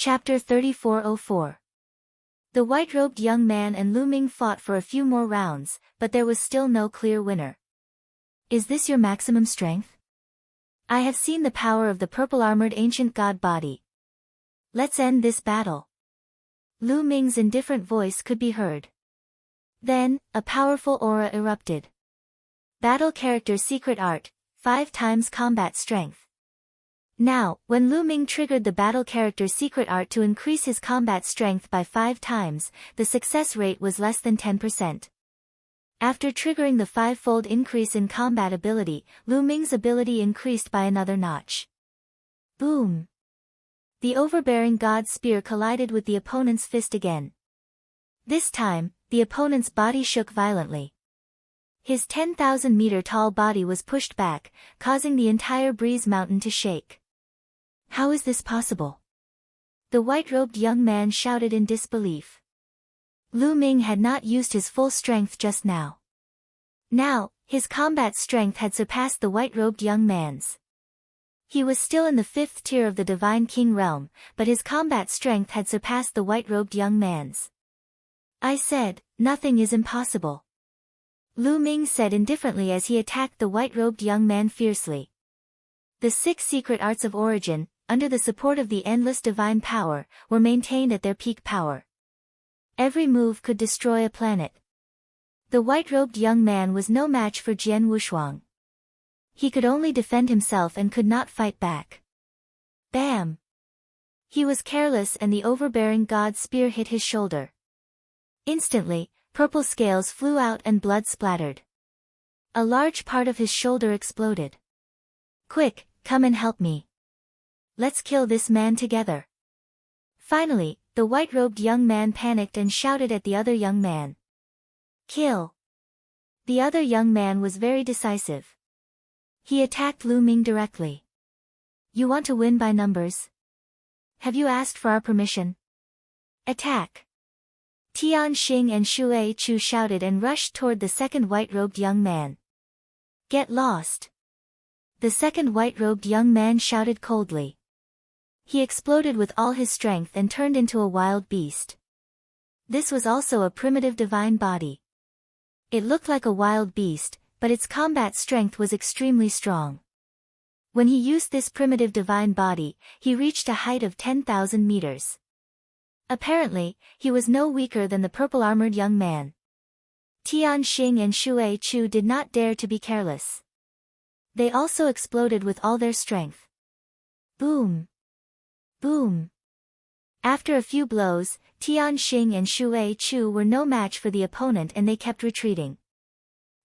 Chapter 3404. The white-robed young man and Lu Ming fought for a few more rounds, but there was still no clear winner. Is this your maximum strength? I have seen the power of the purple-armored ancient god body. Let's end this battle. Lu Ming's indifferent voice could be heard. Then, a powerful aura erupted. Battle character secret art, 5 times combat strength. Now, when Lu Ming triggered the battle character's secret art to increase his combat strength by 5 times, the success rate was less than 10%. After triggering the 5-fold increase in combat ability, Lu Ming's ability increased by another notch. Boom! The overbearing god spear collided with the opponent's fist again. This time, the opponent's body shook violently. His 10,000-meter-tall body was pushed back, causing the entire Breeze Mountain to shake. How is this possible? The white-robed young man shouted in disbelief. Lu Ming had not used his full strength just now. Now, his combat strength had surpassed the white-robed young man's. He was still in the 5th tier of the Divine King realm, but his combat strength had surpassed the white-robed young man's. I said, nothing is impossible. Lu Ming said indifferently as he attacked the white-robed young man fiercely. The 6 secret arts of origin, under the support of the endless divine power, were maintained at their peak power. Every move could destroy a planet. The white-robed young man was no match for Jian Wushuang. He could only defend himself and could not fight back. Bam! He was careless and the overbearing god spear hit his shoulder. Instantly, purple scales flew out and blood splattered. A large part of his shoulder exploded. Quick, come and help me. Let's kill this man together. Finally, the white-robed young man panicked and shouted at the other young man. Kill! The other young man was very decisive. He attacked Lu Ming directly. You want to win by numbers? Have you asked for our permission? Attack! Tian Xing and Xue Chu shouted and rushed toward the second white-robed young man. Get lost! The second white-robed young man shouted coldly. He exploded with all his strength and turned into a wild beast. This was also a primitive divine body. It looked like a wild beast, but its combat strength was extremely strong. When he used this primitive divine body, he reached a height of 10,000 meters. Apparently, he was no weaker than the purple-armored young man. Tian Xing and Xue Chu did not dare to be careless. They also exploded with all their strength. Boom! Boom! After a few blows, Tian Xing and Xue Chu were no match for the opponent and they kept retreating.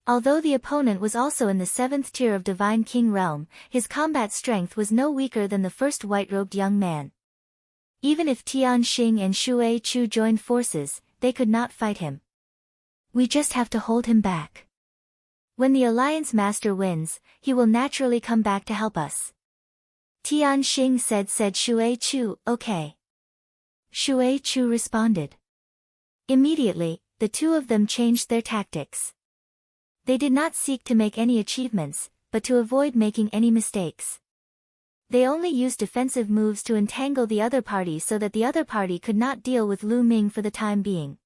Although the opponent was also in the 7th tier of Divine King realm, his combat strength was no weaker than the first white-robed young man. Even if Tian Xing and Xue Chu joined forces, they could not fight him. We just have to hold him back. When the Alliance Master wins, he will naturally come back to help us. Tian Xing said Xue Chu, okay. Xue Chu responded. Immediately, the two of them changed their tactics. They did not seek to make any achievements, but to avoid making any mistakes. They only used defensive moves to entangle the other party so that the other party could not deal with Lu Ming for the time being.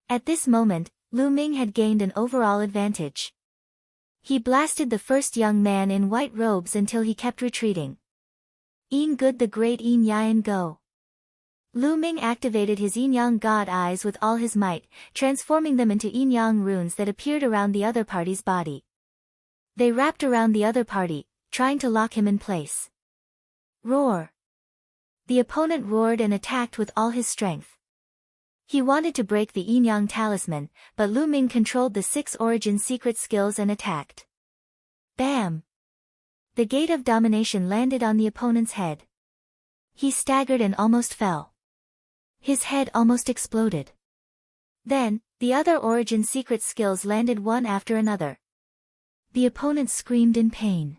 At this moment, Lu Ming had gained an overall advantage. He blasted the first young man in white robes until he kept retreating. Yin Good the Great Yin Yan Go. Lu Ming activated his Yin Yang God eyes with all his might, transforming them into Yin Yang runes that appeared around the other party's body. They wrapped around the other party, trying to lock him in place. Roar! The opponent roared and attacked with all his strength. He wanted to break the Yin Yang talisman, but Lu Ming controlled the 6 origin secret skills and attacked. Bam! The gate of domination landed on the opponent's head. He staggered and almost fell. His head almost exploded. Then, the other origin secret skills landed one after another. The opponent screamed in pain.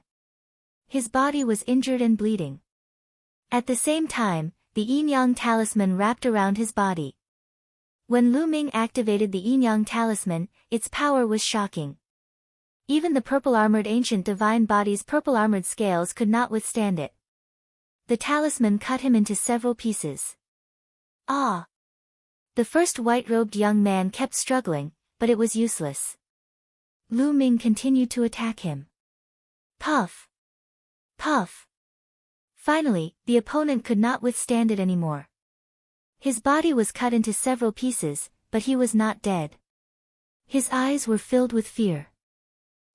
His body was injured and bleeding. At the same time, the Yin Yang talisman wrapped around his body. When Lu Ming activated the Yin Yang talisman, its power was shocking. Even the purple-armored ancient divine body's purple-armored scales could not withstand it. The talisman cut him into several pieces. Ah! The first white-robed young man kept struggling, but it was useless. Lu Ming continued to attack him. Puff! Puff! Finally, the opponent could not withstand it anymore. His body was cut into several pieces, but he was not dead. His eyes were filled with fear.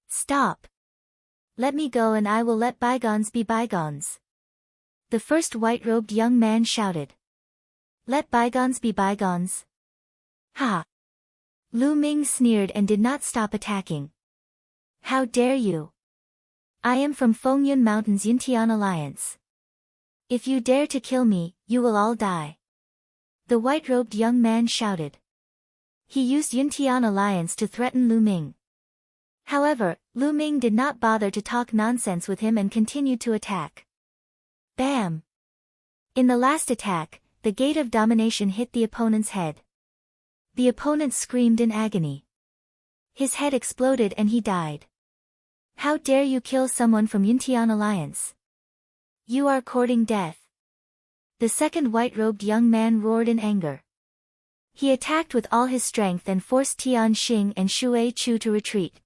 Stop! Let me go and I will let bygones be bygones. The first white-robed young man shouted. Let bygones be bygones. Ha! Lu Ming sneered and did not stop attacking. How dare you! I am from Fengyun Mountain's Yintian Alliance. If you dare to kill me, you will all die. The white-robed young man shouted. He used Yintian Alliance to threaten Lu Ming. However, Lu Ming did not bother to talk nonsense with him and continued to attack. Bam! In the last attack, the gate of domination hit the opponent's head. The opponent screamed in agony. His head exploded and he died. How dare you kill someone from Yintian Alliance? You are courting death. The second white-robed young man roared in anger. He attacked with all his strength and forced Tian Xing and Shui Chu to retreat.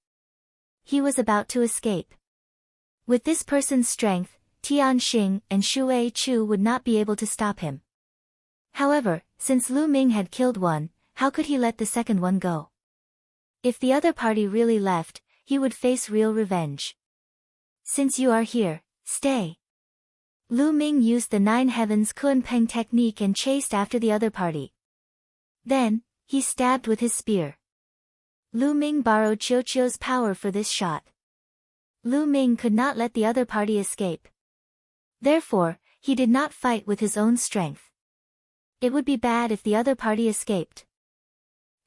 He was about to escape. With this person's strength, Tian Xing and Shui Chu would not be able to stop him. However, since Lu Ming had killed one, how could he let the second one go? If the other party really left, he would face real revenge. Since you are here, stay. Lu Ming used the Nine Heavens Kunpeng technique and chased after the other party. Then, he stabbed with his spear. Lu Ming borrowed Qiuqiu's power for this shot. Lu Ming could not let the other party escape. Therefore, he did not fight with his own strength. It would be bad if the other party escaped.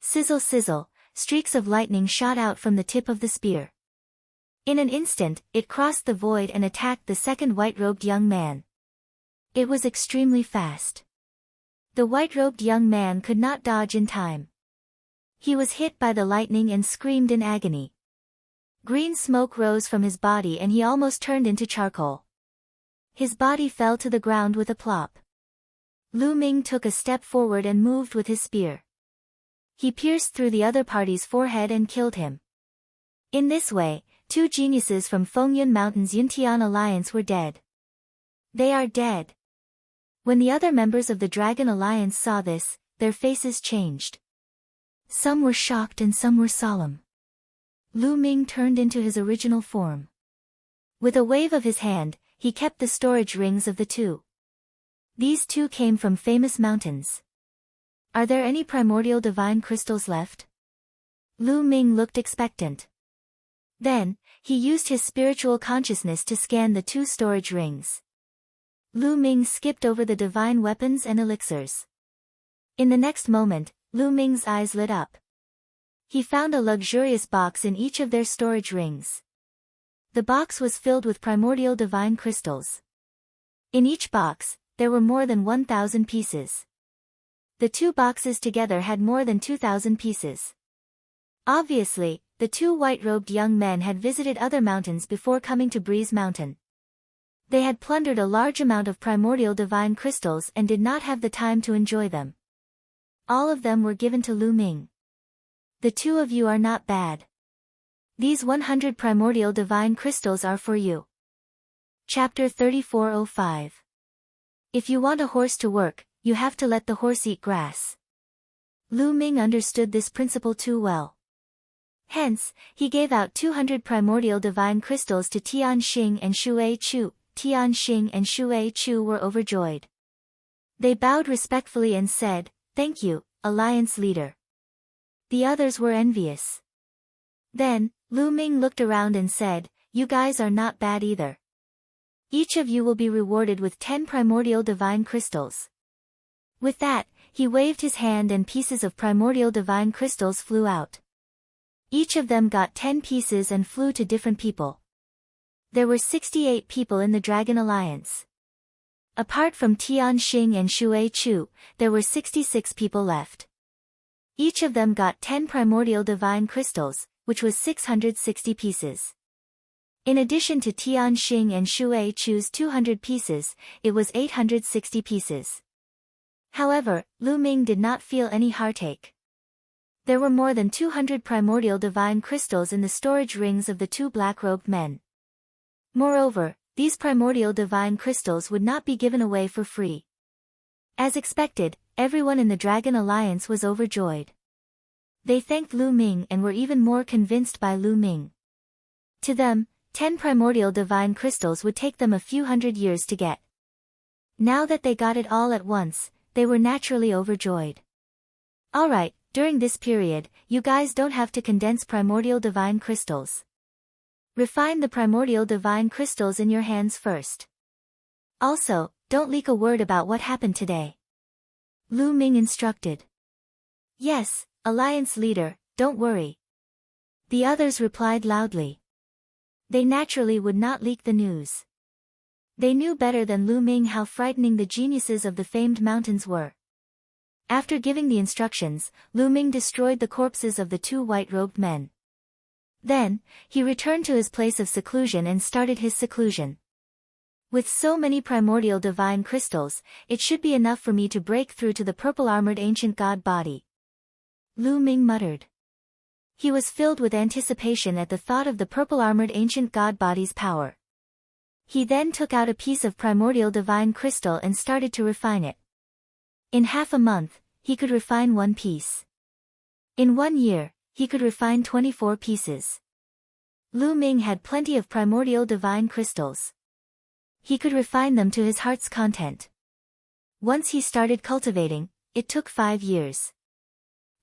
Sizzle sizzle, streaks of lightning shot out from the tip of the spear. In an instant, it crossed the void and attacked the second white-robed young man. It was extremely fast. The white-robed young man could not dodge in time. He was hit by the lightning and screamed in agony. Green smoke rose from his body and he almost turned into charcoal. His body fell to the ground with a plop. Lu Ming took a step forward and moved with his spear. He pierced through the other party's forehead and killed him. In this way, two geniuses from Fengyun Mountain's Yintian Alliance were dead. They are dead. When the other members of the Dragon Alliance saw this, their faces changed. Some were shocked and some were solemn. Lu Ming turned into his original form. With a wave of his hand, he kept the storage rings of the two. These two came from famous mountains. Are there any primordial divine crystals left? Lu Ming looked expectant. Then, he used his spiritual consciousness to scan the two storage rings. Lu Ming skipped over the divine weapons and elixirs. In the next moment, Lu Ming's eyes lit up. He found a luxurious box in each of their storage rings. The box was filled with primordial divine crystals. In each box, there were more than 1,000 pieces. The two boxes together had more than 2,000 pieces. Obviously, the two white-robed young men had visited other mountains before coming to Breeze Mountain. They had plundered a large amount of primordial divine crystals and did not have the time to enjoy them. All of them were given to Lu Ming. The two of you are not bad. These 100 primordial divine crystals are for you. Chapter 3405. If you want a horse to work, you have to let the horse eat grass. Lu Ming understood this principle too well. Hence, he gave out 200 primordial divine crystals to Tian Xing and Shui Chu. Tian Xing and Shui Chu were overjoyed. They bowed respectfully and said, "Thank you, Alliance leader." The others were envious. Then, Lu Ming looked around and said, "You guys are not bad either. Each of you will be rewarded with 10 primordial divine crystals." With that, he waved his hand and pieces of primordial divine crystals flew out. Each of them got 10 pieces and flew to different people. There were 68 people in the Dragon Alliance. Apart from Tian Xing and Shui Chu, there were 66 people left. Each of them got 10 primordial divine crystals, which was 660 pieces. In addition to Tian Xing and Shui Chu's 200 pieces, it was 860 pieces. However, Lu Ming did not feel any heartache. There were more than 200 primordial divine crystals in the storage rings of the two black-robed men. Moreover, these primordial divine crystals would not be given away for free. As expected, everyone in the Dragon Alliance was overjoyed. They thanked Lu Ming and were even more convinced by Lu Ming. To them, 10 primordial divine crystals would take them a few hundred years to get. Now that they got it all at once, they were naturally overjoyed. Alright, during this period, you guys don't have to condense primordial divine crystals. Refine the primordial divine crystals in your hands first. Also, don't leak a word about what happened today. Lu Ming instructed. Yes, Alliance leader, don't worry. The others replied loudly. They naturally would not leak the news. They knew better than Lu Ming how frightening the geniuses of the famed mountains were. After giving the instructions, Lu Ming destroyed the corpses of the two white-robed men. Then, he returned to his place of seclusion and started his seclusion. With so many primordial divine crystals, it should be enough for me to break through to the purple-armored ancient god body. Lu Ming muttered. He was filled with anticipation at the thought of the purple-armored ancient god body's power. He then took out a piece of primordial divine crystal and started to refine it. In half a month, he could refine one piece. In 1 year, he could refine 24 pieces. Lu Ming had plenty of primordial divine crystals. He could refine them to his heart's content. Once he started cultivating, it took 5 years.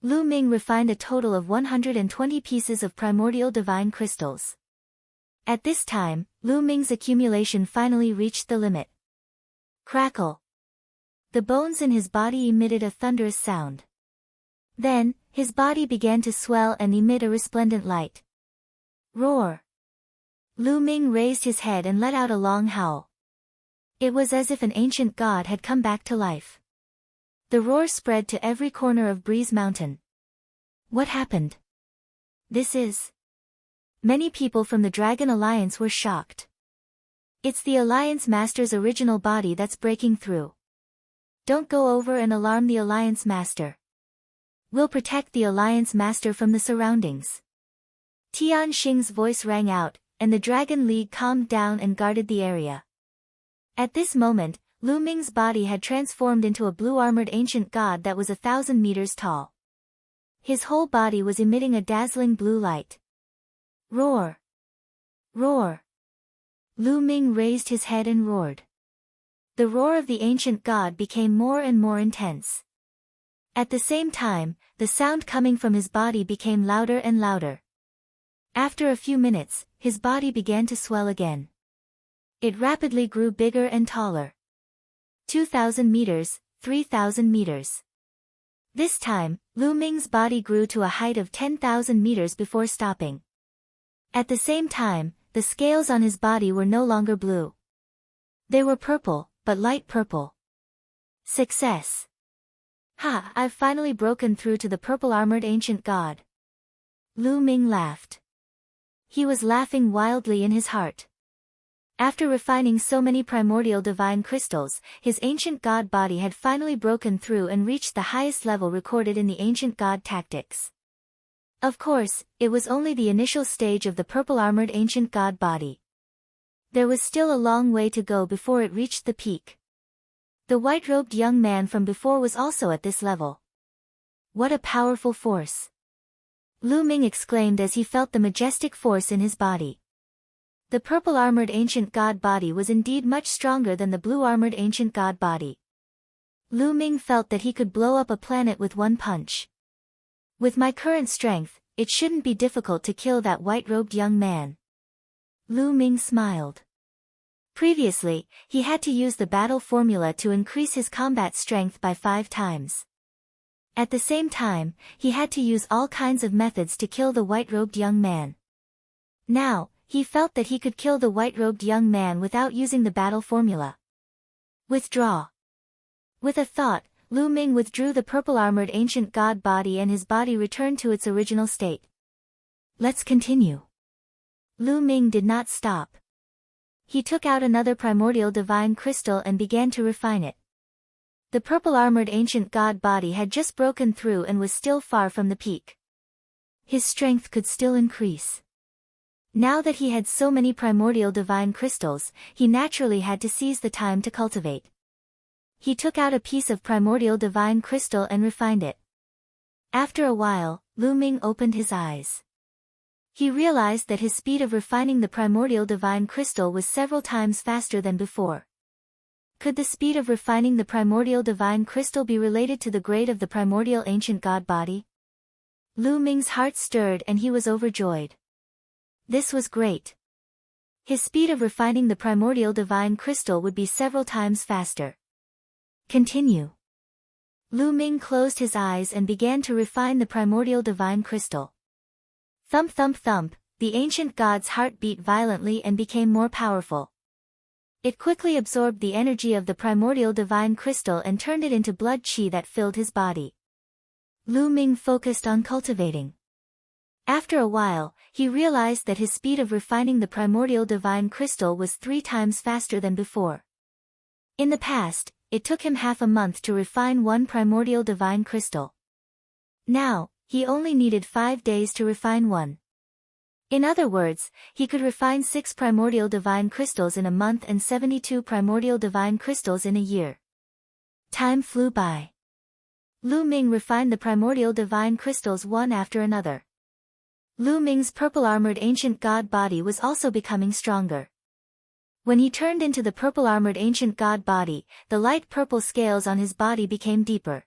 Lu Ming refined a total of 120 pieces of primordial divine crystals. At this time, Lu Ming's accumulation finally reached the limit. Crackle. The bones in his body emitted a thunderous sound. Then, his body began to swell and emit a resplendent light. Roar. Lu Ming raised his head and let out a long howl. It was as if an ancient god had come back to life. The roar spread to every corner of Breeze Mountain. What happened? This is... Many people from the Dragon Alliance were shocked. It's the Alliance Master's original body that's breaking through. Don't go over and alarm the Alliance Master. We'll protect the Alliance Master from the surroundings. Tian Xing's voice rang out, and the Dragon League calmed down and guarded the area. At this moment, Lu Ming's body had transformed into a blue-armored ancient god that was 1,000 meters tall. His whole body was emitting a dazzling blue light. Roar! Roar! Lu Ming raised his head and roared. The roar of the ancient god became more and more intense. At the same time, the sound coming from his body became louder and louder. After a few minutes, his body began to swell again. It rapidly grew bigger and taller. 2,000 meters, 3,000 meters. This time, Lu Ming's body grew to a height of 10,000 meters before stopping. At the same time, the scales on his body were no longer blue. They were purple, but light purple. Success! Ha! I've finally broken through to the purple-armored ancient god. Lu Ming laughed. He was laughing wildly in his heart. After refining so many primordial divine crystals, his ancient god body had finally broken through and reached the highest level recorded in the ancient god tactics. Of course, it was only the initial stage of the purple-armored ancient god body. There was still a long way to go before it reached the peak. The white-robed young man from before was also at this level. What a powerful force! Lu Ming exclaimed as he felt the majestic force in his body. The purple-armored ancient god body was indeed much stronger than the blue-armored ancient god body. Lu Ming felt that he could blow up a planet with one punch. With my current strength, it shouldn't be difficult to kill that white-robed young man. Lu Ming smiled. Previously, he had to use the battle formula to increase his combat strength by 5 times. At the same time, he had to use all kinds of methods to kill the white-robed young man. Now, he felt that he could kill the white-robed young man without using the battle formula. Withdraw. With a thought, Lu Ming withdrew the purple-armored ancient god body and his body returned to its original state. Let's continue. Lu Ming did not stop. He took out another primordial divine crystal and began to refine it. The purple-armored ancient god body had just broken through and was still far from the peak. His strength could still increase. Now that he had so many primordial divine crystals, he naturally had to seize the time to cultivate. He took out a piece of primordial divine crystal and refined it. After a while, Lu Ming opened his eyes. He realized that his speed of refining the primordial divine crystal was several times faster than before. Could the speed of refining the primordial divine crystal be related to the grade of the primordial ancient god body? Lu Ming's heart stirred and he was overjoyed. This was great. His speed of refining the primordial divine crystal would be several times faster. Continue. Lu Ming closed his eyes and began to refine the primordial divine crystal. Thump thump thump, the ancient god's heart beat violently and became more powerful. It quickly absorbed the energy of the primordial divine crystal and turned it into blood qi that filled his body. Lu Ming focused on cultivating. After a while, he realized that his speed of refining the primordial divine crystal was 3 times faster than before. In the past, it took him half a month to refine one primordial divine crystal. Now, he only needed 5 days to refine one. In other words, he could refine 6 primordial divine crystals in a month and 72 primordial divine crystals in a year. Time flew by. Lu Ming refined the primordial divine crystals one after another. Lu Ming's purple-armored ancient god body was also becoming stronger. When he turned into the purple-armored ancient god body, the light purple scales on his body became deeper.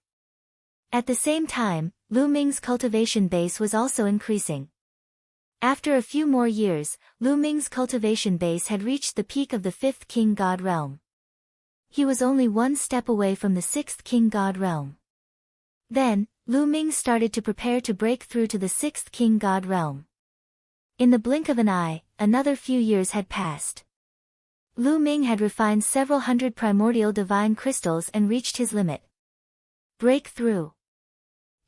At the same time, Lu Ming's cultivation base was also increasing. After a few more years, Lu Ming's cultivation base had reached the peak of the 5th king god realm. He was only 1 step away from the 6th king god realm. Then, Lu Ming started to prepare to break through to the 6th king god realm. In the blink of an eye, another few years had passed. Lu Ming had refined several hundred primordial divine crystals and reached his limit. Breakthrough.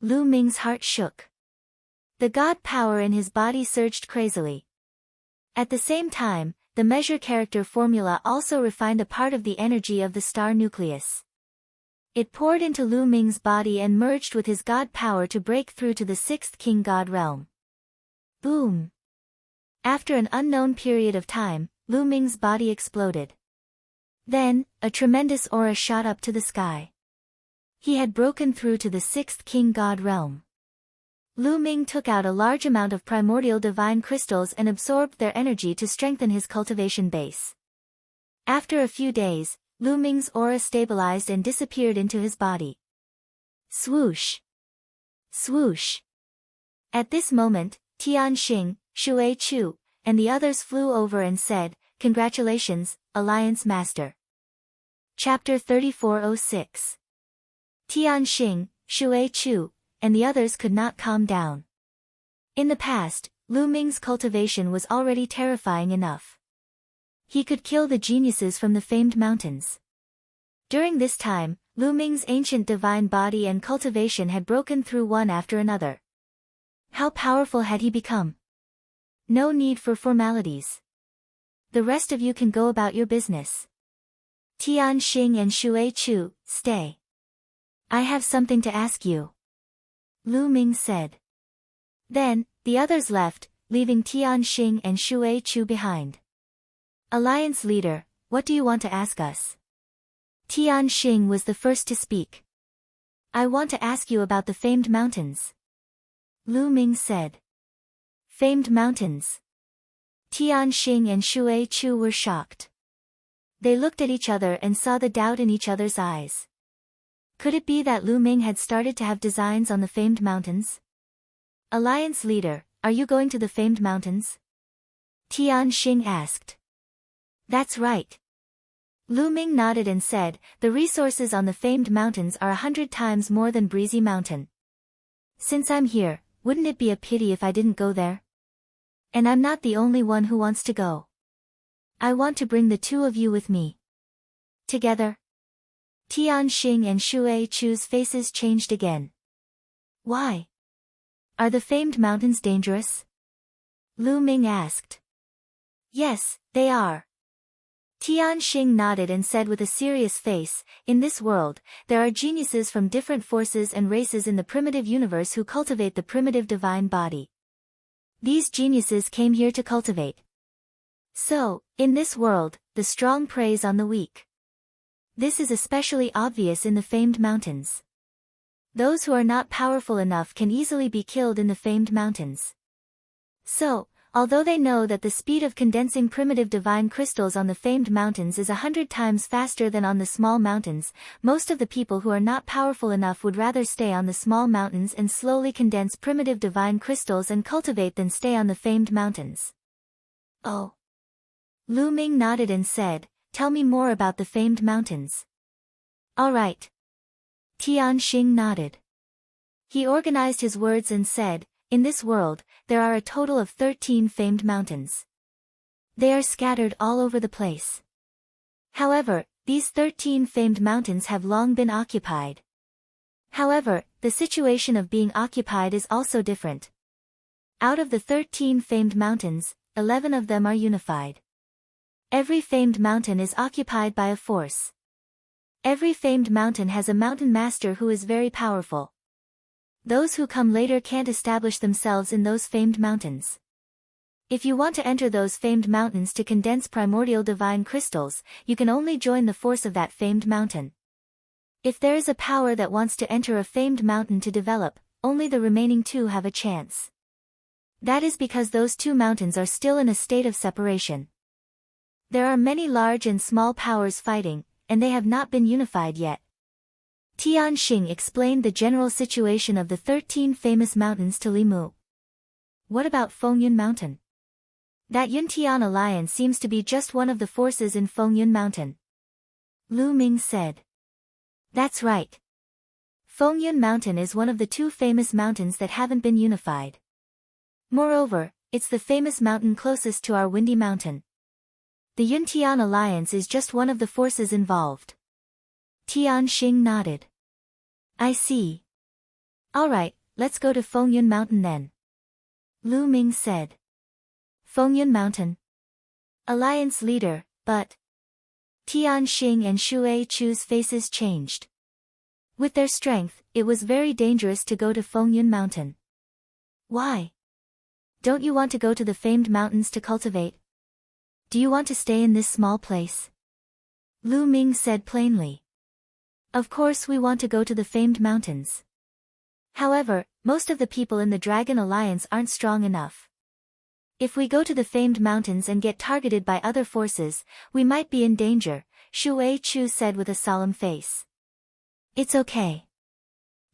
Lu Ming's heart shook. The god power in his body surged crazily. At the same time, the measure character formula also refined a part of the energy of the star nucleus. It poured into Lu Ming's body and merged with his god power to break through to the 6th king god realm. Boom! After an unknown period of time, Lu Ming's body exploded. Then, a tremendous aura shot up to the sky. He had broken through to the 6th king god realm. Lu Ming took out a large amount of primordial divine crystals and absorbed their energy to strengthen his cultivation base. After a few days, Lu Ming's aura stabilized and disappeared into his body. Swoosh! Swoosh! At this moment, Tian Xing, Shui Chu, and the others flew over and said, "Congratulations, Alliance Master." Chapter 3406. Tian Xing, Shui Chu, and the others could not calm down. In the past, Lu Ming's cultivation was already terrifying enough. He could kill the geniuses from the famed mountains. During this time, Lu Ming's ancient divine body and cultivation had broken through one after another. How powerful had he become? No need for formalities. The rest of you can go about your business. Tian Xing and Shui Chu, stay. I have something to ask you. Lu Ming said. Then, the others left, leaving Tian Xing and Shui Chu behind. Alliance leader, what do you want to ask us? Tian Xing was the first to speak. I want to ask you about the famed mountains. Lu Ming said. Famed mountains. Tian Xing and Shui Chu were shocked. They looked at each other and saw the doubt in each other's eyes. Could it be that Lu Ming had started to have designs on the famed mountains? Alliance leader, are you going to the famed mountains? Tian Xing asked. That's right. Lu Ming nodded and said, the resources on the famed mountains are 100 times more than Breezy Mountain. Since I'm here, wouldn't it be a pity if I didn't go there? And I'm not the only one who wants to go. I want to bring the 2 of you with me. Together. Tian Xing and Shui Chu's faces changed again. Why? Are the famed mountains dangerous? Lu Ming asked. Yes, they are. Tianxing nodded and said with a serious face, in this world, there are geniuses from different forces and races in the primitive universe who cultivate the primitive divine body. These geniuses came here to cultivate. So, in this world, the strong preys on the weak. This is especially obvious in the famed mountains. Those who are not powerful enough can easily be killed in the famed mountains. So, although they know that the speed of condensing primitive divine crystals on the famed mountains is 100 times faster than on the small mountains, most of the people who are not powerful enough would rather stay on the small mountains and slowly condense primitive divine crystals and cultivate than stay on the famed mountains. Oh. Lu Ming nodded and said, tell me more about the famed mountains. All right. Tianxing nodded. He organized his words and said, in this world, there are a total of 13 famed mountains. They are scattered all over the place. However, these 13 famed mountains have long been occupied. However, the situation of being occupied is also different. Out of the 13 famed mountains, 11 of them are unified. Every famed mountain is occupied by a force. Every famed mountain has a mountain master who is very powerful. Those who come later can't establish themselves in those famed mountains. If you want to enter those famed mountains to condense primordial divine crystals, you can only join the force of that famed mountain. If there is a power that wants to enter a famed mountain to develop, only the remaining two have a chance. That is because those two mountains are still in a state of separation. There are many large and small powers fighting, and they have not been unified yet. Tianxing explained the general situation of the 13 famous mountains to Li Mu. What about Fengyun Mountain? That Yuntian alliance seems to be just one of the forces in Fengyun Mountain. Lu Ming said. That's right. Fengyun Mountain is one of the two famous mountains that haven't been unified. Moreover, it's the famous mountain closest to our Windy Mountain. The Yuntian alliance is just one of the forces involved. Tianxing nodded. I see. Alright, let's go to Fengyun Mountain then. Lu Ming said. Fengyun Mountain? Alliance leader, but... Tianxing and Shui Chu's faces changed. With their strength, it was very dangerous to go to Fengyun Mountain. Why? Don't you want to go to the famed mountains to cultivate? Do you want to stay in this small place? Lu Ming said plainly. Of course we want to go to the famed mountains. However, most of the people in the Dragon Alliance aren't strong enough. If we go to the famed mountains and get targeted by other forces, we might be in danger, Shui Chu said with a solemn face. It's okay.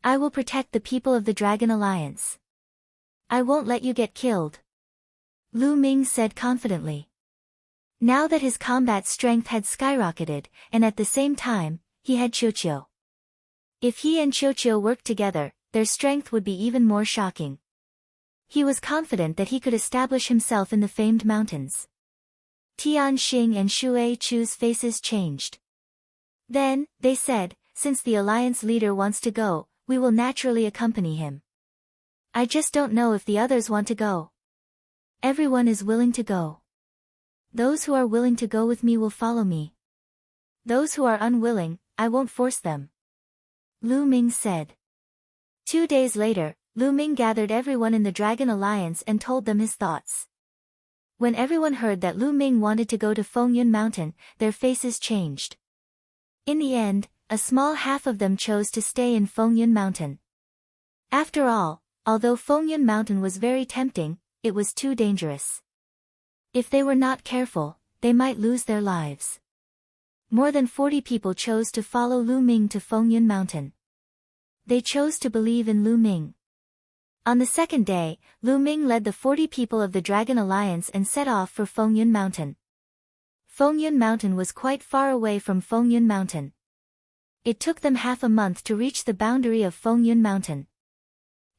I will protect the people of the Dragon Alliance. I won't let you get killed. Lu Ming said confidently. Now that his combat strength had skyrocketed, and at the same time, he had Qiuqiu. If he and Qiuqiu worked together, their strength would be even more shocking. He was confident that he could establish himself in the famed mountains. Tianxing and Shui Chu's faces changed. Then, they said, since the alliance leader wants to go, we will naturally accompany him. I just don't know if the others want to go. Everyone is willing to go. Those who are willing to go with me will follow me. Those who are unwilling, I won't force them. Lu Ming said. 2 days later, Lu Ming gathered everyone in the Dragon Alliance and told them his thoughts. When everyone heard that Lu Ming wanted to go to Fengyun Mountain, their faces changed. In the end, a small half of them chose to stay in Fengyun Mountain. After all, although Fengyun Mountain was very tempting, it was too dangerous. If they were not careful, they might lose their lives. More than 40 people chose to follow Lu Ming to Fengyun Mountain. They chose to believe in Lu Ming. On the second day, Lu Ming led the 40 people of the Dragon Alliance and set off for Fengyun Mountain. Fengyun Mountain was quite far away from Fengyun Mountain. It took them half a month to reach the boundary of Fengyun Mountain.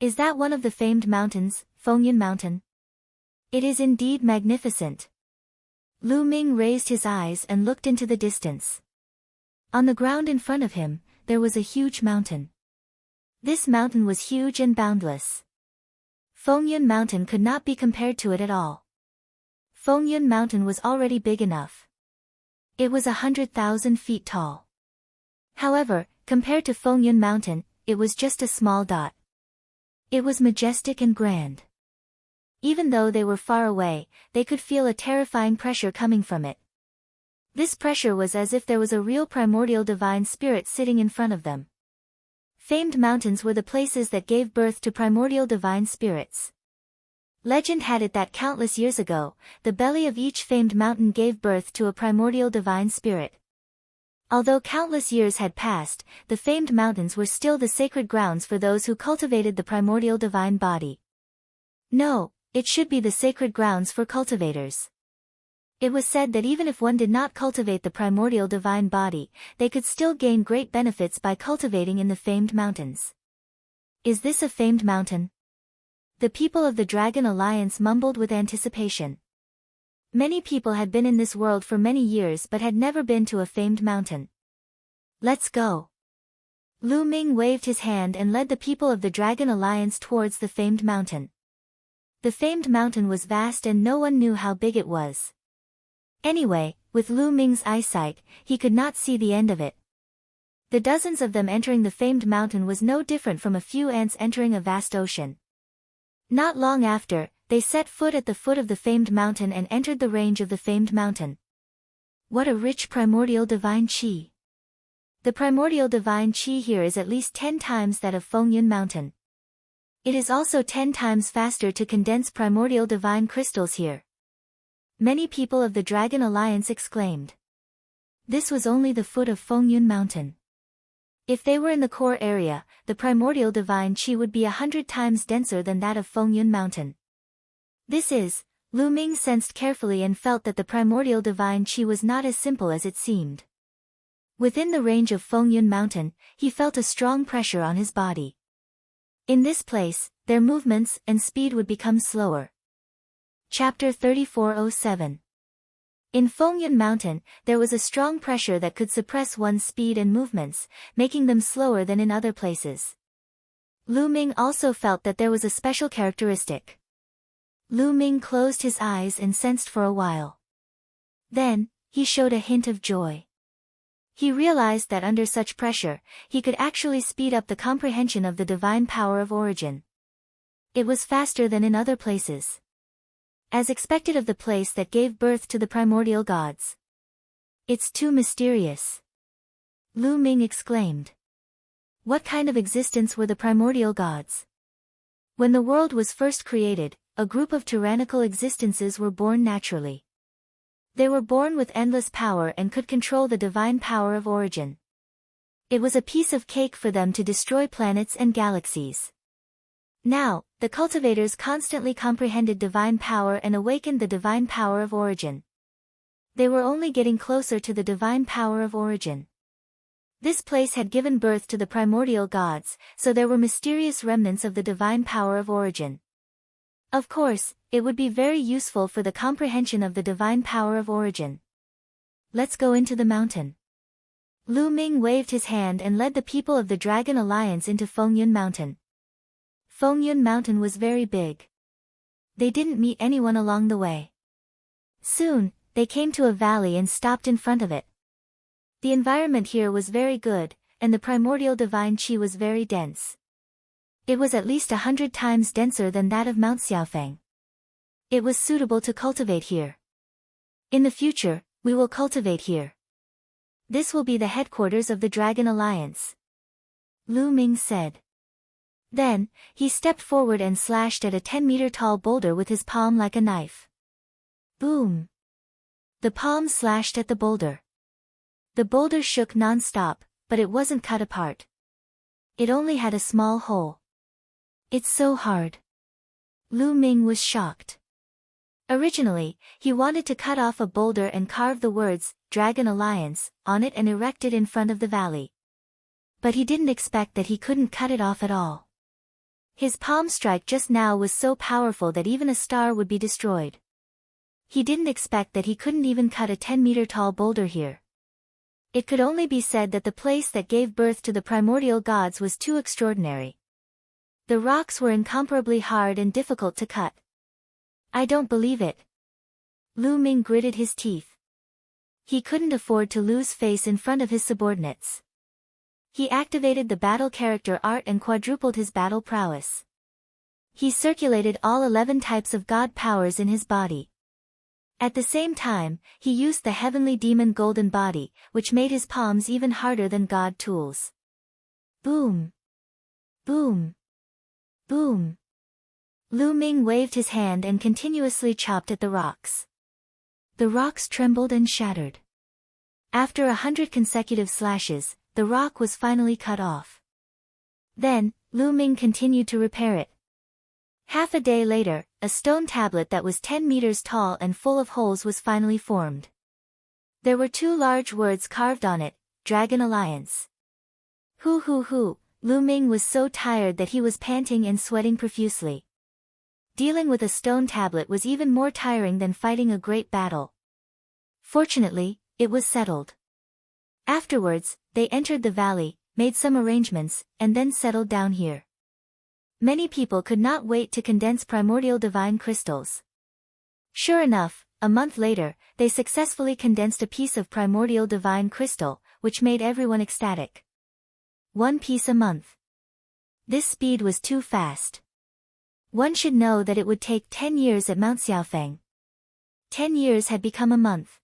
Is that one of the famed mountains, Fengyun Mountain? It is indeed magnificent. Lu Ming raised his eyes and looked into the distance. On the ground in front of him, there was a huge mountain. This mountain was huge and boundless. Fengyun Mountain could not be compared to it at all. Fengyun Mountain was already big enough. It was 100,000 feet tall. However, compared to Fengyun Mountain, it was just a small dot. It was majestic and grand. Even though they were far away, they could feel a terrifying pressure coming from it. This pressure was as if there was a real primordial divine spirit sitting in front of them. Famed mountains were the places that gave birth to primordial divine spirits. Legend had it that countless years ago, the belly of each famed mountain gave birth to a primordial divine spirit. Although countless years had passed, the famed mountains were still the sacred grounds for those who cultivated the primordial divine body. No, it should be the sacred grounds for cultivators. It was said that even if one did not cultivate the primordial divine body, they could still gain great benefits by cultivating in the famed mountains. Is this a famed mountain? The people of the Dragon Alliance mumbled with anticipation. Many people had been in this world for many years but had never been to a famed mountain. Let's go. Lu Ming waved his hand and led the people of the Dragon Alliance towards the famed mountain. The famed mountain was vast and no one knew how big it was. Anyway, with Lu Ming's eyesight, he could not see the end of it. The dozens of them entering the famed mountain was no different from a few ants entering a vast ocean. Not long after, they set foot at the foot of the famed mountain and entered the range of the famed mountain. What a rich primordial divine qi! The primordial divine qi here is at least 10 times that of Fengyun Mountain. It is also 10 times faster to condense primordial divine crystals here. Many people of the Dragon Alliance exclaimed. This was only the foot of Fengyun Mountain. If they were in the core area, the primordial divine qi would be 100 times denser than that of Fengyun Mountain. Lu Ming sensed carefully and felt that the primordial divine qi was not as simple as it seemed. Within the range of Fengyun Mountain, he felt a strong pressure on his body. In this place, their movements and speed would become slower. Chapter 3407. In Fengyun Mountain, there was a strong pressure that could suppress one's speed and movements, making them slower than in other places. Lu Ming also felt that there was a special characteristic. Lu Ming closed his eyes and sensed for a while. Then, he showed a hint of joy. He realized that under such pressure, he could actually speed up the comprehension of the divine power of origin. It was faster than in other places. As expected of the place that gave birth to the primordial gods. It's too mysterious. Lu Ming exclaimed. What kind of existence were the primordial gods? When the world was first created, a group of tyrannical existences were born naturally. They were born with endless power and could control the divine power of origin. It was a piece of cake for them to destroy planets and galaxies. Now, the cultivators constantly comprehended divine power and awakened the divine power of origin. They were only getting closer to the divine power of origin. This place had given birth to the primordial gods, so there were mysterious remnants of the divine power of origin. Of course, it would be very useful for the comprehension of the divine power of origin. Let's go into the mountain. Lu Ming waved his hand and led the people of the Dragon Alliance into Fengyun Mountain. Fengyun Mountain was very big. They didn't meet anyone along the way. Soon, they came to a valley and stopped in front of it. The environment here was very good, and the primordial divine qi was very dense. It was at least 100 times denser than that of Mount Xiaofeng. It was suitable to cultivate here. In the future, we will cultivate here. This will be the headquarters of the Dragon Alliance. Lu Ming said. Then, he stepped forward and slashed at a 10-meter-tall boulder with his palm like a knife. Boom! The palm slashed at the boulder. The boulder shook non-stop, but it wasn't cut apart. It only had a small hole. It's so hard. Lu Ming was shocked. Originally, he wanted to cut off a boulder and carve the words, Dragon Alliance, on it and erect it in front of the valley. But he didn't expect that he couldn't cut it off at all. His palm strike just now was so powerful that even a star would be destroyed. He didn't expect that he couldn't even cut a 10-meter-tall boulder here. It could only be said that the place that gave birth to the primordial gods was too extraordinary. The rocks were incomparably hard and difficult to cut. I don't believe it. Lu Ming gritted his teeth. He couldn't afford to lose face in front of his subordinates. He activated the battle character art and quadrupled his battle prowess. He circulated all 11 types of god powers in his body. At the same time, he used the heavenly demon golden body, which made his palms even harder than god tools. Boom! Boom! Boom! Lu Ming waved his hand and continuously chopped at the rocks. The rocks trembled and shattered. After 100 consecutive slashes, the rock was finally cut off. Then, Lu Ming continued to repair it. Half a day later, a stone tablet that was 10 meters tall and full of holes was finally formed. There were 2 large words carved on it, Dragon Alliance. Hoo, Lu Ming was so tired that he was panting and sweating profusely. Dealing with a stone tablet was even more tiring than fighting a great battle. Fortunately, it was settled. Afterwards, they entered the valley, made some arrangements, and then settled down here. Many people could not wait to condense primordial divine crystals. Sure enough, a month later, they successfully condensed a piece of primordial divine crystal, which made everyone ecstatic. 1 piece a month. This speed was too fast. One should know that it would take 10 years at Mount Xiaofeng. 10 years had become a month.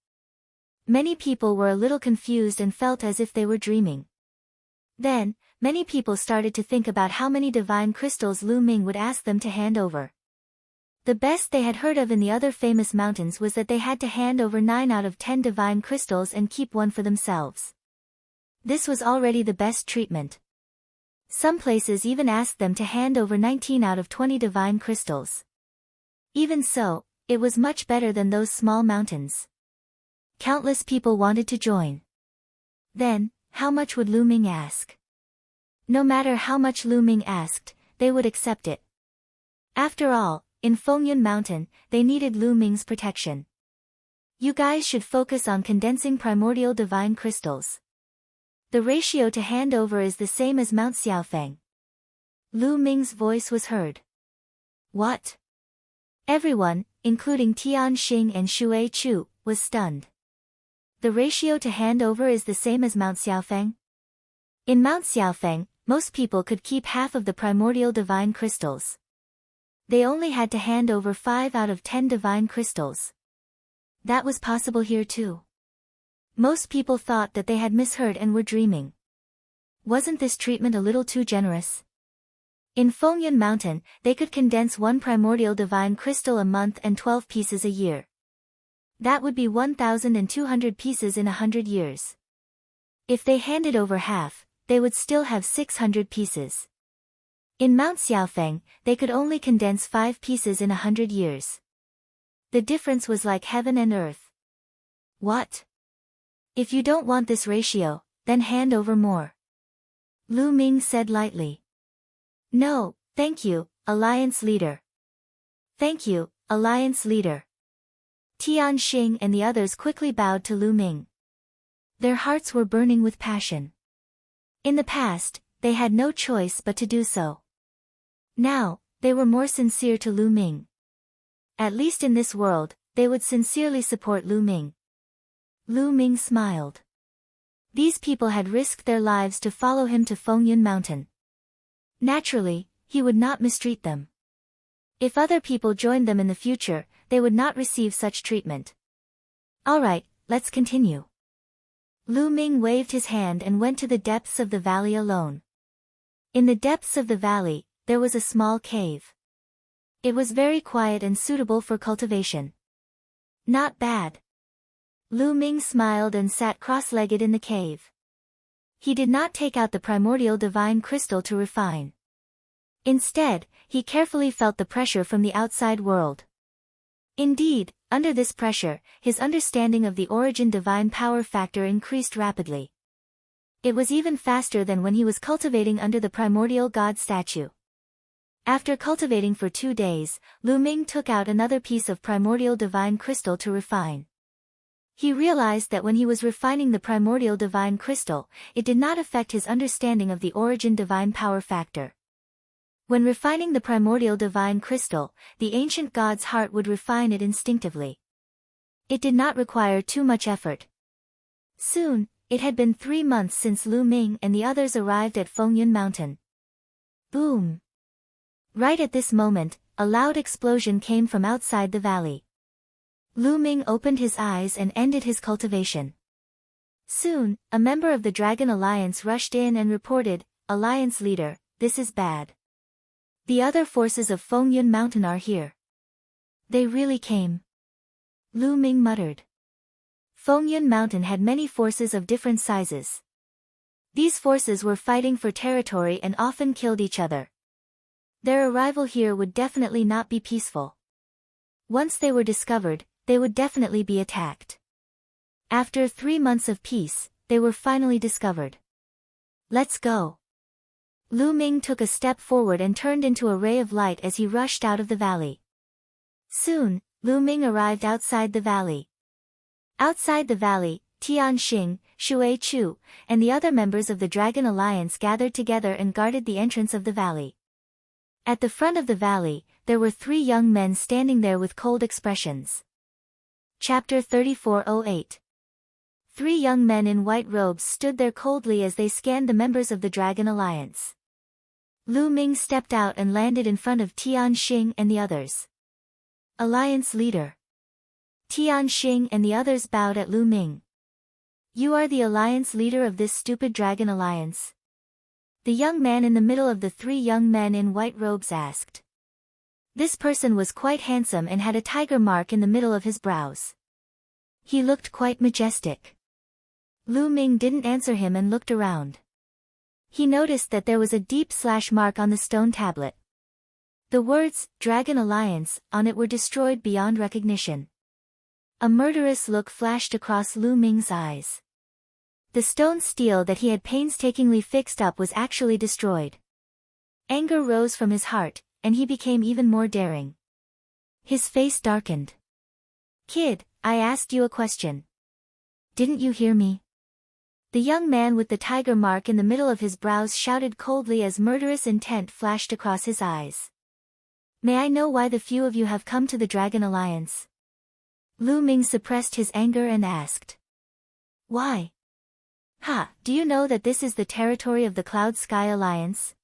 Many people were a little confused and felt as if they were dreaming. Then, many people started to think about how many divine crystals Lu Ming would ask them to hand over. The best they had heard of in the other famous mountains was that they had to hand over 9 out of 10 divine crystals and keep 1 for themselves. This was already the best treatment. Some places even asked them to hand over 19 out of 20 divine crystals. Even so, it was much better than those small mountains. Countless people wanted to join. Then, how much would Lu Ming ask? No matter how much Lu Ming asked, they would accept it. After all, in Fengyun Mountain, they needed Lu Ming's protection. You guys should focus on condensing primordial divine crystals. The ratio to hand over is the same as Mount Xiaofeng. Lu Ming's voice was heard. What? Everyone, including Tian Xing and Shui Chu, was stunned. The ratio to hand over is the same as Mount Xiaofeng? In Mount Xiaofeng, most people could keep half of the primordial divine crystals. They only had to hand over 5 out of 10 divine crystals. That was possible here too. Most people thought that they had misheard and were dreaming. Wasn't this treatment a little too generous? In Fengyun Mountain, they could condense 1 primordial divine crystal a month and 12 pieces a year. That would be 1,200 pieces in 100 years. If they handed over half, they would still have 600 pieces. In Mount Xiaofeng, they could only condense 5 pieces in 100 years. The difference was like heaven and earth. What? If you don't want this ratio, then hand over more. Lu Ming said lightly. No, thank you, Alliance Leader. Thank you, Alliance Leader. Tian Xing and the others quickly bowed to Lu Ming. Their hearts were burning with passion. In the past, they had no choice but to do so. Now, they were more sincere to Lu Ming. At least in this world, they would sincerely support Lu Ming. Lu Ming smiled. These people had risked their lives to follow him to Fengyun Mountain. Naturally, he would not mistreat them. If other people joined them in the future, they would not receive such treatment. Alright, let's continue. Lu Ming waved his hand and went to the depths of the valley alone. In the depths of the valley, there was a small cave. It was very quiet and suitable for cultivation. Not bad. Lu Ming smiled and sat cross-legged in the cave. He did not take out the primordial divine crystal to refine. Instead, he carefully felt the pressure from the outside world. Indeed, under this pressure, his understanding of the origin divine power factor increased rapidly. It was even faster than when he was cultivating under the primordial god statue. After cultivating for 2 days, Lu Ming took out another piece of primordial divine crystal to refine. He realized that when he was refining the primordial divine crystal, it did not affect his understanding of the origin divine power factor. When refining the primordial divine crystal, the ancient god's heart would refine it instinctively. It did not require too much effort. Soon, it had been 3 months since Lu Ming and the others arrived at Fengyun Mountain. Boom! Right at this moment, a loud explosion came from outside the valley. Lu Ming opened his eyes and ended his cultivation. Soon, a member of the Dragon Alliance rushed in and reported, "Alliance leader, this is bad. The other forces of Fengyun Mountain are here." They really came. Lu Ming muttered. Fengyun Mountain had many forces of different sizes. These forces were fighting for territory and often killed each other. Their arrival here would definitely not be peaceful. Once they were discovered, they would definitely be attacked. After 3 months of peace, they were finally discovered. Let's go. Lu Ming took a step forward and turned into a ray of light as he rushed out of the valley. Soon, Lu Ming arrived outside the valley. Outside the valley, Tian Xing, Shui Chu, and the other members of the Dragon Alliance gathered together and guarded the entrance of the valley. At the front of the valley, there were 3 young men standing there with cold expressions. Chapter 3408. 3 young men in white robes stood there coldly as they scanned the members of the Dragon Alliance. Lu Ming stepped out and landed in front of Tian Xing and the others. Alliance leader. Tian Xing and the others bowed at Lu Ming. You are the alliance leader of this stupid Dragon Alliance? The young man in the middle of the 3 young men in white robes asked. This person was quite handsome and had a tiger mark in the middle of his brows. He looked quite majestic. Lu Ming didn't answer him and looked around. He noticed that there was a deep slash mark on the stone tablet. The words, Dragon Alliance, on it were destroyed beyond recognition. A murderous look flashed across Lu Ming's eyes. The stone steel that he had painstakingly fixed up was actually destroyed. Anger rose from his heart, and he became even more daring. His face darkened. Kid, I asked you a question. Didn't you hear me? The young man with the tiger mark in the middle of his brows shouted coldly as murderous intent flashed across his eyes. May I know why the few of you have come to the Dragon Alliance? Lu Ming suppressed his anger and asked. Why? Do you know that this is the territory of the Cloud Sky Alliance?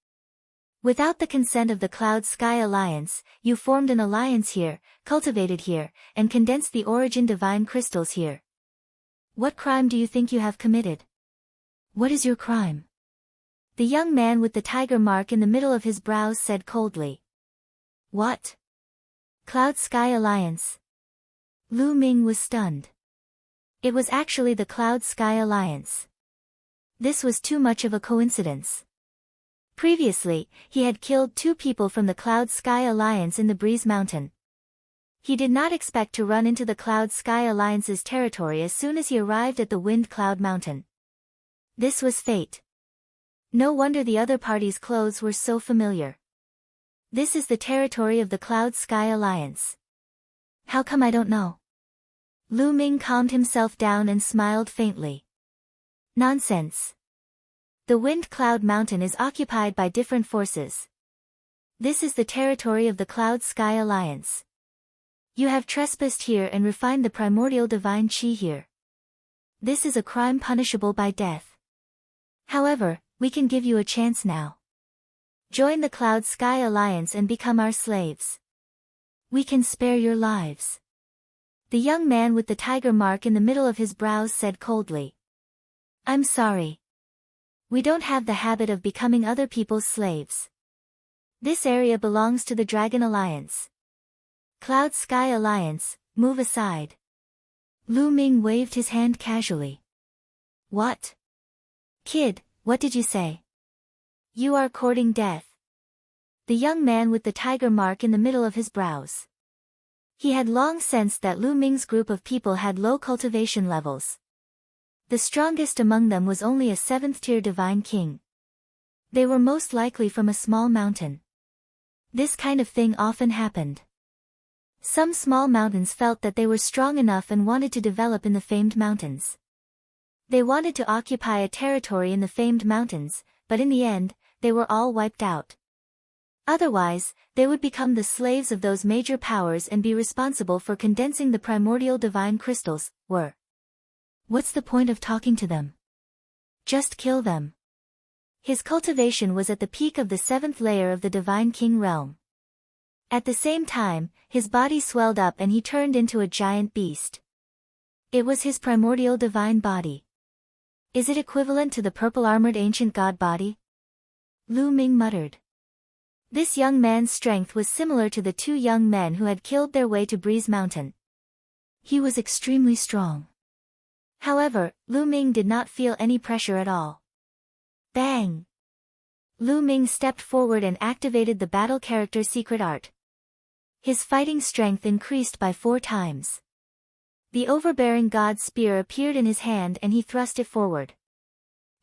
Without the consent of the Cloud Sky Alliance, you formed an alliance here, cultivated here, and condensed the origin divine crystals here. What crime do you think you have committed? What is your crime? The young man with the tiger mark in the middle of his brows said coldly. What? Cloud Sky Alliance? Lu Ming was stunned. It was actually the Cloud Sky Alliance. This was too much of a coincidence. Previously, he had killed 2 people from the Cloud Sky Alliance in the Breeze Mountain. He did not expect to run into the Cloud Sky Alliance's territory as soon as he arrived at the Wind Cloud Mountain. This was fate. No wonder the other party's clothes were so familiar. This is the territory of the Cloud Sky Alliance. How come I don't know? Lu Ming calmed himself down and smiled faintly. Nonsense. The Wind Cloud Mountain is occupied by different forces. This is the territory of the Cloud Sky Alliance. You have trespassed here and refined the primordial divine chi here. This is a crime punishable by death. However, we can give you a chance now. Join the Cloud Sky Alliance and become our slaves. We can spare your lives. The young man with the tiger mark in the middle of his brows said coldly. I'm sorry. We don't have the habit of becoming other people's slaves. This area belongs to the Dragon Alliance. Cloud Sky Alliance, move aside. Lu Ming waved his hand casually. What? Kid, what did you say? You are courting death. The young man with the tiger mark in the middle of his brows. He had long sensed that Lu Ming's group of people had low cultivation levels. The strongest among them was only a 7th-tier divine king. They were most likely from a small mountain. This kind of thing often happened. Some small mountains felt that they were strong enough and wanted to develop in the famed mountains. They wanted to occupy a territory in the famed mountains, but in the end, they were all wiped out. Otherwise, they would become the slaves of those major powers and be responsible for condensing the primordial divine crystals. What's the point of talking to them? Just kill them. His cultivation was at the peak of the 7th layer of the Divine King realm. At the same time, his body swelled up and he turned into a giant beast. It was his primordial divine body. Is it equivalent to the purple-armored ancient god body? Lu Ming muttered. This young man's strength was similar to the 2 young men who had killed their way to Breeze Mountain. He was extremely strong. However, Lu Ming did not feel any pressure at all. Bang! Lu Ming stepped forward and activated the battle character secret art. His fighting strength increased by 4 times. The overbearing god spear appeared in his hand and he thrust it forward.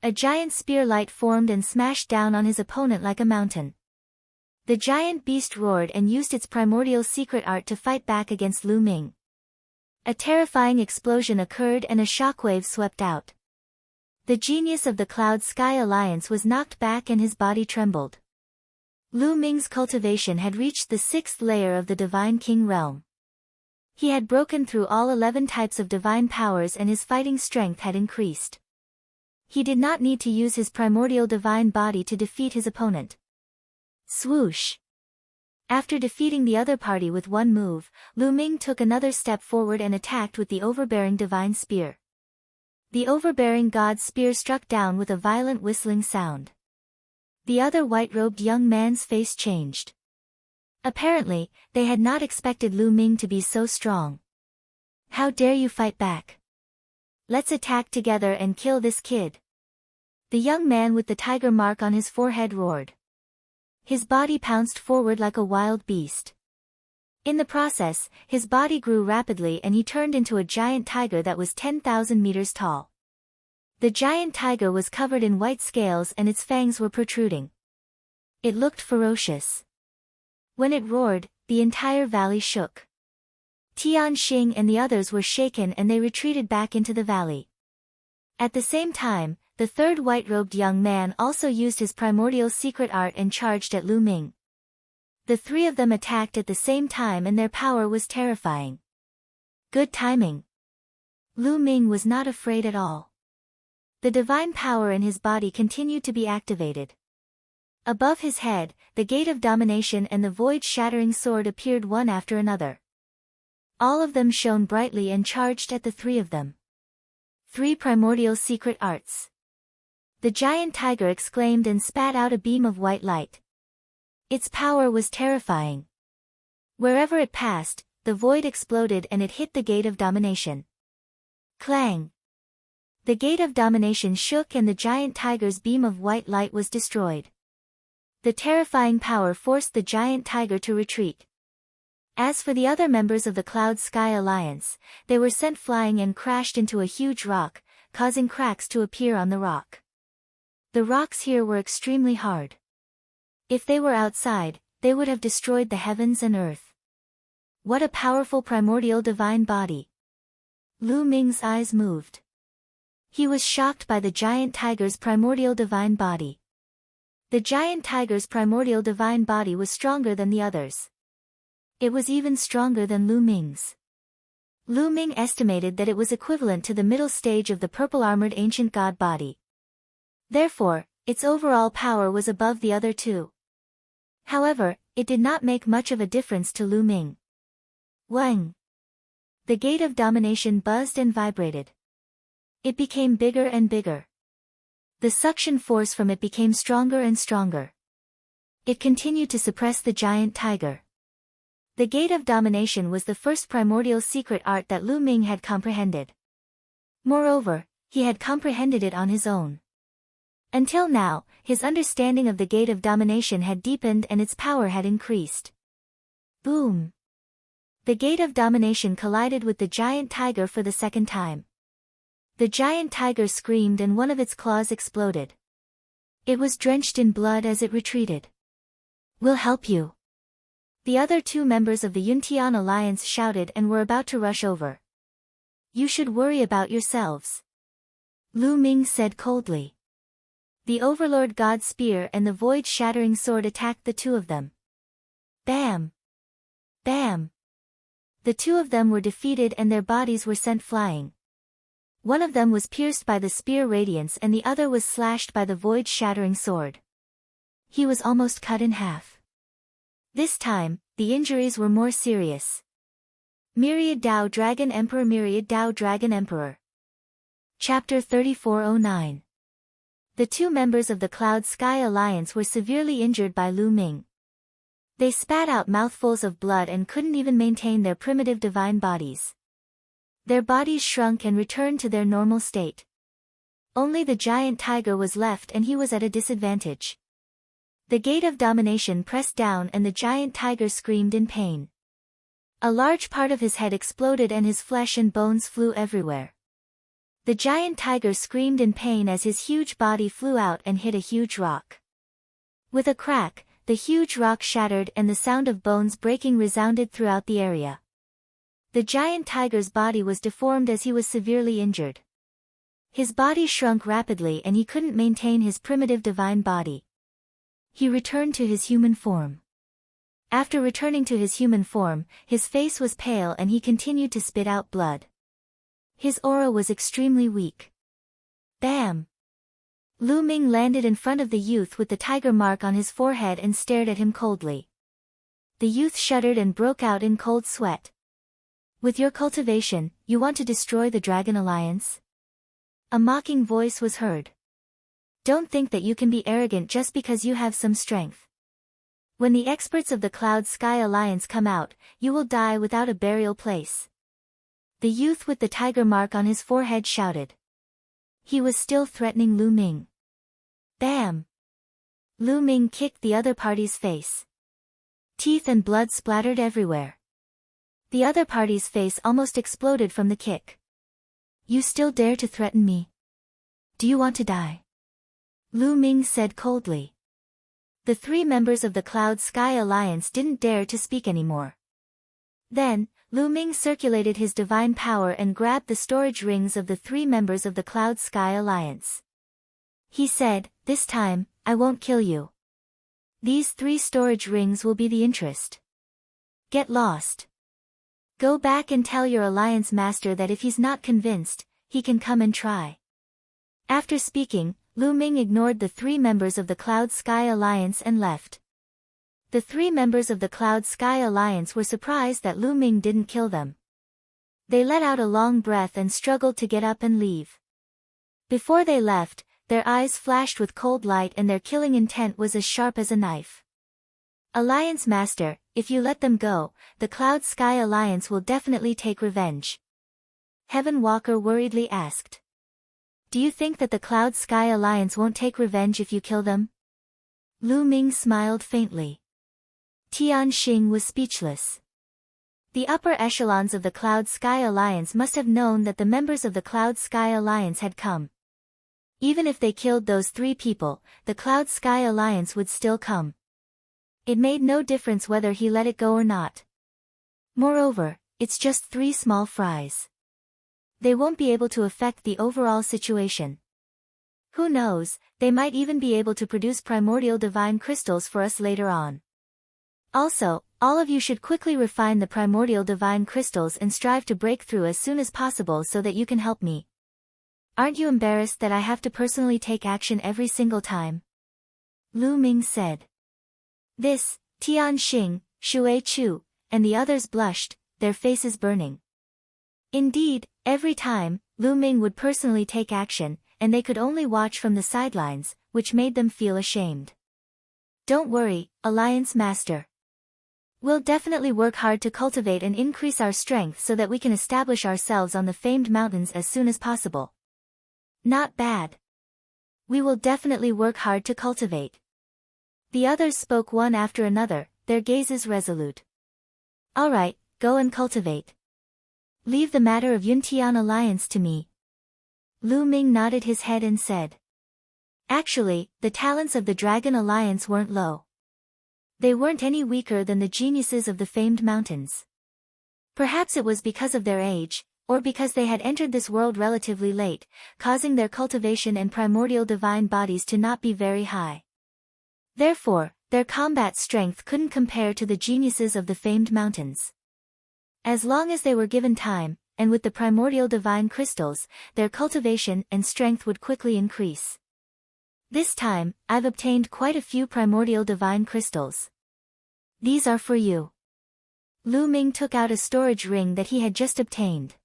A giant spear light formed and smashed down on his opponent like a mountain. The giant beast roared and used its primordial secret art to fight back against Lu Ming. A terrifying explosion occurred and a shockwave swept out. The genius of the Cloud Sky Alliance was knocked back and his body trembled. Lu Ming's cultivation had reached the 6th layer of the Divine King realm. He had broken through all 11 types of divine powers and his fighting strength had increased. He did not need to use his primordial divine body to defeat his opponent. Swoosh! After defeating the other party with 1 move, Lu Ming took another step forward and attacked with the overbearing divine spear. The overbearing god spear struck down with a violent whistling sound. The other white-robed young man's face changed. Apparently, they had not expected Lu Ming to be so strong. How dare you fight back? Let's attack together and kill this kid. The young man with the tiger mark on his forehead roared. His body pounced forward like a wild beast. In the process, his body grew rapidly and he turned into a giant tiger that was 10,000 meters tall. The giant tiger was covered in white scales and its fangs were protruding. It looked ferocious. When it roared, the entire valley shook. Tian Xing and the others were shaken and they retreated back into the valley. At the same time, the 3rd white-robed young man also used his primordial secret art and charged at Lu Ming. The 3 of them attacked at the same time and their power was terrifying. Good timing. Lu Ming was not afraid at all. The divine power in his body continued to be activated. Above his head, the Gate of Domination and the void-shattering sword appeared one after another. All of them shone brightly and charged at the 3 of them. 3 primordial secret arts. The giant tiger exclaimed and spat out a beam of white light. Its power was terrifying. Wherever it passed, the void exploded and it hit the Gate of Domination. Clang! The Gate of Domination shook and the giant tiger's beam of white light was destroyed. The terrifying power forced the giant tiger to retreat. As for the other members of the Cloud Sky Alliance, they were sent flying and crashed into a huge rock, causing cracks to appear on the rock. The rocks here were extremely hard. If they were outside, they would have destroyed the heavens and earth. What a powerful primordial divine body. Lu Ming's eyes moved. He was shocked by the giant tiger's primordial divine body. The giant tiger's primordial divine body was stronger than the others. It was even stronger than Lu Ming's. Lu Ming estimated that it was equivalent to the middle stage of the purple-armored ancient god body. Therefore, its overall power was above the other 2. However, it did not make much of a difference to Lu Ming. Wang! The Gate of Domination buzzed and vibrated. It became bigger and bigger. The suction force from it became stronger and stronger. It continued to suppress the giant tiger. The Gate of Domination was the first primordial secret art that Lu Ming had comprehended. Moreover, he had comprehended it on his own. Until now, his understanding of the Gate of Domination had deepened and its power had increased. Boom! The Gate of Domination collided with the giant tiger for the second time. The giant tiger screamed and one of its claws exploded. It was drenched in blood as it retreated. We'll help you. The other 2 members of the Yuntian Alliance shouted and were about to rush over. You should worry about yourselves. Lu Ming said coldly. The Overlord God's spear and the void-shattering sword attacked the two of them. Bam! Bam! The two of them were defeated and their bodies were sent flying. One of them was pierced by the spear radiance and the other was slashed by the void-shattering sword. He was almost cut in half. This time, the injuries were more serious. Myriad Dao Dragon Emperor Myriad Dao Dragon Emperor. Chapter 3409. The two members of the Cloud Sky Alliance were severely injured by Lu Ming. They spat out mouthfuls of blood and couldn't even maintain their primitive divine bodies. Their bodies shrunk and returned to their normal state. Only the giant tiger was left and he was at a disadvantage. The gate of domination pressed down and the giant tiger screamed in pain. A large part of his head exploded and his flesh and bones flew everywhere. The giant tiger screamed in pain as his huge body flew out and hit a huge rock. With a crack, the huge rock shattered and the sound of bones breaking resounded throughout the area. The giant tiger's body was deformed as he was severely injured. His body shrunk rapidly and he couldn't maintain his primitive divine body. He returned to his human form. After returning to his human form, his face was pale and he continued to spit out blood. His aura was extremely weak. Bam! Lu Ming landed in front of the youth with the tiger mark on his forehead and stared at him coldly. The youth shuddered and broke out in cold sweat. With your cultivation, you want to destroy the Dragon Alliance? A mocking voice was heard. Don't think that you can be arrogant just because you have some strength. When the experts of the Cloud Sky Alliance come out, you will die without a burial place. The youth with the tiger mark on his forehead shouted. He was still threatening Lu Ming. Bam! Lu Ming kicked the other party's face. Teeth and blood splattered everywhere. The other party's face almost exploded from the kick. You still dare to threaten me? Do you want to die? Lu Ming said coldly. The three members of the Cloud Sky Alliance didn't dare to speak anymore. Then, Lu Ming circulated his divine power and grabbed the storage rings of the three members of the Cloud Sky Alliance. He said, "This time, I won't kill you. These three storage rings will be the interest. Get lost. Go back and tell your Alliance Master that if he's not convinced, he can come and try." After speaking, Lu Ming ignored the three members of the Cloud Sky Alliance and left. The three members of the Cloud Sky Alliance were surprised that Lu Ming didn't kill them. They let out a long breath and struggled to get up and leave. Before they left, their eyes flashed with cold light and their killing intent was as sharp as a knife. Alliance Master, if you let them go, the Cloud Sky Alliance will definitely take revenge. Heaven Walker worriedly asked. Do you think that the Cloud Sky Alliance won't take revenge if you kill them? Lu Ming smiled faintly. Tian Xing was speechless. The upper echelons of the Cloud Sky Alliance must have known that the members of the Cloud Sky Alliance had come. Even if they killed those three people, the Cloud Sky Alliance would still come. It made no difference whether he let it go or not. Moreover, it's just three small fries. They won't be able to affect the overall situation. Who knows, they might even be able to produce primordial divine crystals for us later on. Also, all of you should quickly refine the primordial divine crystals and strive to break through as soon as possible so that you can help me. Aren't you embarrassed that I have to personally take action every single time? Lu Ming said. This, Tian Xing, Shui Chu, and the others blushed, their faces burning. Indeed, every time, Lu Ming would personally take action, and they could only watch from the sidelines, which made them feel ashamed. Don't worry, Alliance Master. We'll definitely work hard to cultivate and increase our strength so that we can establish ourselves on the famed mountains as soon as possible. Not bad. We will definitely work hard to cultivate. The others spoke one after another, their gazes resolute. Alright, go and cultivate. Leave the matter of Yuntian Alliance to me. Lu Ming nodded his head and said. Actually, the talents of the Dragon Alliance weren't low. They weren't any weaker than the geniuses of the famed mountains. Perhaps it was because of their age, or because they had entered this world relatively late, causing their cultivation and primordial divine bodies to not be very high. Therefore, their combat strength couldn't compare to the geniuses of the famed mountains. As long as they were given time, and with the primordial divine crystals, their cultivation and strength would quickly increase. This time, I've obtained quite a few primordial divine crystals. These are for you. Lu Ming took out a storage ring that he had just obtained.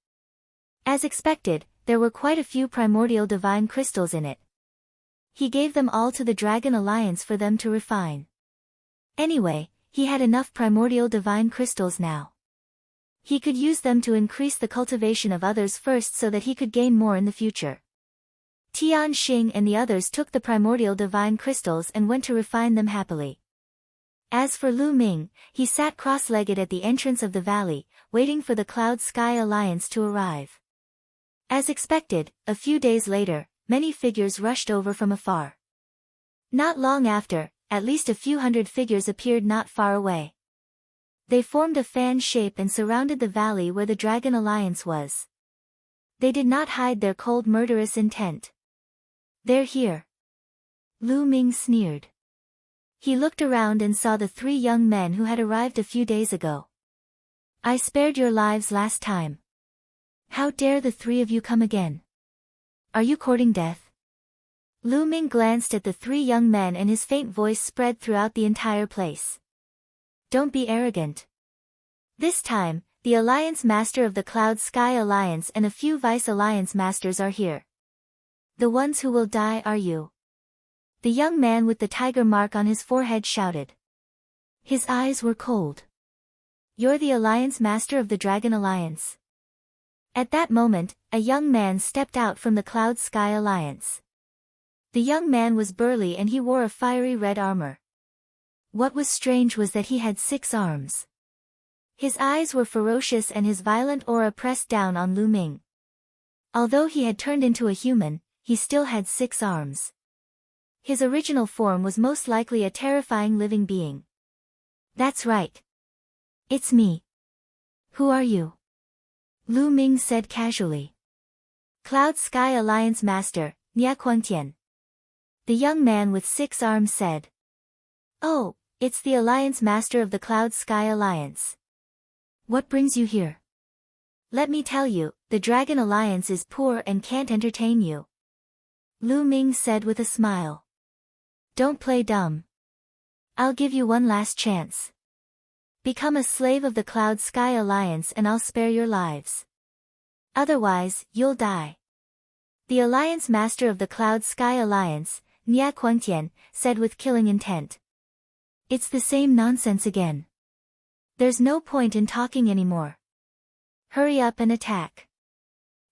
As expected, there were quite a few primordial divine crystals in it. He gave them all to the Dragon Alliance for them to refine. Anyway, he had enough primordial divine crystals now. He could use them to increase the cultivation of others first so that he could gain more in the future. Tian Xing and the others took the primordial divine crystals and went to refine them happily. As for Lu Ming, he sat cross-legged at the entrance of the valley, waiting for the Cloud Sky Alliance to arrive. As expected, a few days later, many figures rushed over from afar. Not long after, at least a few hundred figures appeared not far away. They formed a fan shape and surrounded the valley where the Dragon Alliance was. They did not hide their cold murderous intent. "They're here." Lu Ming sneered. He looked around and saw the 3 young men who had arrived a few days ago. "I spared your lives last time. How dare the 3 of you come again? Are you courting death?" Lu Ming glanced at the 3 young men and his faint voice spread throughout the entire place. "Don't be arrogant. This time, the Alliance Master of the Cloud Sky Alliance and a few Vice Alliance Masters are here. The ones who will die are you." The young man with the tiger mark on his forehead shouted. His eyes were cold. "You're the Alliance Master of the Dragon Alliance." At that moment, a young man stepped out from the Cloud Sky Alliance. The young man was burly and he wore a fiery red armor. What was strange was that he had 6 arms. His eyes were ferocious and his violent aura pressed down on Lu Ming. Although he had turned into a human, he still had 6 arms. His original form was most likely a terrifying living being. "That's right. It's me." "Who are you?" Lu Ming said casually. "Cloud Sky Alliance Master, Nia Quangtian." The young man with 6 arms said. "Oh, it's the Alliance Master of the Cloud Sky Alliance. What brings you here?" "Let me tell you, the Dragon Alliance is poor and can't entertain you," Lu Ming said with a smile. "Don't play dumb. I'll give you one last chance. Become a slave of the Cloud Sky Alliance and I'll spare your lives. Otherwise, you'll die." The Alliance Master of the Cloud Sky Alliance, Nia Quangtian, said with killing intent. "It's the same nonsense again. There's no point in talking anymore. Hurry up and attack.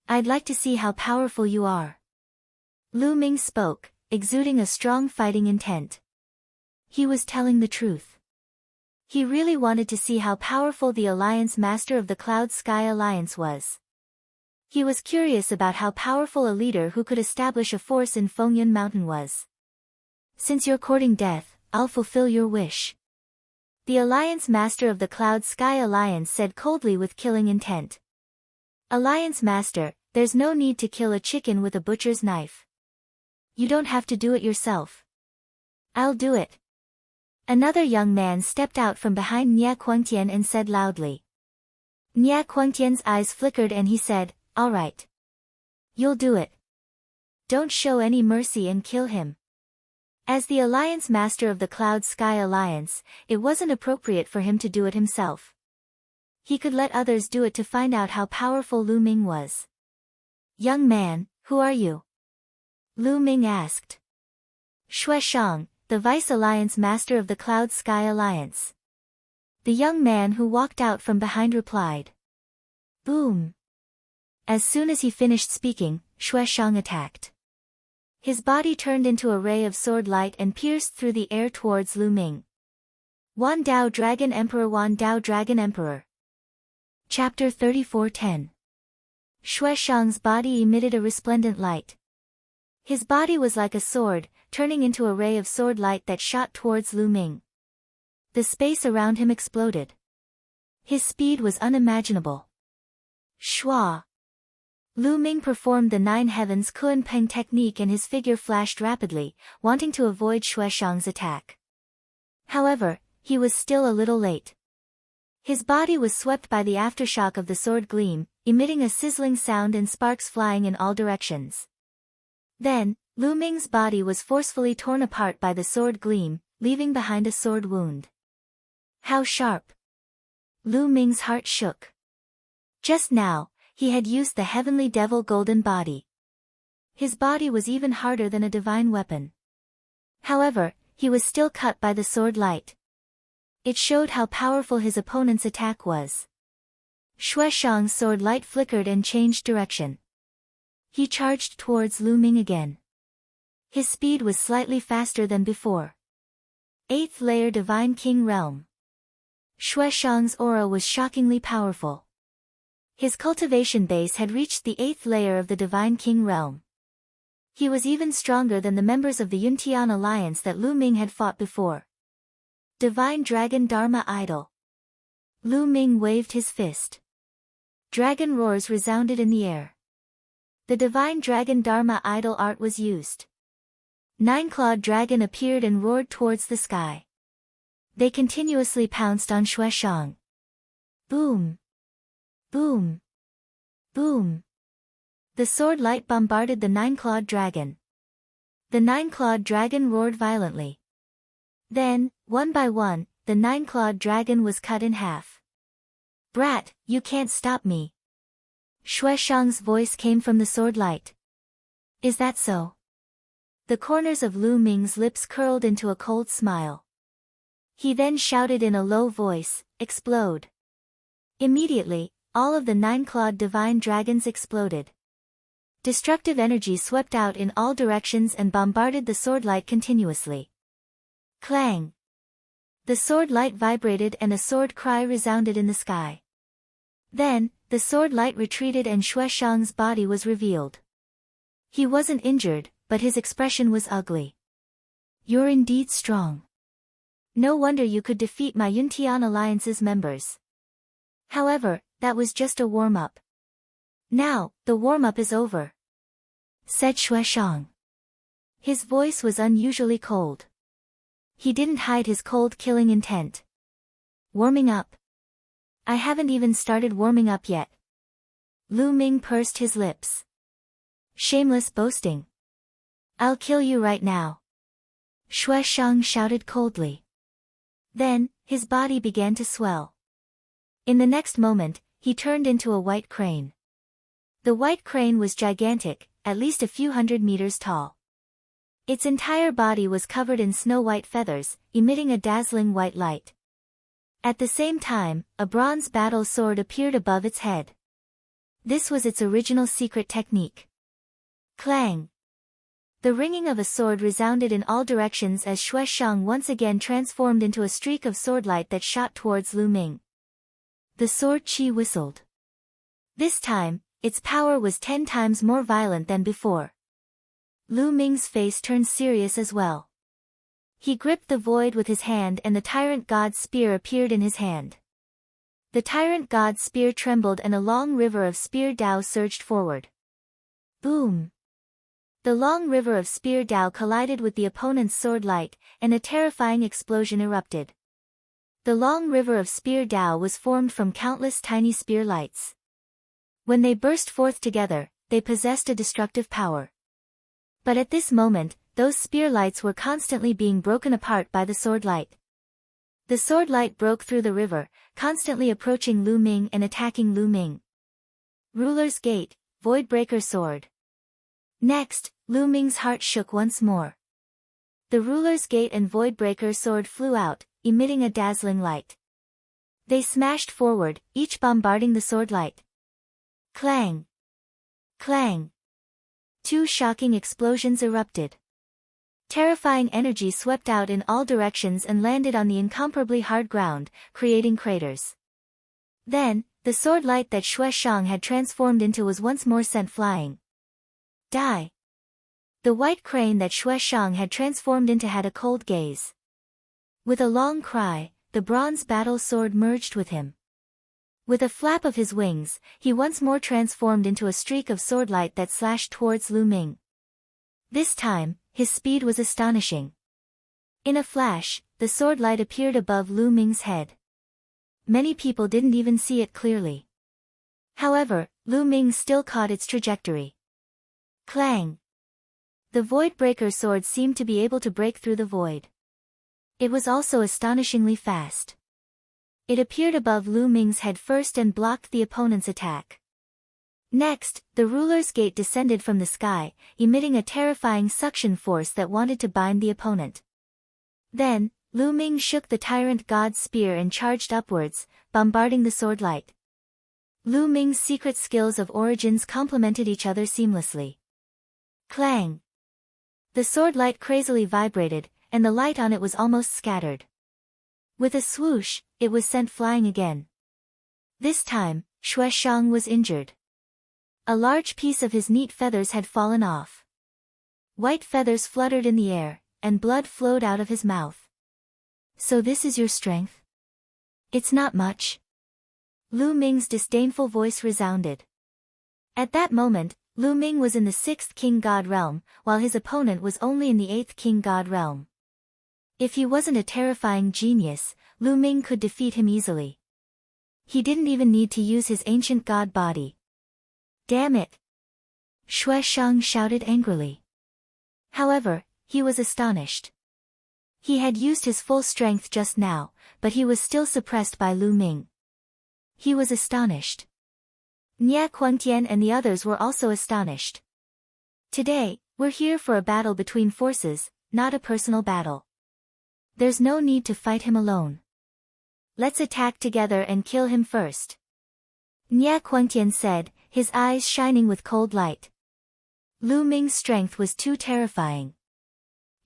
I'd like to see how powerful you are." Lu Ming spoke, exuding a strong fighting intent. He was telling the truth. He really wanted to see how powerful the Alliance Master of the Cloud Sky Alliance was. He was curious about how powerful a leader who could establish a force in Fengyun Mountain was. "Since you're courting death, I'll fulfill your wish," the Alliance Master of the Cloud Sky Alliance said coldly with killing intent. "Alliance Master, there's no need to kill a chicken with a butcher's knife. You don't have to do it yourself. I'll do it." Another young man stepped out from behind Nia Quangtian and said loudly. Nia Quangtian's eyes flickered and he said, "All right. You'll do it. Don't show any mercy and kill him." As the Alliance Master of the Cloud Sky Alliance, it wasn't appropriate for him to do it himself. He could let others do it to find out how powerful Lu Ming was. "Young man, who are you?" Lu Ming asked. "Xue Shang, the Vice Alliance Master of the Cloud Sky Alliance." The young man who walked out from behind replied. Boom! As soon as he finished speaking, Xue Shang attacked. His body turned into a ray of sword light and pierced through the air towards Lu Ming. Wan Dao Dragon Emperor, Wan Dao Dragon Emperor. Chapter 34:10. Xue Shang's body emitted a resplendent light. His body was like a sword, turning into a ray of sword light that shot towards Lu Ming. The space around him exploded. His speed was unimaginable. Shua! Lu Ming performed the Nine Heavens Kuan Peng technique and his figure flashed rapidly, wanting to avoid Xue Shang's attack. However, he was still a little late. His body was swept by the aftershock of the sword gleam, emitting a sizzling sound and sparks flying in all directions. Then, Lu Ming's body was forcefully torn apart by the sword gleam, leaving behind a sword wound. How sharp! Lu Ming's heart shook. Just now, he had used the heavenly devil golden body. His body was even harder than a divine weapon. However, he was still cut by the sword light. It showed how powerful his opponent's attack was. Xue Shang's sword light flickered and changed direction. He charged towards Lu Ming again. His speed was slightly faster than before. 8th layer Divine King Realm. Xue Shang's aura was shockingly powerful. His cultivation base had reached the 8th layer of the Divine King Realm. He was even stronger than the members of the Yuntian alliance that Lu Ming had fought before. Divine Dragon Dharma Idol. Lu Ming waved his fist. Dragon roars resounded in the air. The Divine Dragon Dharma Idol art was used. 9-clawed dragon appeared and roared towards the sky. They continuously pounced on Xue Shang. Boom! Boom! Boom! The sword light bombarded the 9-clawed dragon. The 9-clawed dragon roared violently. Then, one by one, the 9-clawed dragon was cut in half. Brat, you can't stop me. Xue Shang's voice came from the sword light. Is that so? The corners of Lu Ming's lips curled into a cold smile. He then shouted in a low voice, "Explode!" Immediately, all of the 9-clawed divine dragons exploded. Destructive energy swept out in all directions and bombarded the sword light continuously. Clang! The sword light vibrated and a sword cry resounded in the sky. Then, the sword light retreated and Xue Shang's body was revealed. He wasn't injured, but his expression was ugly. You're indeed strong. No wonder you could defeat my Yuntian Alliance's members. However, that was just a warm-up. Now, the warm-up is over, said Xue Shang. His voice was unusually cold. He didn't hide his cold killing intent. Warming up? I haven't even started warming up yet. Lu Ming pursed his lips. Shameless boasting. I'll kill you right now. Xue Shang shouted coldly. Then, his body began to swell. In the next moment, he turned into a white crane. The white crane was gigantic, at least a few hundred meters tall. Its entire body was covered in snow-white feathers, emitting a dazzling white light. At the same time, a bronze battle sword appeared above its head. This was its original secret technique. Clang! The ringing of a sword resounded in all directions as Xue Shang once again transformed into a streak of swordlight that shot towards Lu Ming. The sword chi whistled. This time, its power was 10 times more violent than before. Lu Ming's face turned serious as well. He gripped the void with his hand and the tyrant god's spear appeared in his hand. The tyrant god's spear trembled and a long river of spear Dao surged forward. Boom! The long river of spear Dao collided with the opponent's sword light, and a terrifying explosion erupted. The long river of spear Dao was formed from countless tiny spear lights. When they burst forth together, they possessed a destructive power. But at this moment, those spear lights were constantly being broken apart by the sword light. The sword light broke through the river, constantly approaching Lu Ming and attacking Lu Ming. Ruler's Gate, Voidbreaker Sword. Next, Lu Ming's heart shook once more. The Ruler's Gate and Voidbreaker Sword flew out, emitting a dazzling light. They smashed forward, each bombarding the sword light. Clang! Clang! 2 shocking explosions erupted. Terrifying energy swept out in all directions and landed on the incomparably hard ground, creating craters. Then, the sword light that Xue Shang had transformed into was once more sent flying. Die! The white crane that Xue Shang had transformed into had a cold gaze. With a long cry, the bronze battle sword merged with him. With a flap of his wings, he once more transformed into a streak of swordlight that slashed towards Lu Ming. This time, his speed was astonishing. In a flash, the swordlight appeared above Lu Ming's head. Many people didn't even see it clearly. However, Lu Ming still caught its trajectory. Clang! The Void Breaker's sword seemed to be able to break through the void. It was also astonishingly fast. It appeared above Lu Ming's head first and blocked the opponent's attack. Next, the ruler's gate descended from the sky, emitting a terrifying suction force that wanted to bind the opponent. Then, Lu Ming shook the tyrant god's spear and charged upwards, bombarding the swordlight. Lu Ming's secret skills of origins complemented each other seamlessly. Clang! The swordlight crazily vibrated, and the light on it was almost scattered. With a swoosh, it was sent flying again. This time, Xue Shang was injured. A large piece of his neat feathers had fallen off. White feathers fluttered in the air, and blood flowed out of his mouth. So this is your strength? It's not much. Lu Ming's disdainful voice resounded. At that moment, Lu Ming was in the 6th King God realm, while his opponent was only in the 8th King God realm. If he wasn't a terrifying genius, Lu Ming could defeat him easily. He didn't even need to use his ancient god body. Damn it! Xue Shang shouted angrily. However, he was astonished. He had used his full strength just now, but he was still suppressed by Lu Ming. He was astonished. Nia Quantian and the others were also astonished. Today, we're here for a battle between forces, not a personal battle. There's no need to fight him alone. Let's attack together and kill him first. Nia Quantian said, his eyes shining with cold light. Lu Ming's strength was too terrifying.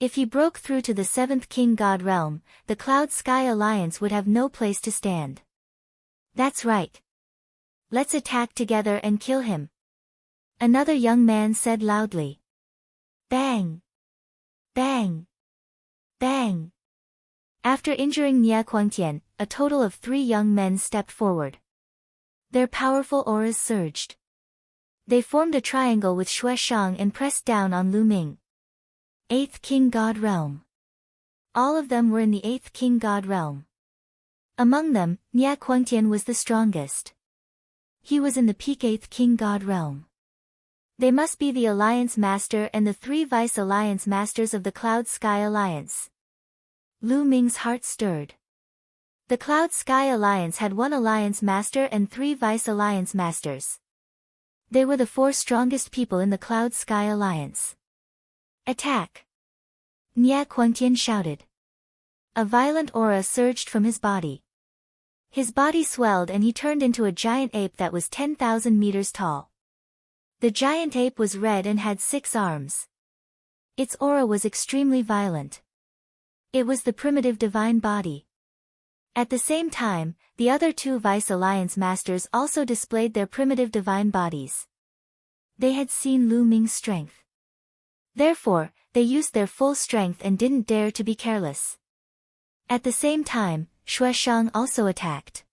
If he broke through to the 7th King God realm, the Cloud Sky Alliance would have no place to stand. That's right. Let's attack together and kill him. Another young man said loudly. Bang! Bang! Bang! After injuring Nia Quantian, a total of 3 young men stepped forward. Their powerful auras surged. They formed a triangle with Xue Shang and pressed down on Lu Ming. 8th King God realm. All of them were in the 8th King God realm. Among them, Nia Quantian was the strongest. He was in the peak 8th King God realm. They must be the Alliance Master and the 3 Vice Alliance Masters of the Cloud Sky Alliance. Lu Ming's heart stirred. The Cloud Sky Alliance had 1 Alliance Master and 3 Vice Alliance Masters. They were the 4 strongest people in the Cloud Sky Alliance. Attack! Nia Quantian shouted. A violent aura surged from his body. His body swelled and he turned into a giant ape that was 10,000 meters tall. The giant ape was red and had 6 arms. Its aura was extremely violent. It was the primitive divine body. At the same time, the other 2 Vice Alliance Masters also displayed their primitive divine bodies. They had seen Lu Ming's strength. Therefore, they used their full strength and didn't dare to be careless. At the same time, Xue Shang also attacked.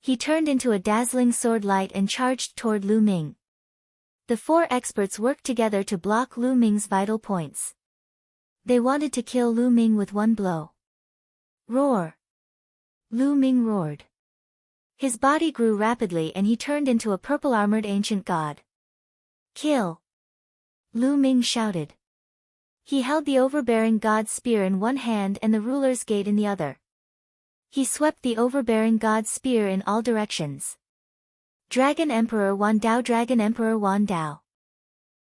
He turned into a dazzling sword light and charged toward Lu Ming. The 4 experts worked together to block Lu Ming's vital points. They wanted to kill Lu Ming with 1 blow. Roar! Lu Ming roared. His body grew rapidly and he turned into a purple-armored ancient god. Kill! Lu Ming shouted. He held the overbearing god's spear in one hand and the ruler's gate in the other. He swept the overbearing god's spear in all directions. Dragon Emperor Wan Dao, Dragon Emperor Wan Dao.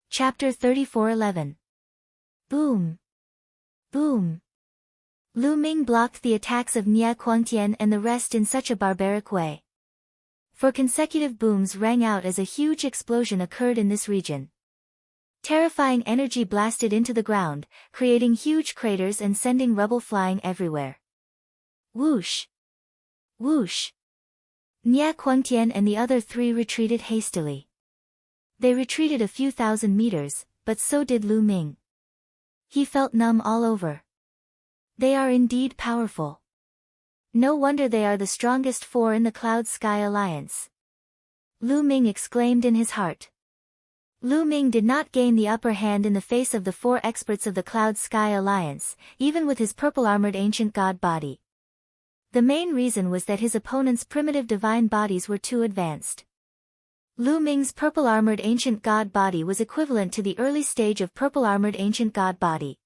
Chapter 34:11. Boom! Boom! Lu Ming blocked the attacks of Nia Quantian and the rest in such a barbaric way. 4 consecutive booms rang out as a huge explosion occurred in this region. Terrifying energy blasted into the ground, creating huge craters and sending rubble flying everywhere. Whoosh! Whoosh! Nia Quantian and the other 3 retreated hastily. They retreated a few thousand meters, but so did Lu Ming. He felt numb all over. They are indeed powerful. No wonder they are the strongest four in the Cloud Sky Alliance. Lu Ming exclaimed in his heart. Lu Ming did not gain the upper hand in the face of the four experts of the Cloud Sky Alliance, even with his purple-armored ancient god body. The main reason was that his opponent's primitive divine bodies were too advanced. Lu Ming's purple-armored ancient god body was equivalent to the early stage of purple-armored ancient god body.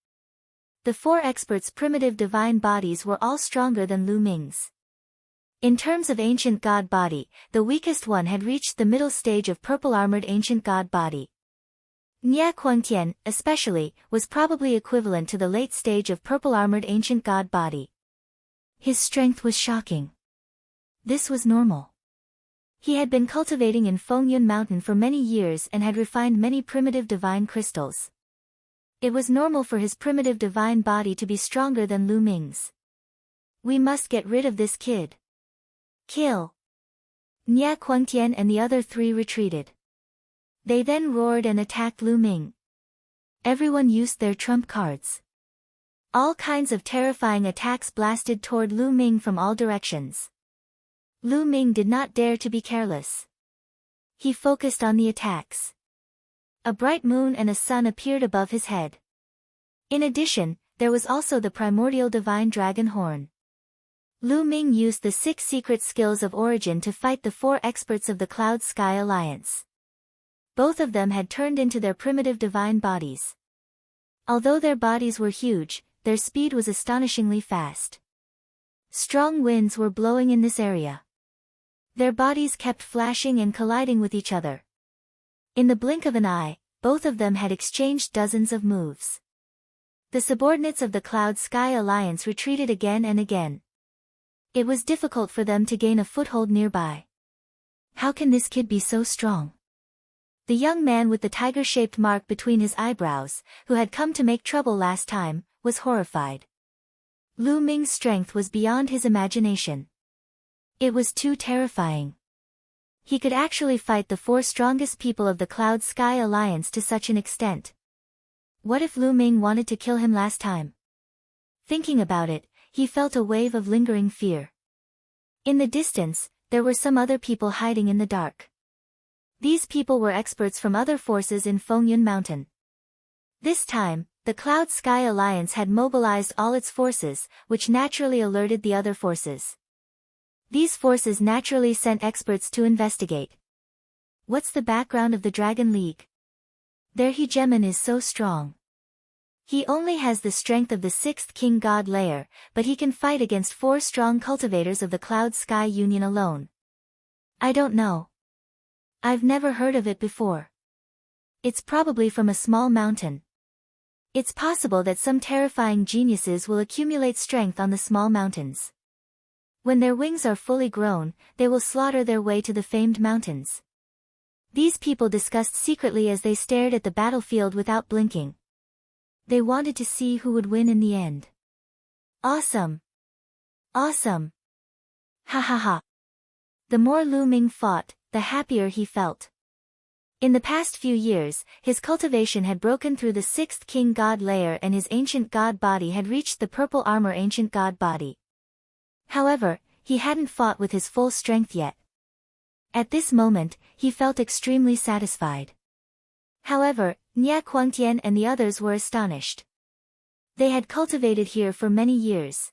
The four experts' primitive divine bodies were all stronger than Lu Ming's. In terms of ancient god body, the weakest one had reached the middle stage of purple-armored ancient god body. Nye Kuangtian, especially, was probably equivalent to the late stage of purple-armored ancient god body. His strength was shocking. This was normal. He had been cultivating in Fengyun Mountain for many years and had refined many primitive divine crystals. It was normal for his primitive divine body to be stronger than Lu Ming's. We must get rid of this kid. Kill! Nye Kuangtian and the other three retreated. They then roared and attacked Lu Ming. Everyone used their trump cards. All kinds of terrifying attacks blasted toward Lu Ming from all directions. Lu Ming did not dare to be careless. He focused on the attacks. A bright moon and a sun appeared above his head. In addition, there was also the primordial divine dragon horn. Lu Ming used the 6 secret skills of origin to fight the 4 experts of the Cloud Sky Alliance. Both of them had turned into their primitive divine bodies. Although their bodies were huge, their speed was astonishingly fast. Strong winds were blowing in this area. Their bodies kept flashing and colliding with each other. In the blink of an eye, both of them had exchanged dozens of moves. The subordinates of the Cloud Sky Alliance retreated again and again. It was difficult for them to gain a foothold nearby. How can this kid be so strong? The young man with the tiger-shaped mark between his eyebrows, who had come to make trouble last time, was horrified. Lu Ming's strength was beyond his imagination. It was too terrifying. He could actually fight the 4 strongest people of the Cloud Sky Alliance to such an extent. What if Lu Ming wanted to kill him last time? Thinking about it, he felt a wave of lingering fear. In the distance, there were some other people hiding in the dark. These people were experts from other forces in Fengyun Mountain. This time, the Cloud Sky Alliance had mobilized all its forces, which naturally alerted the other forces. These forces naturally sent experts to investigate. What's the background of the Dragon League? Their hegemon is so strong. He only has the strength of the 6th King God layer, but he can fight against 4 strong cultivators of the Cloud Sky Union alone. I don't know. I've never heard of it before. It's probably from a small mountain. It's possible that some terrifying geniuses will accumulate strength on the small mountains. When their wings are fully grown, they will slaughter their way to the famed mountains. These people discussed secretly as they stared at the battlefield without blinking. They wanted to see who would win in the end. Awesome! Awesome! Ha ha ha! The more Lu Ming fought, the happier he felt. In the past few years, his cultivation had broken through the 6th King God layer and his ancient god body had reached the purple armor ancient god body. However, he hadn't fought with his full strength yet. At this moment, he felt extremely satisfied. However, Nye Kuangtian and the others were astonished. They had cultivated here for many years.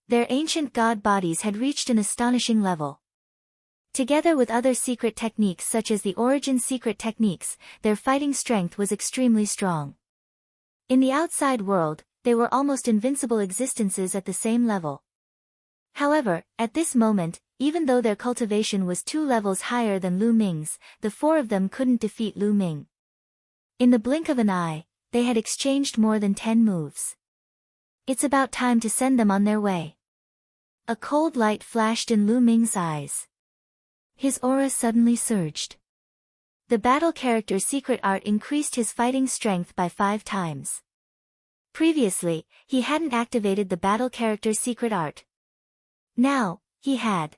Their ancient god bodies had reached an astonishing level. Together with other secret techniques such as the origin secret techniques, their fighting strength was extremely strong. In the outside world, they were almost invincible existences at the same level. However, at this moment, even though their cultivation was 2 levels higher than Lu Ming's, the 4 of them couldn't defeat Lu Ming. In the blink of an eye, they had exchanged more than 10 moves. It's about time to send them on their way. A cold light flashed in Lu Ming's eyes. His aura suddenly surged. The battle character secret art increased his fighting strength by 5 times. Previously, he hadn't activated the battle character secret art. Now, he had.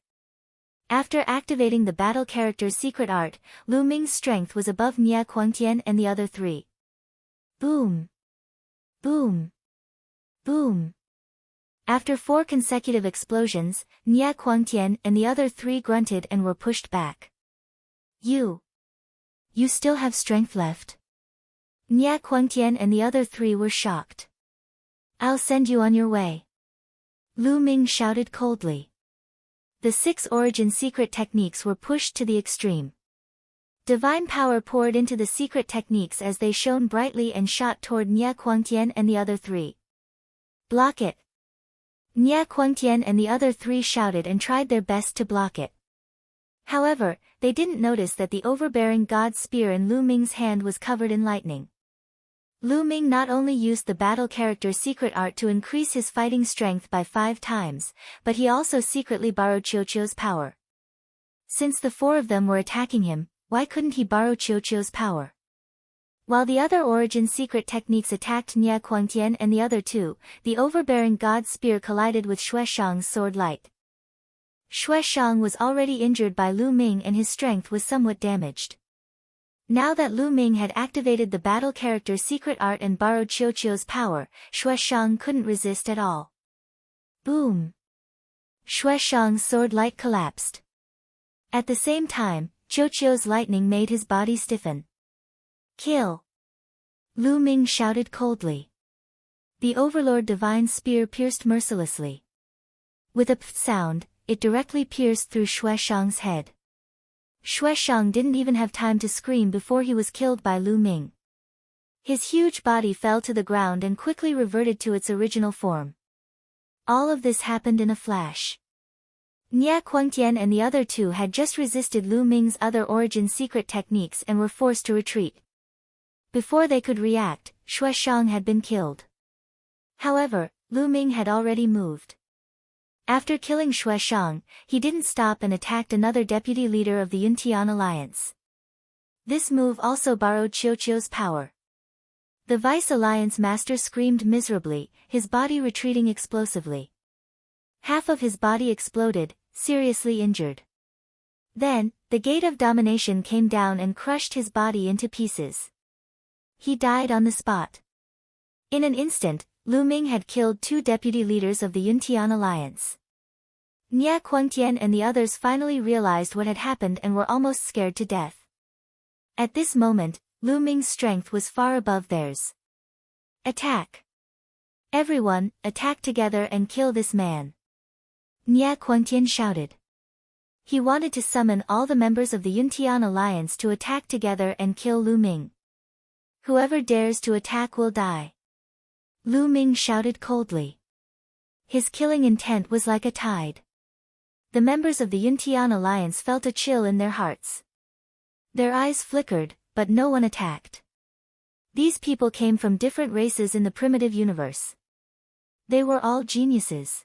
After activating the battle character's secret art, Lu Ming's strength was above Nye Kuangtian and the other 3. Boom! Boom! Boom! After 4 consecutive explosions, Nia Quangtian and the other 3 grunted and were pushed back. You still have strength left? Nia Quangtian and the other 3 were shocked. I'll send you on your way. Lu Ming shouted coldly. The 6 origin secret techniques were pushed to the extreme. Divine power poured into the secret techniques as they shone brightly and shot toward Nia Quangtian and the other 3. Block it! Nia Quangtian and the other 3 shouted and tried their best to block it. However, they didn't notice that the overbearing god spear in Lu Ming's hand was covered in lightning. Lu Ming not only used the battle character secret art to increase his fighting strength by 5 times, but he also secretly borrowed Qiuqiu's power. Since the 4 of them were attacking him, why couldn't he borrow Qiuqiu's power? While the other origin secret techniques attacked Nia Quangtian and the other 2, the overbearing god spear collided with Xueshang's sword light. Xueshang was already injured by Lu Ming and his strength was somewhat damaged. Now that Lu Ming had activated the battle character secret art and borrowed Qiuqiu's power, Xueshang couldn't resist at all. Boom! Xueshang's sword light collapsed. At the same time, Qiuqiu's lightning made his body stiffen. Kill! Lu Ming shouted coldly. The Overlord Divine Spear pierced mercilessly. With a pft sound, it directly pierced through Xueshang's head. Xueshang didn't even have time to scream before he was killed by Lu Ming. His huge body fell to the ground and quickly reverted to its original form. All of this happened in a flash. Nia Quangtian and the other 2 had just resisted Lu Ming's other origin secret techniques and were forced to retreat. Before they could react, Xueshang had been killed. However, Lu Ming had already moved. After killing Xueshang, he didn't stop and attacked another deputy leader of the Yuntian Alliance. This move also borrowed Qiuqiu's power. The Vice Alliance master screamed miserably, his body retreating explosively. Half of his body exploded, seriously injured. Then, the Gate of Domination came down and crushed his body into pieces. He died on the spot. In an instant, Lu Ming had killed 2 deputy leaders of the Yuntian Alliance. Nia Quangtian and the others finally realized what had happened and were almost scared to death. At this moment, Lu Ming's strength was far above theirs. Attack! Everyone, attack together and kill this man! Nia Quangtian shouted. He wanted to summon all the members of the Yuntian Alliance to attack together and kill Lu Ming. Whoever dares to attack will die. Lu Ming shouted coldly. His killing intent was like a tide. The members of the Yuntian Alliance felt a chill in their hearts. Their eyes flickered, but no one attacked. These people came from different races in the primitive universe. They were all geniuses.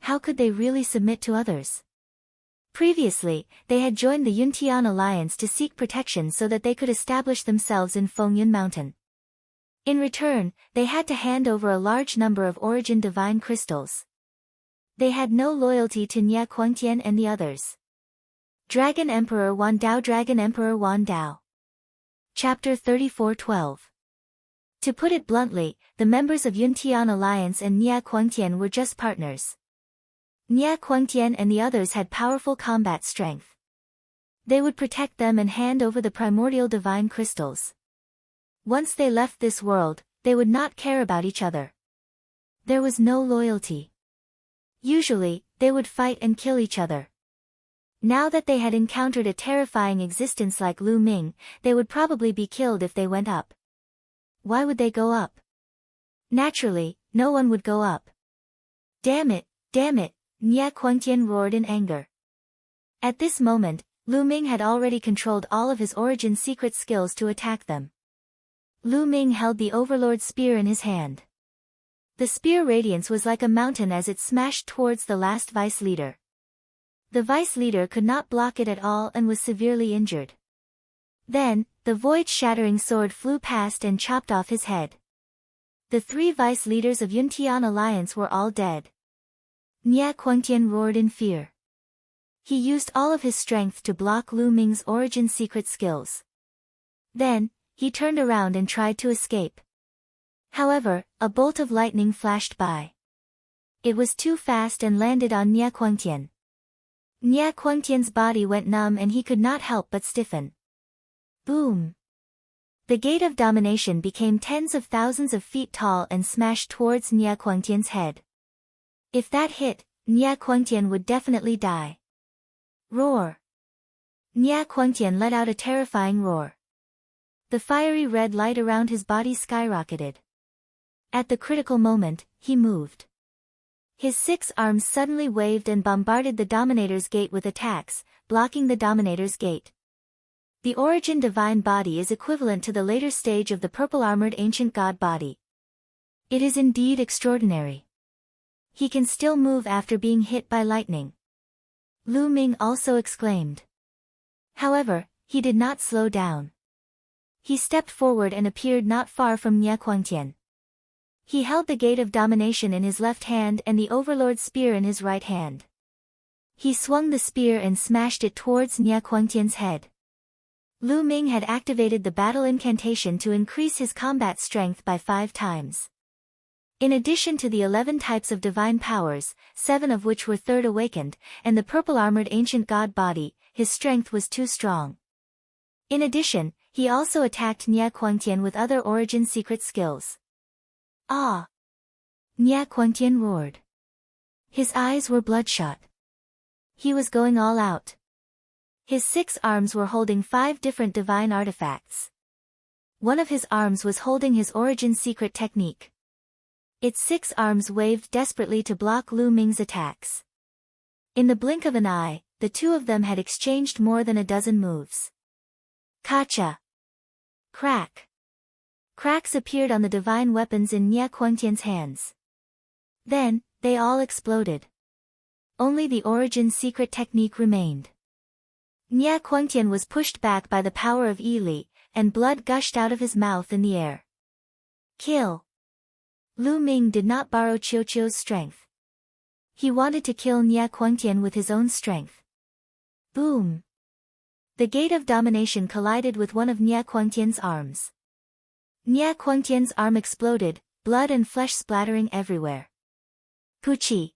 How could they really submit to others? Previously, they had joined the Yuntian Alliance to seek protection so that they could establish themselves in Fengyun Mountain. In return, they had to hand over a large number of origin divine crystals. They had no loyalty to Nia Quangtian and the others. Dragon Emperor Wan Dao, Dragon Emperor Wan Dao. Chapter 34:12. To put it bluntly, the members of Yuntian Alliance and Nia Quangtian were just partners. Nia Quangtian and the others had powerful combat strength. They would protect them and hand over the primordial divine crystals. Once they left this world, they would not care about each other. There was no loyalty. Usually, they would fight and kill each other. Now that they had encountered a terrifying existence like Lu Ming, they would probably be killed if they went up. Why would they go up? Naturally, no one would go up. Damn it, Nia Quangtian roared in anger. At this moment, Lu Ming had already controlled all of his origin secret skills to attack them. Lu Ming held the Overlord spear in his hand. The spear radiance was like a mountain as it smashed towards the last vice leader. The vice leader could not block it at all and was severely injured. Then, the void-shattering sword flew past and chopped off his head. The 3 vice leaders of Yuntian Alliance were all dead. Nia Quangtian roared in fear. He used all of his strength to block Lu Ming's origin secret skills. Then, he turned around and tried to escape. However, a bolt of lightning flashed by. It was too fast and landed on Nia Kuangtian. Nia Kuangtian's body went numb and he could not help but stiffen. Boom! The gate of domination became tens of thousands of feet tall and smashed towards Nia Kuangtian's head. If that hit, Nia Kuangtian would definitely die. Roar! Nia Kuangtian let out a terrifying roar. The fiery red light around his body skyrocketed. At the critical moment, he moved. His 6 arms suddenly waved and bombarded the Dominator's gate with attacks, blocking the Dominator's gate. The origin divine body is equivalent to the later stage of the purple-armored ancient god body. It is indeed extraordinary. He can still move after being hit by lightning. Lu Ming also exclaimed. However, he did not slow down. He stepped forward and appeared not far from Nia Kuangtian. He held the gate of domination in his left hand and the Overlord's spear in his right hand. He swung the spear and smashed it towards Nia Kuangtian's head. Lu Ming had activated the battle incantation to increase his combat strength by 5 times. In addition to the 11 types of divine powers, 7 of which were third awakened, and the purple-armored ancient god body, his strength was too strong. In addition, he also attacked Nia Kuangtian with other origin secret skills. Ah! Nia Kuangtian roared. His eyes were bloodshot. He was going all out. His 6 arms were holding 5 different divine artifacts. One of his arms was holding his origin secret technique. Its 6 arms waved desperately to block Lu Ming's attacks. In the blink of an eye, the 2 of them had exchanged more than a dozen moves. Kacha! Crack! Cracks appeared on the divine weapons in Nia Kuangtian's hands. Then, they all exploded. Only the origin secret technique remained. Nia Kuangtian was pushed back by the power of Yi Li, and blood gushed out of his mouth in the air. Kill! Lu Ming did not borrow Qiuqiu's strength. He wanted to kill Nia Kuangtian with his own strength. Boom! The gate of domination collided with one of Nia Kuangtian's arms. Nia Kuangtian's arm exploded, blood and flesh splattering everywhere. Puchi!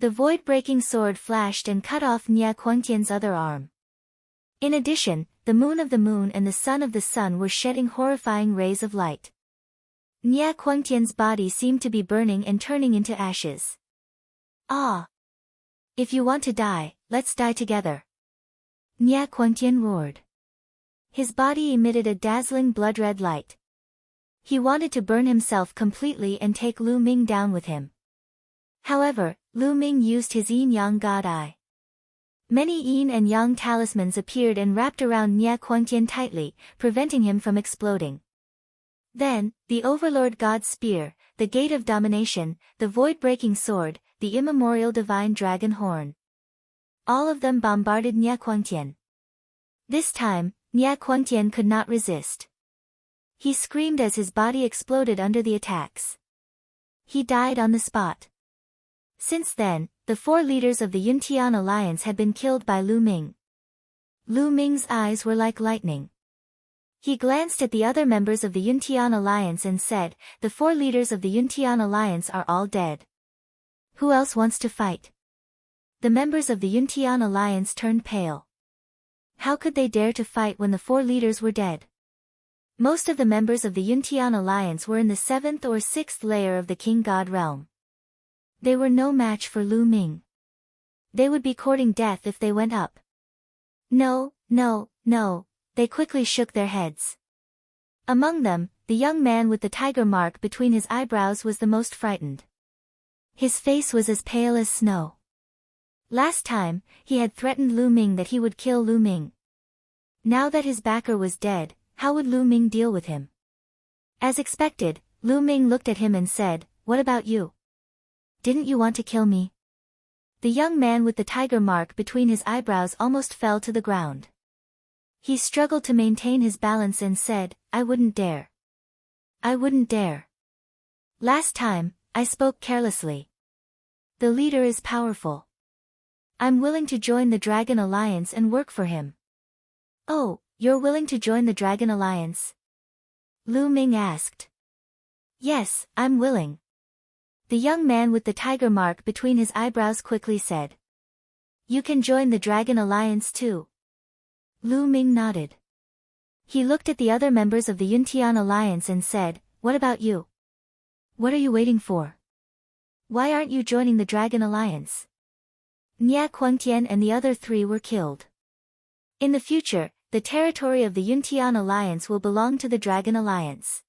The void-breaking sword flashed and cut off Nia Kuangtian's other arm. In addition, the moon of the moon and the sun of the sun were shedding horrifying rays of light. Nia Kuangtian's body seemed to be burning and turning into ashes. Ah! If you want to die, let's die together. Nia Kuangtian roared. His body emitted a dazzling blood-red light. He wanted to burn himself completely and take Lu Ming down with him. However, Lu Ming used his yin-yang god eye. Many yin and yang talismans appeared and wrapped around Nia Kuangtian tightly, preventing him from exploding. Then, the Overlord God's spear, the Gate of Domination, the Void-breaking sword, the immemorial divine dragon horn. All of them bombarded Nia Kuangtian. This time, Nia Kuangtian could not resist. He screamed as his body exploded under the attacks. He died on the spot. Since then, the 4 leaders of the Yuntian alliance had been killed by Lu Ming. Lu Ming's eyes were like lightning. He glanced at the other members of the Yuntian alliance and said, "The 4 leaders of the Yuntian alliance are all dead. Who else wants to fight?" The members of the Yuntian alliance turned pale. How could they dare to fight when the 4 leaders were dead? Most of the members of the Yuntian alliance were in the 7th or 6th layer of the King God realm. They were no match for Lu Ming. They would be courting death if they went up. No, no, no, they quickly shook their heads. Among them, the young man with the tiger mark between his eyebrows was the most frightened. His face was as pale as snow. Last time, he had threatened Lu Ming that he would kill Lu Ming. Now that his backer was dead, how would Lu Ming deal with him? As expected, Lu Ming looked at him and said, "What about you? Didn't you want to kill me?" The young man with the tiger mark between his eyebrows almost fell to the ground. He struggled to maintain his balance and said, "I wouldn't dare. I wouldn't dare. Last time, I spoke carelessly. The leader is powerful. I'm willing to join the Dragon Alliance and work for him." "Oh, you're willing to join the Dragon Alliance?" Lu Ming asked. "Yes, I'm willing. The young man with the tiger mark between his eyebrows quickly said. You can join the Dragon Alliance too. Lu Ming nodded. He looked at the other members of the Yuntian Alliance and said, what about you? What are you waiting for? Why aren't you joining the Dragon Alliance? Nya Quangtian and the other three were killed. In the future, the territory of the Yuntian Alliance will belong to the Dragon Alliance.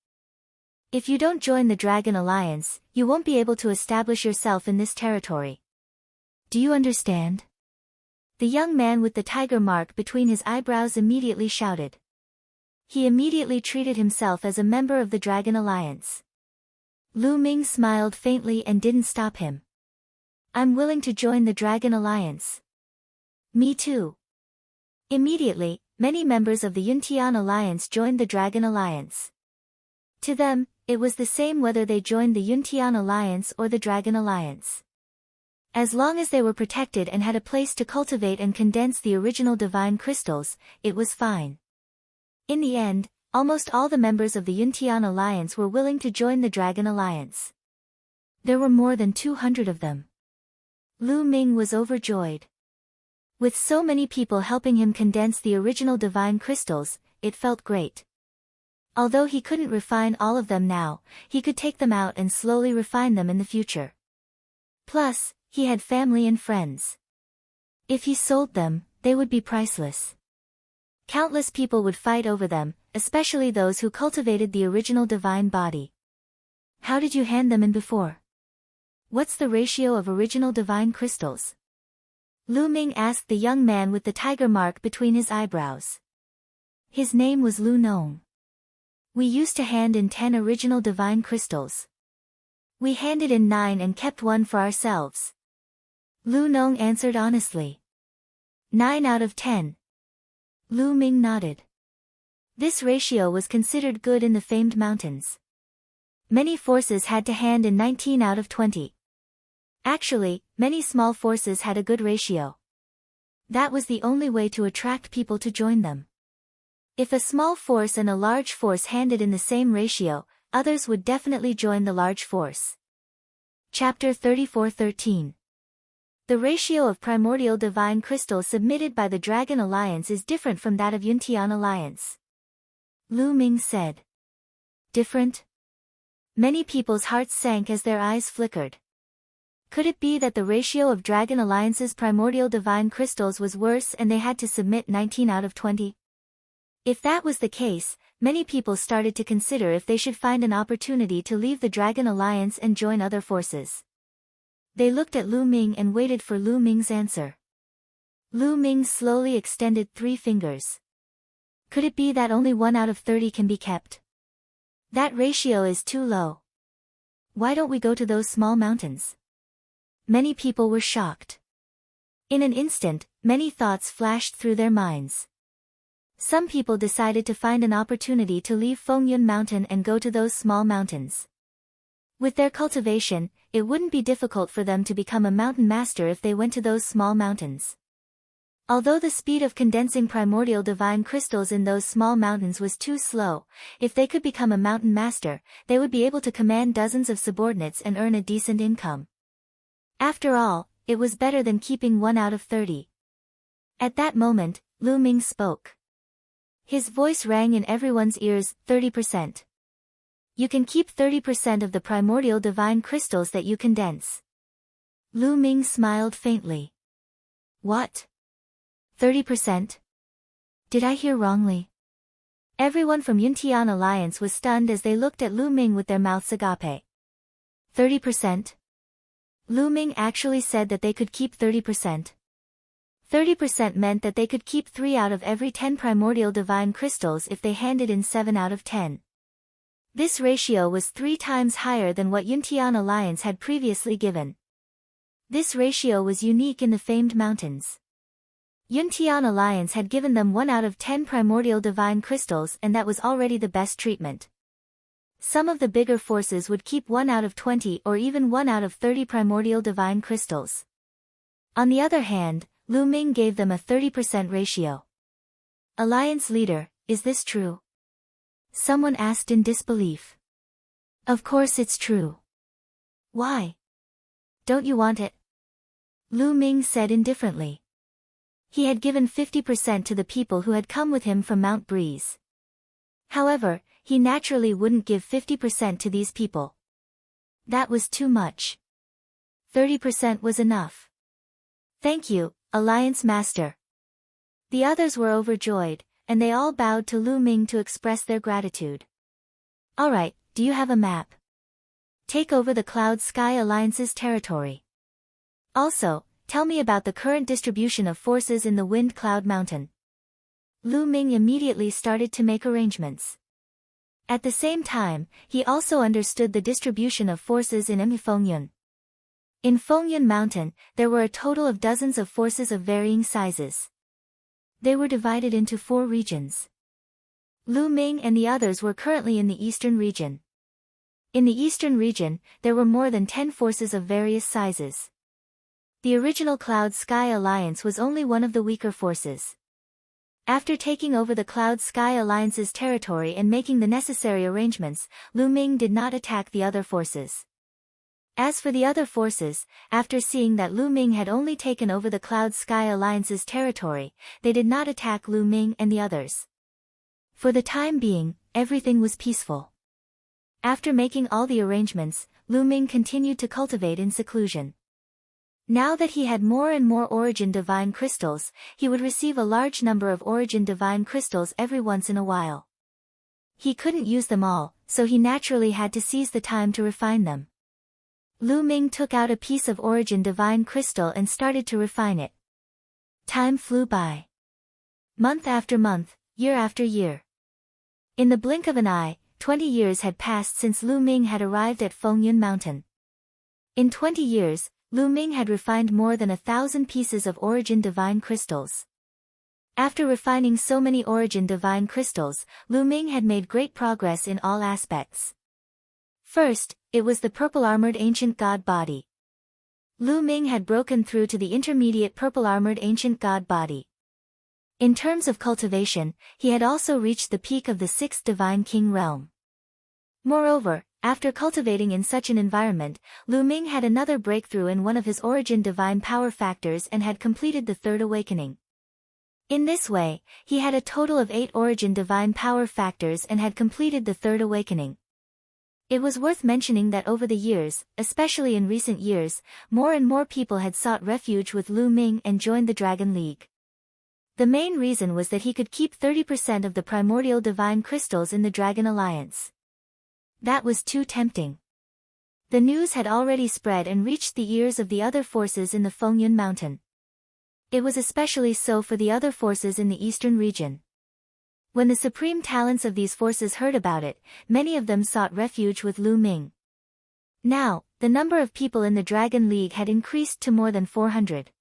If you don't join the Dragon Alliance, you won't be able to establish yourself in this territory. Do you understand? The young man with the tiger mark between his eyebrows immediately shouted. He immediately treated himself as a member of the Dragon Alliance. Lu Ming smiled faintly and didn't stop him. I'm willing to join the Dragon Alliance. Me too. Immediately, many members of the Yuntian Alliance joined the Dragon Alliance. To them, it was the same whether they joined the Yuntian Alliance or the Dragon Alliance. As long as they were protected and had a place to cultivate and condense the original divine crystals, it was fine. In the end, almost all the members of the Yuntian Alliance were willing to join the Dragon Alliance. There were more than 200 of them. Lu Ming was overjoyed. With so many people helping him condense the original divine crystals, it felt great. Although he couldn't refine all of them now, he could take them out and slowly refine them in the future. Plus, he had family and friends. If he sold them, they would be priceless. Countless people would fight over them, especially those who cultivated the original divine body. How did you hand them in before? What's the ratio of original divine crystals? Lu Ming asked the young man with the tiger mark between his eyebrows. His name was Lu Nong. We used to hand in 10 original divine crystals. We handed in 9 and kept 1 for ourselves. Lu Nong answered honestly. 9 out of 10. Lu Ming nodded. This ratio was considered good in the famed mountains. Many forces had to hand in 19 out of 20. Actually, many small forces had a good ratio. That was the only way to attract people to join them. If a small force and a large force handed in the same ratio, others would definitely join the large force. Chapter 34:13. The ratio of primordial divine crystals submitted by the Dragon Alliance is different from that of Yuntian Alliance. Lu Ming said. Different? Many people's hearts sank as their eyes flickered. Could it be that the ratio of Dragon Alliance's primordial divine crystals was worse and they had to submit 19 out of 20? If that was the case, many people started to consider if they should find an opportunity to leave the Dragon Alliance and join other forces. They looked at Lu Ming and waited for Lu Ming's answer. Lu Ming slowly extended 3 fingers. Could it be that only 1 out of 30 can be kept? That ratio is too low. Why don't we go to those small mountains? Many people were shocked. In an instant, many thoughts flashed through their minds. Some people decided to find an opportunity to leave Fengyun Mountain and go to those small mountains. With their cultivation, it wouldn't be difficult for them to become a mountain master if they went to those small mountains. Although the speed of condensing primordial divine crystals in those small mountains was too slow, if they could become a mountain master, they would be able to command dozens of subordinates and earn a decent income. After all, it was better than keeping 1 out of 30. At that moment, Lu Ming spoke. His voice rang in everyone's ears, 30%. You can keep 30% of the primordial divine crystals that you condense. Lu Ming smiled faintly. What? 30%? Did I hear wrongly? Everyone from Yuntian Alliance was stunned as they looked at Lu Ming with their mouths agape. 30%? Lu Ming actually said that they could keep 30%. 30% meant that they could keep 3 out of every 10 primordial divine crystals if they handed in 7 out of 10. This ratio was 3 times higher than what Yuntian Alliance had previously given. This ratio was unique in the famed mountains. Yuntian Alliance had given them 1 out of 10 primordial divine crystals and that was already the best treatment. Some of the bigger forces would keep 1 out of 20 or even 1 out of 30 primordial divine crystals. On the other hand, Lu Ming gave them a 30% ratio. Alliance leader, is this true? Someone asked in disbelief. Of course it's true. Why? Don't you want it? Lu Ming said indifferently. He had given 50% to the people who had come with him from Mount Breeze. However, he naturally wouldn't give 50% to these people. That was too much. 30% was enough. Thank you, Alliance Master. The others were overjoyed, and they all bowed to Lu Ming to express their gratitude. Alright, do you have a map? Take over the Cloud Sky Alliance's territory. Also, tell me about the current distribution of forces in the Wind Cloud Mountain. Lu Ming immediately started to make arrangements. At the same time, he also understood the distribution of forces in Fengyun. In Fengyun Mountain, there were a total of dozens of forces of varying sizes. They were divided into 4 regions. Lu Ming and the others were currently in the Eastern region. In the Eastern region, there were more than 10 forces of various sizes. The original Cloud Sky Alliance was only one of the weaker forces. After taking over the Cloud Sky Alliance's territory and making the necessary arrangements, Lu Ming did not attack the other forces. As for the other forces, after seeing that Lu Ming had only taken over the Cloud Sky Alliance's territory, they did not attack Lu Ming and the others. For the time being, everything was peaceful. After making all the arrangements, Lu Ming continued to cultivate in seclusion. Now that he had more and more Origin Divine Crystals, he would receive a large number of Origin Divine Crystals every once in a while. He couldn't use them all, so he naturally had to seize the time to refine them. Lu Ming took out a piece of Origin Divine Crystal and started to refine it. Time flew by. Month after month, year after year. In the blink of an eye, 20 years had passed since Lu Ming had arrived at Fengyun Mountain. In 20 years, Lu Ming had refined more than 1,000 pieces of Origin Divine Crystals. After refining so many Origin Divine Crystals, Lu Ming had made great progress in all aspects. First, it was the purple-armored ancient god body. Lu Ming had broken through to the intermediate purple-armored ancient god body. In terms of cultivation, he had also reached the peak of the 6th Divine King realm. Moreover, after cultivating in such an environment, Lu Ming had another breakthrough in one of his Origin Divine Power factors and had completed the 3rd awakening. In this way, he had a total of 8 Origin Divine Power factors and had completed the 3rd awakening. It was worth mentioning that over the years, especially in recent years, more and more people had sought refuge with Lu Ming and joined the Dragon League. The main reason was that he could keep 30% of the primordial divine crystals in the Dragon Alliance. That was too tempting. The news had already spread and reached the ears of the other forces in the Fengyun Mountain. It was especially so for the other forces in the Eastern region. When the supreme talents of these forces heard about it, many of them sought refuge with Lu Ming. Now, the number of people in the Dragon League had increased to more than 400.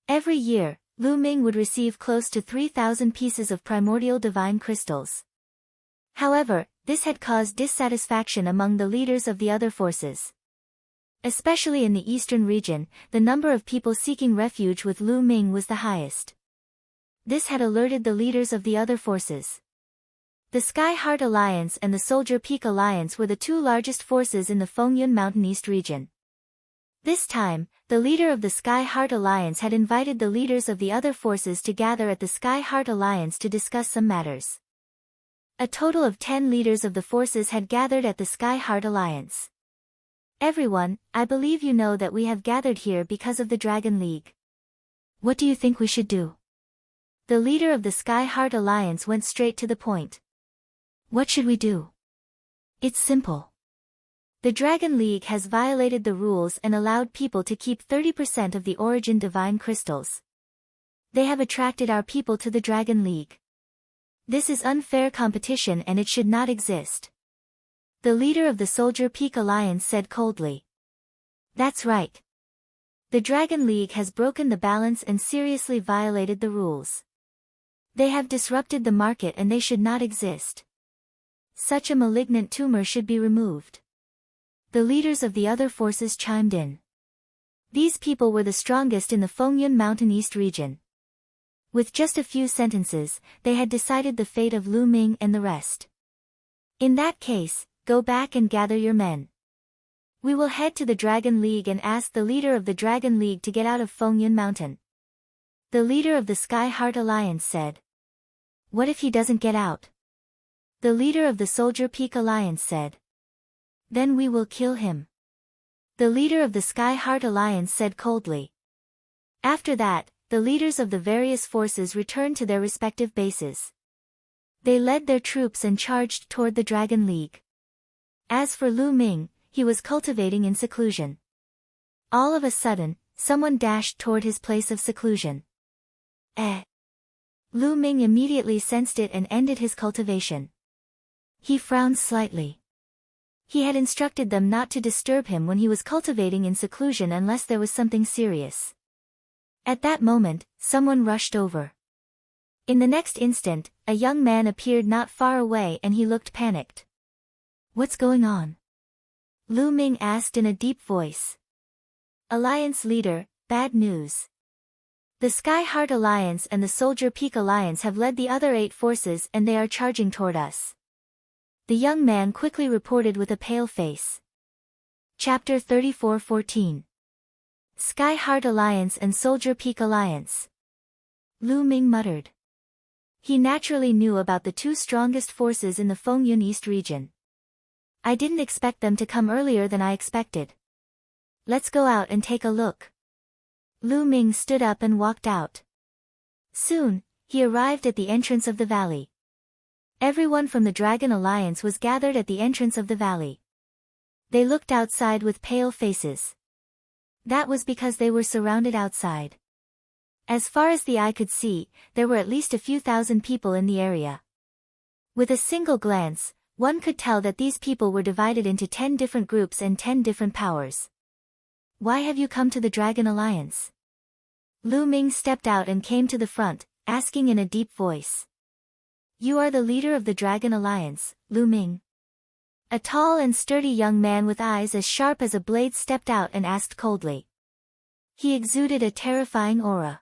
Every year, Lu Ming would receive close to 3,000 pieces of primordial divine crystals. However, this had caused dissatisfaction among the leaders of the other forces. Especially in the Eastern region, the number of people seeking refuge with Lu Ming was the highest. This had alerted the leaders of the other forces. The Sky Heart Alliance and the Soldier Peak Alliance were the 2 largest forces in the Fengyun Mountain East region. This time, the leader of the Sky Heart Alliance had invited the leaders of the other forces to gather at the Sky Heart Alliance to discuss some matters. A total of 10 leaders of the forces had gathered at the Sky Heart Alliance. Everyone, I believe you know that we have gathered here because of the Dragon League. What do you think we should do? The leader of the Sky Heart Alliance went straight to the point. What should we do? It's simple. The Dragon League has violated the rules and allowed people to keep 30% of the Origin Divine Crystals. They have attracted our people to the Dragon League. This is unfair competition and it should not exist. The leader of the Soldier Peak Alliance said coldly. That's right. The Dragon League has broken the balance and seriously violated the rules. They have disrupted the market and they should not exist. Such a malignant tumor should be removed. The leaders of the other forces chimed in. These people were the strongest in the Fengyun Mountain East region. With just a few sentences, they had decided the fate of Lu Ming and the rest. In that case, go back and gather your men. We will head to the Dragon League and ask the leader of the Dragon League to get out of Fengyun Mountain. The leader of the Sky Heart Alliance said. What if he doesn't get out? The leader of the Soldier Peak Alliance said. Then we will kill him. The leader of the Sky Heart Alliance said coldly. After that, the leaders of the various forces returned to their respective bases. They led their troops and charged toward the Dragon League. As for Lu Ming, he was cultivating in seclusion. All of a sudden, someone dashed toward his place of seclusion. Lu Ming immediately sensed it and ended his cultivation. He frowned slightly. He had instructed them not to disturb him when he was cultivating in seclusion unless there was something serious. At that moment, someone rushed over. In the next instant, a young man appeared not far away and he looked panicked. What's going on? Lu Ming asked in a deep voice. Alliance leader, bad news. The Sky Heart Alliance and the Soldier Peak Alliance have led the other 8 forces and they are charging toward us. The young man quickly reported with a pale face. Chapter 34:14. Sky Heart Alliance and Soldier Peak Alliance. Lu Ming muttered. He naturally knew about the 2 strongest forces in the Fengyun East region. I didn't expect them to come earlier than I expected. Let's go out and take a look. Lu Ming stood up and walked out. Soon, he arrived at the entrance of the valley. Everyone from the Dragon Alliance was gathered at the entrance of the valley. They looked outside with pale faces. That was because they were surrounded outside. As far as the eye could see, there were at least a few thousand people in the area. With a single glance, one could tell that these people were divided into 10 different groups and 10 different powers. Why have you come to the Dragon Alliance? Lu Ming stepped out and came to the front, asking in a deep voice. You are the leader of the Dragon Alliance, Lu Ming. A tall and sturdy young man with eyes as sharp as a blade stepped out and asked coldly. He exuded a terrifying aura.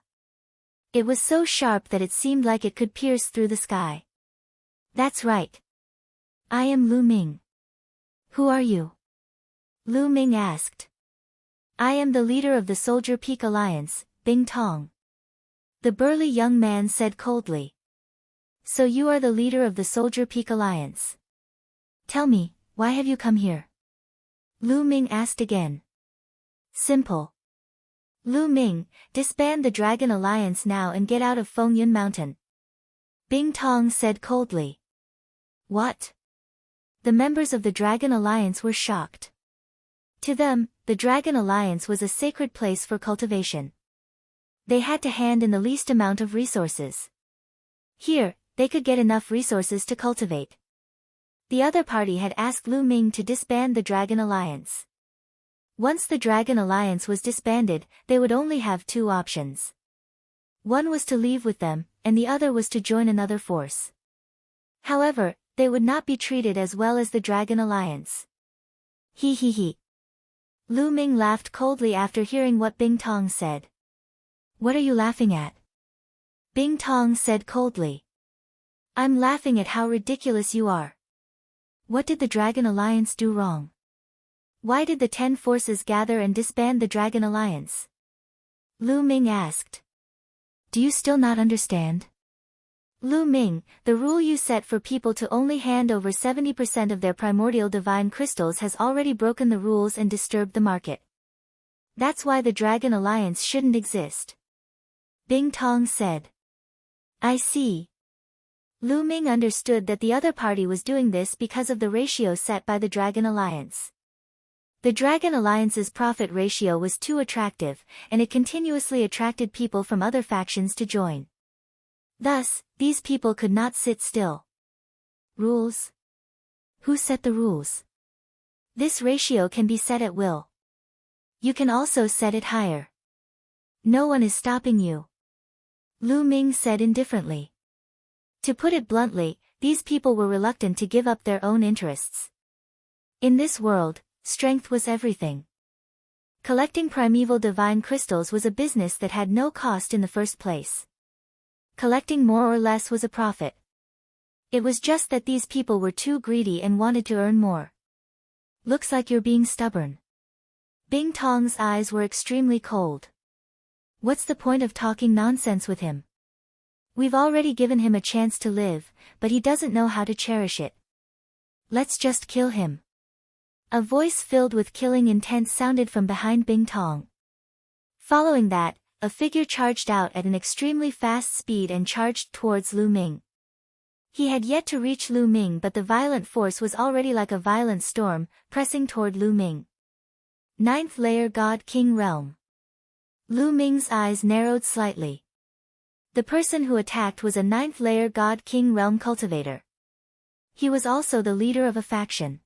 It was so sharp that it seemed like it could pierce through the sky. That's right. I am Lu Ming. Who are you? Lu Ming asked. I am the leader of the Soldier Peak Alliance, Bing Tong. The burly young man said coldly. So you are the leader of the Soldier Peak Alliance. Tell me, why have you come here? Lu Ming asked again. Simple. Lu Ming, disband the Dragon Alliance now and get out of Fengyun Mountain. Bing Tong said coldly. What? The members of the Dragon Alliance were shocked. To them, the Dragon Alliance was a sacred place for cultivation. They had to hand in the least amount of resources. Here, they could get enough resources to cultivate. The other party had asked Lu Ming to disband the Dragon Alliance. Once the Dragon Alliance was disbanded, they would only have 2 options. One was to leave with them, and the other was to join another force. However, they would not be treated as well as the Dragon Alliance. He. Lu Ming laughed coldly after hearing what Bing Tong said. What are you laughing at? Bing Tong said coldly. I'm laughing at how ridiculous you are. What did the Dragon Alliance do wrong? Why did the 10 forces gather and disband the Dragon Alliance? Lu Ming asked. Do you still not understand? Lu Ming, the rule you set for people to only hand over 70% of their primordial divine crystals has already broken the rules and disturbed the market. That's why the Dragon Alliance shouldn't exist. Bing Tong said. I see. Lu Ming understood that the other party was doing this because of the ratio set by the Dragon Alliance. The Dragon Alliance's profit ratio was too attractive, and it continuously attracted people from other factions to join. Thus, these people could not sit still. Rules? Who set the rules? This ratio can be set at will. You can also set it higher. No one is stopping you. Lu Ming said indifferently. To put it bluntly, these people were reluctant to give up their own interests. In this world, strength was everything. Collecting primeval divine crystals was a business that had no cost in the first place. Collecting more or less was a profit. It was just that these people were too greedy and wanted to earn more. Looks like you're being stubborn. Bing Tong's eyes were extremely cold. What's the point of talking nonsense with him? We've already given him a chance to live, but he doesn't know how to cherish it. Let's just kill him. A voice filled with killing intent sounded from behind Bing Tong. Following that, a figure charged out at an extremely fast speed and charged towards Lu Ming. He had yet to reach Lu Ming, but the violent force was already like a violent storm, pressing toward Lu Ming. Ninth layer God King Realm. Lu Ming's eyes narrowed slightly. The person who attacked was a ninth layer God King Realm cultivator. He was also the leader of a faction.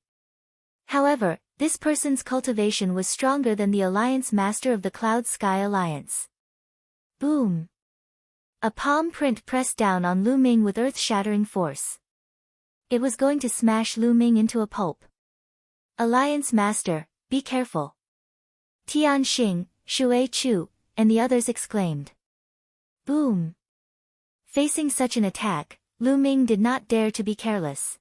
However, this person's cultivation was stronger than the Alliance Master of the Cloud Sky Alliance. Boom! A palm print pressed down on Lu Ming with earth-shattering force. It was going to smash Lu Ming into a pulp. Alliance Master, be careful. Tian Xing, Shui Chu, and the others exclaimed. Boom! Facing such an attack, Lu Ming did not dare to be careless.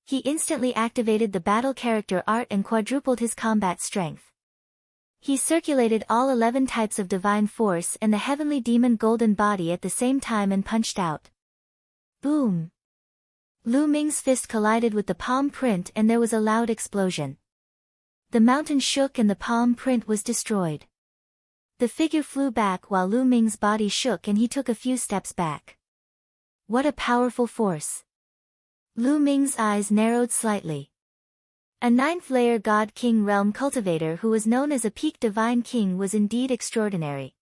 He instantly activated the battle character art and quadrupled his combat strength. He circulated all 11 types of divine force and the heavenly demon golden body at the same time and punched out. Boom! Lu Ming's fist collided with the palm print and there was a loud explosion. The mountain shook and the palm print was destroyed. The figure flew back while Lu Ming's body shook and he took a few steps back. What a powerful force! Lu Ming's eyes narrowed slightly. A ninth layer God King Realm cultivator who was known as a peak divine king was indeed extraordinary.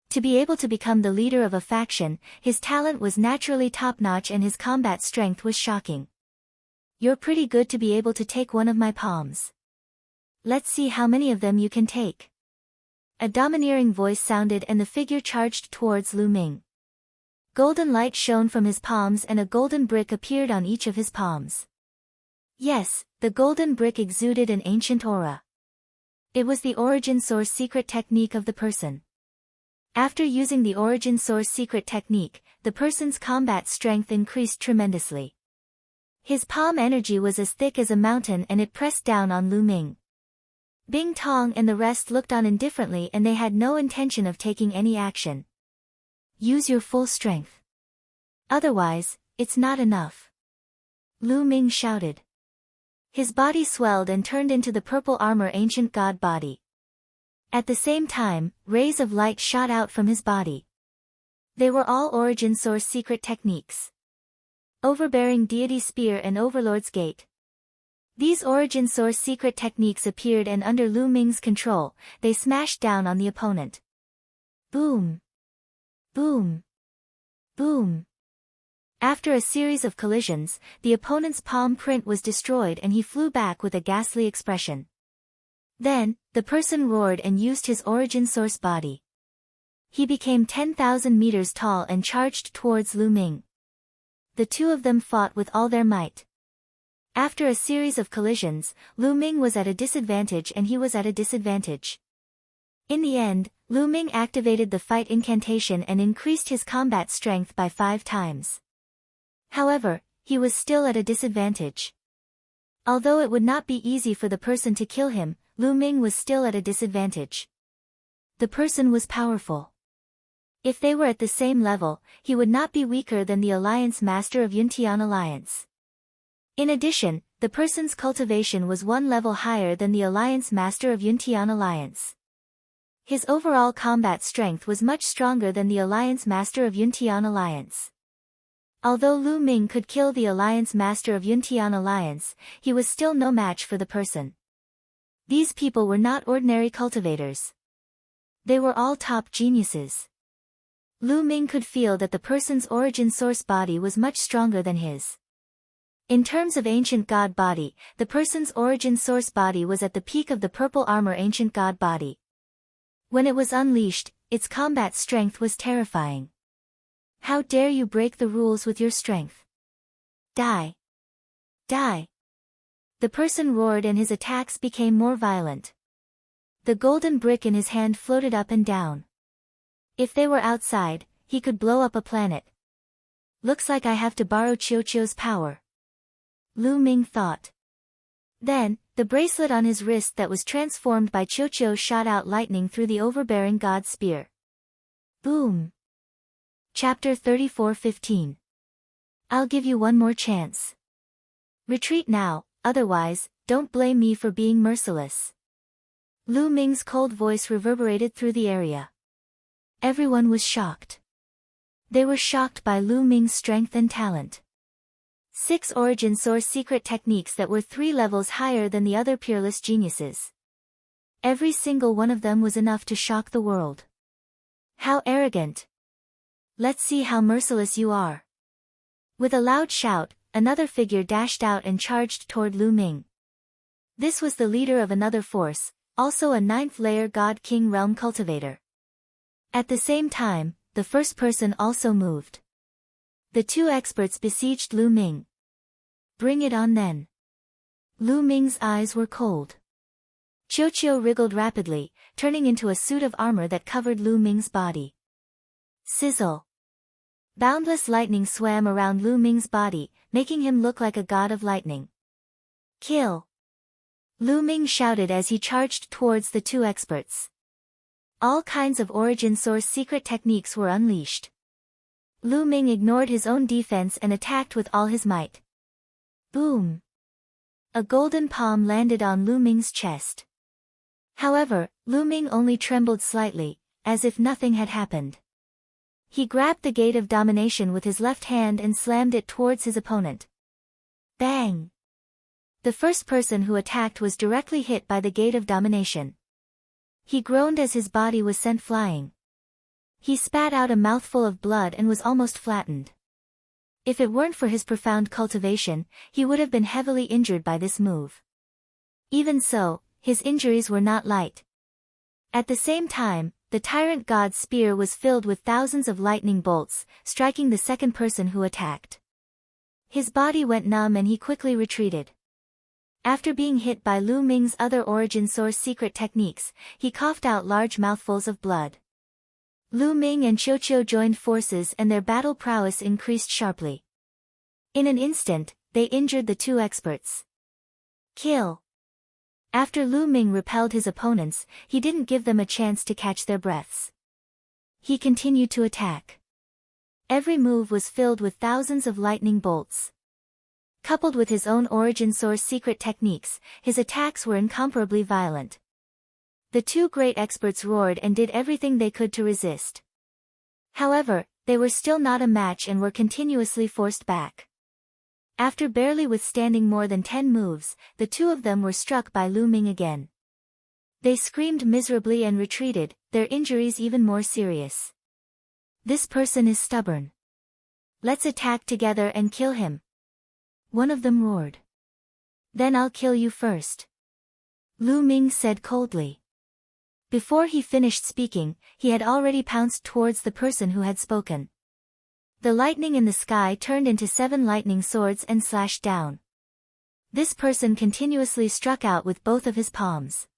To be able to become the leader of a faction, his talent was naturally top-notch and his combat strength was shocking. You're pretty good to be able to take one of my palms. Let's see how many of them you can take. A domineering voice sounded and the figure charged towards Lu Ming. Golden light shone from his palms and a golden brick appeared on each of his palms. Yes, the golden brick exuded an ancient aura. It was the origin source secret technique of the person. After using the origin source secret technique, the person's combat strength increased tremendously. His palm energy was as thick as a mountain and it pressed down on Lu Ming. Bing Tong and the rest looked on indifferently and they had no intention of taking any action. Use your full strength. Otherwise, it's not enough. Lu Ming shouted. His body swelled and turned into the purple armor ancient god body. At the same time, rays of light shot out from his body. They were all origin source secret techniques. Overbearing deity spear and overlord's gate. These origin source secret techniques appeared and under Lu Ming's control, they smashed down on the opponent. Boom! Boom! Boom! After a series of collisions, the opponent's palm print was destroyed and he flew back with a ghastly expression. Then, the person roared and used his origin source body. He became 10,000 meters tall and charged towards Lu Ming. The two of them fought with all their might. After a series of collisions, Lu Ming was at a disadvantage and he was at a disadvantage. In the end, Lu Ming activated the fight incantation and increased his combat strength by 5 times. However, he was still at a disadvantage. Although it would not be easy for the person to kill him, Lu Ming was still at a disadvantage. The person was powerful. If they were at the same level, he would not be weaker than the Alliance Master of Yuntian Alliance. In addition, the person's cultivation was 1 level higher than the Alliance Master of Yuntian Alliance. His overall combat strength was much stronger than the Alliance Master of Yuntian Alliance. Although Lu Ming could kill the Alliance Master of Yuntian Alliance, he was still no match for the person. These people were not ordinary cultivators. They were all top geniuses. Lu Ming could feel that the person's origin source body was much stronger than his. In terms of ancient god body, the person's origin source body was at the peak of the purple armor ancient god body. When it was unleashed, its combat strength was terrifying. How dare you break the rules with your strength? Die! Die! The person roared and his attacks became more violent. The golden brick in his hand floated up and down. If they were outside, he could blow up a planet. Looks like I have to borrow Qiuqiu's power. Lu Ming thought. Then, The bracelet on his wrist that was transformed by Qiuqiu shot out lightning through the overbearing god spear. Boom! Chapter 34:15. I'll give you one more chance. Retreat now, otherwise, don't blame me for being merciless. Lu Ming's cold voice reverberated through the area. Everyone was shocked. They were shocked by Lu Ming's strength and talent. 6 origin source secret techniques that were 3 levels higher than the other peerless geniuses. Every single one of them was enough to shock the world. How arrogant! Let's see how merciless you are. With a loud shout, another figure dashed out and charged toward Lu Ming. This was the leader of another force, also a 9th-layer God King Realm cultivator. At the same time, the first person also moved. The 2 experts besieged Lu Ming. Bring it on then. Lu Ming's eyes were cold. Qiuqiu wriggled rapidly, turning into a suit of armor that covered Lu Ming's body. Sizzle. Boundless lightning swam around Lu Ming's body, making him look like a god of lightning. Kill! Lu Ming shouted as he charged towards the 2 experts. All kinds of origin source secret techniques were unleashed. Lu Ming ignored his own defense and attacked with all his might. Boom! A golden palm landed on Lu Ming's chest. However, Lu Ming only trembled slightly, as if nothing had happened. He grabbed the gate of domination with his left hand and slammed it towards his opponent. Bang! The first person who attacked was directly hit by the gate of domination. He groaned as his body was sent flying. He spat out a mouthful of blood and was almost flattened. If it weren't for his profound cultivation, he would have been heavily injured by this move. Even so, his injuries were not light. At the same time, the tyrant god's spear was filled with thousands of lightning bolts, striking the second person who attacked. His body went numb and he quickly retreated. After being hit by Lu Ming's other origin source secret techniques, he coughed out large mouthfuls of blood. Lu Ming and Qiuqiu joined forces and their battle prowess increased sharply. In an instant, they injured the 2 experts. Kill! After Lu Ming repelled his opponents, he didn't give them a chance to catch their breaths. He continued to attack. Every move was filled with thousands of lightning bolts. Coupled with his own origin source secret techniques, his attacks were incomparably violent. The 2 great experts roared and did everything they could to resist. However, they were still not a match and were continuously forced back. After barely withstanding more than 10 moves, the 2 of them were struck by Lu Ming again. They screamed miserably and retreated, their injuries even more serious. This person is stubborn. Let's attack together and kill him. One of them roared. Then I'll kill you first. Lu Ming said coldly. Before he finished speaking, he had already pounced towards the person who had spoken. The lightning in the sky turned into 7 lightning swords and slashed down. This person continuously struck out with both of his palms.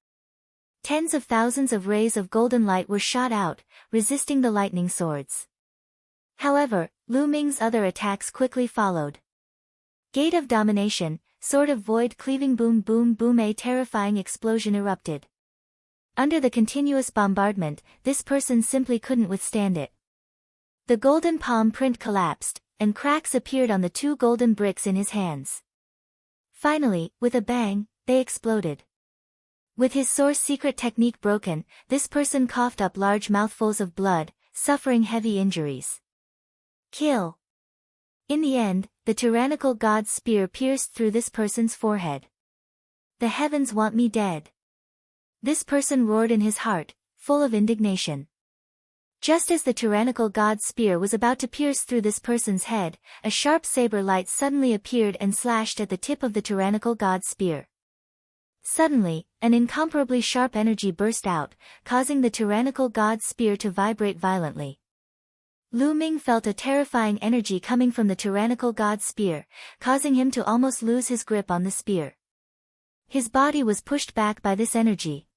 Tens of thousands of rays of golden light were shot out, resisting the lightning swords. However, Lu Ming's other attacks quickly followed. Gate of domination, sword of void cleaving boom boom boom, a terrifying explosion erupted. Under the continuous bombardment, this person simply couldn't withstand it. The golden palm print collapsed, and cracks appeared on the 2 golden bricks in his hands. Finally, with a bang, they exploded. With his source secret technique broken, this person coughed up large mouthfuls of blood, suffering heavy injuries. Kill! In the end, the tyrannical god's spear pierced through this person's forehead. The heavens want me dead. This person roared in his heart, full of indignation. Just as the tyrannical god's spear was about to pierce through this person's head, a sharp saber light suddenly appeared and slashed at the tip of the tyrannical god's spear. Suddenly, an incomparably sharp energy burst out, causing the tyrannical god's spear to vibrate violently. Lu Ming felt a terrifying energy coming from the tyrannical god's spear, causing him to almost lose his grip on the spear. His body was pushed back by this energy.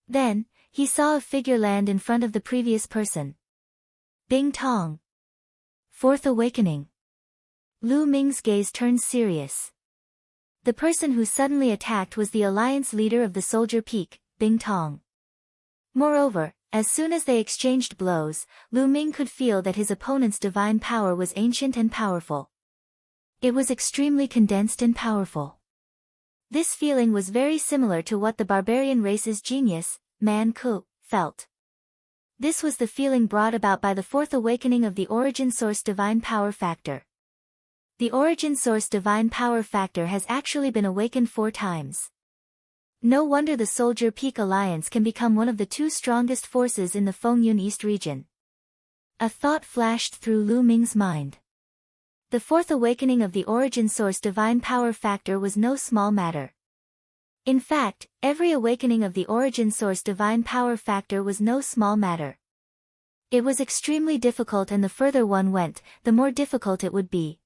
Then, he saw a figure land in front of the previous person. Bing Tong. 4th Awakening. Lu Ming's gaze turned serious. The person who suddenly attacked was the alliance leader of the Soldier Peak, Bing Tong. Moreover, as soon as they exchanged blows, Lu Ming could feel that his opponent's divine power was ancient and powerful. It was extremely condensed and powerful. This feeling was very similar to what the barbarian race's genius, Man Ku, felt. This was the feeling brought about by the fourth awakening of the origin source divine power factor. The origin source divine power factor has actually been awakened 4 times. No wonder the Soldier Peak Alliance can become one of the 2 strongest forces in the Fengyun East region. A thought flashed through Lu Ming's mind. The fourth awakening of the origin source divine power factor was no small matter. In fact, every awakening of the origin source divine power factor was no small matter. It was extremely difficult, and the further one went, the more difficult it would be.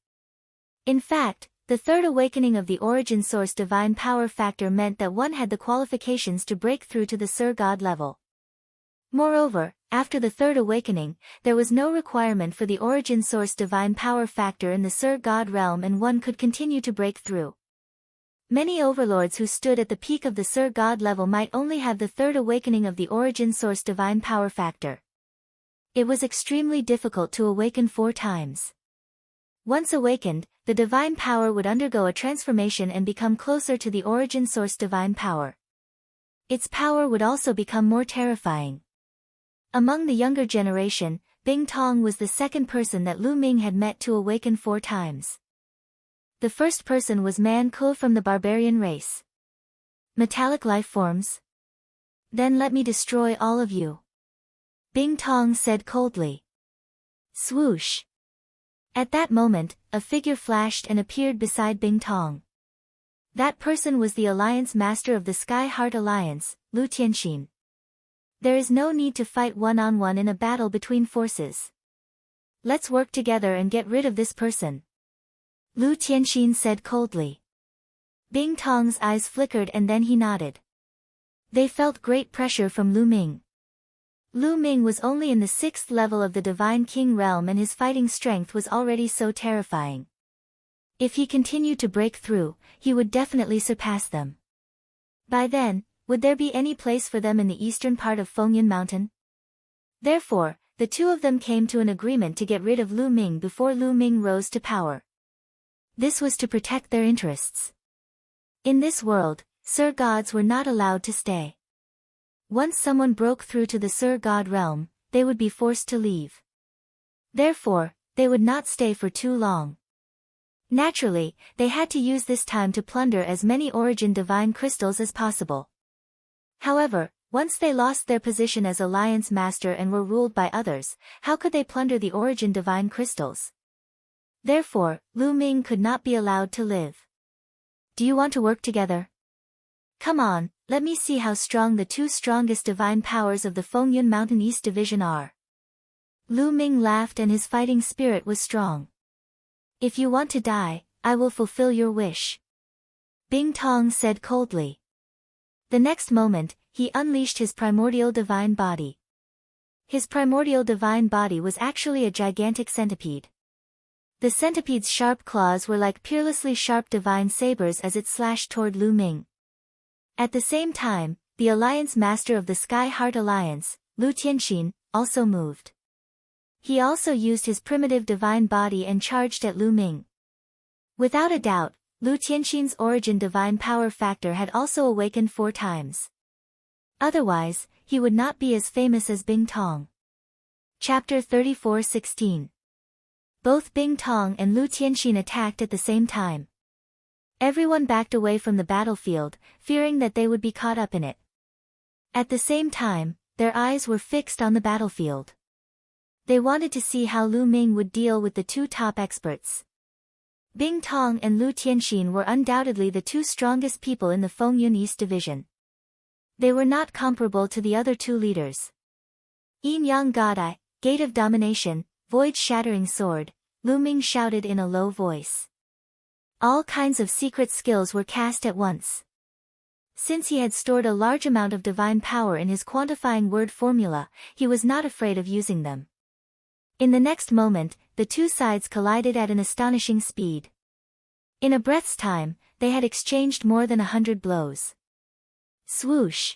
In fact, the third awakening of the origin source divine power factor meant that one had the qualifications to break through to the Sir God level. Moreover, after the third awakening, there was no requirement for the origin source divine power factor in the Sir God realm, and one could continue to break through. Many overlords who stood at the peak of the Sir God level might only have the third awakening of the origin source divine power factor. It was extremely difficult to awaken 4 times. Once awakened, the divine power would undergo a transformation and become closer to the origin source divine power. Its power would also become more terrifying. Among the younger generation, Bing Tong was the second person that Lu Ming had met to awaken 4 times. The first person was Man Ku from the barbarian race. Metallic life forms? Then let me destroy all of you. Bing Tong said coldly. Swoosh. At that moment, a figure flashed and appeared beside Bing Tong. That person was the Alliance Master of the Sky Heart Alliance, Lu Tianxin. There is no need to fight one-on-one in a battle between forces. Let's work together and get rid of this person. Lu Tianxin said coldly. Bing Tong's eyes flickered and then he nodded. They felt great pressure from Lu Ming. Lu Ming was only in the 6th level of the Divine King realm, and his fighting strength was already so terrifying. If he continued to break through, he would definitely surpass them. By then, would there be any place for them in the eastern part of Fengyun Mountain? Therefore, the 2 of them came to an agreement to get rid of Lu Ming before Lu Ming rose to power. This was to protect their interests. In this world, Sir Gods were not allowed to stay. Once someone broke through to the Sir God realm, they would be forced to leave. Therefore, they would not stay for too long. Naturally, they had to use this time to plunder as many origin divine crystals as possible. However, once they lost their position as Alliance Master and were ruled by others, how could they plunder the origin divine crystals? Therefore, Lu Ming could not be allowed to live. Do you want to work together? Come on, let me see how strong the 2 strongest divine powers of the Fengyun Mountain East Division are. Lu Ming laughed and his fighting spirit was strong. If you want to die, I will fulfill your wish. Bing Tong said coldly. The next moment, he unleashed his primordial divine body. His primordial divine body was actually a gigantic centipede. The centipede's sharp claws were like peerlessly sharp divine sabers as it slashed toward Lu Ming. At the same time, the Alliance Master of the Sky Heart Alliance, Lu Tianxin, also moved. He also used his primitive divine body and charged at Lu Ming. Without a doubt, Lu Tianxin's origin divine power factor had also awakened 4 times. Otherwise, he would not be as famous as Bing Tong. Chapter 34:16. Both Bing Tong and Lu Tianxin attacked at the same time. Everyone backed away from the battlefield, fearing that they would be caught up in it. At the same time, their eyes were fixed on the battlefield. They wanted to see how Lu Ming would deal with the 2 top experts. Bing Tong and Lu Tianxin were undoubtedly the 2 strongest people in the Fengyun East Division. They were not comparable to the other 2 leaders. Yin Yang Godai, Gate of Domination, Void-Shattering Sword, Lu Ming shouted in a low voice. All kinds of secret skills were cast at once. Since he had stored a large amount of divine power in his quantifying word formula, he was not afraid of using them. In the next moment, the 2 sides collided at an astonishing speed. In a breath's time, they had exchanged more than 100 blows. Swoosh!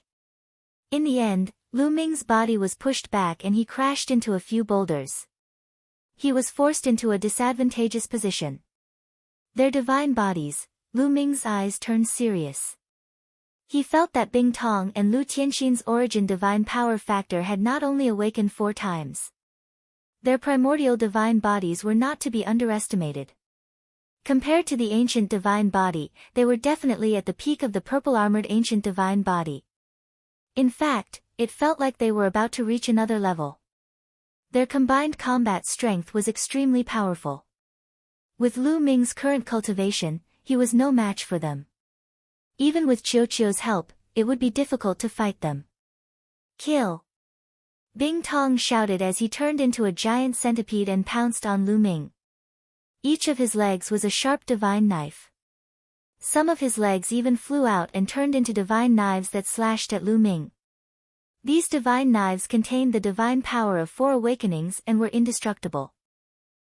In the end, Lu Ming's body was pushed back and he crashed into a few boulders. He was forced into a disadvantageous position. Their divine bodies, Lu Ming's eyes turned serious. He felt that Bing Tong and Lu Tianxin's origin divine power factor had not only awakened 4 times. Their primordial divine bodies were not to be underestimated. Compared to the ancient divine body, they were definitely at the peak of the purple-armored ancient divine body. In fact, it felt like they were about to reach another level. Their combined combat strength was extremely powerful. With Lu Ming's current cultivation, he was no match for them. Even with Qiuqiu's help, it would be difficult to fight them. Kill! Bing Tong shouted as he turned into a giant centipede and pounced on Lu Ming. Each of his legs was a sharp divine knife. Some of his legs even flew out and turned into divine knives that slashed at Lu Ming. These divine knives contained the divine power of 4 awakenings and were indestructible.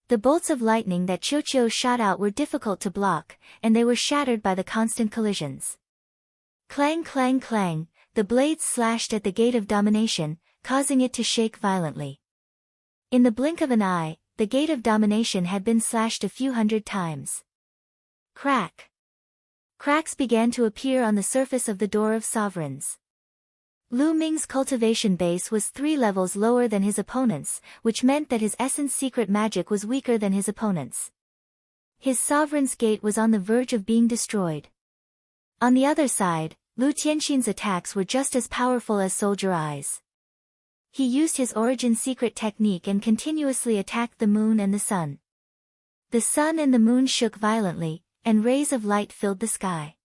The bolts of lightning that Qiuqiu shot out were difficult to block, and they were shattered by the constant collisions. Clang clang clang, the blades slashed at the gate of domination, causing it to shake violently. In the blink of an eye, the gate of domination had been slashed a few hundred times. Crack! Cracks began to appear on the surface of the door of sovereigns. Lu Ming's cultivation base was 3 levels lower than his opponent's, which meant that his essence secret magic was weaker than his opponent's. His sovereign's gate was on the verge of being destroyed. On the other side, Lu Tianxin's attacks were just as powerful as Soldier Eyes. He used his origin secret technique and continuously attacked the moon and the sun. The sun and the moon shook violently, and rays of light filled the sky.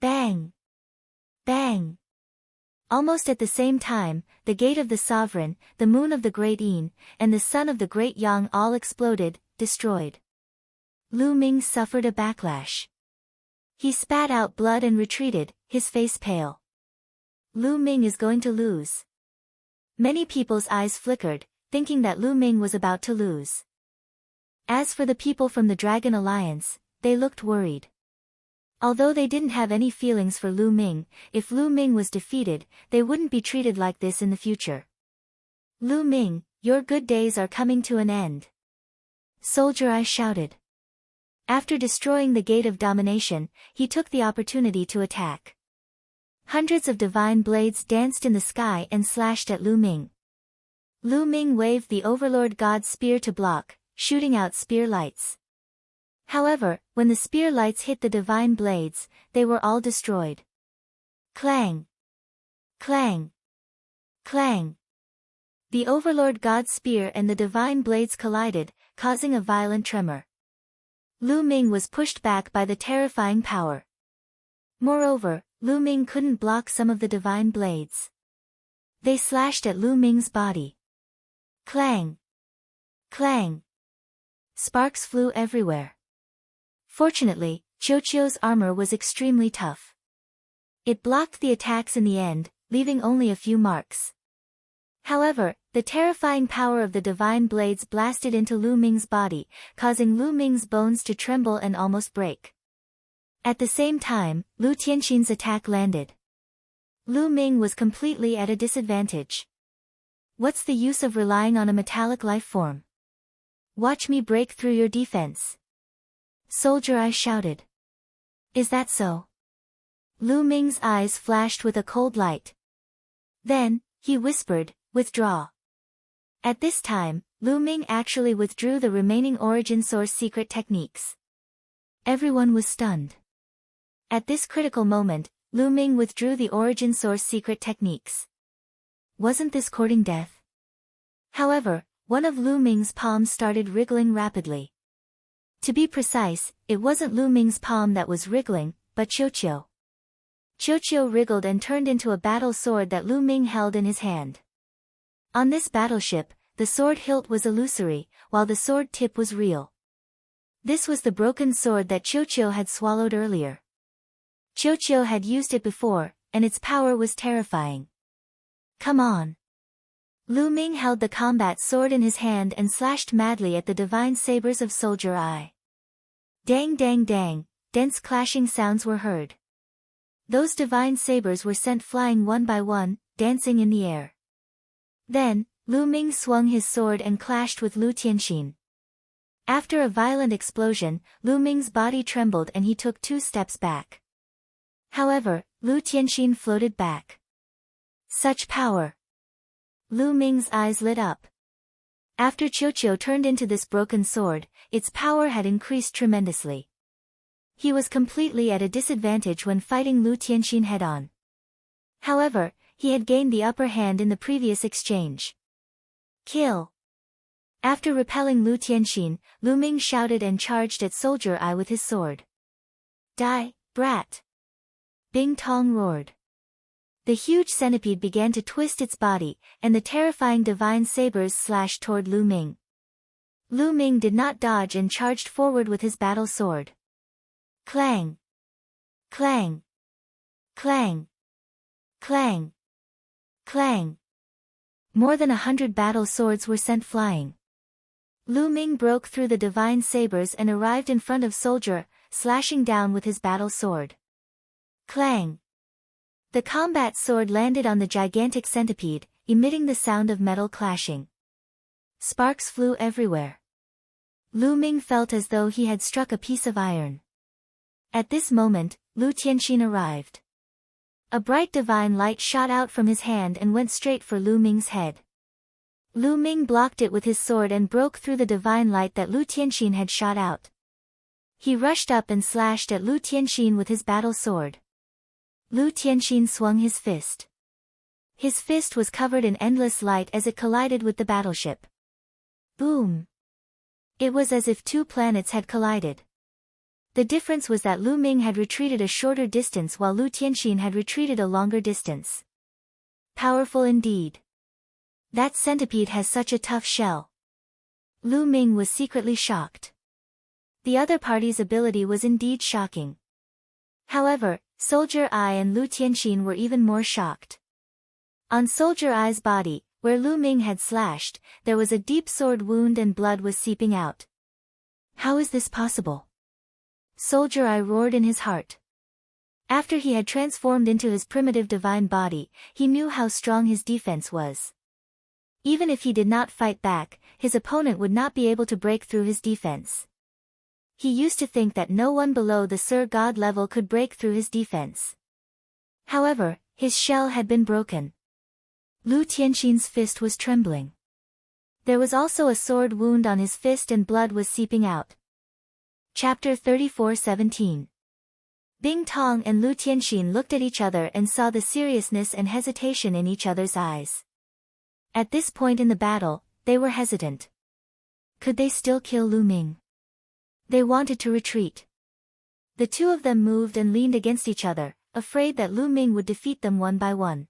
Bang! Bang! Almost at the same time, the gate of the sovereign, the moon of the great Yin, and the sun of the great Yang all exploded, destroyed. Lu Ming suffered a backlash. He spat out blood and retreated, his face pale. Lu Ming is going to lose. Many people's eyes flickered, thinking that Lu Ming was about to lose. As for the people from the Dragon Alliance, they looked worried. Although they didn't have any feelings for Lu Ming, if Lu Ming was defeated, they wouldn't be treated like this in the future. Lu Ming, your good days are coming to an end. Soldier Eye shouted. After destroying the gate of domination, he took the opportunity to attack. Hundreds of divine blades danced in the sky and slashed at Lu Ming. Lu Ming waved the Overlord God's spear to block, shooting out spear lights. However, when the spear lights hit the divine blades, they were all destroyed. Clang! Clang! Clang! The Overlord God's spear and the divine blades collided, causing a violent tremor. Lu Ming was pushed back by the terrifying power. Moreover, Lu Ming couldn't block some of the divine blades. They slashed at Lu Ming's body. Clang! Clang! Sparks flew everywhere. Fortunately, Qiuqiu's armor was extremely tough. It blocked the attacks in the end, leaving only a few marks. However, the terrifying power of the divine blades blasted into Lu Ming's body, causing Lu Ming's bones to tremble and almost break. At the same time, Lu Tianxin's attack landed. Lu Ming was completely at a disadvantage. What's the use of relying on a metallic life form? Watch me break through your defense. Soldier Eye shouted. Is that so? Lu Ming's eyes flashed with a cold light. Then, he whispered, withdraw. At this time, Lu Ming actually withdrew the remaining origin source secret techniques. Everyone was stunned. At this critical moment, Lu Ming withdrew the origin source secret techniques. Wasn't this courting death? However, one of Lu Ming's palms started wriggling rapidly. To be precise, it wasn't Lu Ming's palm that was wriggling, but Qiuqiu. Qiuqiu wriggled and turned into a battle sword that Lu Ming held in his hand. On this battleship, the sword hilt was illusory, while the sword tip was real. This was the broken sword that Qiuqiu had swallowed earlier. Qiuqiu had used it before, and its power was terrifying. Come on. Lu Ming held the combat sword in his hand and slashed madly at the divine sabers of Soldier Eye. Dang dang dang, dense clashing sounds were heard. Those divine sabers were sent flying one by one, dancing in the air. Then, Lu Ming swung his sword and clashed with Lu Tianxin. After a violent explosion, Lu Ming's body trembled and he took 2 steps back. However, Lu Tianxin floated back. Such power! Lu Ming's eyes lit up. After Qiuqiu turned into this broken sword, its power had increased tremendously. He was completely at a disadvantage when fighting Lu Tianxin head-on. However, he had gained the upper hand in the previous exchange. Kill! After repelling Lu Tianxin, Lu Ming shouted and charged at Soldier Eye with his sword. Die, brat! Bing Tong roared. The huge centipede began to twist its body, and the terrifying divine sabers slashed toward Lu Ming. Lu Ming did not dodge and charged forward with his battle sword. Clang! Clang! Clang! Clang! Clang! More than 100 battle swords were sent flying. Lu Ming broke through the divine sabers and arrived in front of Soldier, slashing down with his battle sword. Clang! The combat sword landed on the gigantic centipede, emitting the sound of metal clashing. Sparks flew everywhere. Lu Ming felt as though he had struck a piece of iron. At this moment, Lu Tianxin arrived. A bright divine light shot out from his hand and went straight for Lu Ming's head. Lu Ming blocked it with his sword and broke through the divine light that Lu Tianxin had shot out. He rushed up and slashed at Lu Tianxin with his battle sword. Lu Tianxin swung his fist. His fist was covered in endless light as it collided with the battleship. Boom! It was as if 2 planets had collided. The difference was that Lu Ming had retreated a shorter distance while Lu Tianxin had retreated a longer distance. Powerful indeed. That centipede has such a tough shell. Lu Ming was secretly shocked. The other party's ability was indeed shocking. However, Soldier Eye and Lu Tianxin were even more shocked. On Soldier Eye's body, where Lu Ming had slashed, there was a deep sword wound and blood was seeping out. How is this possible? Soldier Eye roared in his heart. After he had transformed into his primitive divine body, he knew how strong his defense was. Even if he did not fight back, his opponent would not be able to break through his defense. He used to think that no one below the Sir God level could break through his defense. However, his shell had been broken. Lu Tianxin's fist was trembling. There was also a sword wound on his fist and blood was seeping out. Chapter 34:17. Bing Tong and Lu Tianxin looked at each other and saw the seriousness and hesitation in each other's eyes. At this point in the battle, they were hesitant. Could they still kill Lu Ming? They wanted to retreat. The 2 of them moved and leaned against each other, afraid that Lu Ming would defeat them one by one.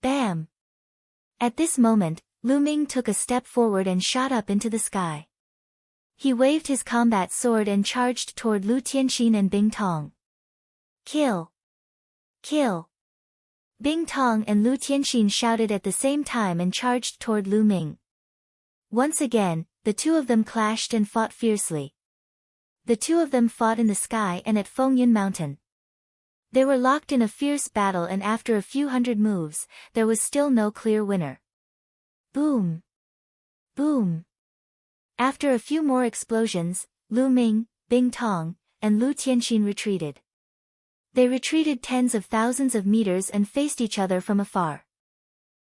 Bam! At this moment, Lu Ming took a step forward and shot up into the sky. He waved his combat sword and charged toward Lu Tianxin and Bing Tong. Kill! Kill! Bing Tong and Lu Tianxin shouted at the same time and charged toward Lu Ming. Once again, the 2 of them clashed and fought fiercely. The 2 of them fought in the sky and at Fengyun Mountain. They were locked in a fierce battle and after a few hundred moves, there was still no clear winner. Boom! Boom! After a few more explosions, Lu Ming, Bing Tong, and Lu Tianxin retreated. They retreated tens of thousands of meters and faced each other from afar.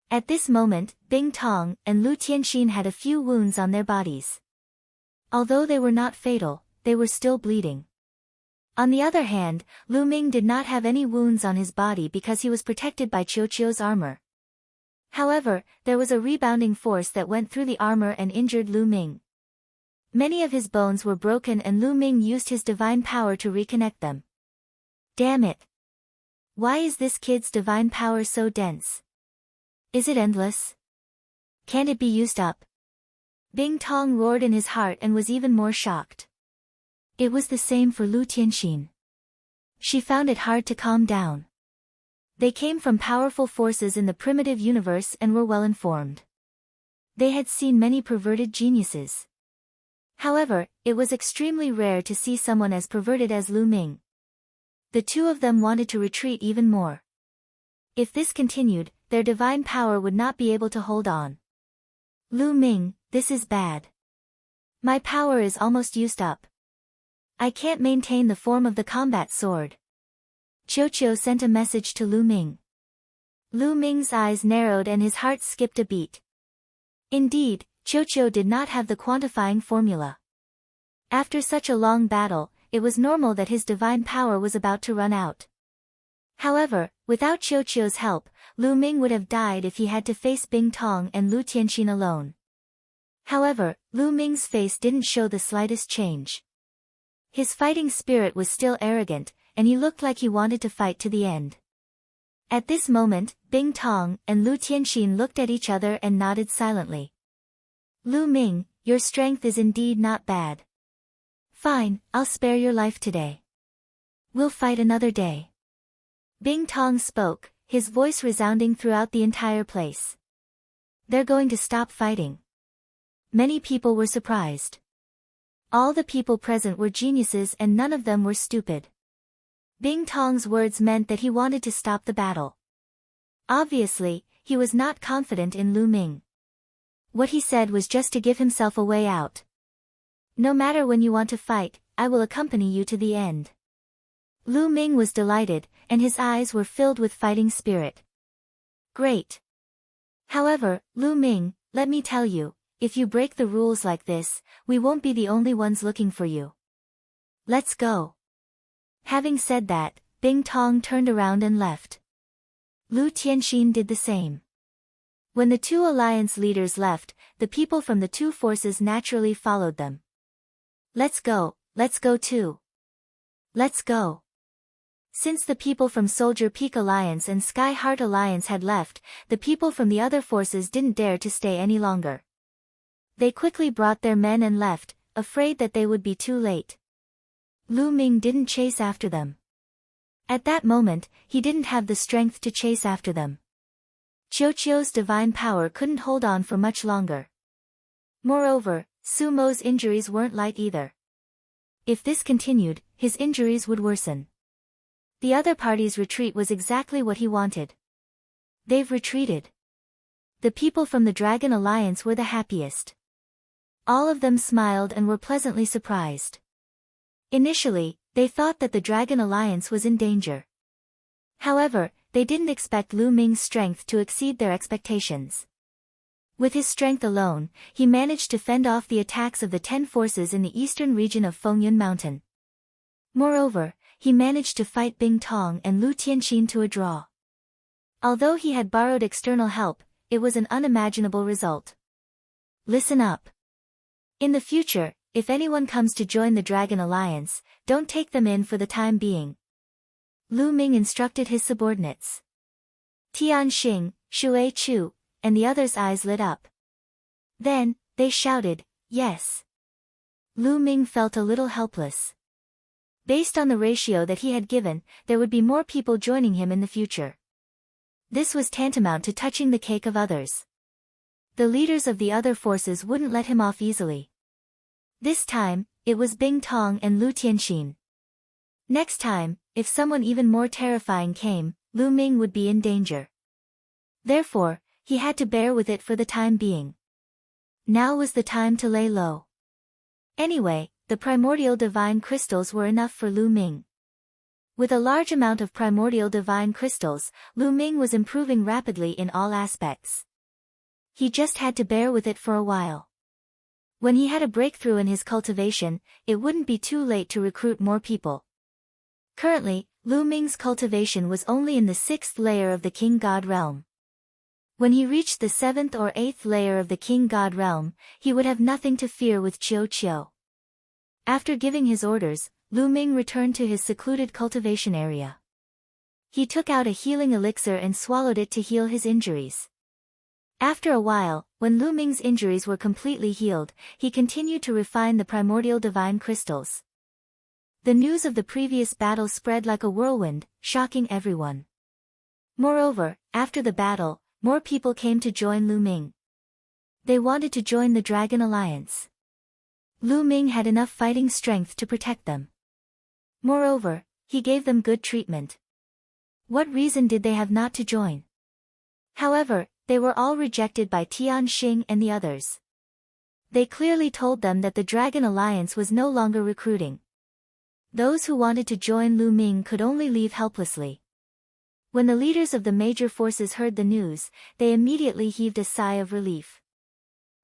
At this moment, Bing Tong and Lu Tianxin had a few wounds on their bodies. Although they were not fatal, they were still bleeding. On the other hand, Lu Ming did not have any wounds on his body because he was protected by Qiuqiu's armor. However, there was a rebounding force that went through the armor and injured Lu Ming. Many of his bones were broken and Lu Ming used his divine power to reconnect them. Damn it! Why is this kid's divine power so dense? Is it endless? Can't it be used up? Bing Tong roared in his heart and was even more shocked. It was the same for Lu Tianxin. She found it hard to calm down. They came from powerful forces in the primitive universe and were well informed. They had seen many perverted geniuses. However, it was extremely rare to see someone as perverted as Lu Ming. The two of them wanted to retreat even more. If this continued, their divine power would not be able to hold on. Lu Ming, this is bad. My power is almost used up. I can't maintain the form of the combat sword. Qiu sent a message to Lu Ming. Lu Ming's eyes narrowed and his heart skipped a beat. Indeed, Qiu did not have the quantifying formula. After such a long battle, it was normal that his divine power was about to run out. However, without Qiu's help, Lu Ming would have died if he had to face Bing Tong and Lu Tianxin alone. However, Lu Ming's face didn't show the slightest change. His fighting spirit was still arrogant, and he looked like he wanted to fight to the end. At this moment, Bing Tong and Lu Tianxin looked at each other and nodded silently. Lu Ming, your strength is indeed not bad. Fine, I'll spare your life today. We'll fight another day. Bing Tong spoke, his voice resounding throughout the entire place. They're going to stop fighting. Many people were surprised. All the people present were geniuses and none of them were stupid. Bing Tong's words meant that he wanted to stop the battle. Obviously, he was not confident in Lu Ming. What he said was just to give himself a way out. No matter when you want to fight, I will accompany you to the end. Lu Ming was delighted, and his eyes were filled with fighting spirit. Great. However, Lu Ming, let me tell you, if you break the rules like this, we won't be the only ones looking for you. Let's go. Having said that, Bing Tong turned around and left. Lu Tianxin did the same. When the two alliance leaders left, the people from the two forces naturally followed them. Let's go too. Let's go. Since the people from Soldier Peak Alliance and Sky Heart Alliance had left, the people from the other forces didn't dare to stay any longer. They quickly brought their men and left, afraid that they would be too late. Lu Ming didn't chase after them. At that moment, he didn't have the strength to chase after them. Qiu's divine power couldn't hold on for much longer. Moreover, Su Mo's injuries weren't light either. If this continued, his injuries would worsen. The other party's retreat was exactly what he wanted. They've retreated. The people from the Dragon Alliance were the happiest. All of them smiled and were pleasantly surprised. Initially, they thought that the Dragon Alliance was in danger. However, they didn't expect Lu Ming's strength to exceed their expectations. With his strength alone, he managed to fend off the attacks of the 10 forces in the eastern region of Fengyun Mountain. Moreover, he managed to fight Bing Tong and Lu Tianxin to a draw. Although he had borrowed external help, it was an unimaginable result. Listen up. In the future, if anyone comes to join the Dragon Alliance, don't take them in for the time being. Lu Ming instructed his subordinates. Tian Xing, Shui Chu, and the others' eyes lit up. Then, they shouted, yes. Lu Ming felt a little helpless. Based on the ratio that he had given, there would be more people joining him in the future. This was tantamount to touching the cake of others. The leaders of the other forces wouldn't let him off easily. This time, it was Bing Tong and Lu Tianxin. Next time, if someone even more terrifying came, Lu Ming would be in danger. Therefore, he had to bear with it for the time being. Now was the time to lay low. Anyway, the primordial divine crystals were enough for Lu Ming. With a large amount of primordial divine crystals, Lu Ming was improving rapidly in all aspects. He just had to bear with it for a while. When he had a breakthrough in his cultivation, it wouldn't be too late to recruit more people. Currently, Lu Ming's cultivation was only in the 6th layer of the King God realm. When he reached the 7th or 8th layer of the King God realm, he would have nothing to fear with Qiu. After giving his orders, Lu Ming returned to his secluded cultivation area. He took out a healing elixir and swallowed it to heal his injuries. After a while, when Lu Ming's injuries were completely healed, he continued to refine the primordial divine crystals. The news of the previous battle spread like a whirlwind, shocking everyone. Moreover, after the battle, more people came to join Lu Ming. They wanted to join the Dragon Alliance. Lu Ming had enough fighting strength to protect them. Moreover, he gave them good treatment. What reason did they have not to join? However, they were all rejected by Tian Xing and the others. They clearly told them that the Dragon Alliance was no longer recruiting. Those who wanted to join Lu Ming could only leave helplessly. When the leaders of the major forces heard the news, they immediately heaved a sigh of relief.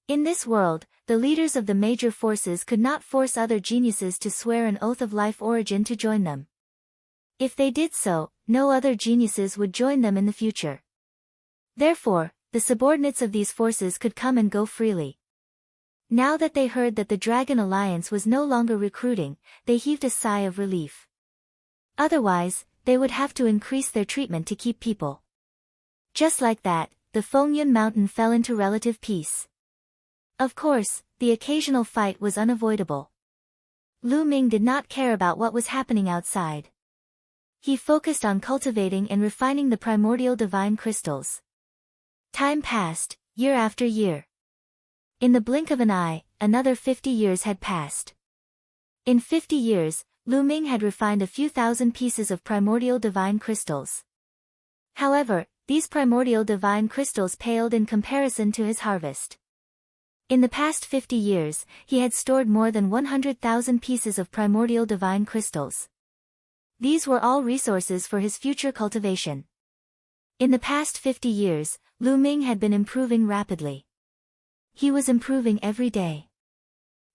In this world, the leaders of the major forces could not force other geniuses to swear an oath of life origin to join them. If they did so, no other geniuses would join them in the future. Therefore, the subordinates of these forces could come and go freely. Now that they heard that the Dragon Alliance was no longer recruiting, they heaved a sigh of relief. Otherwise, they would have to increase their treatment to keep people. Just like that, the Fengyun Mountain fell into relative peace. Of course, the occasional fight was unavoidable. Lu Ming did not care about what was happening outside. He focused on cultivating and refining the primordial divine crystals. Time passed, year after year. In the blink of an eye, another 50 years had passed. In 50 years, Lu Ming had refined a few thousand pieces of primordial divine crystals. However, these primordial divine crystals paled in comparison to his harvest. In the past 50 years, he had stored more than 100,000 pieces of primordial divine crystals. These were all resources for his future cultivation. In the past 50 years, Lu Ming had been improving rapidly. He was improving every day.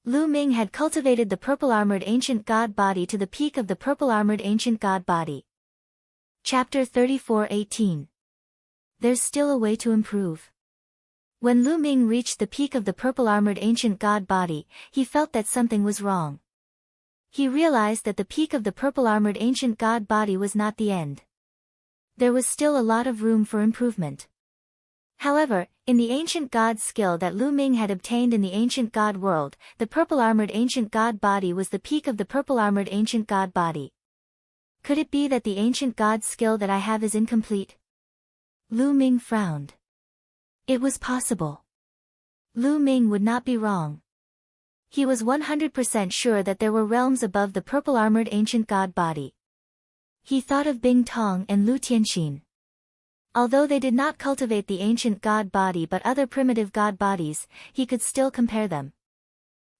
Lu Ming had cultivated the purple-armored ancient god body to the peak of the purple-armored ancient god body. Chapter 34:18. There's still a way to improve. When Lu Ming reached the peak of the purple-armored ancient god body, he felt that something was wrong. He realized that the peak of the purple-armored ancient god body was not the end. There was still a lot of room for improvement. However, in the ancient god skill that Lu Ming had obtained in the ancient god world, the purple-armored ancient god body was the peak of the purple-armored ancient god body. Could it be that the ancient god skill that I have is incomplete? Lu Ming frowned. It was possible. Lu Ming would not be wrong. He was 100% sure that there were realms above the purple-armored ancient god body. He thought of Bing Tong and Lu Tianxin. Although they did not cultivate the ancient god body but other primitive god bodies, he could still compare them.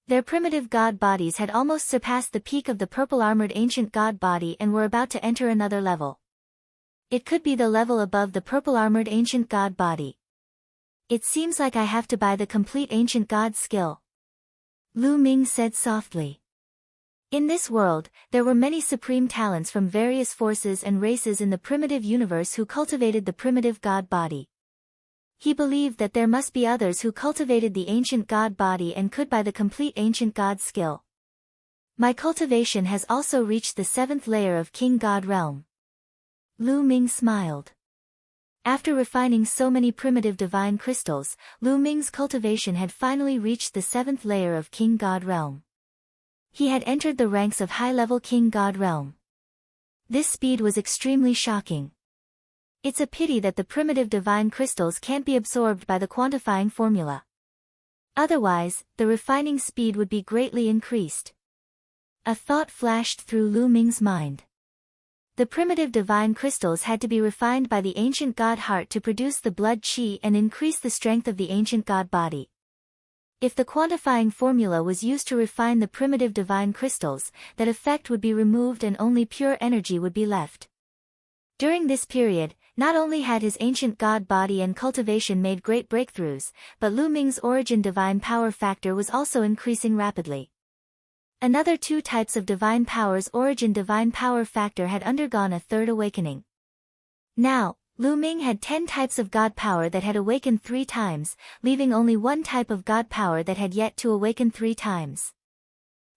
Their primitive god bodies had almost surpassed the peak of the purple-armored ancient god body and were about to enter another level. It could be the level above the purple-armored ancient god body. It seems like I have to buy the complete ancient god skill. Lu Ming said softly. In this world, there were many supreme talents from various forces and races in the primitive universe who cultivated the primitive god body. He believed that there must be others who cultivated the ancient god body and could buy the complete ancient god skill. My cultivation has also reached the 7th layer of King God Realm. Lu Ming smiled. After refining so many primitive divine crystals, Lu Ming's cultivation had finally reached the 7th layer of King God Realm. He had entered the ranks of high-level King God Realm. This speed was extremely shocking. It's a pity that the primitive divine crystals can't be absorbed by the quantifying formula. Otherwise, the refining speed would be greatly increased. A thought flashed through Lu Ming's mind. The primitive divine crystals had to be refined by the ancient god heart to produce the blood qi and increase the strength of the ancient god body. If the quantifying formula was used to refine the primitive divine crystals, that effect would be removed and only pure energy would be left. During this period, not only had his ancient god body and cultivation made great breakthroughs, but Lu Ming's origin divine power factor was also increasing rapidly. Another 2 types of divine power's origin divine power factor had undergone a 3rd awakening. Now, Lu Ming had 10 types of god power that had awakened 3 times, leaving only 1 type of god power that had yet to awaken 3 times.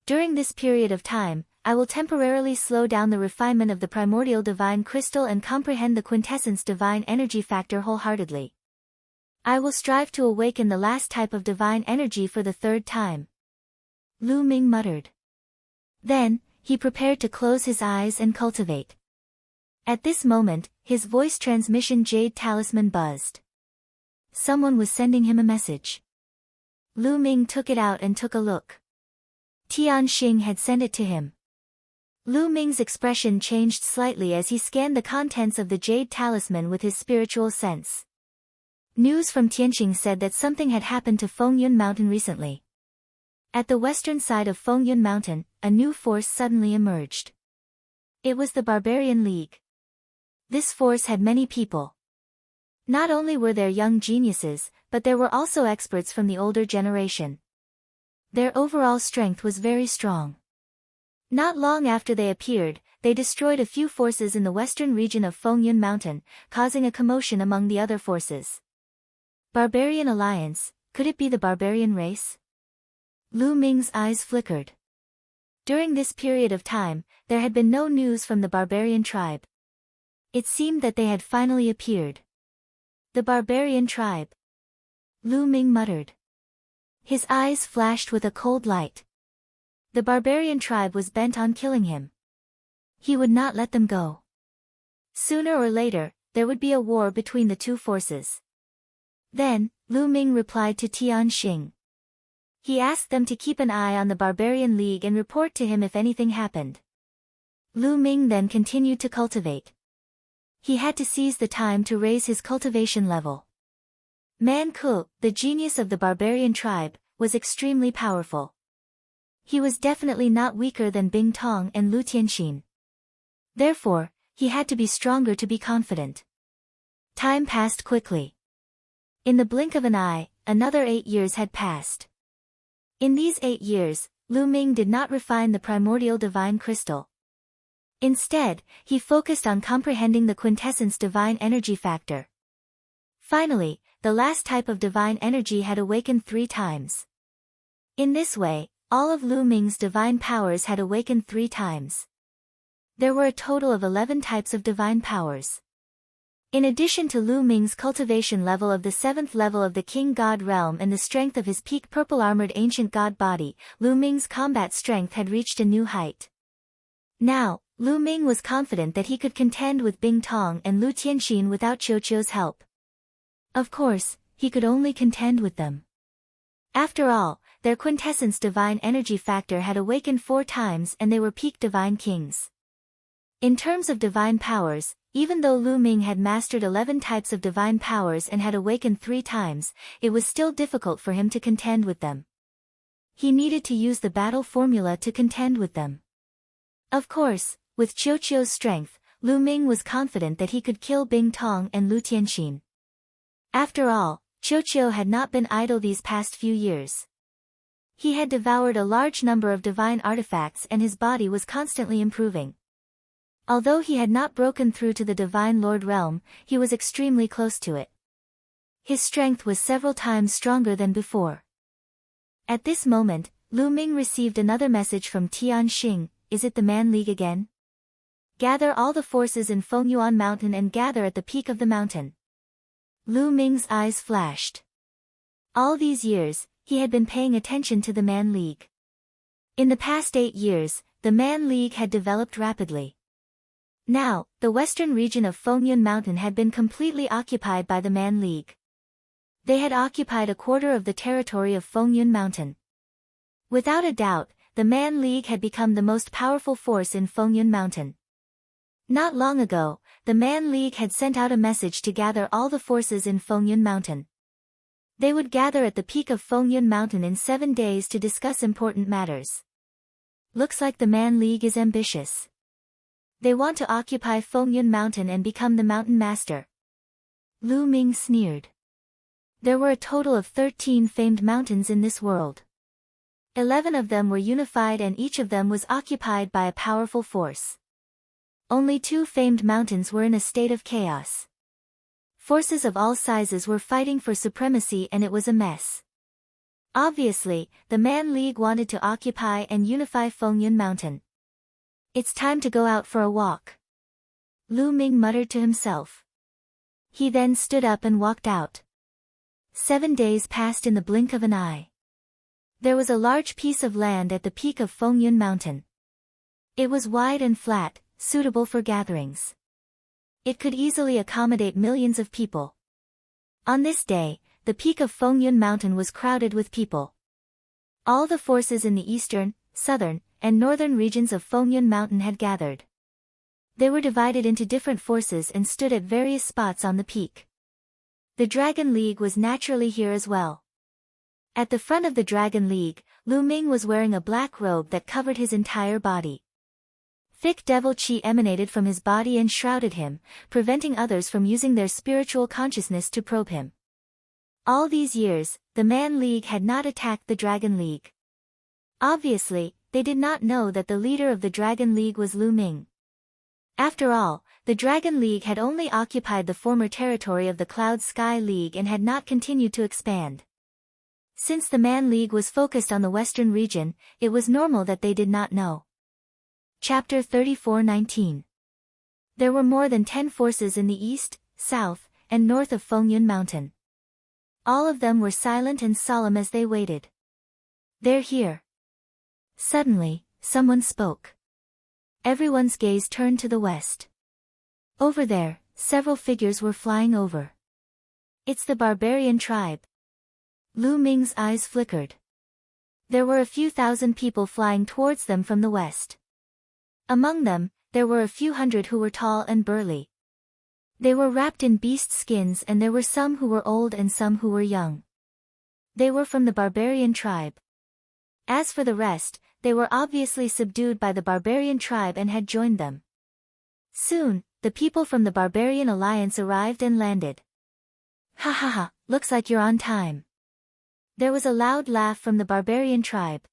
During this period of time, I will temporarily slow down the refinement of the primordial divine crystal and comprehend the quintessence divine energy factor wholeheartedly. I will strive to awaken the last type of divine energy for the 3rd time. Lu Ming muttered. Then, he prepared to close his eyes and cultivate. At this moment, his voice transmission jade talisman buzzed. Someone was sending him a message. Lu Ming took it out and took a look. Tianxing had sent it to him. Lu Ming's expression changed slightly as he scanned the contents of the jade talisman with his spiritual sense. News from Tianxing said that something had happened to Fengyun Mountain recently. At the western side of Fengyun Mountain, a new force suddenly emerged. It was the Barbarian League. This force had many people. Not only were there young geniuses, but there were also experts from the older generation. Their overall strength was very strong. Not long after they appeared, they destroyed a few forces in the western region of Fengyun Mountain, causing a commotion among the other forces. Barbarian Alliance, could it be the barbarian race? Lu Ming's eyes flickered. During this period of time, there had been no news from the barbarian tribe. It seemed that they had finally appeared. The barbarian tribe. Lu Ming muttered. His eyes flashed with a cold light. The barbarian tribe was bent on killing him. He would not let them go. Sooner or later, there would be a war between the two forces. Then, Lu Ming replied to Tianxing. He asked them to keep an eye on the Barbarian League and report to him if anything happened. Lu Ming then continued to cultivate. He had to seize the time to raise his cultivation level. Man Ku, the genius of the barbarian tribe, was extremely powerful. He was definitely not weaker than Bing Tong and Lu Tianxin. Therefore, he had to be stronger to be confident. Time passed quickly. In the blink of an eye, another 8 years had passed. In these 8 years, Lu Ming did not refine the primordial divine crystal. Instead, he focused on comprehending the quintessence divine energy factor. Finally, the last type of divine energy had awakened 3 times. In this way, all of Lu Ming's divine powers had awakened 3 times. There were a total of 11 types of divine powers. In addition to Lu Ming's cultivation level of the 7th level of the King God realm and the strength of his peak purple-armored ancient god body, Lu Ming's combat strength had reached a new height. Now, Lu Ming was confident that he could contend with Bing Tong and Lu Tianxin without Qiuqiu's help. Of course, he could only contend with them. After all, their quintessence divine energy factor had awakened 4 times and they were peak divine kings. In terms of divine powers, even though Lu Ming had mastered 11 types of divine powers and had awakened 3 times, it was still difficult for him to contend with them. He needed to use the battle formula to contend with them. Of course, with Qiuqiu's strength, Lu Ming was confident that he could kill Bing Tong and Lu Tianxin. After all, Qiuqiu had not been idle these past few years. He had devoured a large number of divine artifacts and his body was constantly improving. Although he had not broken through to the Divine Lord realm, he was extremely close to it. His strength was several times stronger than before. At this moment, Lu Ming received another message from Tianxing. Is it the Man League again? Gather all the forces in Fengyuan Mountain and gather at the peak of the mountain. Lu Ming's eyes flashed. All these years, he had been paying attention to the Man League. In the past 8 years, the Man League had developed rapidly. Now, the western region of Fengyun Mountain had been completely occupied by the Man League. They had occupied a quarter of the territory of Fengyun Mountain. Without a doubt, the Man League had become the most powerful force in Fengyun Mountain. Not long ago, the Man League had sent out a message to gather all the forces in Fengyun Mountain. They would gather at the peak of Fengyun Mountain in 7 days to discuss important matters. Looks like the Man League is ambitious. They want to occupy Fengyun Mountain and become the mountain master. Lu Ming sneered. There were a total of 13 famed mountains in this world. 11 of them were unified and each of them was occupied by a powerful force. Only 2 famed mountains were in a state of chaos. Forces of all sizes were fighting for supremacy and it was a mess. Obviously, the Man League wanted to occupy and unify Fengyun Mountain. It's time to go out for a walk. Lu Ming muttered to himself. He then stood up and walked out. 7 days passed in the blink of an eye. There was a large piece of land at the peak of Fengyun Mountain. It was wide and flat, suitable for gatherings. It could easily accommodate millions of people. On this day, the peak of Fengyun Mountain was crowded with people. All the forces in the eastern, southern, and northern regions of Fengyun Mountain had gathered. They were divided into different forces and stood at various spots on the peak. The Dragon League was naturally here as well. At the front of the Dragon League, Lu Ming was wearing a black robe that covered his entire body. Thick devil chi emanated from his body and shrouded him, preventing others from using their spiritual consciousness to probe him. All these years, the Man League had not attacked the Dragon League. Obviously, they did not know that the leader of the Dragon League was Lu Ming. After all, the Dragon League had only occupied the former territory of the Cloud Sky League and had not continued to expand. Since the Man League was focused on the western region, it was normal that they did not know. Chapter 34:19. There were more than 10 forces in the east, south, and north of Fengyun Mountain. All of them were silent and solemn as they waited. "They're here." Suddenly, someone spoke. Everyone's gaze turned to the west. Over there, several figures were flying over. "It's the barbarian tribe." Lu Ming's eyes flickered. There were a few thousand people flying towards them from the west. Among them, there were a few hundred who were tall and burly. They were wrapped in beast skins and there were some who were old and some who were young. They were from the barbarian tribe. As for the rest, they were obviously subdued by the barbarian tribe and had joined them. Soon, the people from the Barbarian Alliance arrived and landed. "Ha ha ha, looks like you're on time." There was a loud laugh from the barbarian tribe.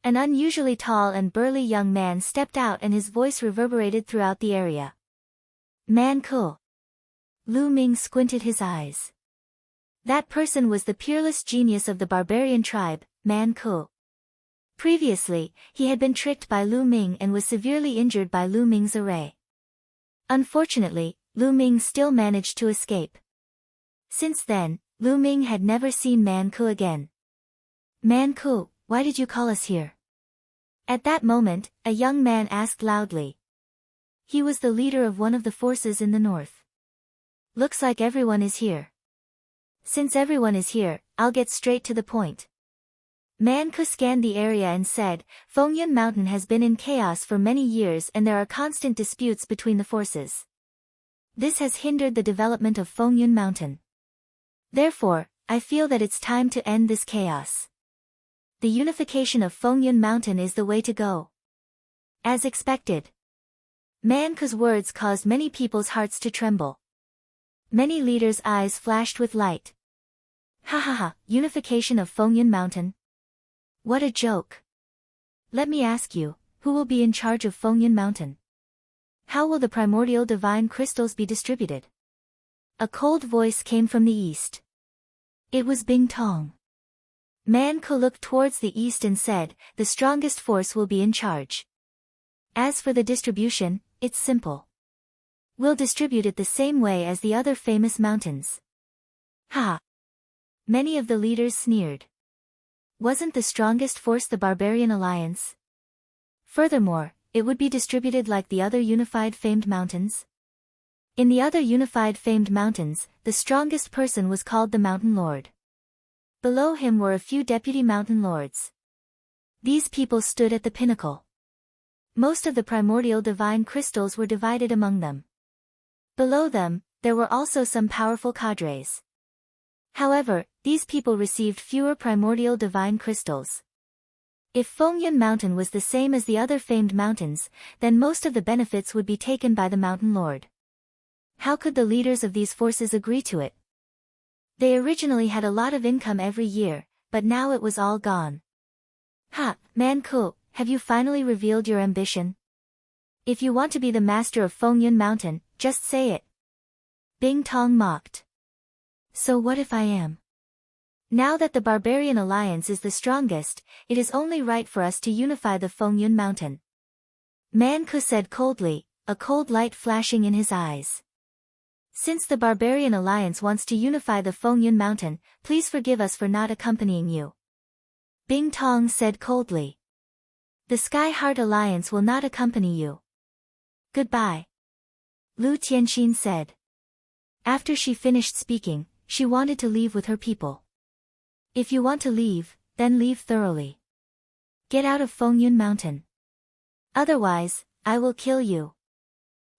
An unusually tall and burly young man stepped out and his voice reverberated throughout the area. "Man Ku." Lu Ming squinted his eyes. That person was the peerless genius of the barbarian tribe, Man Ku. Previously, he had been tricked by Lu Ming and was severely injured by Lu Ming's array. Unfortunately, Lu Ming still managed to escape. Since then, Lu Ming had never seen Man Ku again. "Man Ku, why did you call us here?" At that moment, a young man asked loudly. He was the leader of one of the forces in the north. "Looks like everyone is here." "Since everyone is here, I'll get straight to the point." Man Ku scanned the area and said, "Fengyun Mountain has been in chaos for many years and there are constant disputes between the forces. This has hindered the development of Fengyun Mountain. Therefore, I feel that it's time to end this chaos. The unification of Fengyun Mountain is the way to go." As expected, Man Ku's words caused many people's hearts to tremble. Many leaders' eyes flashed with light. "Ha ha ha, unification of Fengyun Mountain? What a joke. Let me ask you, who will be in charge of Fengyun Mountain? How will the primordial divine crystals be distributed?" A cold voice came from the east. It was Bing Tong. Man Ku looked towards the east and said, "The strongest force will be in charge. As for the distribution, it's simple. We'll distribute it the same way as the other famous mountains." Ha! Many of the leaders sneered. Wasn't the strongest force the Barbarian Alliance? Furthermore, it would be distributed like the other unified famed mountains. In the other unified famed mountains, the strongest person was called the Mountain Lord. Below him were a few deputy mountain lords. These people stood at the pinnacle. Most of the primordial divine crystals were divided among them. Below them, there were also some powerful cadres. However, these people received fewer primordial divine crystals. If Fengyun Mountain was the same as the other famed mountains, then most of the benefits would be taken by the Mountain Lord. How could the leaders of these forces agree to it? They originally had a lot of income every year, but now it was all gone. "Ha, Man Ku, have you finally revealed your ambition? If you want to be the master of Fengyun Mountain, just say it." Bing Tong mocked. "So what if I am? Now that the Barbarian Alliance is the strongest, it is only right for us to unify the Fengyun Mountain." Man Ku said coldly, a cold light flashing in his eyes. "Since the Barbarian Alliance wants to unify the Fengyun Mountain, please forgive us for not accompanying you." Bing Tong said coldly. "The Sky Heart Alliance will not accompany you. Goodbye." Lu Tianxin said. After she finished speaking, she wanted to leave with her people. "If you want to leave, then leave thoroughly. Get out of Fengyun Mountain. Otherwise, I will kill you.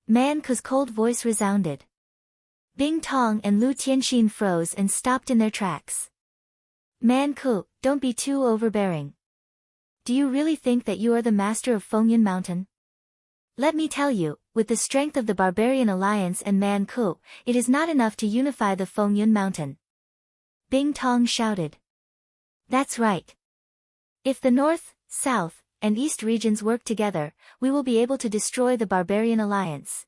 Man Ku's cold voice resounded. Bing Tong and Lu Tianxin froze and stopped in their tracks. Man Ku, don't be too overbearing. Do you really think that you are the master of Fengyun Mountain? Let me tell you, with the strength of the Barbarian Alliance and Man Ku, it is not enough to unify the Fengyun Mountain. Bing Tong shouted. That's right. If the North, South, and East regions work together, we will be able to destroy the Barbarian Alliance.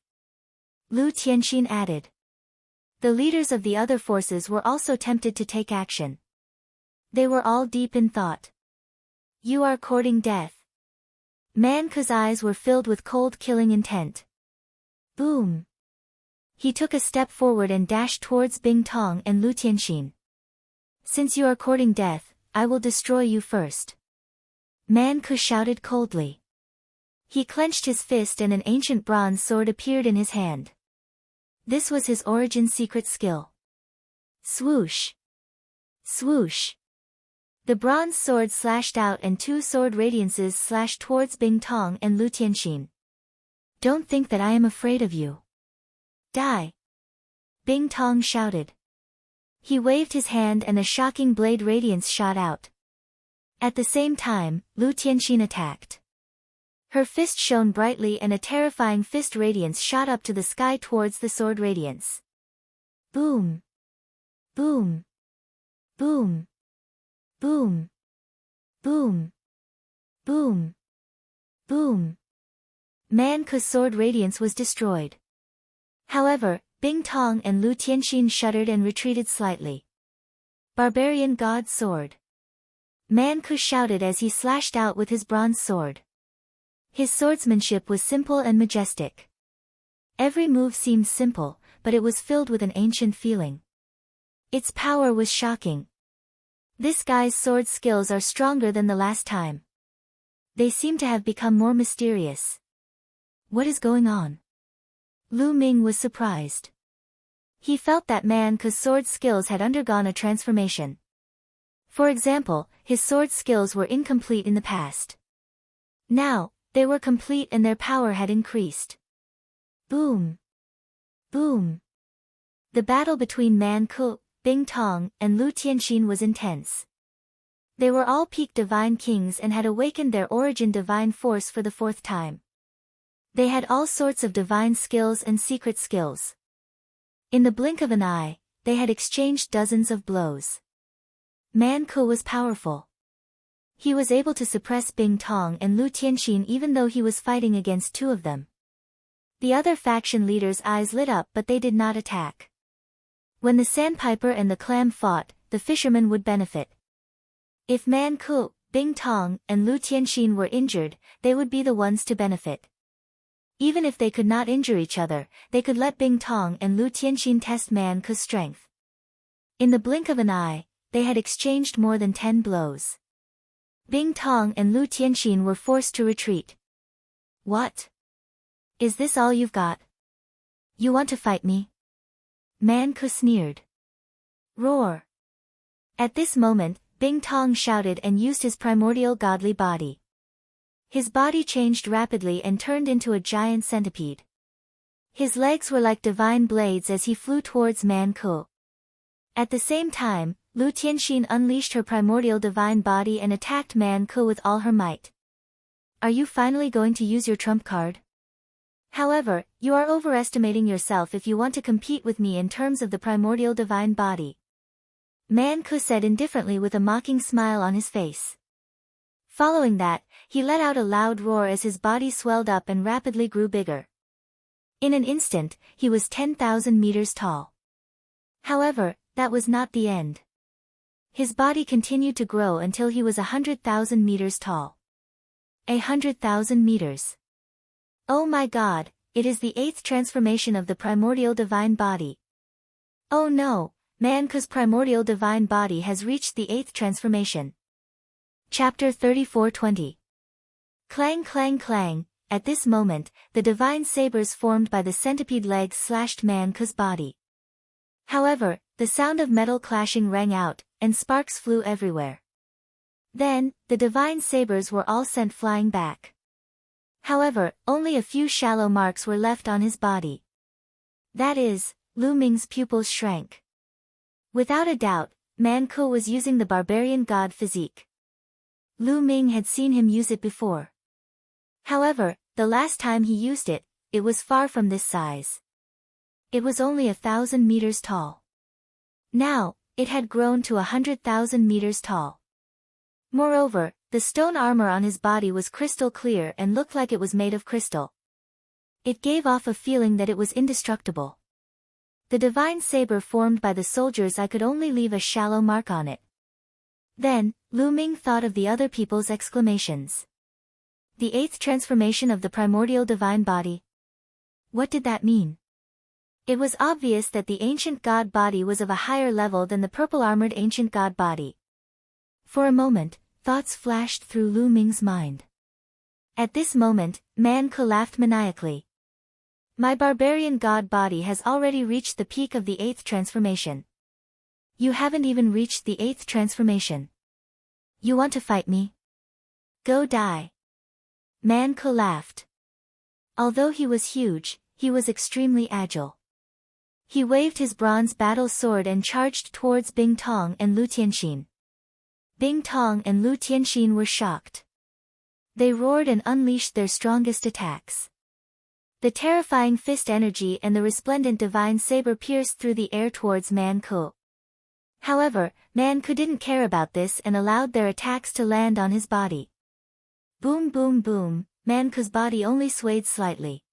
Lu Tianxin added. The leaders of the other forces were also tempted to take action. They were all deep in thought. You are courting death. Man Ku's eyes were filled with cold killing intent. Boom. He took a step forward and dashed towards Bing Tong and Lu Tianxin. Since you are courting death, I will destroy you first. Man Ku shouted coldly. He clenched his fist and an ancient bronze sword appeared in his hand. This was his origin secret skill. Swoosh. Swoosh. The bronze sword slashed out and two sword radiances slashed towards Bing Tong and Lu Tianxin. Don't think that I am afraid of you. Die. Bing Tong shouted. He waved his hand and a shocking blade radiance shot out. At the same time, Lu Tianxin attacked. Her fist shone brightly and a terrifying fist radiance shot up to the sky towards the sword radiance. Boom. Boom. Boom. Boom. Boom. Boom. Boom. Man Ku's sword radiance was destroyed. However, Bing Tong and Lu Tianxin shuddered and retreated slightly. Barbarian God Sword. Man Ku shouted as he slashed out with his bronze sword. His swordsmanship was simple and majestic. Every move seemed simple, but it was filled with an ancient feeling. Its power was shocking. This guy's sword skills are stronger than the last time. They seem to have become more mysterious. What is going on? Lu Ming was surprised. He felt that Man Ku's sword skills had undergone a transformation. For example, his sword skills were incomplete in the past. Now, they were complete and their power had increased. Boom. Boom. The battle between Man Ku, Bing Tong, and Lu Tianxin was intense. They were all peak divine kings and had awakened their origin divine force for the fourth time. They had all sorts of divine skills and secret skills. In the blink of an eye, they had exchanged dozens of blows. Man Ku was powerful. He was able to suppress Bing Tong and Lu Tianxin even though he was fighting against two of them. The other faction leaders' eyes lit up but they did not attack. When the sandpiper and the clam fought, the fishermen would benefit. If Man Ku, Bing Tong, and Lu Tianxin were injured, they would be the ones to benefit. Even if they could not injure each other, they could let Bing Tong and Lu Tianxin test Man Ku's strength. In the blink of an eye, they had exchanged more than 10 blows. Bing Tong and Lu Tianxin were forced to retreat. What? Is this all you've got? You want to fight me? Man Ku sneered. Roar. At this moment, Bing Tong shouted and used his primordial godly body. His body changed rapidly and turned into a giant centipede. His legs were like divine blades as he flew towards Man Ku. At the same time, Lu Tianxin unleashed her primordial divine body and attacked Man Ku with all her might. Are you finally going to use your trump card? However, you are overestimating yourself if you want to compete with me in terms of the primordial divine body. Man Ku said indifferently with a mocking smile on his face. Following that, he let out a loud roar as his body swelled up and rapidly grew bigger. In an instant, he was 10,000 meters tall. However, that was not the end. His body continued to grow until he was 100,000 meters tall. 100,000 meters. Oh my God, it is the 8th transformation of the primordial divine body. Oh no, Man Ku's primordial divine body has reached the 8th transformation. Chapter 34:20. Clang clang clang, at this moment, the divine sabers formed by the centipede legs slashed Man Ku's body. However, the sound of metal clashing rang out, and sparks flew everywhere. Then, the divine sabers were all sent flying back. However, only a few shallow marks were left on his body. That is, Lu Ming's pupils shrank. Without a doubt, Man Ke was using the barbarian god physique. Lu Ming had seen him use it before. However, the last time he used it, it was far from this size. It was only 1,000 meters tall. Now, it had grown to 100,000 meters tall. Moreover, the stone armor on his body was crystal clear and looked like it was made of crystal. It gave off a feeling that it was indestructible. The divine saber formed by the soldiers, I could only leave a shallow mark on it. Then, Lu Ming thought of the other people's exclamations. The 8th transformation of the primordial divine body. What did that mean? It was obvious that the ancient god body was of a higher level than the purple-armored ancient god body. For a moment, thoughts flashed through Lu Ming's mind. At this moment, Man Ke laughed maniacally. My barbarian god body has already reached the peak of the 8th transformation. You haven't even reached the 8th transformation. You want to fight me? Go die. Man Ke laughed. Although he was huge, he was extremely agile. He waved his bronze battle sword and charged towards Bing Tong and Lu Tianxin. Bing Tong and Lu Tianxin were shocked. They roared and unleashed their strongest attacks. The terrifying fist energy and the resplendent divine saber pierced through the air towards Man Ke. However, Man Ke didn't care about this and allowed their attacks to land on his body. Boom boom boom, Man Ke's body only swayed slightly.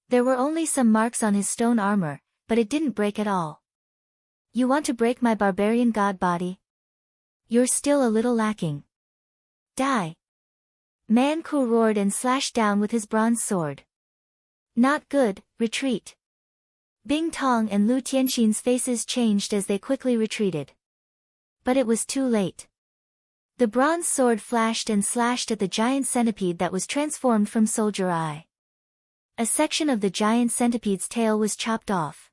There were only some marks on his stone armor, but it didn't break at all. You want to break my barbarian god body? You're still a little lacking. Die. Man Ke roared and slashed down with his bronze sword. Not good, retreat. Bing Tong and Lu Tianxin's faces changed as they quickly retreated. But it was too late. The bronze sword flashed and slashed at the giant centipede that was transformed from Soldier Eye. A section of the giant centipede's tail was chopped off.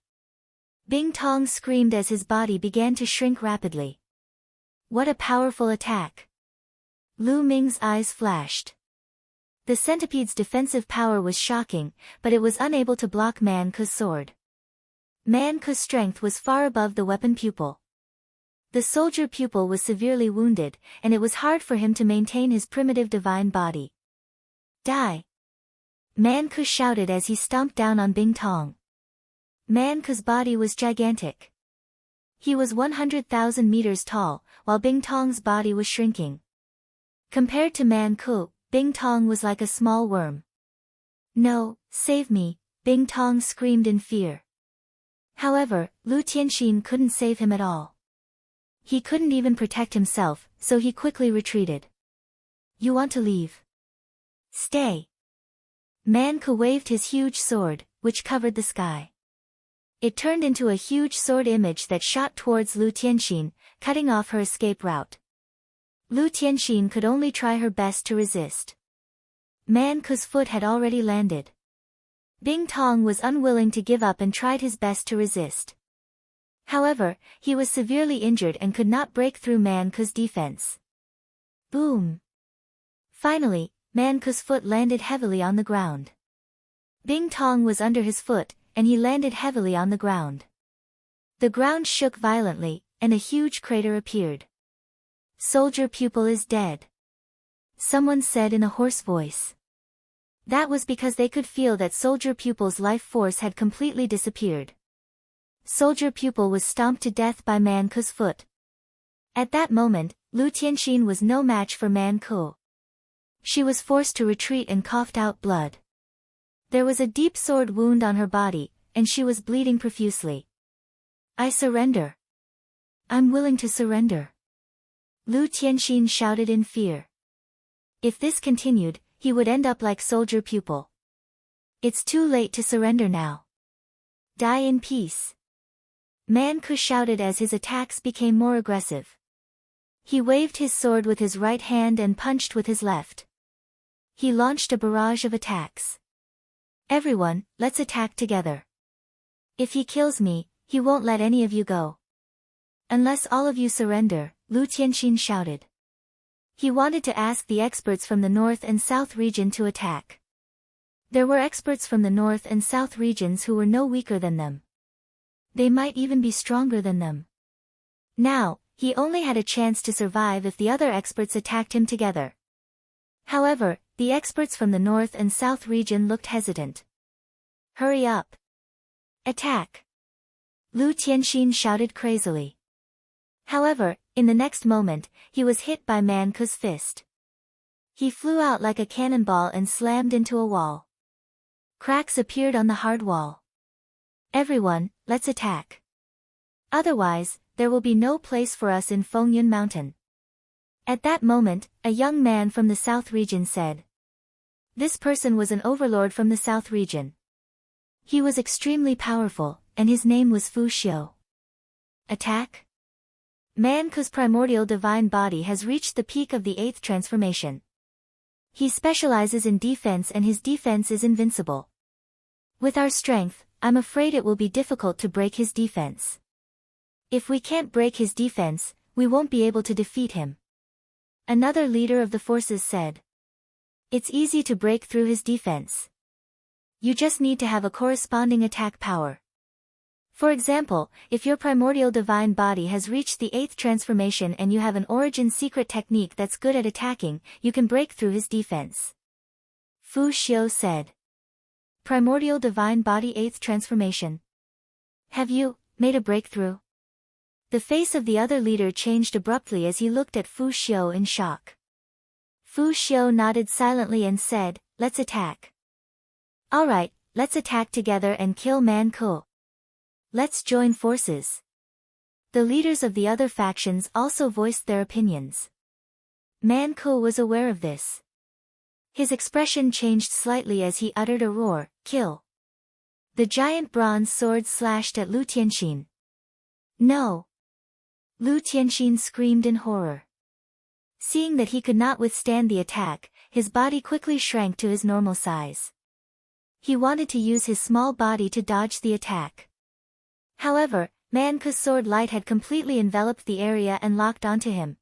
Bing Tong screamed as his body began to shrink rapidly. What a powerful attack! Lu Ming's eyes flashed. The centipede's defensive power was shocking, but it was unable to block Man Ke's sword. Man Ke's strength was far above the weapon pupil. The soldier pupil was severely wounded, and it was hard for him to maintain his primitive divine body. Die! Man Ke shouted as he stomped down on Bing Tong. Man Ke's body was gigantic. He was 100,000 meters tall, while Bing Tong's body was shrinking. Compared to Man Ke, Bing Tong was like a small worm. No, save me, Bing Tong screamed in fear. However, Lu Tianxin couldn't save him at all. He couldn't even protect himself, so he quickly retreated. You want to leave? Stay. Man Ke waved his huge sword, which covered the sky. It turned into a huge sword image that shot towards Lu Tianxin, cutting off her escape route. Lu Tianxin could only try her best to resist. Man Ke's foot had already landed. Bing Tong was unwilling to give up and tried his best to resist. However, he was severely injured and could not break through Man Ke's defense. Boom! Finally, Man Ke's foot landed heavily on the ground. Bing Tong was under his foot, and he landed heavily on the ground. The ground shook violently, and a huge crater appeared. Soldier pupil is dead. Someone said in a hoarse voice. That was because they could feel that soldier pupil's life force had completely disappeared. Soldier pupil was stomped to death by Man Ke's foot. At that moment, Lu Tianxin was no match for Man Ke. She was forced to retreat and coughed out blood. There was a deep sword wound on her body, and she was bleeding profusely. I surrender. I'm willing to surrender. Lu Tianxin shouted in fear. If this continued, he would end up like soldier pupil. It's too late to surrender now. Die in peace. Man Ke shouted as his attacks became more aggressive. He waved his sword with his right hand and punched with his left. He launched a barrage of attacks. Everyone, let's attack together. If he kills me, he won't let any of you go. Unless all of you surrender, Lu Tianxin shouted. He wanted to ask the experts from the North and South region to attack. There were experts from the North and South regions who were no weaker than them. They might even be stronger than them. Now, he only had a chance to survive if the other experts attacked him together. However, the experts from the North and South region looked hesitant. Hurry up! Attack! Lu Tianxin shouted crazily. However, in the next moment, he was hit by Man Ku's fist. He flew out like a cannonball and slammed into a wall. Cracks appeared on the hard wall. Everyone, let's attack. Otherwise, there will be no place for us in Fengyun Mountain. At that moment, a young man from the South region said. This person was an overlord from the South region. He was extremely powerful, and his name was Fu Xiu. Attack? Man Ku's primordial divine body has reached the peak of the 8th transformation. He specializes in defense and his defense is invincible. With our strength, I'm afraid it will be difficult to break his defense. If we can't break his defense, we won't be able to defeat him. Another leader of the forces said. It's easy to break through his defense. You just need to have a corresponding attack power. For example, if your primordial divine body has reached the 8th transformation and you have an origin secret technique that's good at attacking, you can break through his defense. Fu Xiu said. Primordial divine body 8th transformation. Have you made a breakthrough? The face of the other leader changed abruptly as he looked at Fu Xiu in shock. Fu Xiu nodded silently and said, let's attack. Alright, let's attack together and kill Man Ku. Let's join forces. The leaders of the other factions also voiced their opinions. Man Ku was aware of this. His expression changed slightly as he uttered a roar, kill. The giant bronze sword slashed at Lu Tianxin. No! Lu Tianxin screamed in horror. Seeing that he could not withstand the attack, his body quickly shrank to his normal size. He wanted to use his small body to dodge the attack. However, Man Ku's sword light had completely enveloped the area and locked onto him.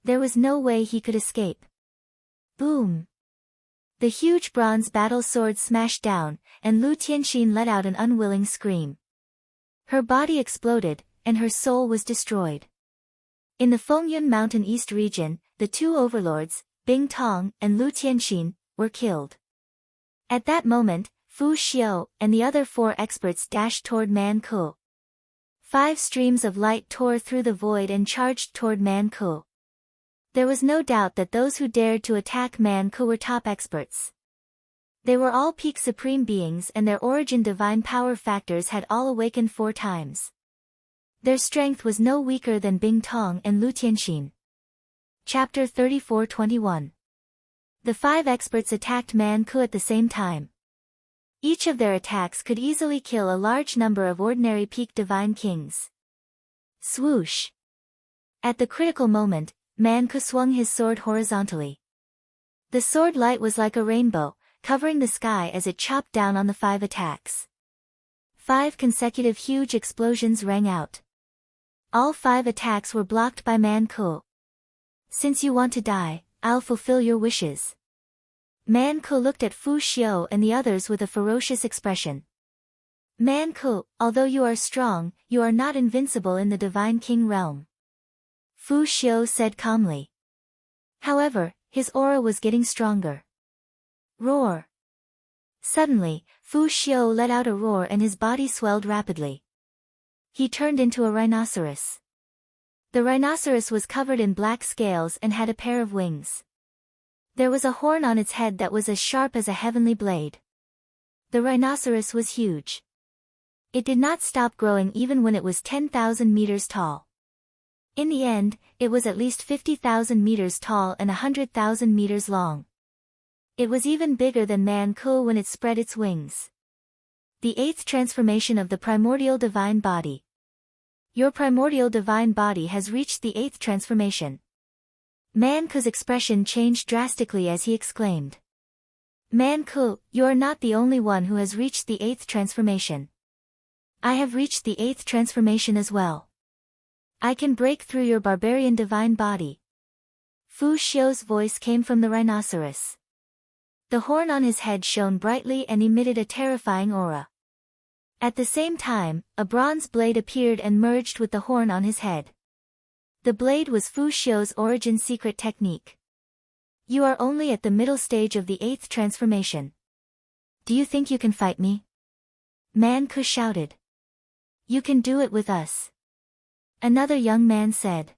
There was no way he could escape. Boom! The huge bronze battle sword smashed down, and Lu Tianxin let out an unwilling scream. Her body exploded, and her soul was destroyed. In the Fengyun Mountain East region, the two overlords, Bing Tong and Lu Tianxin, were killed. At that moment, Fu Xiu and the other 4 experts dashed toward Man Ku. 5 streams of light tore through the void and charged toward Man Ku. There was no doubt that those who dared to attack Man Ku were top experts. They were all peak supreme beings and their origin divine power factors had all awakened 4 times. Their strength was no weaker than Bing Tong and Lu Tianxin. Chapter 34-21. The 5 experts attacked Man Ku at the same time. Each of their attacks could easily kill a large number of ordinary peak divine kings. Swoosh! At the critical moment, Man Ku swung his sword horizontally. The sword light was like a rainbow, covering the sky as it chopped down on the 5 attacks. 5 consecutive huge explosions rang out. All 5 attacks were blocked by Man Ku. Since you want to die, I'll fulfill your wishes. Man Ku looked at Fu Xiu and the others with a ferocious expression. Man Ku, although you are strong, you are not invincible in the Divine King realm. Fu Xiu said calmly. However, his aura was getting stronger. Roar! Suddenly, Fu Xiu let out a roar and his body swelled rapidly. He turned into a rhinoceros. The rhinoceros was covered in black scales and had a pair of wings. There was a horn on its head that was as sharp as a heavenly blade. The rhinoceros was huge. It did not stop growing even when it was 10,000 meters tall. In the end, it was at least 50,000 meters tall and 100,000 meters long. It was even bigger than Man Ku when it spread its wings. The 8th transformation of the primordial divine body. Your primordial divine body has reached the 8th transformation. Man Ku's expression changed drastically as he exclaimed. Man Ku, you are not the only one who has reached the 8th transformation. I have reached the 8th transformation as well. I can break through your barbarian divine body. Fu Xiu's voice came from the rhinoceros. The horn on his head shone brightly and emitted a terrifying aura. At the same time, a bronze blade appeared and merged with the horn on his head. The blade was Fu Xiu's origin secret technique. You are only at the middle stage of the 8th transformation. Do you think you can fight me? Man Ku shouted. You can do it with us. Another young man said.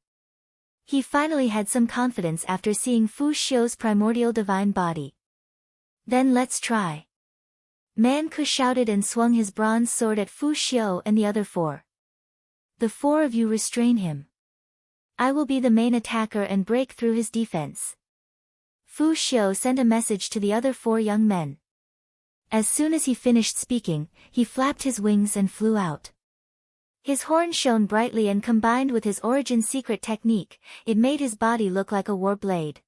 He finally had some confidence after seeing Fu Xiu's primordial divine body. Then let's try. Man Ku shouted and swung his bronze sword at Fu Xiu and the other 4. The 4 of you restrain him. I will be the main attacker and break through his defense. Fu Xiu sent a message to the other 4 young men. As soon as he finished speaking, he flapped his wings and flew out. His horn shone brightly and combined with his origin secret technique, it made his body look like a war blade.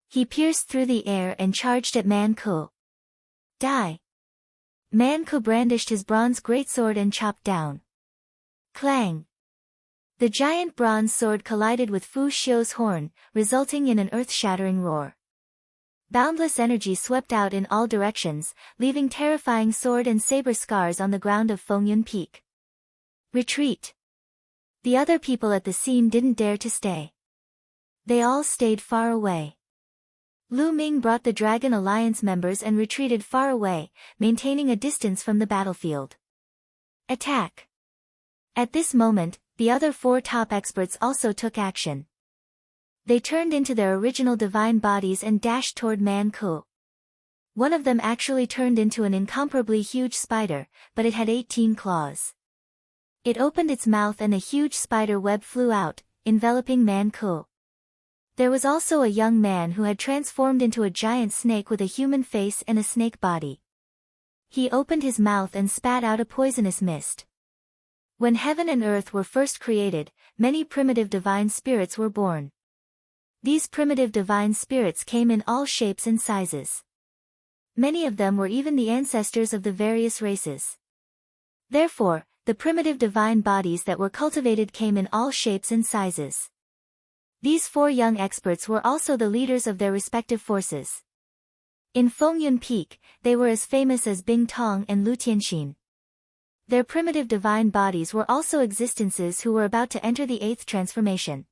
He pierced through the air and charged at Man Ku. Die! Man Ku brandished his bronze greatsword and chopped down. Clang! The giant bronze sword collided with Fu Xiu's horn, resulting in an earth-shattering roar. Boundless energy swept out in all directions, leaving terrifying sword and saber scars on the ground of Fengyun Peak. Retreat! The other people at the scene didn't dare to stay. They all stayed far away. Lu Ming brought the Dragon Alliance members and retreated far away, maintaining a distance from the battlefield. Attack! At this moment, the other 4 top experts also took action. They turned into their original divine bodies and dashed toward Man Ku. One of them actually turned into an incomparably huge spider, but it had 18 claws. It opened its mouth and a huge spider web flew out, enveloping Man Ku. There was also a young man who had transformed into a giant snake with a human face and a snake body. He opened his mouth and spat out a poisonous mist. When heaven and earth were first created, many primitive divine spirits were born. These primitive divine spirits came in all shapes and sizes. Many of them were even the ancestors of the various races. Therefore, the primitive divine bodies that were cultivated came in all shapes and sizes. These 4 young experts were also the leaders of their respective forces. In Fengyun Peak, they were as famous as Bing Tong and Lu Tianxin. Their primitive divine bodies were also existences who were about to enter the 8th transformation.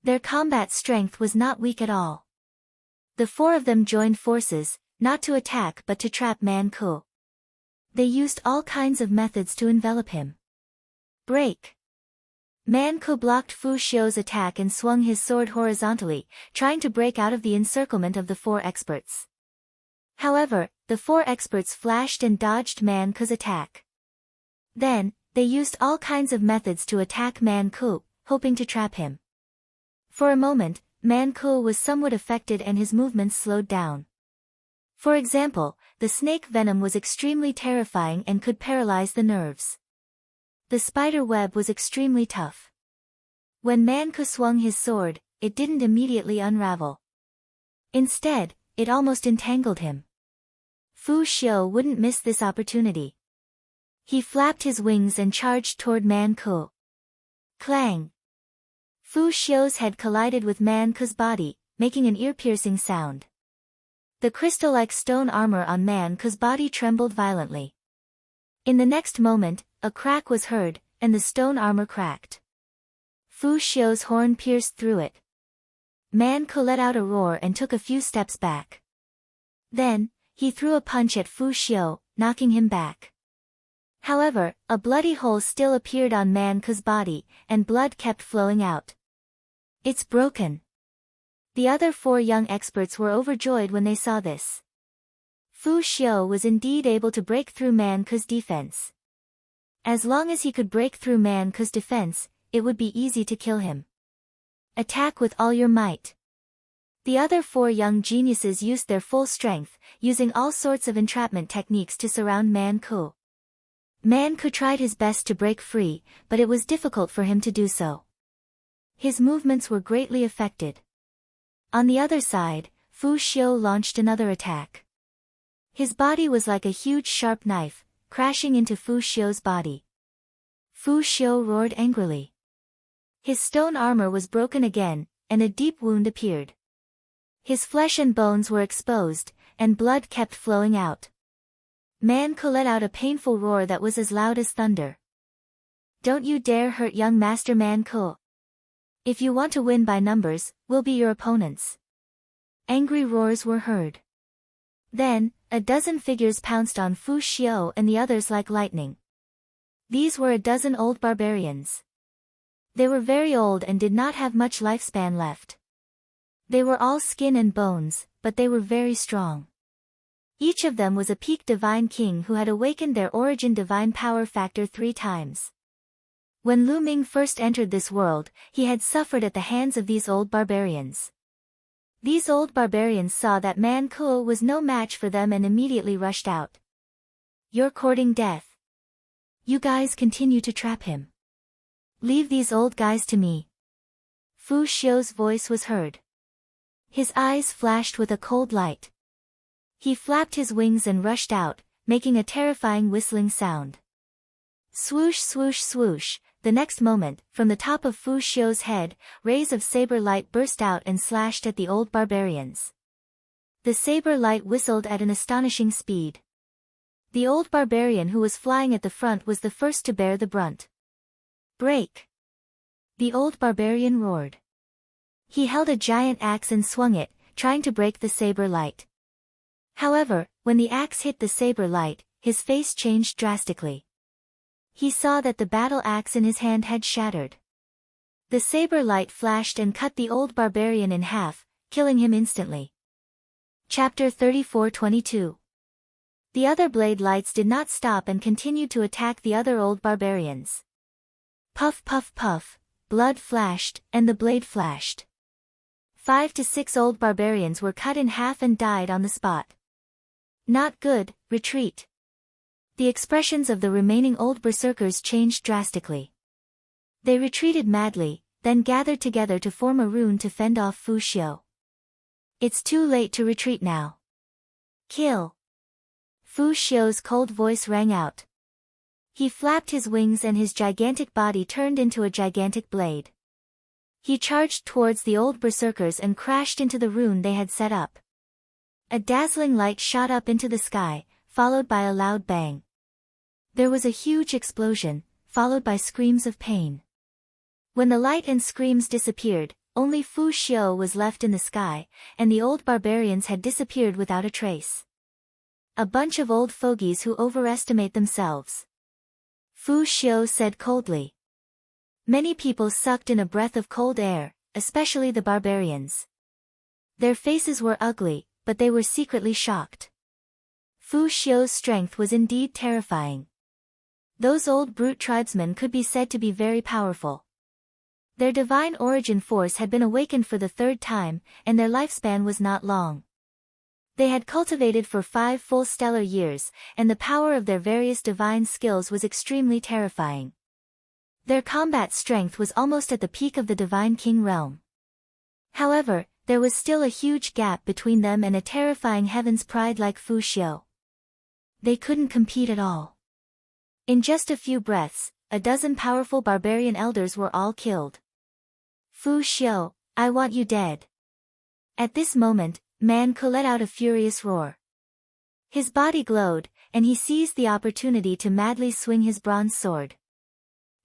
Their combat strength was not weak at all. The 4 of them joined forces, not to attack but to trap Man Ku. They used all kinds of methods to envelop him. Break! Man Ku blocked Fu Xiu's attack and swung his sword horizontally, trying to break out of the encirclement of the 4 experts. However, the 4 experts flashed and dodged Man Ku's attack. Then, they used all kinds of methods to attack Man Ku, hoping to trap him. For a moment, Man Ku was somewhat affected and his movements slowed down. For example, the snake venom was extremely terrifying and could paralyze the nerves. The spider web was extremely tough. When Man Ku swung his sword, it didn't immediately unravel. Instead, it almost entangled him. Fu Xiu wouldn't miss this opportunity. He flapped his wings and charged toward Man Ku. Clang! Fu Xiu's head collided with Man Ku's body, making an ear-piercing sound. The crystal-like stone armor on Man Ku's body trembled violently. In the next moment, a crack was heard, and the stone armor cracked. Fu Xiu's horn pierced through it. Man Ku let out a roar and took a few steps back. Then, he threw a punch at Fu Xiu, knocking him back. However, a bloody hole still appeared on Man Ku's body, and blood kept flowing out. It's broken. The other 4 young experts were overjoyed when they saw this. Fu Xiu was indeed able to break through Man Ku's defense. As long as he could break through Man Ku's defense, it would be easy to kill him. Attack with all your might. The other 4 young geniuses used their full strength, using all sorts of entrapment techniques to surround Man Ku. Man Ku tried his best to break free, but it was difficult for him to do so. His movements were greatly affected. On the other side, Fu Xiu launched another attack. His body was like a huge sharp knife, crashing into Fu Xiu's body. Fu Xiu roared angrily. His stone armor was broken again, and a deep wound appeared. His flesh and bones were exposed, and blood kept flowing out. Man-Ku let out a painful roar that was as loud as thunder. Don't you dare hurt young Master Man-Ku. If you want to win by numbers, we'll be your opponents. Angry roars were heard. Then, a dozen figures pounced on Fu Xiao and the others like lightning. These were a dozen old barbarians. They were very old and did not have much lifespan left. They were all skin and bones, but they were very strong. Each of them was a peak divine king who had awakened their origin divine power factor 3 times. When Lu Ming first entered this world, he had suffered at the hands of these old barbarians. These old barbarians saw that Man-Ku was no match for them and immediately rushed out. You're courting death. You guys continue to trap him. Leave these old guys to me. Fu Xiao's voice was heard. His eyes flashed with a cold light. He flapped his wings and rushed out, making a terrifying whistling sound. Swoosh swoosh swoosh, the next moment, from the top of Fu Xiao's head, rays of saber light burst out and slashed at the old barbarians. The saber light whistled at an astonishing speed. The old barbarian who was flying at the front was the first to bear the brunt. Break! The old barbarian roared. He held a giant axe and swung it, trying to break the saber light. However, when the axe hit the saber light, his face changed drastically. He saw that the battle axe in his hand had shattered. The saber light flashed and cut the old barbarian in half, killing him instantly. Chapter 34-22. The other blade lights did not stop and continued to attack the other old barbarians. Puff puff puff, blood flashed, and the blade flashed. 5 to 6 old barbarians were cut in half and died on the spot. Not good, retreat. The expressions of the remaining old berserkers changed drastically. They retreated madly, then gathered together to form a rune to fend off Fu Xiao. It's too late to retreat now. Kill! Fu Xiao's cold voice rang out. He flapped his wings and his gigantic body turned into a gigantic blade. He charged towards the old berserkers and crashed into the rune they had set up. A dazzling light shot up into the sky, followed by a loud bang. There was a huge explosion, followed by screams of pain. When the light and screams disappeared, only Fu Xiao was left in the sky, and the old barbarians had disappeared without a trace. A bunch of old fogies who overestimate themselves. Fu Xiao said coldly. Many people sucked in a breath of cold air, especially the barbarians. Their faces were ugly, but they were secretly shocked. Fu Xiao's strength was indeed terrifying. Those old brute tribesmen could be said to be very powerful. Their divine origin force had been awakened for the 3rd time, and their lifespan was not long. They had cultivated for 5 full stellar years, and the power of their various divine skills was extremely terrifying. Their combat strength was almost at the peak of the Divine King realm. However, there was still a huge gap between them and a terrifying heaven's pride like Fu Xiao. They couldn't compete at all. In just a few breaths, a dozen powerful barbarian elders were all killed. Fu Xiao, I want you dead. At this moment, Man-Ku let out a furious roar. His body glowed, and he seized the opportunity to madly swing his bronze sword.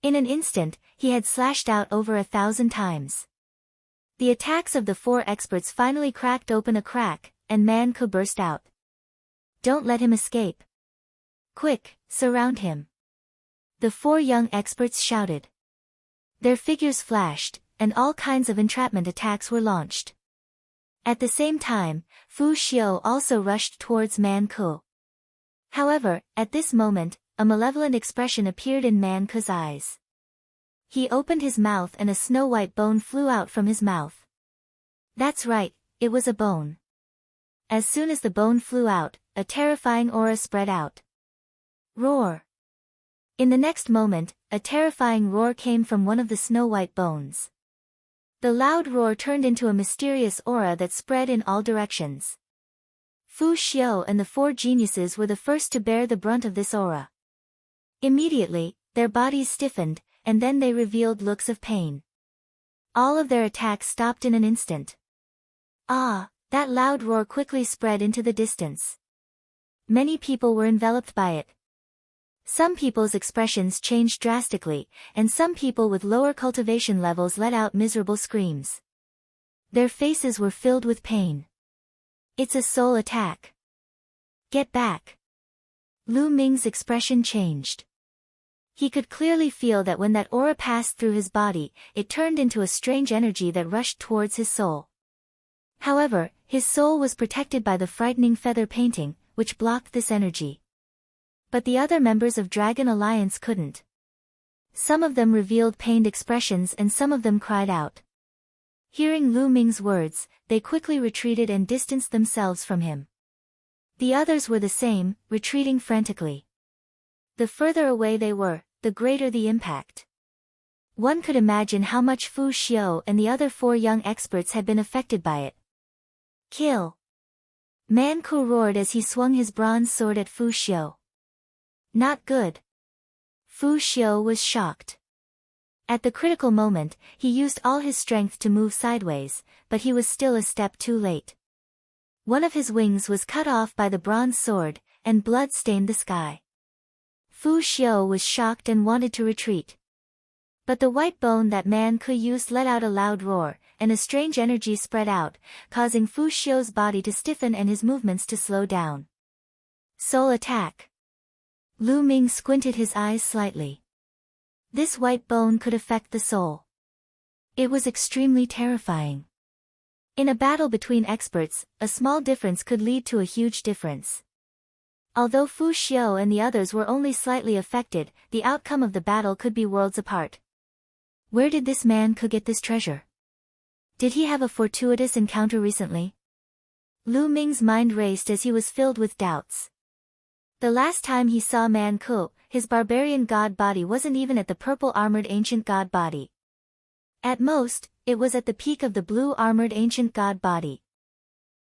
In an instant, he had slashed out over 1,000 times. The attacks of the 4 experts finally cracked open a crack, and Man-Ku burst out. Don't let him escape. Quick, surround him. The 4 young experts shouted. Their figures flashed, and all kinds of entrapment attacks were launched. At the same time, Fu Xiao also rushed towards Man-Ku. However, at this moment, a malevolent expression appeared in Man-Ku's eyes. He opened his mouth and a snow-white bone flew out from his mouth. That's right, it was a bone. As soon as the bone flew out, a terrifying aura spread out. Roar! In the next moment, a terrifying roar came from one of the snow-white bones. The loud roar turned into a mysterious aura that spread in all directions. Fu Xiao and the 4 geniuses were the first to bear the brunt of this aura. Immediately, their bodies stiffened, and then they revealed looks of pain. All of their attacks stopped in an instant. Ah! That loud roar quickly spread into the distance. Many people were enveloped by it. Some people's expressions changed drastically, and some people with lower cultivation levels let out miserable screams. Their faces were filled with pain. It's a soul attack. Get back. Lu Ming's expression changed. He could clearly feel that when that aura passed through his body, it turned into a strange energy that rushed towards his soul. However, his soul was protected by the frightening feather painting, which blocked this energy. But the other members of Dragon Alliance couldn't. Some of them revealed pained expressions and some of them cried out. Hearing Lu Ming's words, they quickly retreated and distanced themselves from him. The others were the same, retreating frantically. The further away they were, the greater the impact. One could imagine how much Fu Xiao and the other 4 young experts had been affected by it. Kill! Man Ku roared as he swung his bronze sword at Fu Xiao. Not good. Fu Xiao was shocked. At the critical moment, he used all his strength to move sideways, but he was still a step too late. One of his wings was cut off by the bronze sword, and blood stained the sky. Fu Xiao was shocked and wanted to retreat. But the white bone that Man Ku used let out a loud roar, and a strange energy spread out, causing Fu Xiao's body to stiffen and his movements to slow down. Soul attack. Lu Ming squinted his eyes slightly. This white bone could affect the soul. It was extremely terrifying. In a battle between experts, a small difference could lead to a huge difference. Although Fu Xiao and the others were only slightly affected, the outcome of the battle could be worlds apart. Where did this man Ku get this treasure? Did he have a fortuitous encounter recently? Lu Ming's mind raced as he was filled with doubts. The last time he saw Man Ku, his barbarian god body wasn't even at the purple-armored ancient god body. At most, it was at the peak of the blue-armored ancient god body.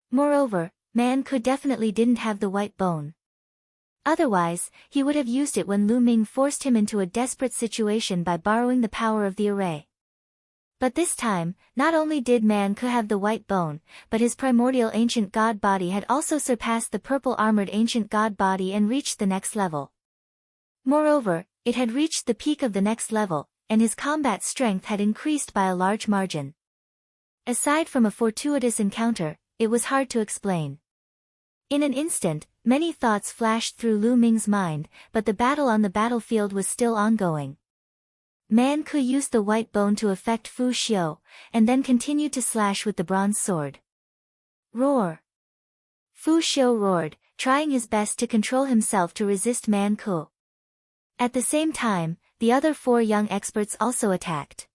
Moreover, Man Ku definitely didn't have the white bone. Otherwise, he would have used it when Lu Ming forced him into a desperate situation by borrowing the power of the array. But this time, not only did Man Ku have the white bone, but his primordial ancient god body had also surpassed the purple-armored ancient god body and reached the next level. Moreover, it had reached the peak of the next level, and his combat strength had increased by a large margin. Aside from a fortuitous encounter, it was hard to explain. In an instant, many thoughts flashed through Lu Ming's mind, but the battle on the battlefield was still ongoing. Man Ku used the white bone to affect Fu Xiao, and then continued to slash with the bronze sword. Roar! Fu Xiao roared, trying his best to control himself to resist Man Ku. At the same time, the other 4 young experts also attacked.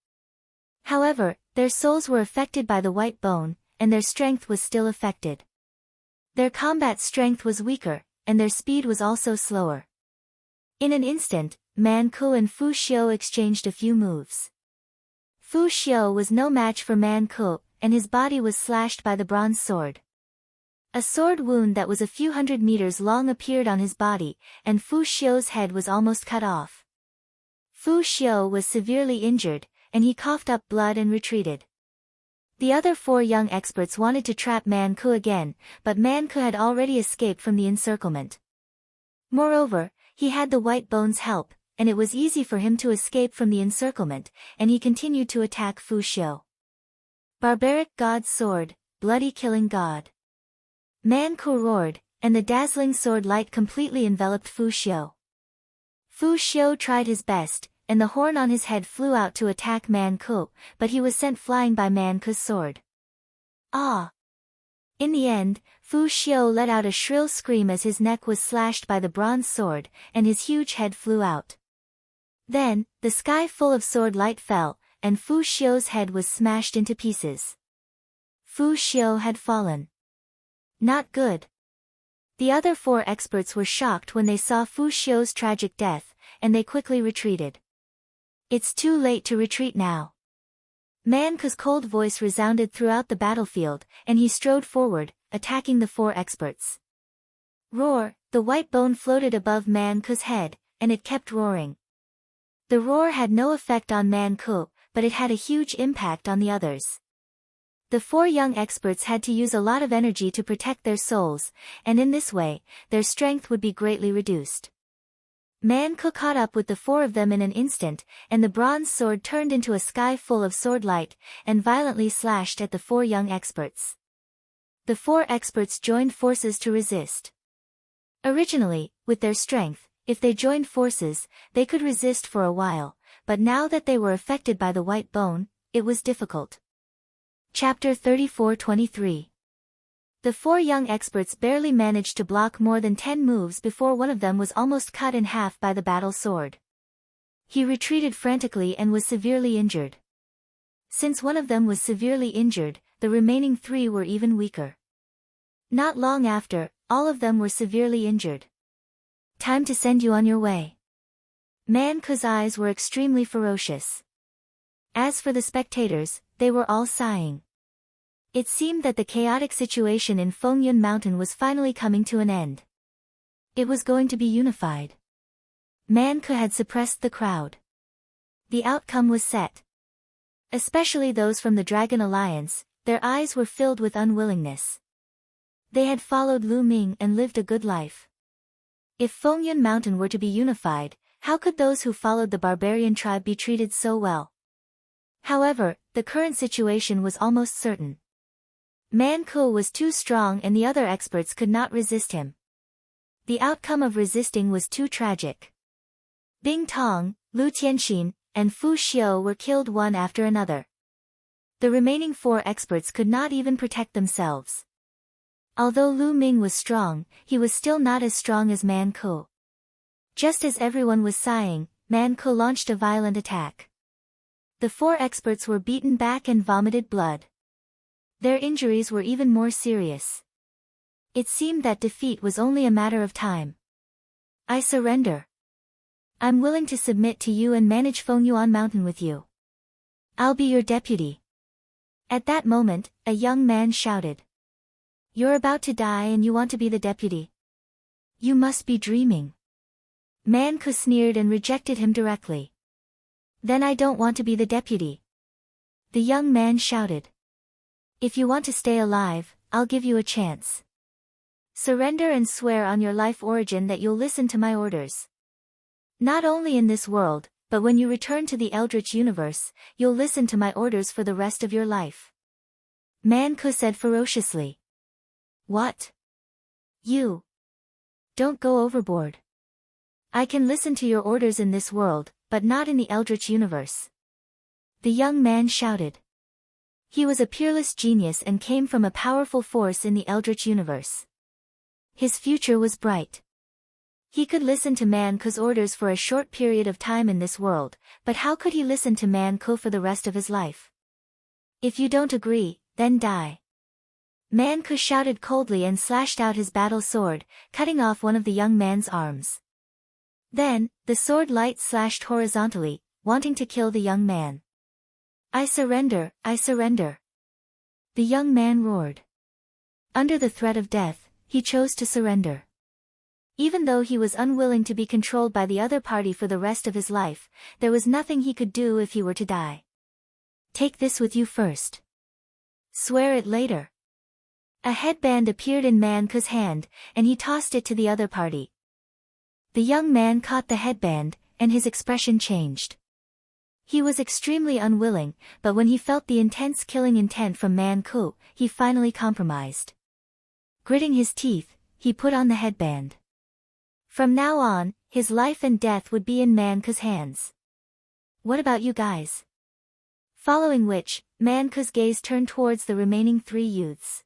However, their souls were affected by the white bone, and their strength was still affected. Their combat strength was weaker, and their speed was also slower. In an instant, Man Ku and Fu Xiao exchanged a few moves. Fu Xiao was no match for Man Ku, and his body was slashed by the bronze sword. A sword wound that was a few hundred meters long appeared on his body, and Fu Xiao's head was almost cut off. Fu Xiao was severely injured, and he coughed up blood and retreated. The other 4 young experts wanted to trap Man Ku again, but Man Ku had already escaped from the encirclement. Moreover, he had the white bone's help, and it was easy for him to escape from the encirclement, and he continued to attack Fu Xiao. Barbaric God's Sword, Bloody Killing God. Man Ku roared, and the dazzling sword light completely enveloped Fu Xiao. Fu Xiao tried his best, and the horn on his head flew out to attack Man Ku, but he was sent flying by Man Ku's sword. Ah! In the end, Fu Xiao let out a shrill scream as his neck was slashed by the bronze sword, and his huge head flew out. Then, the sky full of sword light fell, and Fu Xiao's head was smashed into pieces. Fu Xiao had fallen. Not good. The other 4 experts were shocked when they saw Fu Xiao's tragic death, and they quickly retreated. It's too late to retreat now. Man Ku's cold voice resounded throughout the battlefield, and he strode forward, attacking the 4 experts. Roar! The white bone floated above Man Ku's head, and it kept roaring. The roar had no effect on Man Ku, but it had a huge impact on the others. The four young experts had to use a lot of energy to protect their souls, and in this way, their strength would be greatly reduced. Man-Ku caught up with the four of them in an instant, and the bronze sword turned into a sky full of sword light, and violently slashed at the four young experts. The four experts joined forces to resist. Originally, with their strength, if they joined forces, they could resist for a while, but now that they were affected by the white bone, it was difficult. Chapter 34-23. The four young experts barely managed to block more than 10 moves before one of them was almost cut in half by the battle sword. He retreated frantically and was severely injured. Since one of them was severely injured, the remaining three were even weaker. Not long after, all of them were severely injured. Time to send you on your way. Man-Ku's eyes were extremely ferocious. As for the spectators, they were all sighing. It seemed that the chaotic situation in Fengyun Mountain was finally coming to an end. It was going to be unified. Man-Ku had suppressed the crowd. The outcome was set. Especially those from the Dragon Alliance, their eyes were filled with unwillingness. They had followed Lu Ming and lived a good life. If Fengyun Mountain were to be unified, how could those who followed the barbarian tribe be treated so well? However, the current situation was almost certain. Man-Ku was too strong and the other experts could not resist him. The outcome of resisting was too tragic. Bing Tong, Lu Tianxin, and Fu Xiu were killed one after another. The remaining four experts could not even protect themselves. Although Lu Ming was strong, he was still not as strong as Man-Ku. Just as everyone was sighing, Man-Ku launched a violent attack. The four experts were beaten back and vomited blood. Their injuries were even more serious. It seemed that defeat was only a matter of time. I surrender. I'm willing to submit to you and manage Fengyuan Mountain with you. I'll be your deputy. At that moment, a young man shouted. You're about to die and you want to be the deputy? You must be dreaming. Man-Ku sneered and rejected him directly. Then I don't want to be the deputy. The young man shouted. If you want to stay alive, I'll give you a chance. Surrender and swear on your life origin that you'll listen to my orders. Not only in this world, but when you return to the Eldritch universe, you'll listen to my orders for the rest of your life. Man-Ku said ferociously. What? You? Don't go overboard. I can listen to your orders in this world, but not in the Eldritch universe. The young man shouted. He was a peerless genius and came from a powerful force in the Eldritch universe. His future was bright. He could listen to Man-Ku's orders for a short period of time in this world, but how could he listen to Man-Ku for the rest of his life? If you don't agree, then die. Man-Ku shouted coldly and slashed out his battle sword, cutting off one of the young man's arms. Then, the sword light slashed horizontally, wanting to kill the young man. I surrender, I surrender. The young man roared. Under the threat of death, he chose to surrender. Even though he was unwilling to be controlled by the other party for the rest of his life, there was nothing he could do if he were to die. Take this with you first. Swear it later. A headband appeared in Man-Ku's hand, and he tossed it to the other party. The young man caught the headband, and his expression changed. He was extremely unwilling, but when he felt the intense killing intent from Man-Ku, he finally compromised. Gritting his teeth, he put on the headband. From now on, his life and death would be in Man-Ku's hands. What about you guys? Following which, Man-Ku's gaze turned towards the remaining three youths.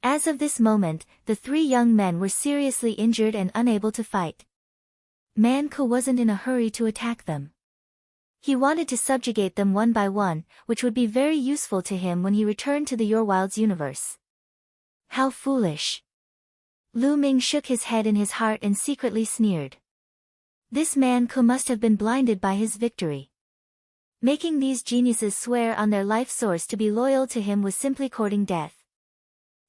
As of this moment, the three young men were seriously injured and unable to fight. Man-Ku wasn't in a hurry to attack them. He wanted to subjugate them one by one, which would be very useful to him when he returned to the Your Wilds universe. How foolish. Lu Ming shook his head in his heart and secretly sneered. This Man-Ku must have been blinded by his victory. Making these geniuses swear on their life source to be loyal to him was simply courting death.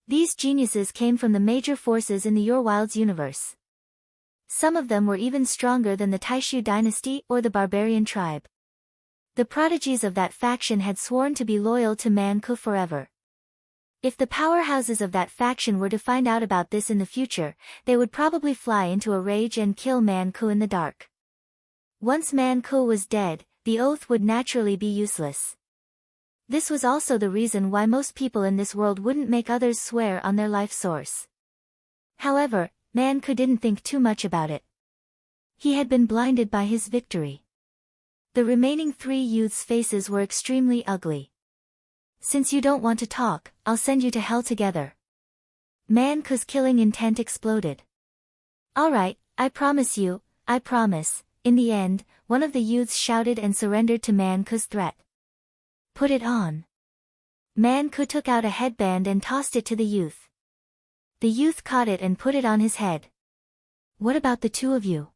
These geniuses came from the major forces in the Your Wilds universe. Some of them were even stronger than the Taishu dynasty or the barbarian tribe. The prodigies of that faction had sworn to be loyal to Man-ku forever. If the powerhouses of that faction were to find out about this in the future, they would probably fly into a rage and kill Man-ku in the dark. Once Man-ku was dead, the oath would naturally be useless. This was also the reason why most people in this world wouldn't make others swear on their life source. However, Man-ku didn't think too much about it. He had been blinded by his victory. The remaining 3 youths' faces were extremely ugly. Since you don't want to talk, I'll send you to hell together. Man-ku's killing intent exploded. Alright, I promise you, I promise. In the end, one of the youths shouted and surrendered to Man-ku's threat. Put it on. Man-ku took out a headband and tossed it to the youth. The youth caught it and put it on his head. What about the 2 of you?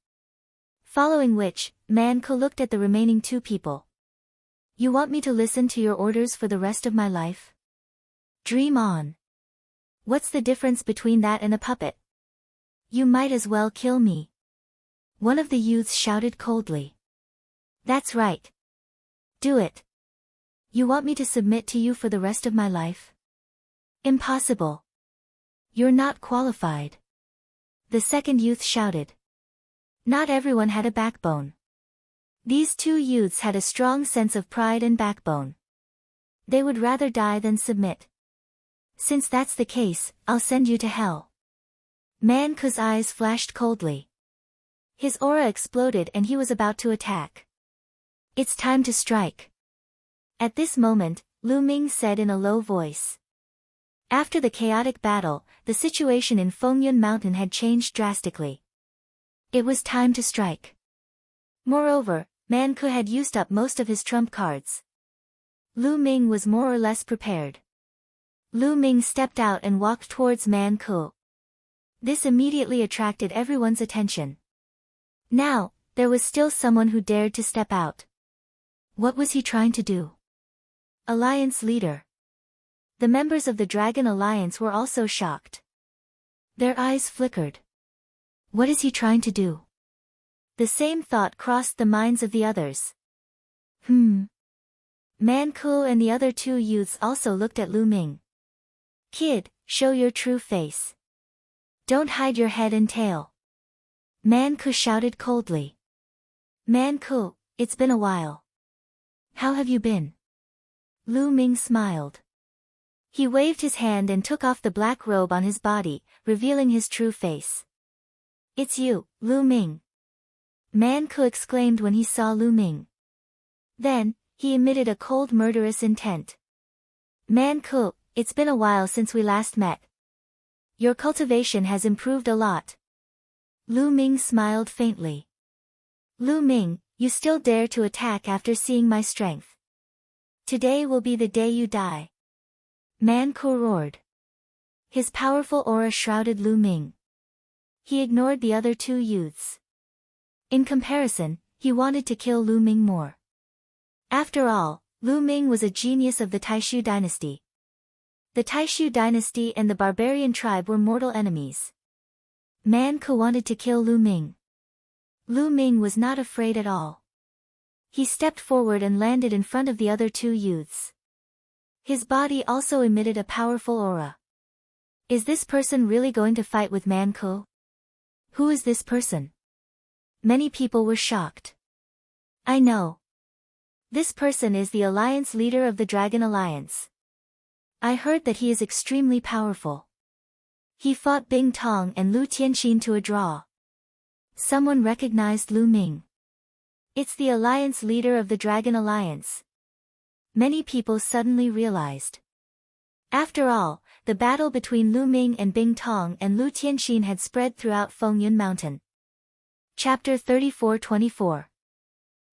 Following which, Man-ku looked at the remaining 2 people. You want me to listen to your orders for the rest of my life? Dream on. What's the difference between that and a puppet? You might as well kill me. One of the youths shouted coldly. That's right. Do it. You want me to submit to you for the rest of my life? Impossible. You're not qualified. The second youth shouted. Not everyone had a backbone. These 2 youths had a strong sense of pride and backbone. They would rather die than submit. Since that's the case, I'll send you to hell. Man-ku's eyes flashed coldly. His aura exploded and he was about to attack. It's time to strike. At this moment, Lu Ming said in a low voice. After the chaotic battle, the situation in Fengyun Mountain had changed drastically. It was time to strike. Moreover, Man-ku had used up most of his trump cards. Lu Ming was more or less prepared. Lu Ming stepped out and walked towards Man-ku. This immediately attracted everyone's attention. Now, there was still someone who dared to step out. What was he trying to do? Alliance leader. The members of the Dragon Alliance were also shocked. Their eyes flickered. What is he trying to do? The same thought crossed the minds of the others. Man-ku and the other 2 youths also looked at Lu Ming. Kid, show your true face. Don't hide your head and tail. Man-ku shouted coldly. Man-ku, it's been a while. How have you been? Lu Ming smiled. He waved his hand and took off the black robe on his body, revealing his true face. It's you, Lu Ming. Man-ku exclaimed when he saw Lu Ming. Then, he emitted a cold murderous intent. Man-ku, it's been a while since we last met. Your cultivation has improved a lot. Lu Ming smiled faintly. Lu Ming, you still dare to attack after seeing my strength. Today will be the day you die. Man-ku roared. His powerful aura shrouded Lu Ming. He ignored the other 2 youths. In comparison, he wanted to kill Lu Ming more. After all, Lu Ming was a genius of the Taishu dynasty. The Taishu dynasty and the barbarian tribe were mortal enemies. Man-ku wanted to kill Lu Ming. Lu Ming was not afraid at all. He stepped forward and landed in front of the other 2 youths. His body also emitted a powerful aura. Is this person really going to fight with Man-ku? Who is this person? Many people were shocked. I know. This person is the alliance leader of the Dragon Alliance. I heard that he is extremely powerful. He fought Bing Tong and Lu Tianxin to a draw. Someone recognized Lu Ming. It's the alliance leader of the Dragon Alliance. Many people suddenly realized. After all, the battle between Lu Ming and Bing Tong and Lu Tianxin had spread throughout Fengyun Mountain. Chapter 34-24.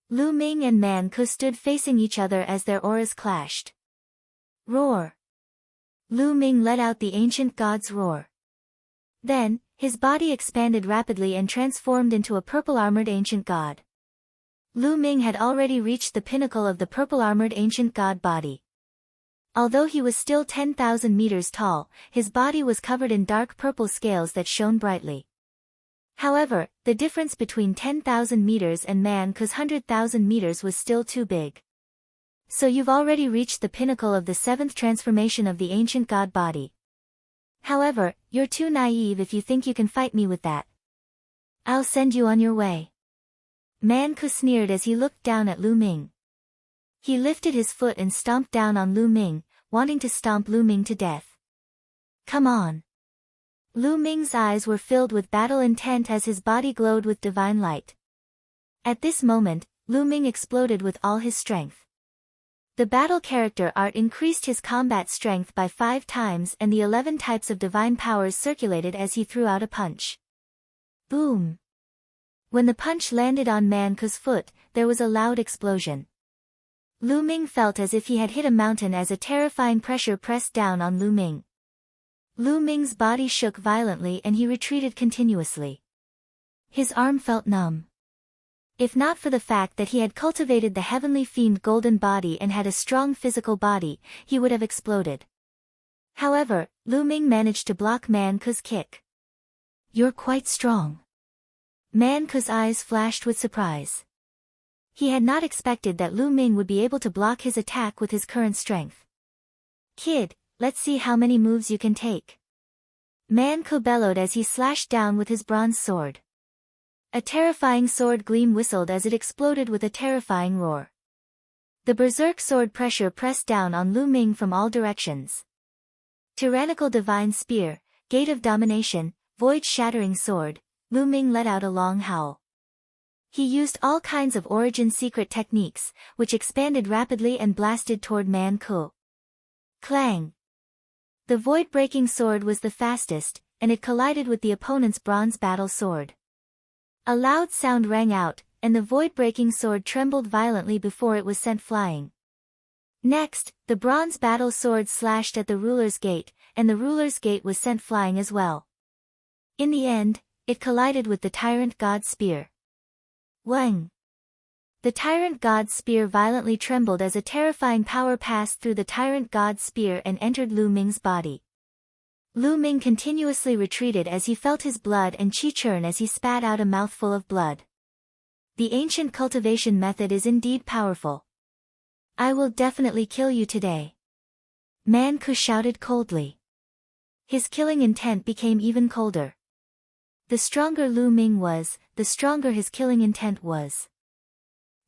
Lu Ming and Man-ku stood facing each other as their auras clashed. Roar. Lu Ming let out the ancient god's roar. Then, his body expanded rapidly and transformed into a purple-armored ancient god. Lu Ming had already reached the pinnacle of the purple-armored ancient god body. Although he was still 10,000 meters tall, his body was covered in dark purple scales that shone brightly. However, the difference between 10,000 meters and Man-ku's 100,000 meters was still too big. So you've already reached the pinnacle of the 7th transformation of the ancient god body. However, you're too naive if you think you can fight me with that. I'll send you on your way. Man Ku sneered as he looked down at Lu Ming. He lifted his foot and stomped down on Lu Ming, wanting to stomp Lu Ming to death. Come on. Lu Ming's eyes were filled with battle intent as his body glowed with divine light. At this moment, Lu Ming exploded with all his strength. The battle character art increased his combat strength by 5 times and the 11 types of divine powers circulated as he threw out a punch. Boom! When the punch landed on Man Ku's foot, there was a loud explosion. Lu Ming felt as if he had hit a mountain as a terrifying pressure pressed down on Lu Ming. Lu Ming's body shook violently and he retreated continuously. His arm felt numb. If not for the fact that he had cultivated the heavenly fiend golden body and had a strong physical body, he would have exploded. However, Lu Ming managed to block Man Ku's kick. You're quite strong. Man Ku's eyes flashed with surprise. He had not expected that Lu Ming would be able to block his attack with his current strength. Kid, let's see how many moves you can take. Man Ku bellowed as he slashed down with his bronze sword. A terrifying sword gleam whistled as it exploded with a terrifying roar. The berserk sword pressure pressed down on Lu Ming from all directions. Tyrannical divine spear, gate of domination, void-shattering sword, Lu Ming let out a long howl. He used all kinds of origin secret techniques, which expanded rapidly and blasted toward Man Ku. Clang! The void-breaking sword was the fastest, and it collided with the opponent's bronze battle sword. A loud sound rang out, and the void-breaking sword trembled violently before it was sent flying. Next, the bronze battle sword slashed at the ruler's gate, and the ruler's gate was sent flying as well. In the end, it collided with the tyrant god's spear. Wang! The tyrant god's spear violently trembled as a terrifying power passed through the tyrant god's spear and entered Lu Ming's body. Lu Ming continuously retreated as he felt his blood and qi churn as he spat out a mouthful of blood. The ancient cultivation method is indeed powerful. I will definitely kill you today. Man Ku shouted coldly. His killing intent became even colder. The stronger Lu Ming was, the stronger his killing intent was.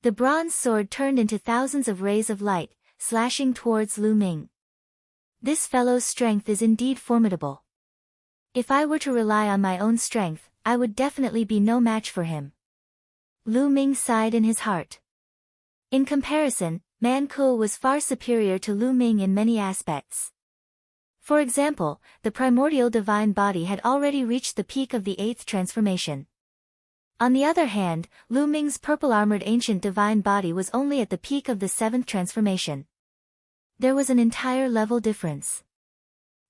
The bronze sword turned into thousands of rays of light, slashing towards Lu Ming. This fellow's strength is indeed formidable. If I were to rely on my own strength, I would definitely be no match for him. Lu Ming sighed in his heart. In comparison, Man Ku was far superior to Lu Ming in many aspects. For example, the primordial divine body had already reached the peak of the 8th transformation. On the other hand, Lu Ming's purple-armored ancient divine body was only at the peak of the 7th transformation. There was an entire level difference.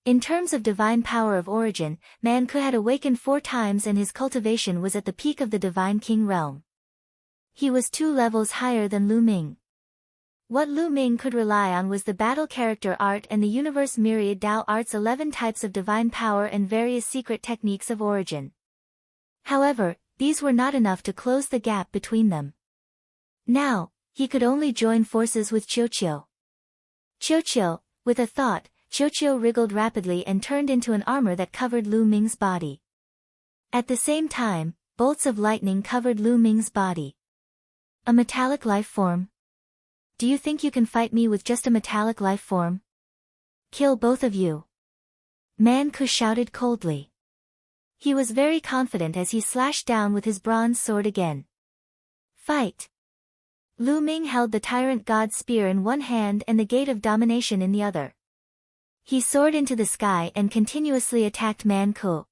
In terms of divine power of origin, Man Ku had awakened 4 times and his cultivation was at the peak of the divine king realm. He was 2 levels higher than Lu Ming. What Lu Ming could rely on was the battle character art and the universe myriad Dao art's 11 types of divine power and various secret techniques of origin. However, these were not enough to close the gap between them. Now, he could only join forces with Qiu. Qiu, with a thought, Qiu wriggled rapidly and turned into an armor that covered Lu Ming's body. At the same time, bolts of lightning covered Lu Ming's body. A metallic life form? Do you think you can fight me with just a metallic life form? Kill both of you. Man Ku shouted coldly. He was very confident as he slashed down with his bronze sword again. Fight! Lu Ming held the tyrant god's spear in one hand and the gate of domination in the other. He soared into the sky and continuously attacked Man Ku.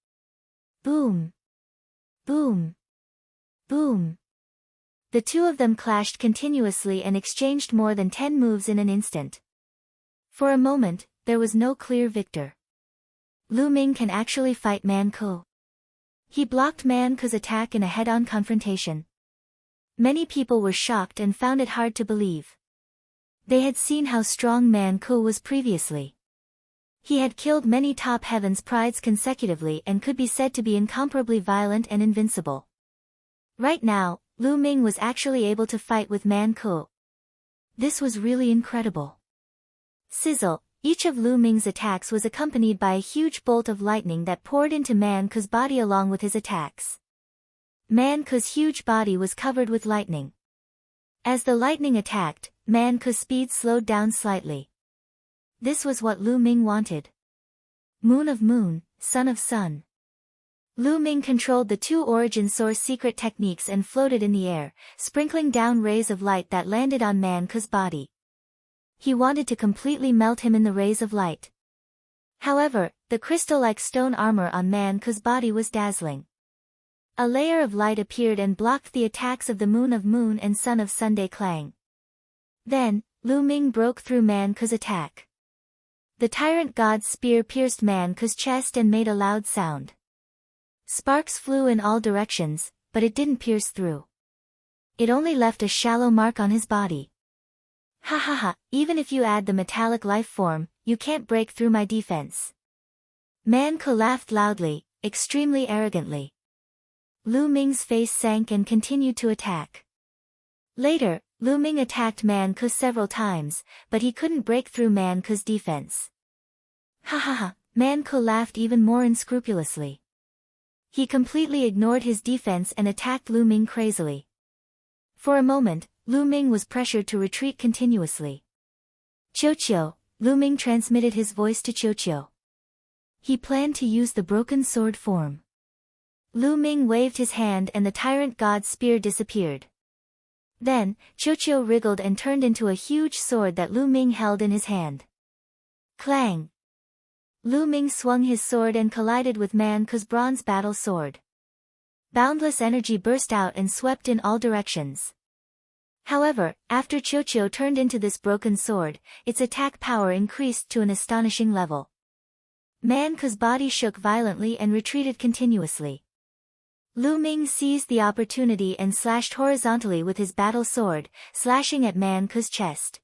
Boom! Boom! Boom! The two of them clashed continuously and exchanged more than 10 moves in an instant. For a moment, there was no clear victor. Lu Ming can actually fight Man Ku. He blocked Man Ku's attack in a head-on confrontation. Many people were shocked and found it hard to believe. They had seen how strong Man Ku was previously. He had killed many top heavens prides consecutively and could be said to be incomparably violent and invincible. Right now, Lu Ming was actually able to fight with Man Ku. This was really incredible. Sizzle, each of Lu Ming's attacks was accompanied by a huge bolt of lightning that poured into Man Ke's body along with his attacks. Man Ke's huge body was covered with lightning. As the lightning attacked, Man Ke's speed slowed down slightly. This was what Lu Ming wanted. Moon of Moon, Sun of Sun. Lu Ming controlled the two origin source secret techniques and floated in the air, sprinkling down rays of light that landed on Man Ke's body. He wanted to completely melt him in the rays of light. However, the crystal-like stone armor on Man Ke's body was dazzling. A layer of light appeared and blocked the attacks of the Moon of Moon and Sun of Sunday Clang. Then, Lu Ming broke through Man Ke's attack. The tyrant god's spear pierced Man Ke's chest and made a loud sound. Sparks flew in all directions, but it didn't pierce through. It only left a shallow mark on his body. Ha ha ha, even if you add the metallic life form, you can't break through my defense. Man Ke laughed loudly, extremely arrogantly. Lu Ming's face sank and continued to attack. Later, Lu Ming attacked Man Ke several times, but he couldn't break through Man Ke's defense. Ha ha ha, Man Ke laughed even more unscrupulously. He completely ignored his defense and attacked Lu Ming crazily. For a moment, Lu Ming was pressured to retreat continuously. Qiu, Lu Ming transmitted his voice to Qiu. He planned to use the broken sword form. Lu Ming waved his hand and the tyrant god's spear disappeared. Then, Qiu wriggled and turned into a huge sword that Lu Ming held in his hand. Clang! Lu Ming swung his sword and collided with Man Ke's bronze battle sword. Boundless energy burst out and swept in all directions. However, after Qiu turned into this broken sword, its attack power increased to an astonishing level. Man Ke's body shook violently and retreated continuously. Lu Ming seized the opportunity and slashed horizontally with his battle sword, slashing at Man Ke's chest.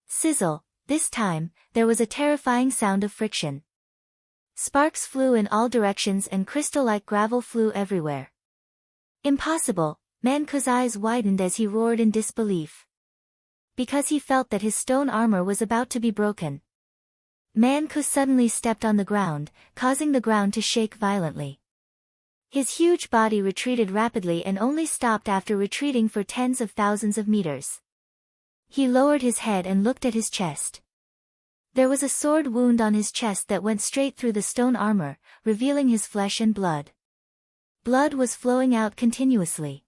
Sizzle, this time, there was a terrifying sound of friction. Sparks flew in all directions and crystal-like gravel flew everywhere. Impossible, Man Ke's eyes widened as he roared in disbelief. Because he felt that his stone armor was about to be broken. Man Ke suddenly stepped on the ground, causing the ground to shake violently. His huge body retreated rapidly and only stopped after retreating for tens of thousands of meters. He lowered his head and looked at his chest. There was a sword wound on his chest that went straight through the stone armor, revealing his flesh and blood. Blood was flowing out continuously.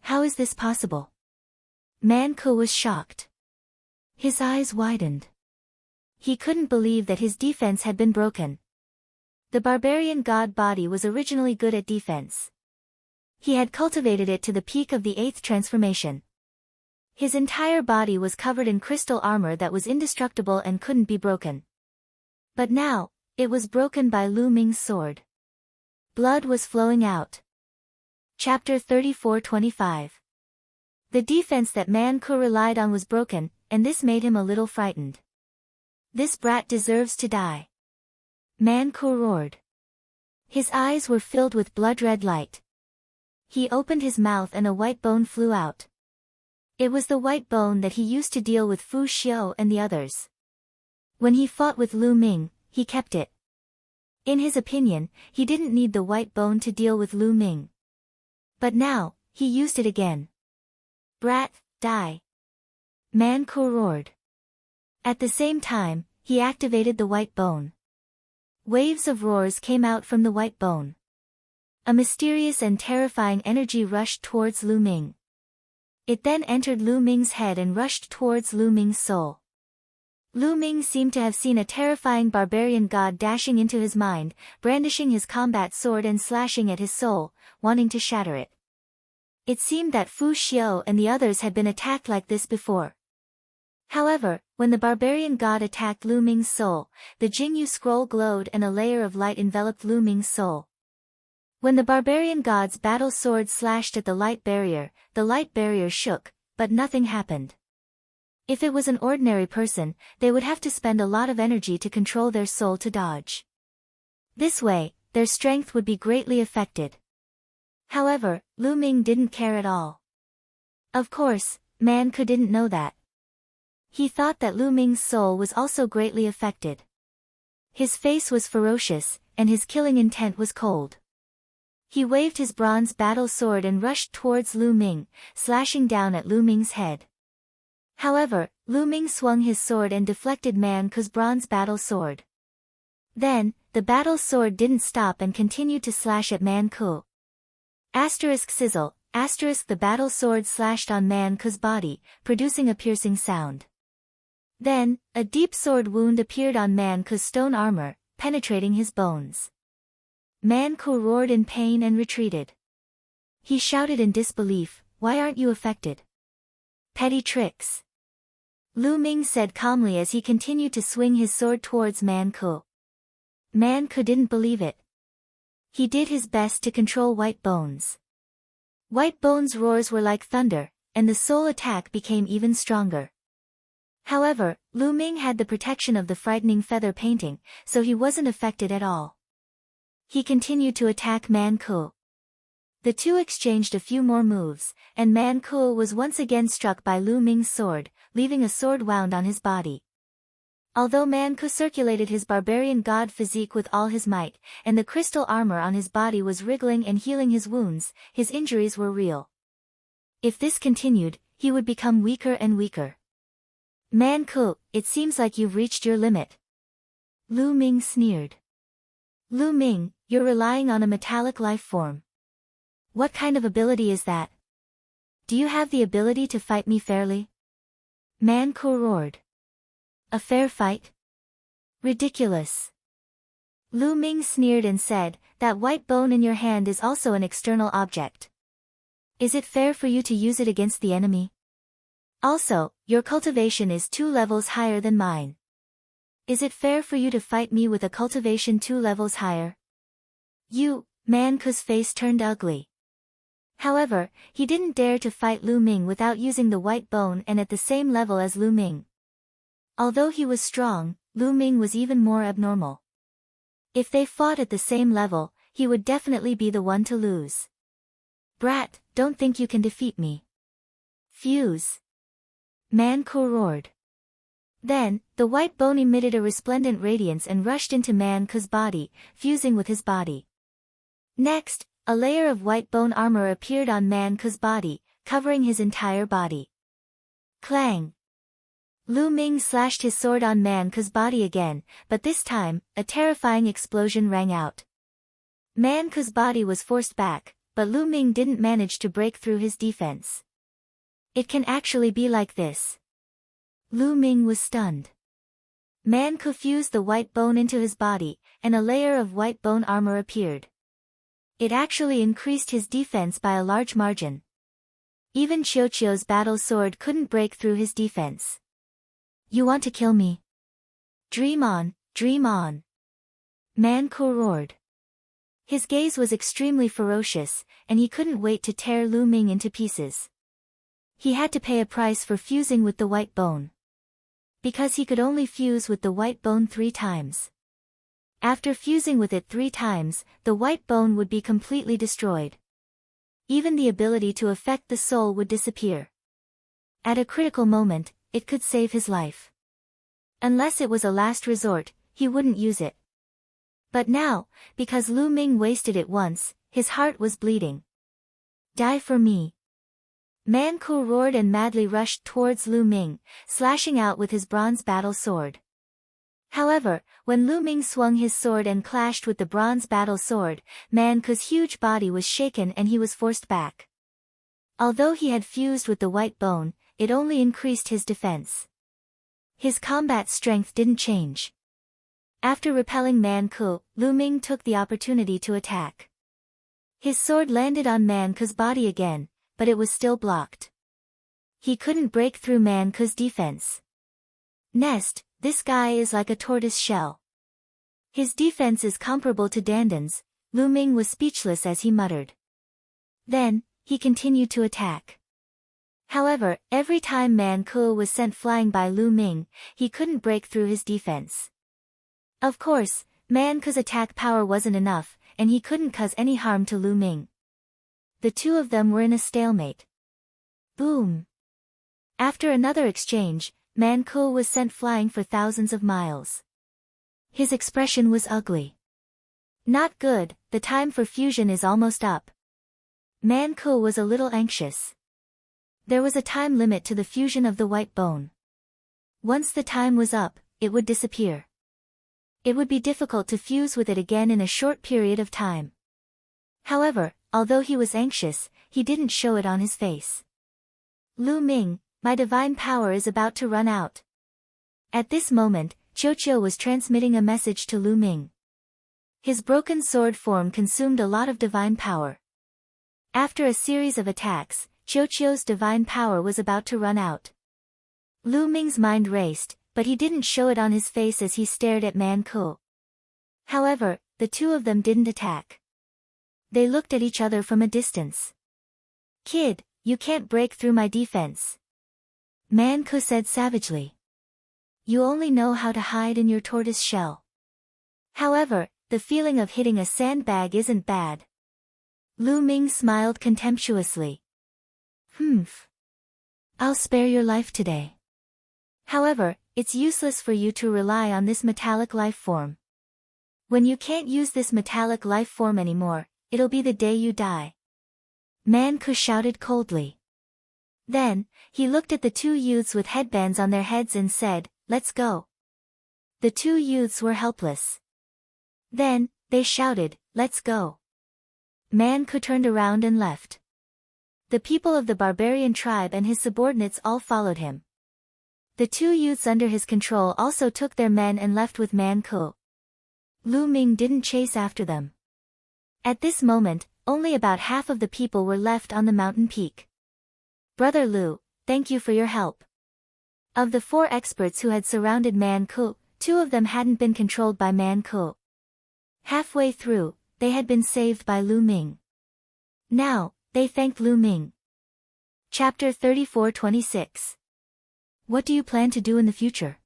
How is this possible? Man Ke was shocked. His eyes widened. He couldn't believe that his defense had been broken. The barbarian god body was originally good at defense. He had cultivated it to the peak of the 8th transformation. His entire body was covered in crystal armor that was indestructible and couldn't be broken. But now, it was broken by Lu Ming's sword. Blood was flowing out. Chapter 34-25. The defense that Man Ke relied on was broken, and this made him a little frightened. This brat deserves to die. Man Ke roared. His eyes were filled with blood-red light. He opened his mouth and a white bone flew out. It was the white bone that he used to deal with Fu Xiao and the others. When he fought with Lu Ming, he kept it. In his opinion, he didn't need the white bone to deal with Lu Ming. But now, he used it again. Brat, die! Man Ke roared. At the same time, he activated the white bone. Waves of roars came out from the white bone. A mysterious and terrifying energy rushed towards Lu Ming. It then entered Lu Ming's head and rushed towards Lu Ming's soul. Lu Ming seemed to have seen a terrifying barbarian god dashing into his mind, brandishing his combat sword and slashing at his soul, wanting to shatter it. It seemed that Fu Xiao and the others had been attacked like this before. However, when the barbarian god attacked Lu Ming's soul, the Jingyu scroll glowed and a layer of light enveloped Lu Ming's soul. When the barbarian god's battle sword slashed at the light barrier shook, but nothing happened. If it was an ordinary person, they would have to spend a lot of energy to control their soul to dodge. This way, their strength would be greatly affected. However, Lu Ming didn't care at all. Of course, Man Ke didn't know that. He thought that Lu Ming's soul was also greatly affected. His face was ferocious, and his killing intent was cold. He waved his bronze battle sword and rushed towards Lu Ming, slashing down at Lu Ming's head. However, Lu Ming swung his sword and deflected Man Ke's bronze battle sword. Then, the battle sword didn't stop and continued to slash at Man Ke. Asterisk sizzle, asterisk the battle sword slashed on Man Ke's body, producing a piercing sound. Then, a deep sword wound appeared on Man Ke's stone armor, penetrating his bones. Man Ke roared in pain and retreated. He shouted in disbelief, "Why aren't you affected?" "Petty tricks," Lu Ming said calmly as he continued to swing his sword towards Man Ke. Man Ke didn't believe it. He did his best to control White Bones. White Bones' roars were like thunder, and the soul attack became even stronger. However, Lu Ming had the protection of the frightening feather painting, so he wasn't affected at all. He continued to attack Man Ke. The two exchanged a few more moves, and Man Ke was once again struck by Lu Ming's sword, leaving a sword wound on his body. Although Man Ke circulated his barbarian god physique with all his might, and the crystal armor on his body was wriggling and healing his wounds, his injuries were real. If this continued, he would become weaker and weaker. "Man Ke, it seems like you've reached your limit," Lu Ming sneered. "Lu Ming, you're relying on a metallic life form. What kind of ability is that? Do you have the ability to fight me fairly?" Man Ke roared. "A fair fight? Ridiculous." Lu Ming sneered and said, "That white bone in your hand is also an external object. Is it fair for you to use it against the enemy? Also, your cultivation is 2 levels higher than mine. Is it fair for you to fight me with a cultivation 2 levels higher?" Man Ke's face turned ugly. However, he didn't dare to fight Lu Ming without using the white bone and at the same level as Lu Ming. Although he was strong, Lu Ming was even more abnormal. If they fought at the same level, he would definitely be the one to lose. "Brat, don't think you can defeat me." "Fuse!" Man Ke roared. Then, the white bone emitted a resplendent radiance and rushed into Man Ke's body, fusing with his body. Next, a layer of white bone armor appeared on Man Ke's body, covering his entire body. Clang! Lu Ming slashed his sword on Man Ke's body again, but this time, a terrifying explosion rang out. Man Ke's body was forced back, but Lu Ming didn't manage to break through his defense. It can actually be like this. Lu Ming was stunned. Man Ke fused the white bone into his body, and a layer of white bone armor appeared. It actually increased his defense by a large margin. Even Qiuqiu's battle sword couldn't break through his defense. "You want to kill me? Dream on, dream on!" Man Ke roared. His gaze was extremely ferocious, and he couldn't wait to tear Lu Ming into pieces. He had to pay a price for fusing with the white bone. Because he could only fuse with the white bone 3 times. After fusing with it 3 times, the white bone would be completely destroyed. Even the ability to affect the soul would disappear. At a critical moment, it could save his life. Unless it was a last resort, he wouldn't use it. But now, because Lu Ming wasted it once, his heart was bleeding. "Die for me!" Man Ke roared and madly rushed towards Lu Ming, slashing out with his bronze battle sword. However, when Lu Ming swung his sword and clashed with the bronze battle sword, Man Ke's huge body was shaken and he was forced back. Although he had fused with the white bone, it only increased his defense. His combat strength didn't change. After repelling Man Ke, Lu Ming took the opportunity to attack. His sword landed on Man Ke's body again, but it was still blocked. He couldn't break through Man Ke's defense. This guy is like a tortoise shell. His defense is comparable to Dandan's. Lu Ming was speechless as he muttered. Then, he continued to attack. However, every time Man Ke was sent flying by Lu Ming, he couldn't break through his defense. Of course, Man Ke's attack power wasn't enough, and he couldn't cause any harm to Lu Ming. The two of them were in a stalemate. Boom! After another exchange, Man Ku was sent flying for thousands of miles. His expression was ugly. Not good, the time for fusion is almost up. Man Ku was a little anxious. There was a time limit to the fusion of the white bone. Once the time was up, it would disappear. It would be difficult to fuse with it again in a short period of time. However, although he was anxious, he didn't show it on his face. Lu Ming, my divine power is about to run out. At this moment, Qiuqiu was transmitting a message to Lu Ming. His broken sword form consumed a lot of divine power. After a series of attacks, Qiuqiu's divine power was about to run out. Lu Ming's mind raced, but he didn't show it on his face as he stared at Man Ku. However, the two of them didn't attack. They looked at each other from a distance. Kid, you can't break through my defense. Man Ku said savagely. You only know how to hide in your tortoise shell. However, the feeling of hitting a sandbag isn't bad. Lu Ming smiled contemptuously. I'll spare your life today. However, it's useless for you to rely on this metallic life form. When you can't use this metallic life form anymore, it'll be the day you die. Man Ku shouted coldly. Then, he looked at the two youths with headbands on their heads and said, let's go. The two youths were helpless. Then, they shouted, let's go. Man Ku turned around and left. The people of the barbarian tribe and his subordinates all followed him. The two youths under his control also took their men and left with Man Ku. Lu Ming didn't chase after them. At this moment, only about half of the people were left on the mountain peak. Brother Lu, thank you for your help. Of the 4 experts who had surrounded Man Ku, 2 of them hadn't been controlled by Man Ku. Halfway through, they had been saved by Lu Ming. Now, they thanked Lu Ming. Chapter 34-26. What do you plan to do in the future?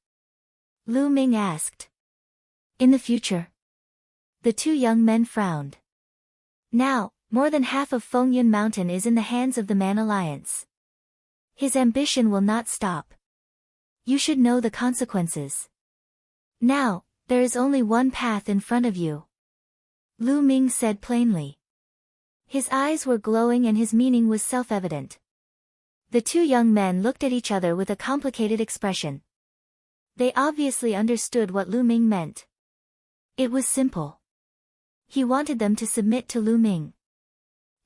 Lu Ming asked. In the future? The 2 young men frowned. Now, more than half of Fengyun Mountain is in the hands of the Man Alliance. His ambition will not stop. You should know the consequences. Now, there is only one path in front of you. Lu Ming said plainly. His eyes were glowing and his meaning was self-evident. The 2 young men looked at each other with a complicated expression. They obviously understood what Lu Ming meant. It was simple. He wanted them to submit to Lu Ming.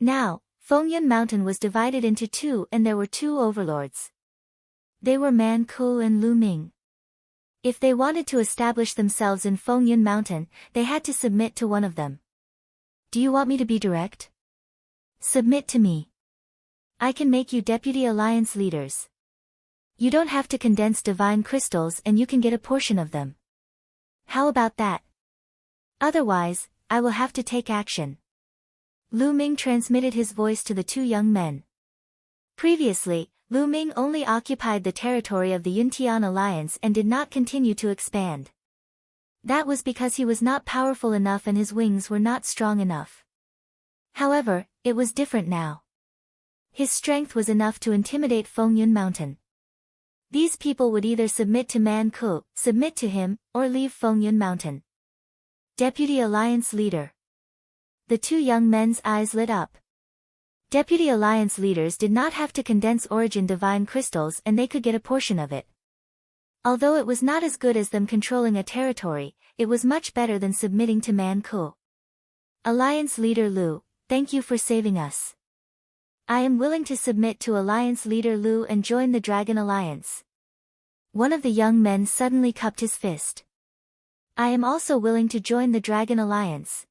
Now, Fengyun Mountain was divided into 2 and there were 2 overlords. They were Man Ku and Lu Ming. If they wanted to establish themselves in Fengyun Mountain, they had to submit to one of them. Do you want me to be direct? Submit to me. I can make you Deputy Alliance leaders. You don't have to condense divine crystals and you can get a portion of them. How about that? Otherwise, I will have to take action. Lu Ming transmitted his voice to the 2 young men. Previously, Lu Ming only occupied the territory of the Yuntian Alliance and did not continue to expand. That was because he was not powerful enough and his wings were not strong enough. However, it was different now. His strength was enough to intimidate Fengyun Mountain. These people would either submit to Man Ku, submit to him, or leave Fengyun Mountain. Deputy Alliance Leader. The 2 young men's eyes lit up. Deputy Alliance leaders did not have to condense origin divine crystals and they could get a portion of it. Although it was not as good as them controlling a territory, it was much better than submitting to Man Ku. Alliance Leader Lu, thank you for saving us. I am willing to submit to Alliance Leader Lu and join the Dragon Alliance. One of the young men suddenly cupped his fist. I am also willing to join the Dragon Alliance.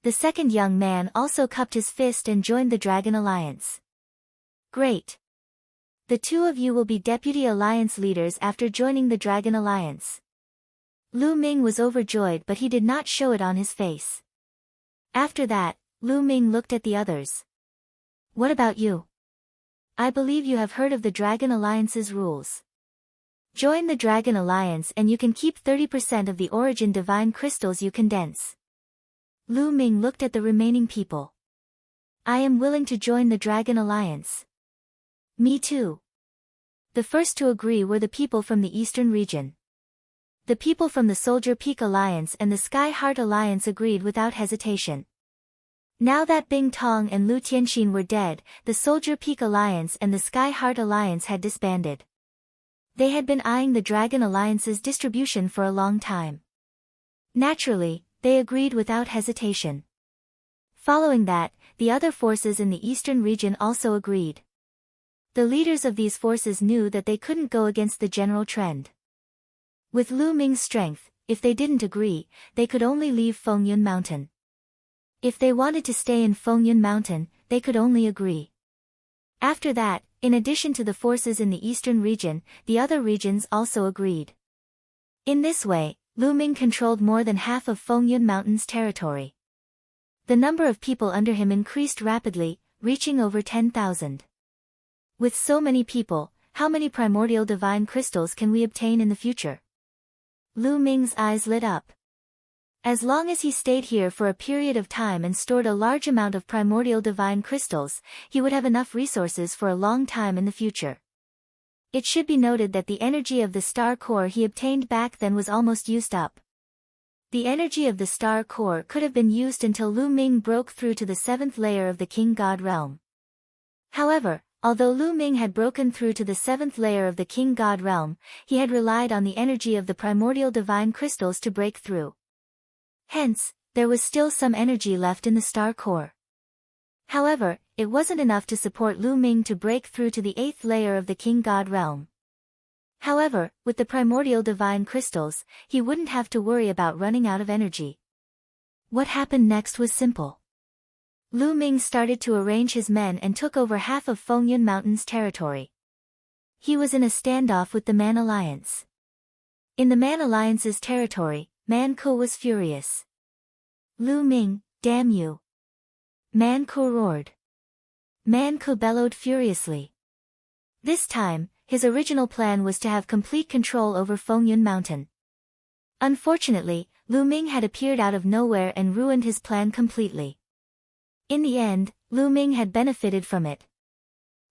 The second young man also cupped his fist and joined the Dragon Alliance. Great. The 2 of you will be Deputy Alliance leaders after joining the Dragon Alliance. Lu Ming was overjoyed but he did not show it on his face. After that, Lu Ming looked at the others. What about you? I believe you have heard of the Dragon Alliance's rules. Join the Dragon Alliance and you can keep 30% of the origin divine crystals you condense. Lu Ming looked at the remaining people. I am willing to join the Dragon Alliance. Me too. The first to agree were the people from the eastern region. The people from the Soldier Peak Alliance and the Sky Heart Alliance agreed without hesitation. Now that Bing Tong and Lu Tianxin were dead, the Soldier Peak Alliance and the Sky Heart Alliance had disbanded. They had been eyeing the Dragon Alliance's distribution for a long time. Naturally, they agreed without hesitation. Following that, the other forces in the eastern region also agreed. The leaders of these forces knew that they couldn't go against the general trend. With Lu Ming's strength, if they didn't agree, they could only leave Fengyun Mountain. If they wanted to stay in Fengyun Mountain, they could only agree. After that, in addition to the forces in the eastern region, the other regions also agreed. In this way, Lu Ming controlled more than half of Fengyun Mountain's territory. The number of people under him increased rapidly, reaching over 10,000. With so many people, how many primordial divine crystals can we obtain in the future? Lu Ming's eyes lit up. As long as he stayed here for a period of time and stored a large amount of primordial divine crystals, he would have enough resources for a long time in the future. It should be noted that the energy of the star core he obtained back then was almost used up. The energy of the star core could have been used until Lu Ming broke through to the 7th layer of the King God realm. However, although Lu Ming had broken through to the 7th layer of the King God realm, he had relied on the energy of the primordial divine crystals to break through. Hence, there was still some energy left in the star core. However, it wasn't enough to support Lu Ming to break through to the 8th layer of the King God realm. However, with the primordial divine crystals, he wouldn't have to worry about running out of energy. What happened next was simple. Lu Ming started to arrange his men and took over half of Fengyun Mountain's territory. He was in a standoff with the Man Alliance. In the Man Alliance's territory, Man Ku was furious. Lu Ming, damn you! Man Ku roared. Man Ku bellowed furiously. This time, his original plan was to have complete control over Fengyun Mountain. Unfortunately, Lu Ming had appeared out of nowhere and ruined his plan completely. In the end, Lu Ming had benefited from it.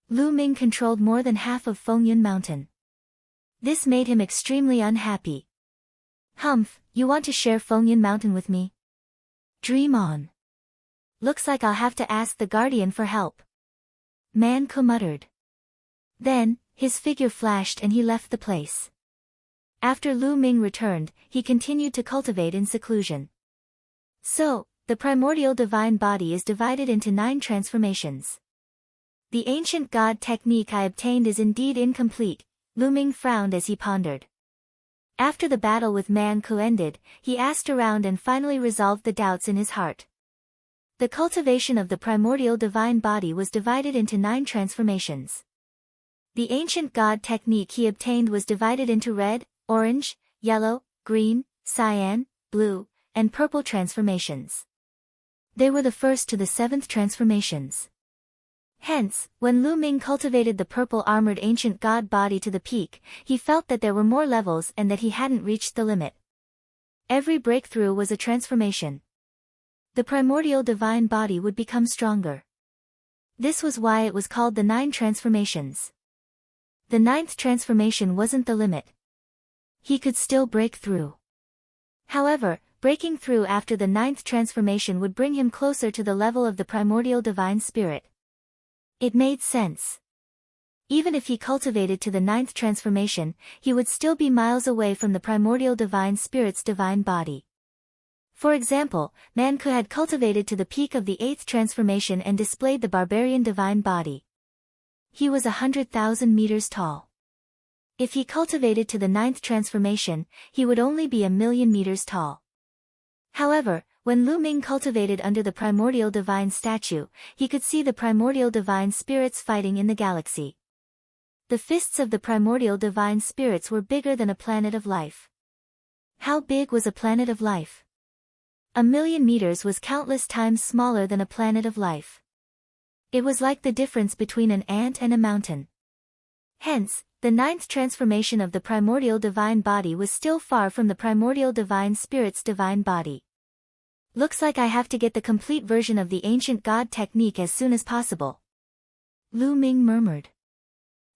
Lu Ming controlled more than half of Fengyun Mountain. This made him extremely unhappy. Humph, you want to share Fengyun Mountain with me? Dream on. Looks like I'll have to ask the Guardian for help. Man Ku muttered. Then, his figure flashed and he left the place. After Lu Ming returned, he continued to cultivate in seclusion. So, the primordial divine body is divided into 9 transformations. The ancient god technique I obtained is indeed incomplete, Lu Ming frowned as he pondered. After the battle with Man Ku ended, he asked around and finally resolved the doubts in his heart. The cultivation of the primordial divine body was divided into 9 transformations. The ancient god technique he obtained was divided into red, orange, yellow, green, cyan, blue, and purple transformations. They were the first to the 7th transformations. Hence, when Lu Ming cultivated the purple armored ancient god body to the peak, he felt that there were more levels and that he hadn't reached the limit. Every breakthrough was a transformation. The primordial divine body would become stronger. This was why it was called the 9 transformations. The 9th transformation wasn't the limit. He could still break through. However, breaking through after the 9th transformation would bring him closer to the level of the primordial divine spirit. It made sense. Even if he cultivated to the 9th transformation, he would still be miles away from the primordial divine spirit's divine body. For example, Man Ku had cultivated to the peak of the 8th transformation and displayed the barbarian divine body. He was 100,000 meters tall. If he cultivated to the 9th transformation, he would only be 1,000,000 meters tall. However, when Lu Ming cultivated under the primordial divine statue, he could see the primordial divine spirits fighting in the galaxy. The fists of the primordial divine spirits were bigger than a planet of life. How big was a planet of life? 1,000,000 meters was countless times smaller than a planet of life. It was like the difference between an ant and a mountain. Hence, the 9th transformation of the primordial divine body was still far from the primordial divine spirit's divine body. Looks like I have to get the complete version of the ancient god technique as soon as possible. Lu Ming murmured.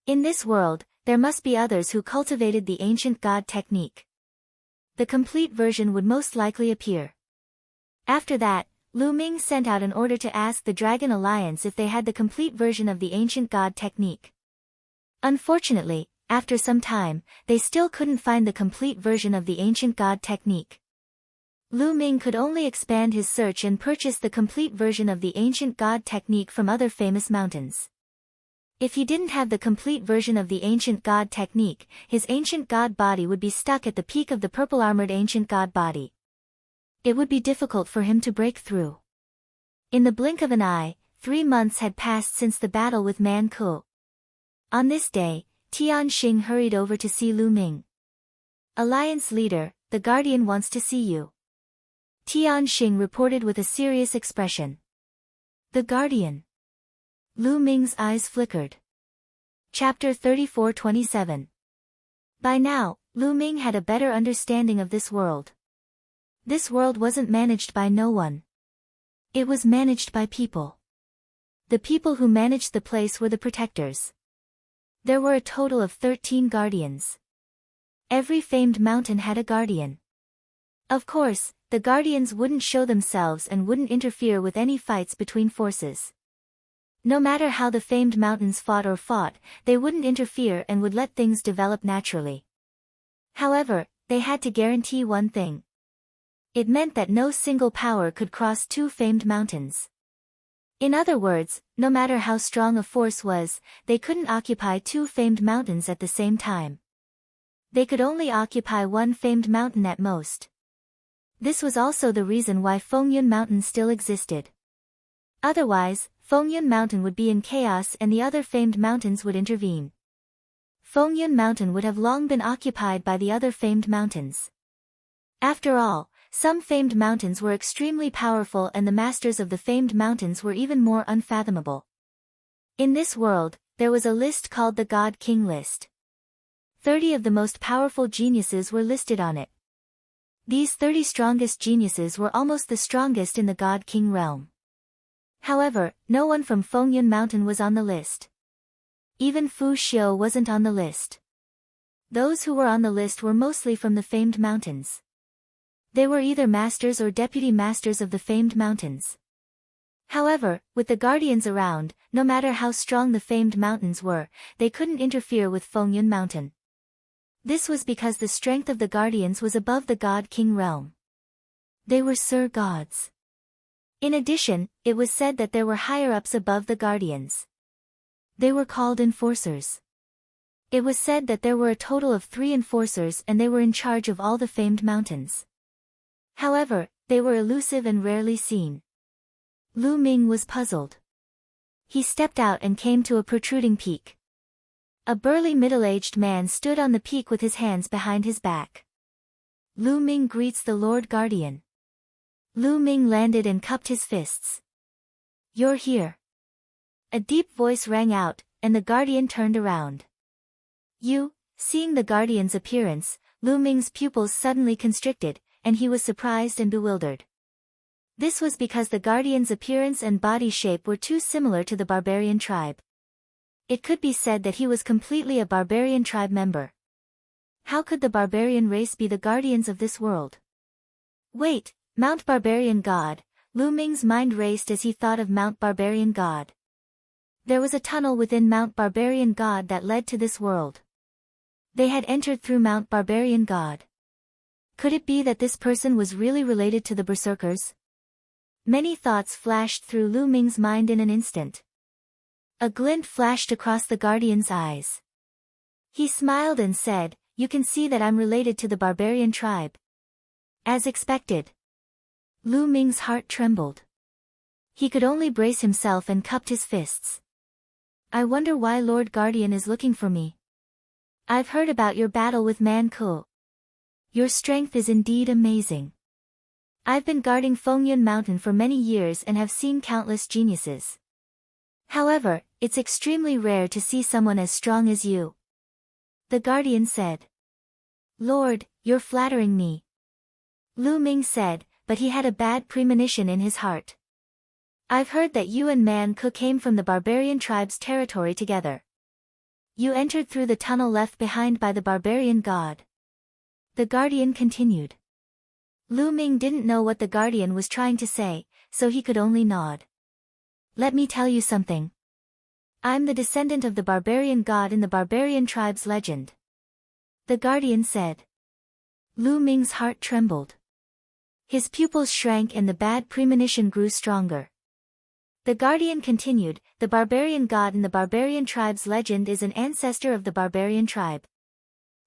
In this world, there must be others who cultivated the ancient god technique. The complete version would most likely appear. After that, Lu Ming sent out an order to ask the Dragon Alliance if they had the complete version of the ancient god technique. Unfortunately, after some time, they still couldn't find the complete version of the ancient god technique. Lu Ming could only expand his search and purchase the complete version of the ancient god technique from other famous mountains. If he didn't have the complete version of the ancient god technique, his ancient god body would be stuck at the peak of the purple-armored ancient god body. It would be difficult for him to break through. In the blink of an eye, 3 months had passed since the battle with Man Ku. On this day, Tian Xing hurried over to see Lu Ming. Alliance leader, the Guardian wants to see you. Tian Xing reported with a serious expression. The Guardian. Lu Ming's eyes flickered. Chapter 34-27. By now, Lu Ming had a better understanding of this world. This world wasn't managed by no one. It was managed by people. The people who managed the place were the protectors. There were a total of 13 guardians. Every famed mountain had a guardian. Of course, the guardians wouldn't show themselves and wouldn't interfere with any fights between forces. No matter how the famed mountains fought, they wouldn't interfere and would let things develop naturally. However, they had to guarantee one thing. It meant that no single power could cross 2 famed mountains. In other words, no matter how strong a force was, they couldn't occupy 2 famed mountains at the same time. They could only occupy 1 famed mountain at most. This was also the reason why Fengyun Mountain still existed. Otherwise, Fengyun Mountain would be in chaos and the other famed mountains would intervene. Fengyun Mountain would have long been occupied by the other famed mountains. After all, some famed mountains were extremely powerful and the masters of the famed mountains were even more unfathomable. In this world, there was a list called the God King list. 30 of the most powerful geniuses were listed on it. These 30 strongest geniuses were almost the strongest in the God King realm. However, no one from Fengyun Mountain was on the list. Even Fu Xiu wasn't on the list. Those who were on the list were mostly from the famed mountains. They were either masters or deputy masters of the famed mountains. However, with the guardians around, no matter how strong the famed mountains were, they couldn't interfere with Fengyun Mountain. This was because the strength of the guardians was above the God King realm. They were Sir Gods. In addition, it was said that there were higher-ups above the guardians. They were called enforcers. It was said that there were a total of 3 enforcers and they were in charge of all the famed mountains. However, they were elusive and rarely seen. Lu Ming was puzzled. He stepped out and came to a protruding peak. A burly middle-aged man stood on the peak with his hands behind his back. Lu Ming greets the Lord Guardian. Lu Ming landed and cupped his fists. You're here. A deep voice rang out, and the Guardian turned around. You, seeing the Guardian's appearance, Lu Ming's pupils suddenly constricted, and he was surprised and bewildered. This was because the Guardian's appearance and body shape were too similar to the barbarian tribe. It could be said that he was completely a barbarian tribe member. How could the barbarian race be the guardians of this world? Wait, Mount Barbarian God. Lu Ming's mind raced as he thought of Mount Barbarian God. There was a tunnel within Mount Barbarian God that led to this world. They had entered through Mount Barbarian God. Could it be that this person was really related to the Berserkers? Many thoughts flashed through Lu Ming's mind in an instant. A glint flashed across the Guardian's eyes. He smiled and said, "You can see that I'm related to the barbarian tribe." As expected. Lu Ming's heart trembled. He could only brace himself and cupped his fists. I wonder why Lord Guardian is looking for me. I've heard about your battle with Man Ku. Your strength is indeed amazing. I've been guarding Fengyun Mountain for many years and have seen countless geniuses. However, it's extremely rare to see someone as strong as you. The Guardian said. Lord, you're flattering me. Lu Ming said, but he had a bad premonition in his heart. I've heard that you and Man Ku came from the barbarian tribe's territory together. You entered through the tunnel left behind by the barbarian god. The guardian continued. Lu Ming didn't know what the guardian was trying to say, so he could only nod. Let me tell you something. I'm the descendant of the barbarian god in the barbarian tribe's legend. The guardian said. Lu Ming's heart trembled. His pupils shrank and the bad premonition grew stronger. The guardian continued, the barbarian god in the barbarian tribe's legend is an ancestor of the barbarian tribe.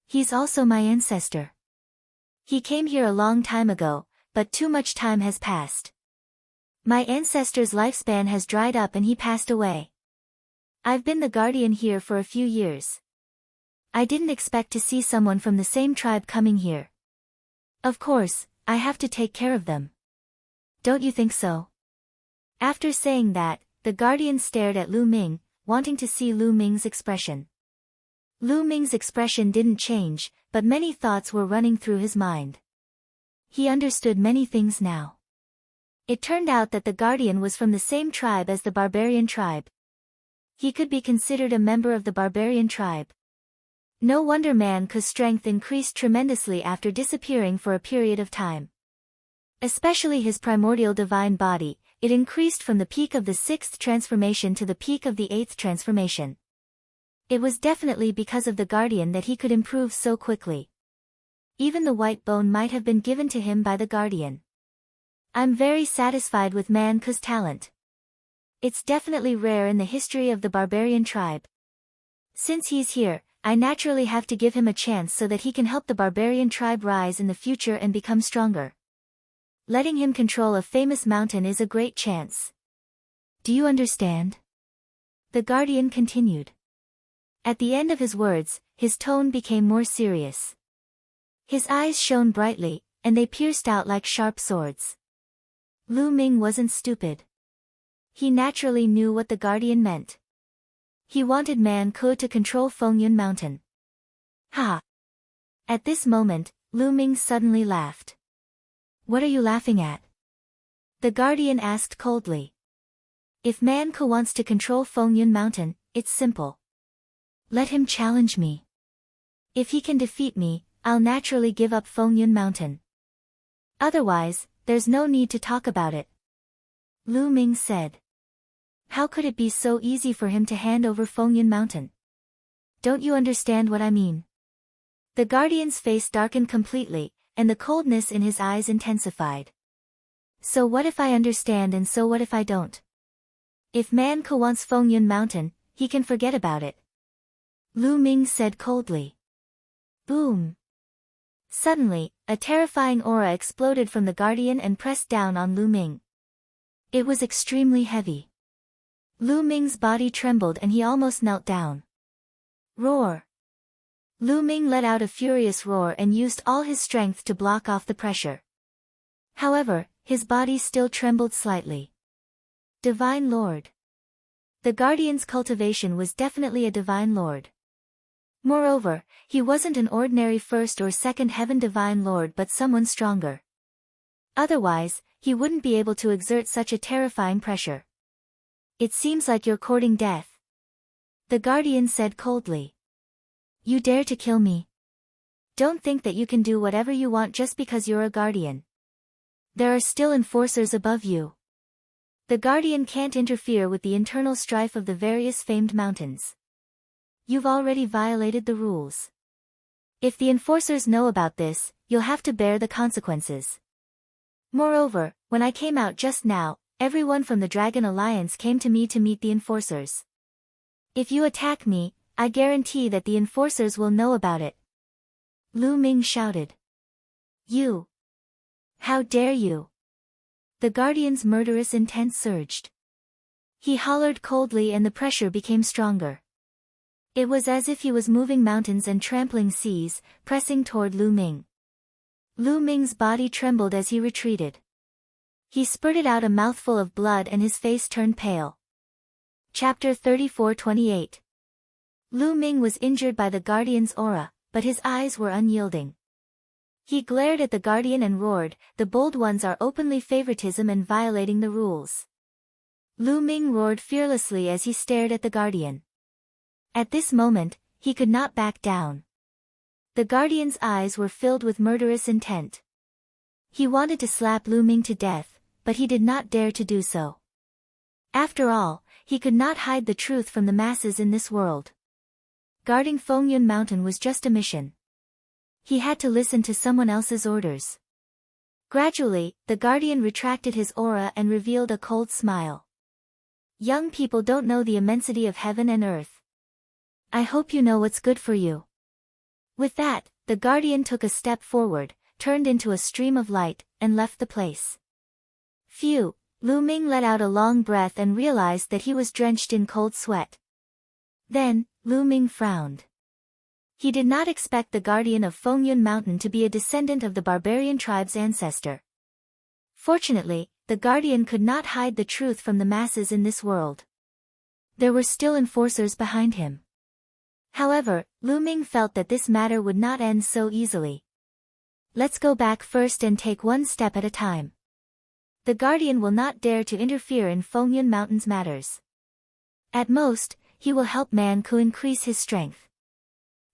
He's also my ancestor. He came here a long time ago, but too much time has passed. My ancestor's lifespan has dried up and he passed away. I've been the guardian here for a few years. I didn't expect to see someone from the same tribe coming here. Of course, I have to take care of them. Don't you think so? After saying that, the guardian stared at Lu Ming, wanting to see Lu Ming's expression. Lu Ming's expression didn't change, but many thoughts were running through his mind. He understood many things now. It turned out that the guardian was from the same tribe as the barbarian tribe. He could be considered a member of the barbarian tribe. No wonder Man Ku's strength increased tremendously after disappearing for a period of time. Especially his primordial divine body, it increased from the peak of the 6th transformation to the peak of the 8th transformation. It was definitely because of the guardian that he could improve so quickly. Even the white bone might have been given to him by the guardian. I'm very satisfied with Man Ku's talent. It's definitely rare in the history of the barbarian tribe. Since he's here, I naturally have to give him a chance so that he can help the barbarian tribe rise in the future and become stronger. Letting him control a famous mountain is a great chance. Do you understand? The guardian continued. At the end of his words, his tone became more serious. His eyes shone brightly, and they pierced out like sharp swords. Lu Ming wasn't stupid. He naturally knew what the guardian meant. He wanted Man Ku to control Fengyun Mountain. Ha! At this moment, Lu Ming suddenly laughed. What are you laughing at? The guardian asked coldly. If Man Ku wants to control Fengyun Mountain, it's simple. Let him challenge me. If he can defeat me, I'll naturally give up Fengyun Mountain. Otherwise, there's no need to talk about it. Lu Ming said. How could it be so easy for him to hand over Fengyun Mountain? Don't you understand what I mean? The guardian's face darkened completely, and the coldness in his eyes intensified. So what if I understand and so what if I don't? If Man Ku wants Fengyun Mountain, he can forget about it. Lu Ming said coldly. Boom! Suddenly, a terrifying aura exploded from the guardian and pressed down on Lu Ming. It was extremely heavy. Lu Ming's body trembled and he almost knelt down. Roar! Lu Ming let out a furious roar and used all his strength to block off the pressure. However, his body still trembled slightly. Divine Lord. The guardian's cultivation was definitely a divine lord. Moreover, he wasn't an ordinary first or second heaven divine lord but someone stronger. Otherwise, he wouldn't be able to exert such a terrifying pressure. It seems like you're courting death. The guardian said coldly. You dare to kill me? Don't think that you can do whatever you want just because you're a guardian. There are still enforcers above you. The guardian can't interfere with the internal strife of the various famed mountains. You've already violated the rules. If the enforcers know about this, you'll have to bear the consequences. Moreover, when I came out just now, everyone from the Dragon Alliance came to me to meet the enforcers. If you attack me, I guarantee that the enforcers will know about it. Lu Ming shouted. You! How dare you! The guardian's murderous intent surged. He hollered coldly and the pressure became stronger. It was as if he was moving mountains and trampling seas, pressing toward Lu Ming. Lu Ming's body trembled as he retreated. He spurted out a mouthful of blood and his face turned pale. Chapter 34-28. Lu Ming was injured by the guardian's aura, but his eyes were unyielding. He glared at the guardian and roared, "The bold ones are openly favoritism and violating the rules." Lu Ming roared fearlessly as he stared at the guardian. At this moment, he could not back down. The guardian's eyes were filled with murderous intent. He wanted to slap Lu Ming to death, but he did not dare to do so. After all, he could not hide the truth from the masses in this world. Guarding Fengyun Mountain was just a mission. He had to listen to someone else's orders. Gradually, the guardian retracted his aura and revealed a cold smile. Young people don't know the immensity of heaven and earth. I hope you know what's good for you. With that, the guardian took a step forward, turned into a stream of light, and left the place. Phew, Lu Ming let out a long breath and realized that he was drenched in cold sweat. Then, Lu Ming frowned. He did not expect the guardian of Fengyun Mountain to be a descendant of the barbarian tribe's ancestor. Fortunately, the guardian could not hide the truth from the masses in this world. There were still enforcers behind him. However, Lu Ming felt that this matter would not end so easily. Let's go back first and take one step at a time. The guardian will not dare to interfere in Fengyun Mountain's matters. At most, he will help Man Ku increase his strength.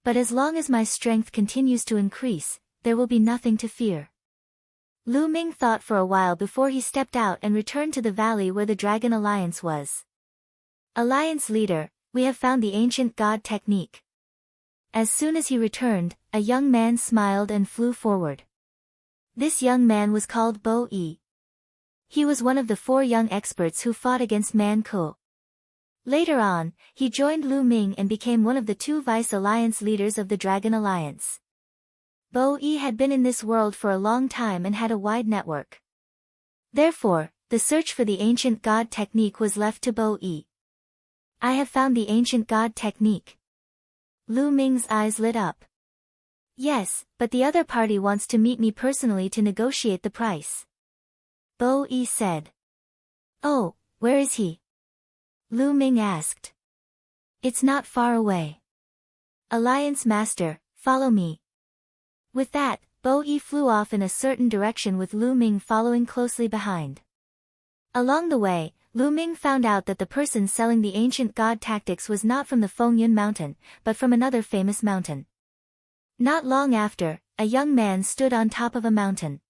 But as long as my strength continues to increase, there will be nothing to fear. Lu Ming thought for a while before he stepped out and returned to the valley where the Dragon Alliance was. Alliance leader, we have found the ancient god technique. As soon as he returned, a young man smiled and flew forward. This young man was called Bo Yi. He was one of the 4 young experts who fought against Man Ku. Later on, he joined Lu Ming and became one of the 2 vice alliance leaders of the Dragon Alliance. Bo Yi had been in this world for a long time and had a wide network. Therefore, the search for the ancient god technique was left to Bo Yi. I have found the ancient god technique. Lu Ming's eyes lit up. Yes, but the other party wants to meet me personally to negotiate the price. Bo Yi said. Oh, where is he? Lu Ming asked. It's not far away. Alliance Master, follow me. With that, Bo Yi flew off in a certain direction with Lu Ming following closely behind. Along the way, Lu Ming found out that the person selling the ancient god tactics was not from the Fengyun Mountain, but from another famous mountain. Not long after, a young man stood on top of a mountain.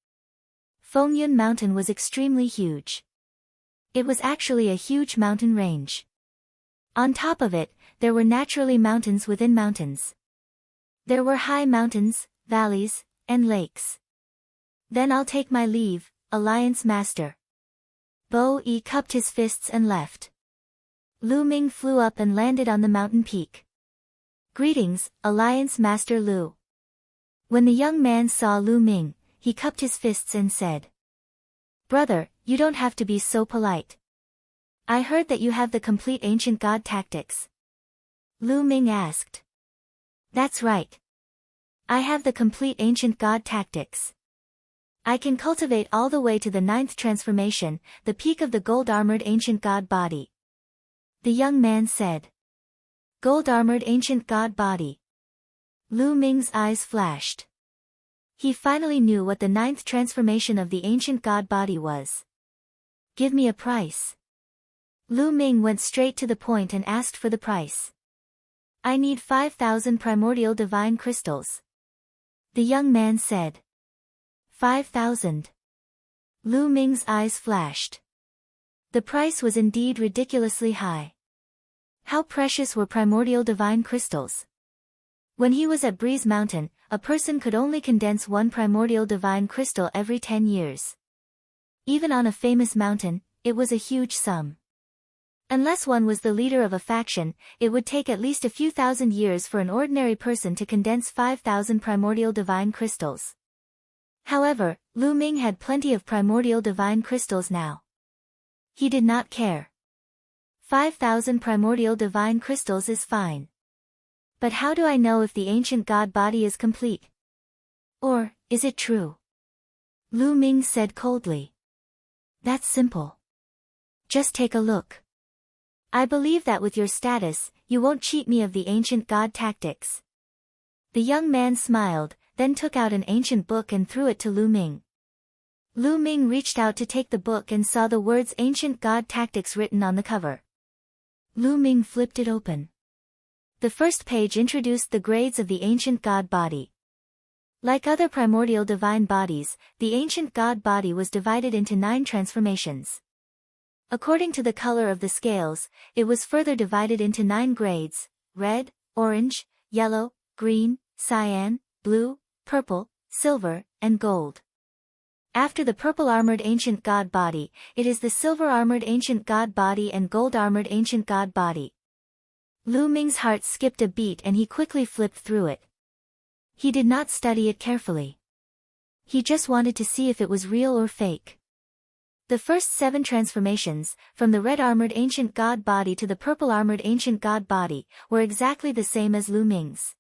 Fengyun Mountain was extremely huge. It was actually a huge mountain range. On top of it, there were naturally mountains within mountains. There were high mountains, valleys, and lakes. Then I'll take my leave, Alliance Master. Bo Yi cupped his fists and left. Lu Ming flew up and landed on the mountain peak. Greetings, Alliance Master Lu. When the young man saw Lu Ming, he cupped his fists and said, Brother, you don't have to be so polite. I heard that you have the complete ancient god tactics. Lu Ming asked. That's right. I have the complete ancient god tactics. I can cultivate all the way to the 9th transformation, the peak of the gold-armored ancient god body. The young man said. Gold-armored ancient god body. Lu Ming's eyes flashed. He finally knew what the 9th transformation of the ancient god body was. Give me a price. Lu Ming went straight to the point and asked for the price. I need 5,000 primordial divine crystals. The young man said. 5,000. Lu Ming's eyes flashed. The price was indeed ridiculously high. How precious were primordial divine crystals? When he was at Breeze Mountain, a person could only condense 1 primordial divine crystal every 10 years. Even on a famous mountain, it was a huge sum. Unless one was the leader of a faction, it would take at least a few thousand years for an ordinary person to condense 5,000 primordial divine crystals. However, Lu Ming had plenty of primordial divine crystals now. He did not care. 5,000 primordial divine crystals is fine. But how do I know if the ancient god body is complete? Or, is it true? Lu Ming said coldly. That's simple. Just take a look. I believe that with your status, you won't cheat me of the ancient god tactics. The young man smiled, then took out an ancient book and threw it to Lu Ming. Lu Ming reached out to take the book and saw the words Ancient God Tactics written on the cover. Lu Ming flipped it open. The first page introduced the grades of the ancient god body. Like other primordial divine bodies, the ancient god body was divided into 9 transformations. According to the color of the scales, it was further divided into 9 grades: red, orange, yellow, green, cyan, blue, purple, silver, and gold. After the purple-armored ancient god body, it is the silver-armored ancient god body and gold-armored ancient god body. Lu Ming's heart skipped a beat and he quickly flipped through it. He did not study it carefully. He just wanted to see if it was real or fake. The first 7 transformations, from the red-armored ancient god body to the purple-armored ancient god body, were exactly the same as Lu Ming's.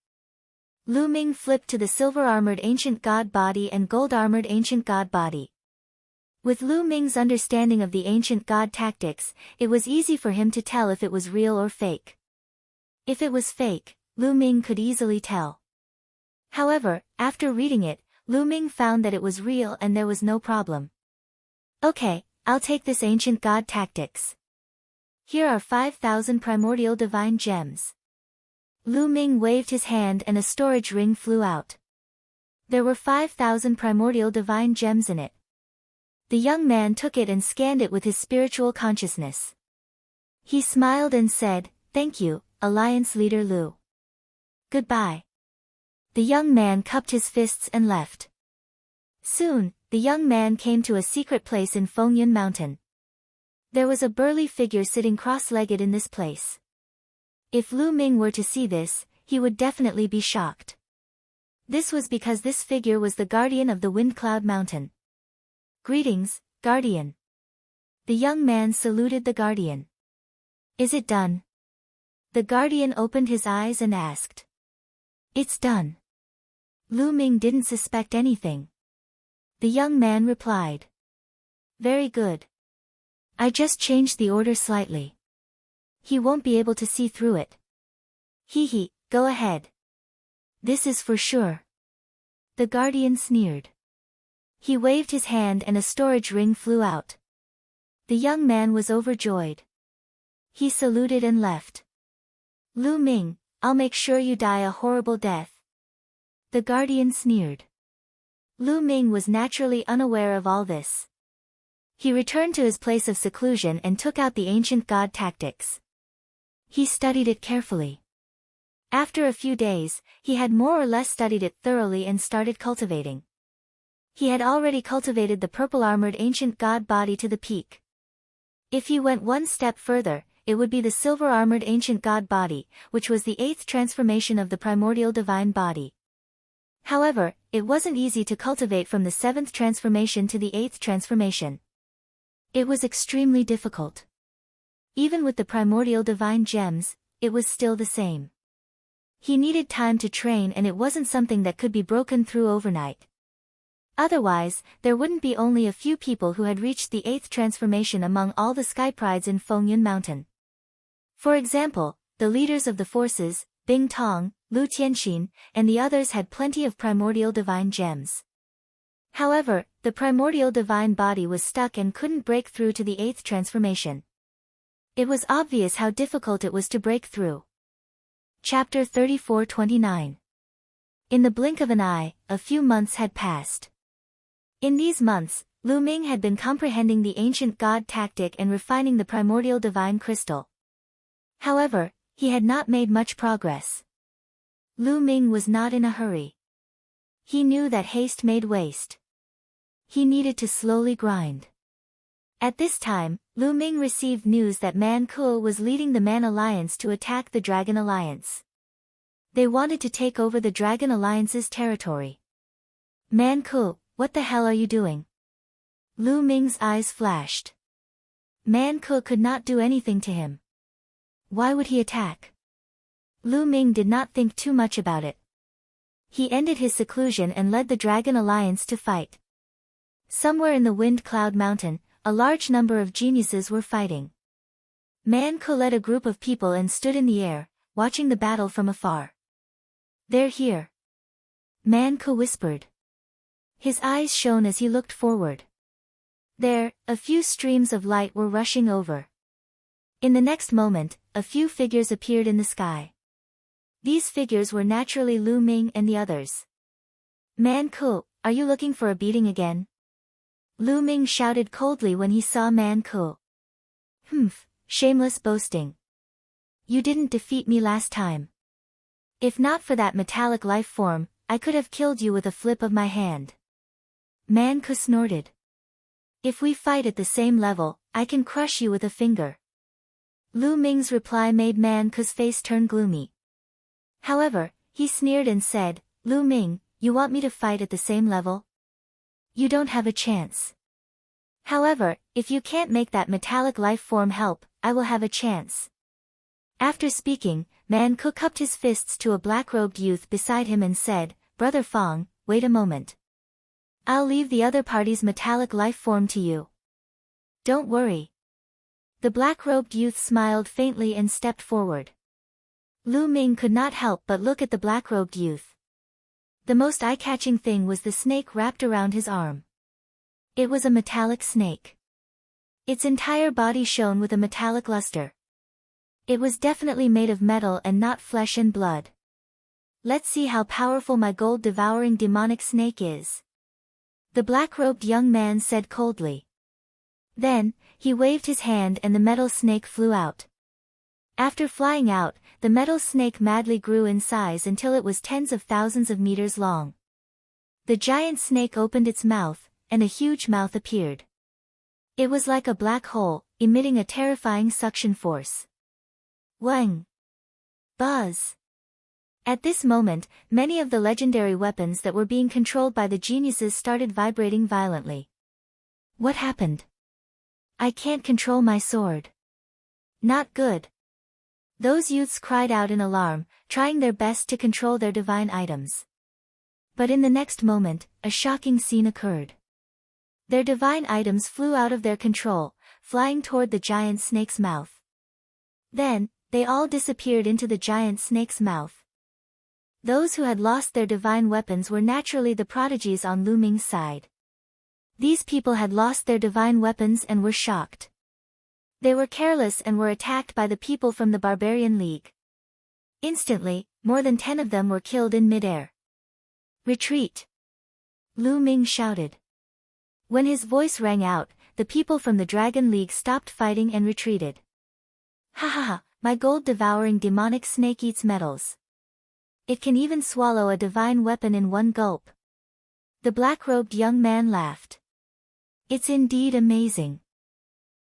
Lu Ming flipped to the silver-armored ancient god body and gold-armored ancient god body. With Lu Ming's understanding of the ancient god tactics, it was easy for him to tell if it was real or fake. If it was fake, Lu Ming could easily tell. However, after reading it, Lu Ming found that it was real and there was no problem. Okay, I'll take this ancient god tactics. Here are 5,000 primordial divine gems. Lu Ming waved his hand and a storage ring flew out. There were 5,000 primordial divine gems in it. The young man took it and scanned it with his spiritual consciousness. He smiled and said, "Thank you, Alliance Leader Lu. Goodbye." The young man cupped his fists and left. Soon, the young man came to a secret place in Fengyun Mountain. There was a burly figure sitting cross-legged in this place. If Lu Ming were to see this, he would definitely be shocked. This was because this figure was the guardian of the Wind Cloud Mountain. "Greetings, Guardian." The young man saluted the guardian. "Is it done?" The guardian opened his eyes and asked. "It's done." Lu Ming didn't suspect anything. The young man replied. "Very good. I just changed the order slightly. He won't be able to see through it." "Hee, go ahead. This is for sure." The guardian sneered. He waved his hand and a storage ring flew out. The young man was overjoyed. He saluted and left. "Lu Ming, I'll make sure you die a horrible death." The guardian sneered. Lu Ming was naturally unaware of all this. He returned to his place of seclusion and took out the ancient god tactics. He studied it carefully. After a few days, he had more or less studied it thoroughly and started cultivating. He had already cultivated the purple-armored ancient god body to the peak. If he went one step further, it would be the silver-armored ancient god body, which was the 8th transformation of the primordial divine body. However, it wasn't easy to cultivate from the 7th transformation to the 8th transformation. It was extremely difficult. Even with the primordial divine gems, it was still the same. He needed time to train and it wasn't something that could be broken through overnight. Otherwise, there wouldn't be only a few people who had reached the 8th transformation among all the sky prides in Fengyun Mountain. For example, the leaders of the forces, Bing Tong, Lu Tianxin, and the others had plenty of primordial divine gems. However, the primordial divine body was stuck and couldn't break through to the 8th transformation. It was obvious how difficult it was to break through. Chapter 34-29. In the blink of an eye, a few months had passed. In these months, Lu Ming had been comprehending the ancient god tactic and refining the primordial divine crystal. However, he had not made much progress. Lu Ming was not in a hurry. He knew that haste made waste. He needed to slowly grind. At this time, Lu Ming received news that Man Kuo was leading the Man Alliance to attack the Dragon Alliance. They wanted to take over the Dragon Alliance's territory. "Man Kuo, what the hell are you doing?" Lu Ming's eyes flashed. Man Kuo could not do anything to him. Why would he attack? Lu Ming did not think too much about it. He ended his seclusion and led the Dragon Alliance to fight. Somewhere in the Wind Cloud Mountain, a large number of geniuses were fighting. Man Kuo led a group of people and stood in the air, watching the battle from afar. "They're here," Man Kuo whispered. His eyes shone as he looked forward. There, a few streams of light were rushing over. In the next moment, a few figures appeared in the sky. These figures were naturally Lu Ming and the others. Man Ku, are you looking for a beating again? Lu Ming shouted coldly when he saw Man Ku. Humph, shameless boasting. You didn't defeat me last time. If not for that metallic life form, I could have killed you with a flip of my hand. Man Ku snorted. If we fight at the same level, I can crush you with a finger. Lu Ming's reply made Man Ku's face turn gloomy. However, he sneered and said, Lu Ming, you want me to fight at the same level? You don't have a chance. However, if you can't make that metallic life form help, I will have a chance. After speaking, Man Ku cupped his fists to a black-robed youth beside him and said, Brother Fong, wait a moment. I'll leave the other party's metallic life form to you. Don't worry. The black-robed youth smiled faintly and stepped forward. Lu Ming could not help but look at the black-robed youth. The most eye-catching thing was the snake wrapped around his arm. It was a metallic snake. Its entire body shone with a metallic luster. It was definitely made of metal and not flesh and blood. Let's see how powerful my gold-devouring demonic snake is. The black-robed young man said coldly. Then, he waved his hand and the metal snake flew out. After flying out, the metal snake madly grew in size until it was tens of thousands of meters long. The giant snake opened its mouth, and a huge mouth appeared. It was like a black hole, emitting a terrifying suction force. Wang! Buzz! At this moment, many of the legendary weapons that were being controlled by the geniuses started vibrating violently. What happened? I can't control my sword. Not good. Those youths cried out in alarm, trying their best to control their divine items. But in the next moment, a shocking scene occurred. Their divine items flew out of their control, flying toward the giant snake's mouth. Then, they all disappeared into the giant snake's mouth. Those who had lost their divine weapons were naturally the prodigies on Lu Ming's side. These people had lost their divine weapons and were shocked. They were careless and were attacked by the people from the Barbarian League. Instantly, more than 10 of them were killed in midair. Retreat! Lu Ming shouted. When his voice rang out, the people from the Dragon League stopped fighting and retreated. Ha ha ha, my gold-devouring demonic snake eats metals. It can even swallow a divine weapon in one gulp. The black-robed young man laughed. It's indeed amazing.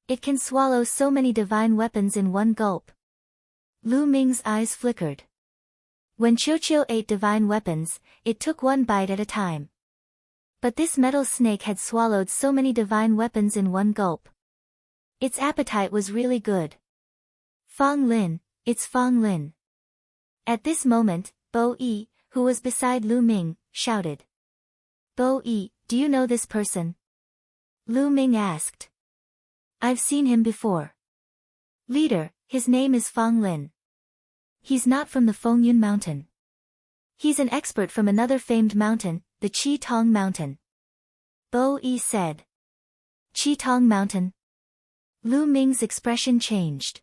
It can swallow so many divine weapons in one gulp. Lu Ming's eyes flickered. When Qiuqiu ate divine weapons, it took one bite at a time. But this metal snake had swallowed so many divine weapons in one gulp. Its appetite was really good. Fong Lin, it's Fong Lin. At this moment, Bo Yi, who was beside Lu Ming, shouted. Bo Yi, do you know this person? Lu Ming asked. I've seen him before. Leader, his name is Fong Lin. He's not from the Fengyun Mountain. He's an expert from another famed mountain, the Qi Tong Mountain. Bo Yi said. Qi Tong Mountain? Lu Ming's expression changed.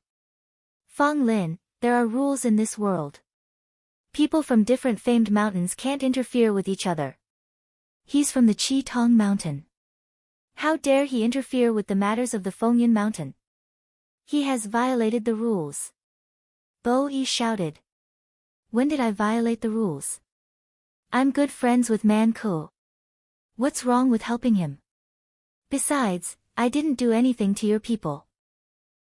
Fong Lin, there are rules in this world. People from different famed mountains can't interfere with each other. He's from the Qi Tong Mountain. How dare he interfere with the matters of the Fengyun Mountain? He has violated the rules. Bo Yi shouted. When did I violate the rules? I'm good friends with Man Ku. What's wrong with helping him? Besides, I didn't do anything to your people.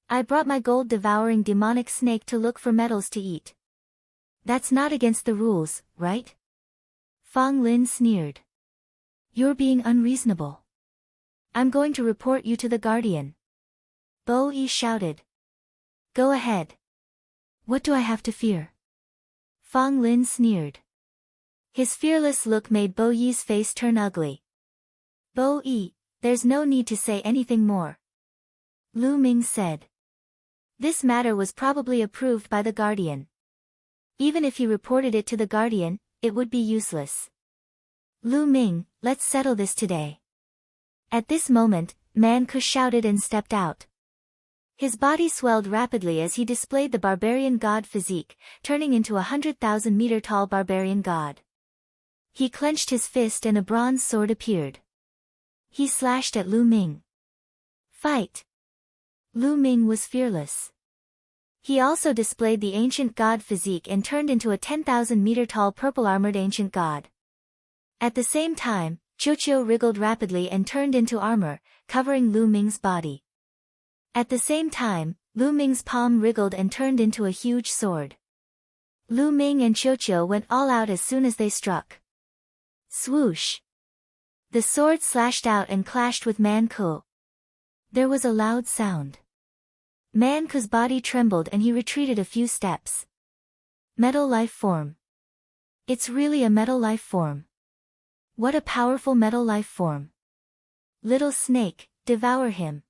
I brought my gold-devouring demonic snake to look for metals to eat. That's not against the rules, right? Fong Lin sneered. You're being unreasonable. I'm going to report you to the Guardian. Bo Yi shouted. Go ahead. What do I have to fear? Fong Lin sneered. His fearless look made Bo Yi's face turn ugly. Bo Yi, there's no need to say anything more. Lu Ming said. This matter was probably approved by the Guardian. Even if he reported it to the Guardian, it would be useless. Lu Ming, let's settle this today. At this moment, Man Ku shouted and stepped out. His body swelled rapidly as he displayed the barbarian god physique, turning into a 100,000-meter-tall barbarian god. He clenched his fist and a bronze sword appeared. He slashed at Lu Ming. Fight! Lu Ming was fearless. He also displayed the ancient god physique and turned into a 10,000-meter-tall purple-armored ancient god. At the same time, Qiuqiu wriggled rapidly and turned into armor, covering Lu Ming's body. At the same time, Lu Ming's palm wriggled and turned into a huge sword. Lu Ming and Qiuqiu went all out as soon as they struck. Swoosh! The sword slashed out and clashed with Man Ku. There was a loud sound. Man Ku's body trembled and he retreated a few steps. Metal life form. It's really a metal life form. What a powerful metal life form. Little snake, devour him.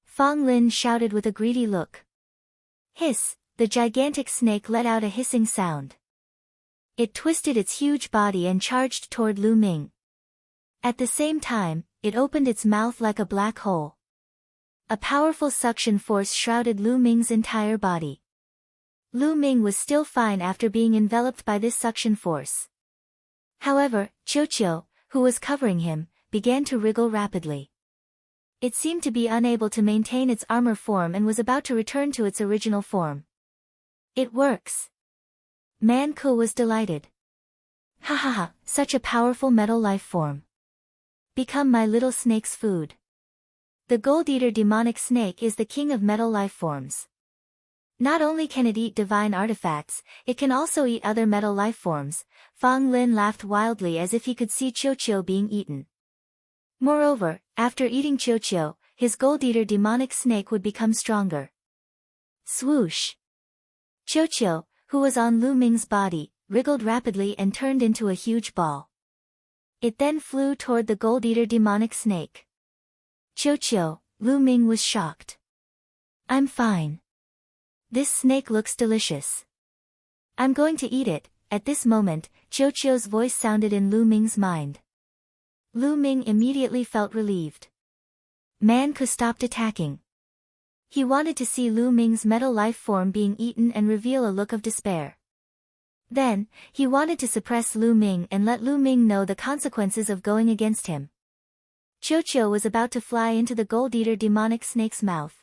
Fang Lin shouted with a greedy look. Hiss, the gigantic snake let out a hissing sound. It twisted its huge body and charged toward Lu Ming. At the same time, it opened its mouth like a black hole. A powerful suction force shrouded Lu Ming's entire body. Lu Ming was still fine after being enveloped by this suction force. However, Qiuqiu, who was covering him, began to wriggle rapidly. It seemed to be unable to maintain its armor form and was about to return to its original form. It works. Man Ku was delighted. Ha ha ha, such a powerful metal life form. Become my little snake's food. The gold-eater demonic snake is the king of metal life forms. Not only can it eat divine artifacts, it can also eat other metal life forms. Fang Lin laughed wildly as if he could see Qiuqiu being eaten. Moreover, after eating Qiuqiu, his gold-eater demonic snake would become stronger. Swoosh! Qiuqiu, who was on Lu Ming's body, wriggled rapidly and turned into a huge ball. It then flew toward the gold-eater demonic snake. Qiuqiu, Lu Ming was shocked. I'm fine. This snake looks delicious. I'm going to eat it. At this moment, Qiuqiu's voice sounded in Lu Ming's mind. Lu Ming immediately felt relieved. Man Ku stopped attacking. He wanted to see Lu Ming's metal life form being eaten and reveal a look of despair. Then, he wanted to suppress Lu Ming and let Lu Ming know the consequences of going against him. Qiuqiu was about to fly into the gold-eater demonic snake's mouth.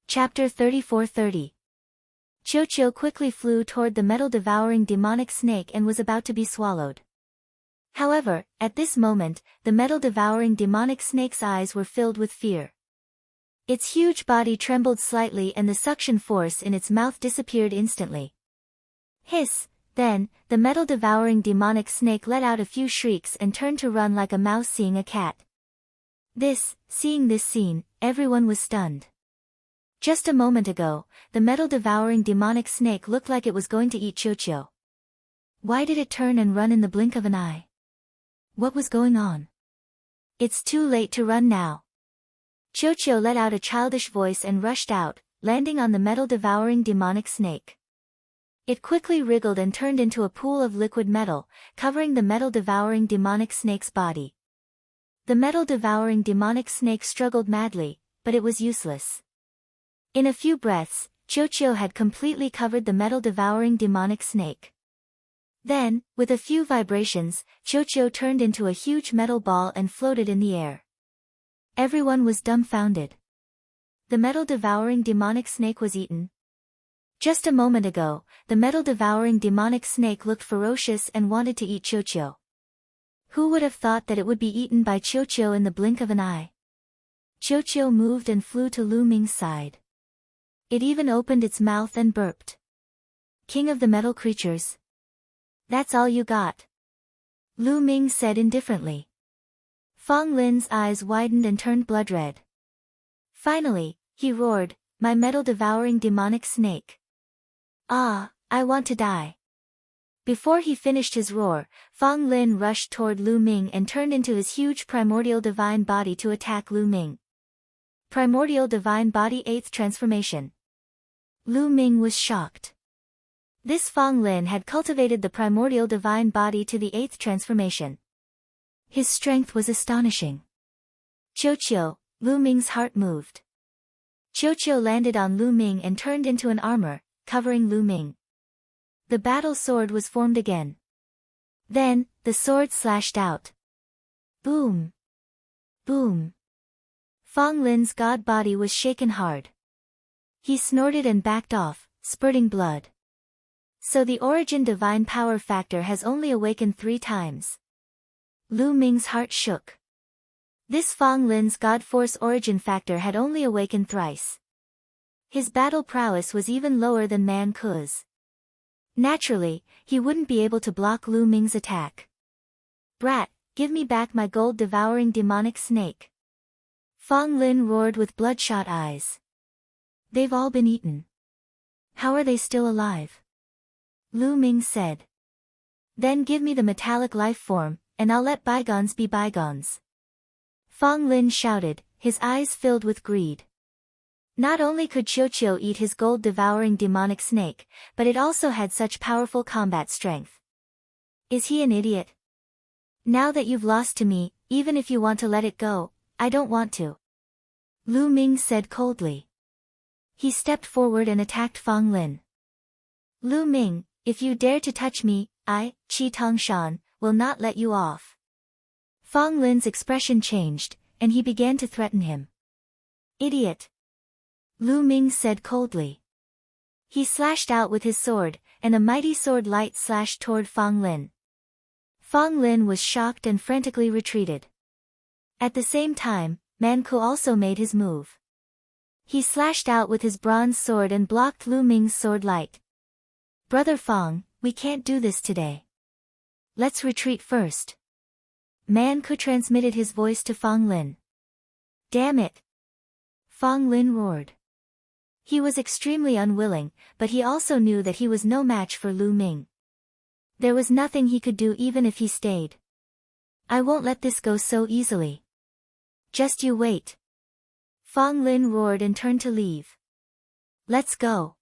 Chapter 34:30. Qiuqiu quickly flew toward the metal-devouring demonic snake and was about to be swallowed. However, at this moment, the metal-devouring demonic snake's eyes were filled with fear. Its huge body trembled slightly and the suction force in its mouth disappeared instantly. Hiss! Then, the metal-devouring demonic snake let out a few shrieks and turned to run like a mouse seeing a cat. Seeing this scene, everyone was stunned. Just a moment ago, the metal-devouring demonic snake looked like it was going to eat Qiuqiu. Why did it turn and run in the blink of an eye? What was going on? It's too late to run now. Qiuqiu let out a childish voice and rushed out, landing on the metal-devouring demonic snake. It quickly wriggled and turned into a pool of liquid metal, covering the metal-devouring demonic snake's body. The metal-devouring demonic snake struggled madly, but it was useless. In a few breaths, Qiuqiu had completely covered the metal-devouring demonic snake. Then, with a few vibrations, Qiuqiu turned into a huge metal ball and floated in the air. Everyone was dumbfounded. The metal-devouring demonic snake was eaten. Just a moment ago, the metal-devouring demonic snake looked ferocious and wanted to eat Qiuqiu. Who would have thought that it would be eaten by Qiuqiu in the blink of an eye? Qiuqiu moved and flew to Lu Ming's side. It even opened its mouth and burped. King of the metal creatures. That's all you got? Lu Ming said indifferently. Fang Lin's eyes widened and turned blood red. Finally, he roared, my metal-devouring demonic snake. Ah, I want to die. Before he finished his roar, Fang Lin rushed toward Lu Ming and turned into his huge primordial divine body to attack Lu Ming. Primordial divine body 8th transformation. Lu Ming was shocked. This Fang Lin had cultivated the primordial divine body to the 8th transformation. His strength was astonishing. Qiuqiu, Lu Ming's heart moved. Qiuqiu landed on Lu Ming and turned into an armor, covering Lu Ming. The battle sword was formed again. Then, the sword slashed out. Boom! Boom! Fang Lin's god body was shaken hard. He snorted and backed off, spurting blood. So the origin divine power factor has only awakened 3 times. Lu Ming's heart shook. This Fang Lin's god force origin factor had only awakened thrice. His battle prowess was even lower than Man Ku's. Naturally, he wouldn't be able to block Lu Ming's attack. Brat, give me back my gold-devouring demonic snake. Fang Lin roared with bloodshot eyes. They've all been eaten. How are they still alive? Lu Ming said. Then give me the metallic life form, and I'll let bygones be bygones. Fang Lin shouted, his eyes filled with greed. Not only could Qiuqiu eat his gold-devouring demonic snake, but it also had such powerful combat strength. Is he an idiot? Now that you've lost to me, even if you want to let it go, I don't want to. Lu Ming said coldly. He stepped forward and attacked Fang Lin. Lu Ming, if you dare to touch me, I, Qi Tongshan, will not let you off. Fang Lin's expression changed, and he began to threaten him. Idiot! Lu Ming said coldly. He slashed out with his sword, and a mighty sword light slashed toward Fang Lin. Fang Lin was shocked and frantically retreated. At the same time, Man Ku also made his move. He slashed out with his bronze sword and blocked Lu Ming's sword light. Brother Fang, we can't do this today. Let's retreat first. Man Ku transmitted his voice to Fang Lin. Damn it! Fang Lin roared. He was extremely unwilling, but he also knew that he was no match for Lu Ming. There was nothing he could do even if he stayed. I won't let this go so easily. Just you wait. Fang Lin roared and turned to leave. Let's go.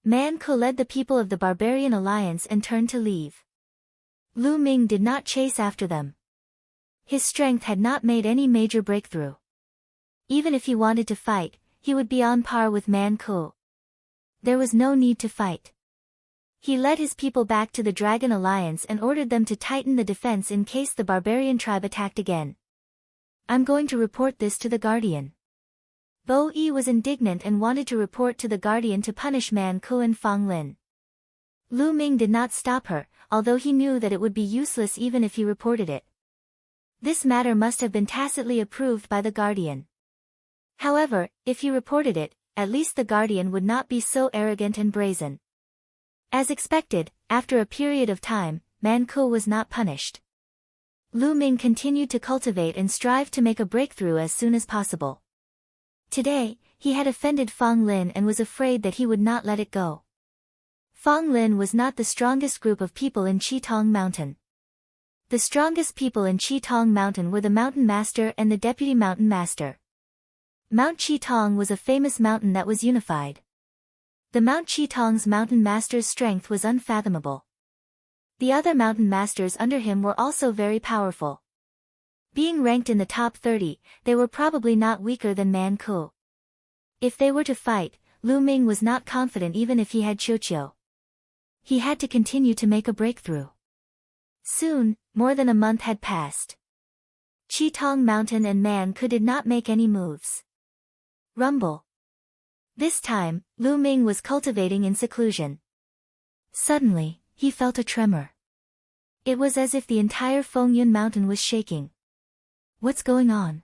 Man Ku led the people of the Barbarian Alliance and turned to leave. Lu Ming did not chase after them. His strength had not made any major breakthrough. Even if he wanted to fight, he would be on par with Man Ku. There was no need to fight. He led his people back to the Dragon Alliance and ordered them to tighten the defense in case the barbarian tribe attacked again. I'm going to report this to the Guardian. Bo Yi was indignant and wanted to report to the Guardian to punish Man Ku and Fang Lin. Lu Ming did not stop her, although he knew that it would be useless even if he reported it. This matter must have been tacitly approved by the Guardian. However, if he reported it, at least the Guardian would not be so arrogant and brazen. As expected, after a period of time, Man Ku was not punished. Lu Ming continued to cultivate and strive to make a breakthrough as soon as possible. Today, he had offended Fang Lin and was afraid that he would not let it go. Fang Lin was not the strongest group of people in Qitong Mountain. The strongest people in Qitong Mountain were the Mountain Master and the Deputy Mountain Master. Mount Qitong was a famous mountain that was unified. The Mount Qitong's Mountain Master's strength was unfathomable. The other Mountain Masters under him were also very powerful. Being ranked in the top 30, they were probably not weaker than Man Ku. If they were to fight, Lu Ming was not confident even if he had Qiuqiu. He had to continue to make a breakthrough. Soon, more than a month had passed. Qitong Mountain and Man Ku did not make any moves. Rumble. This time, Lu Ming was cultivating in seclusion. Suddenly, he felt a tremor. It was as if the entire Fengyun Mountain was shaking. What's going on?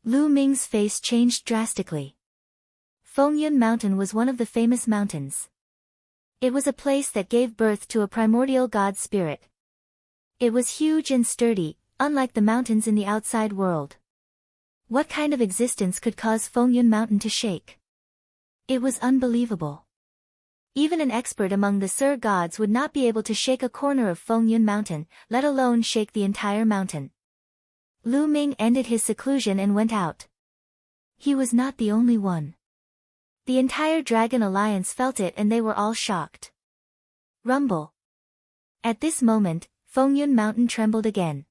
Lu Ming's face changed drastically. Fengyun Mountain was one of the famous mountains. It was a place that gave birth to a primordial god spirit. It was huge and sturdy, unlike the mountains in the outside world. What kind of existence could cause Fengyun Mountain to shake? It was unbelievable. Even an expert among the Sur gods would not be able to shake a corner of Fengyun Mountain, let alone shake the entire mountain. Lu Ming ended his seclusion and went out. He was not the only one. The entire Dragon Alliance felt it and they were all shocked. Rumble. At this moment, Fengyun Mountain trembled again.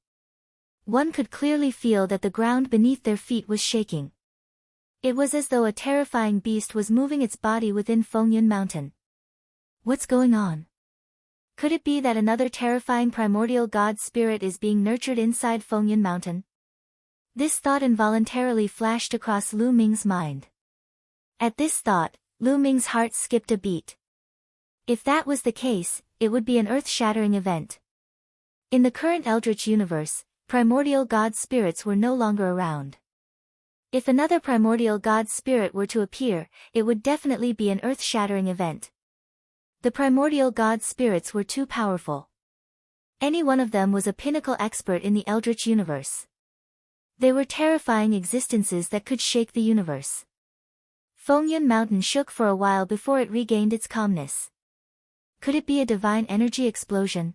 One could clearly feel that the ground beneath their feet was shaking. It was as though a terrifying beast was moving its body within Fengyun Mountain. What's going on? Could it be that another terrifying primordial god spirit is being nurtured inside Fengyun Mountain? This thought involuntarily flashed across Lu Ming's mind. At this thought, Lu Ming's heart skipped a beat. If that was the case, it would be an earth-shattering event. In the current Eldritch universe, primordial god spirits were no longer around. If another primordial god spirit were to appear, it would definitely be an earth-shattering event. The primordial god spirits were too powerful. Any one of them was a pinnacle expert in the Eldritch universe. They were terrifying existences that could shake the universe. Fengyun Mountain shook for a while before it regained its calmness. Could it be a divine energy explosion?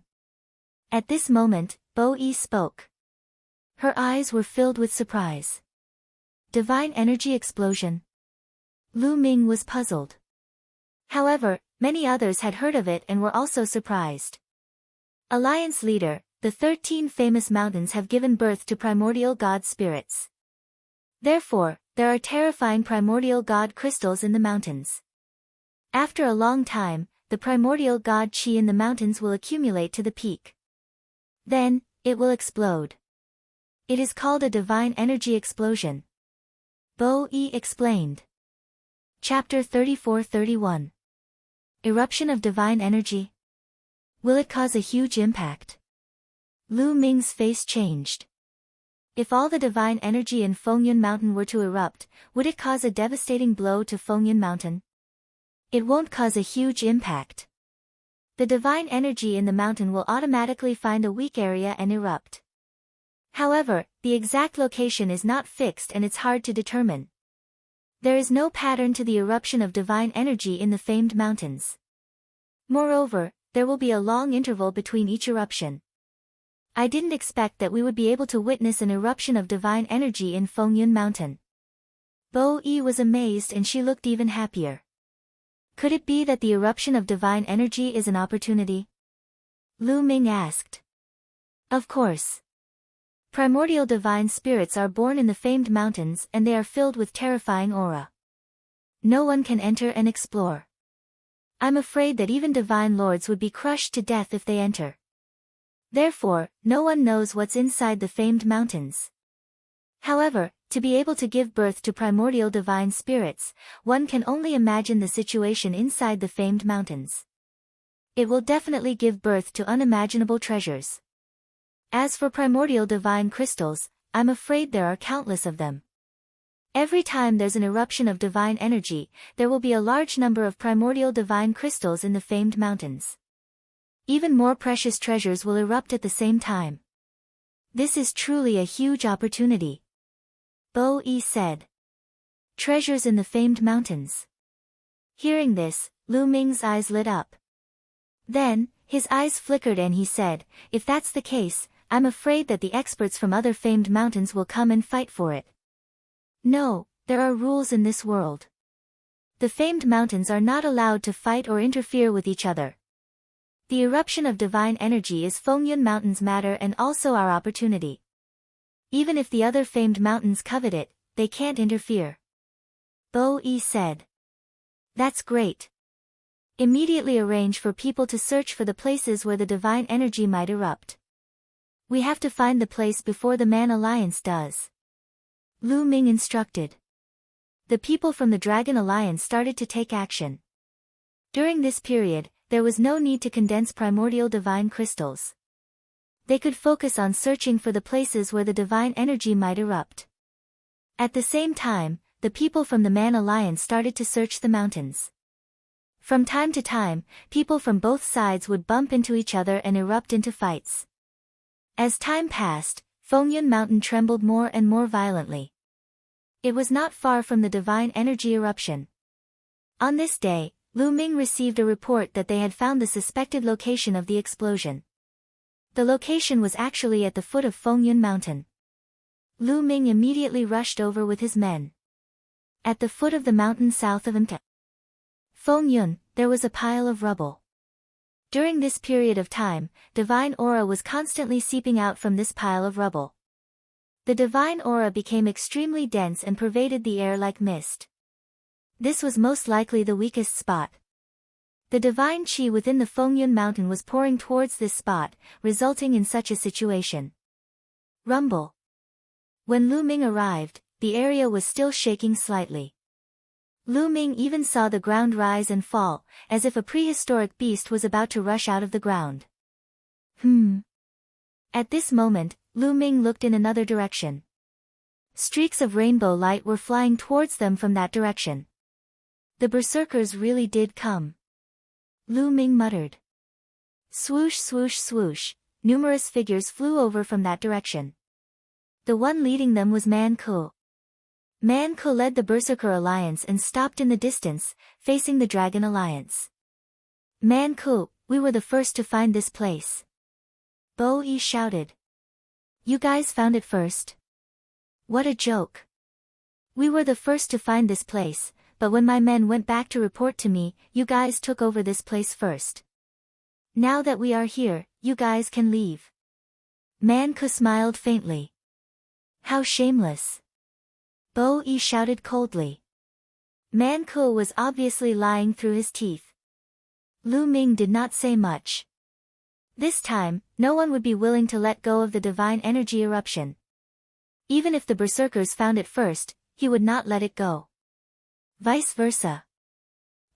At this moment, Bo Yi spoke. Her eyes were filled with surprise. Divine energy explosion? Lu Ming was puzzled. However, many others had heard of it and were also surprised. Alliance leader, the 13 famous mountains have given birth to primordial god spirits. Therefore, there are terrifying primordial god crystals in the mountains. After a long time, the primordial god chi in the mountains will accumulate to the peak. Then, it will explode. It is called a divine energy explosion. Bo Yi explained. Chapter 34-31. Eruption of divine energy. Will it cause a huge impact? Lu Ming's face changed. If all the divine energy in Fengyun Mountain were to erupt, would it cause a devastating blow to Fengyun Mountain? It won't cause a huge impact. The divine energy in the mountain will automatically find a weak area and erupt. However, the exact location is not fixed and it's hard to determine. There is no pattern to the eruption of divine energy in the famed mountains. Moreover, there will be a long interval between each eruption. I didn't expect that we would be able to witness an eruption of divine energy in Fengyun Mountain. Bo Yi was amazed and she looked even happier. Could it be that the eruption of divine energy is an opportunity? Lu Ming asked. Of course. Primordial divine spirits are born in the famed mountains and they are filled with terrifying aura. No one can enter and explore. I'm afraid that even divine lords would be crushed to death if they enter. Therefore, no one knows what's inside the famed mountains. However, to be able to give birth to primordial divine spirits, one can only imagine the situation inside the famed mountains. It will definitely give birth to unimaginable treasures. As for primordial divine crystals, I'm afraid there are countless of them. Every time there's an eruption of divine energy, there will be a large number of primordial divine crystals in the famed mountains. Even more precious treasures will erupt at the same time. This is truly a huge opportunity. Bo Yi said. Treasures in the famed mountains. Hearing this, Lu Ming's eyes lit up. Then, his eyes flickered and he said, if that's the case, I'm afraid that the experts from other famed mountains will come and fight for it. No, there are rules in this world. The famed mountains are not allowed to fight or interfere with each other. The eruption of divine energy is Fengyun Mountain's matter and also our opportunity. Even if the other famed mountains covet it, they can't interfere. Bo Yi said. That's great. Immediately arrange for people to search for the places where the divine energy might erupt. We have to find the place before the Man Alliance does. Lu Ming instructed. The people from the Dragon Alliance started to take action. During this period, there was no need to condense primordial divine crystals. They could focus on searching for the places where the divine energy might erupt. At the same time, the people from the Man Alliance started to search the mountains. From time to time, people from both sides would bump into each other and erupt into fights. As time passed, Fengyun Mountain trembled more and more violently. It was not far from the divine energy eruption. On this day, Lu Ming received a report that they had found the suspected location of the explosion. The location was actually at the foot of Fengyun Mountain. Lu Ming immediately rushed over with his men. At the foot of the mountain south of Fengyun, there was a pile of rubble. During this period of time, divine aura was constantly seeping out from this pile of rubble. The divine aura became extremely dense and pervaded the air like mist. This was most likely the weakest spot. The divine chi within the Fengyun mountain was pouring towards this spot, resulting in such a situation. Rumble. When Lu Ming arrived, the area was still shaking slightly. Lu Ming even saw the ground rise and fall, as if a prehistoric beast was about to rush out of the ground. At this moment, Lu Ming looked in another direction. Streaks of rainbow light were flying towards them from that direction. The berserkers really did come. Lu Ming muttered. Swoosh swoosh swoosh, numerous figures flew over from that direction. The one leading them was Man Ku. Man Ku led the Berserker Alliance and stopped in the distance, facing the Dragon Alliance. Man Ku, we were the first to find this place. Bo Yi shouted. You guys found it first? What a joke. We were the first to find this place, but when my men went back to report to me, you guys took over this place first. Now that we are here, you guys can leave. Man Ku smiled faintly. How shameless. Bo Yi shouted coldly. Man Ku was obviously lying through his teeth. Lu Ming did not say much. This time, no one would be willing to let go of the divine energy eruption. Even if the berserkers found it first, he would not let it go. Vice versa.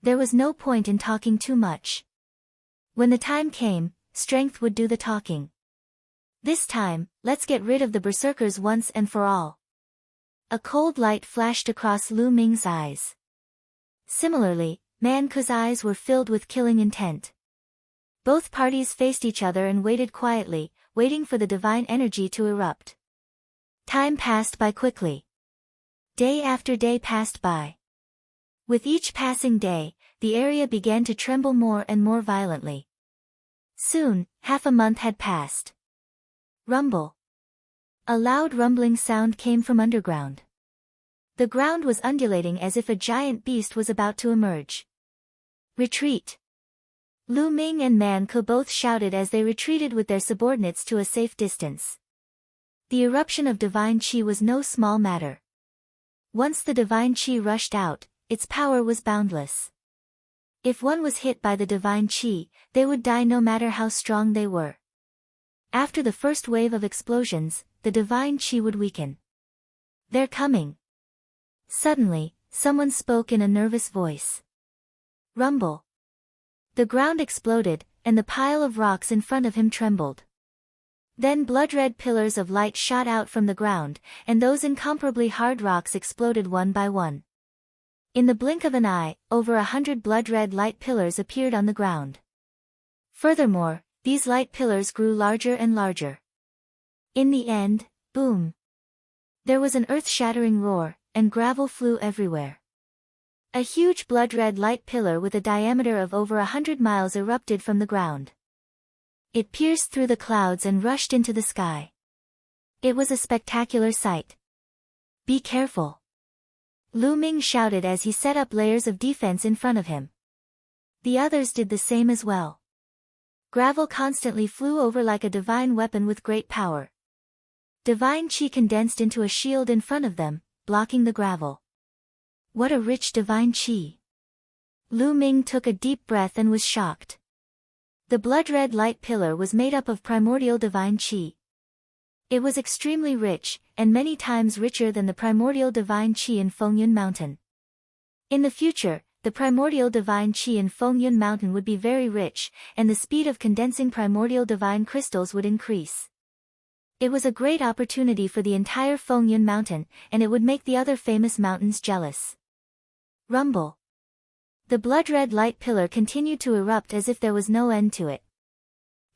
There was no point in talking too much. When the time came, strength would do the talking. This time, let's get rid of the berserkers once and for all. A cold light flashed across Lu Ming's eyes. Similarly, Man Ku's eyes were filled with killing intent. Both parties faced each other and waited quietly, waiting for the divine energy to erupt. Time passed by quickly. Day after day passed by. With each passing day, the area began to tremble more and more violently. Soon, half a month had passed. Rumble. A loud rumbling sound came from underground. The ground was undulating as if a giant beast was about to emerge. Retreat. Lu Ming and Man Ku both shouted as they retreated with their subordinates to a safe distance. The eruption of divine chi was no small matter. Once the divine chi rushed out, its power was boundless. If one was hit by the divine chi, they would die no matter how strong they were. After the first wave of explosions, the divine chi would weaken. They're coming. Suddenly, someone spoke in a nervous voice. Rumble. The ground exploded, and the pile of rocks in front of him trembled. Then blood-red pillars of light shot out from the ground, and those incomparably hard rocks exploded one by one. In the blink of an eye, over 100 blood-red light pillars appeared on the ground. Furthermore, these light pillars grew larger and larger. In the end, boom! There was an earth-shattering roar, and gravel flew everywhere. A huge blood-red light pillar with a diameter of over 100 miles erupted from the ground. It pierced through the clouds and rushed into the sky. It was a spectacular sight. Be careful. Lu Ming shouted as he set up layers of defense in front of him. The others did the same as well. Gravel constantly flew over like a divine weapon with great power. Divine chi condensed into a shield in front of them, blocking the gravel. What a rich divine chi! Lu Ming took a deep breath and was shocked. The blood-red light pillar was made up of primordial divine chi. It was extremely rich, and many times richer than the primordial divine chi in Fengyun Mountain. In the future, the primordial divine chi in Fengyun Mountain would be very rich, and the speed of condensing primordial divine crystals would increase. It was a great opportunity for the entire Fengyun Mountain, and it would make the other famous mountains jealous. Rumble. The blood-red light pillar continued to erupt as if there was no end to it.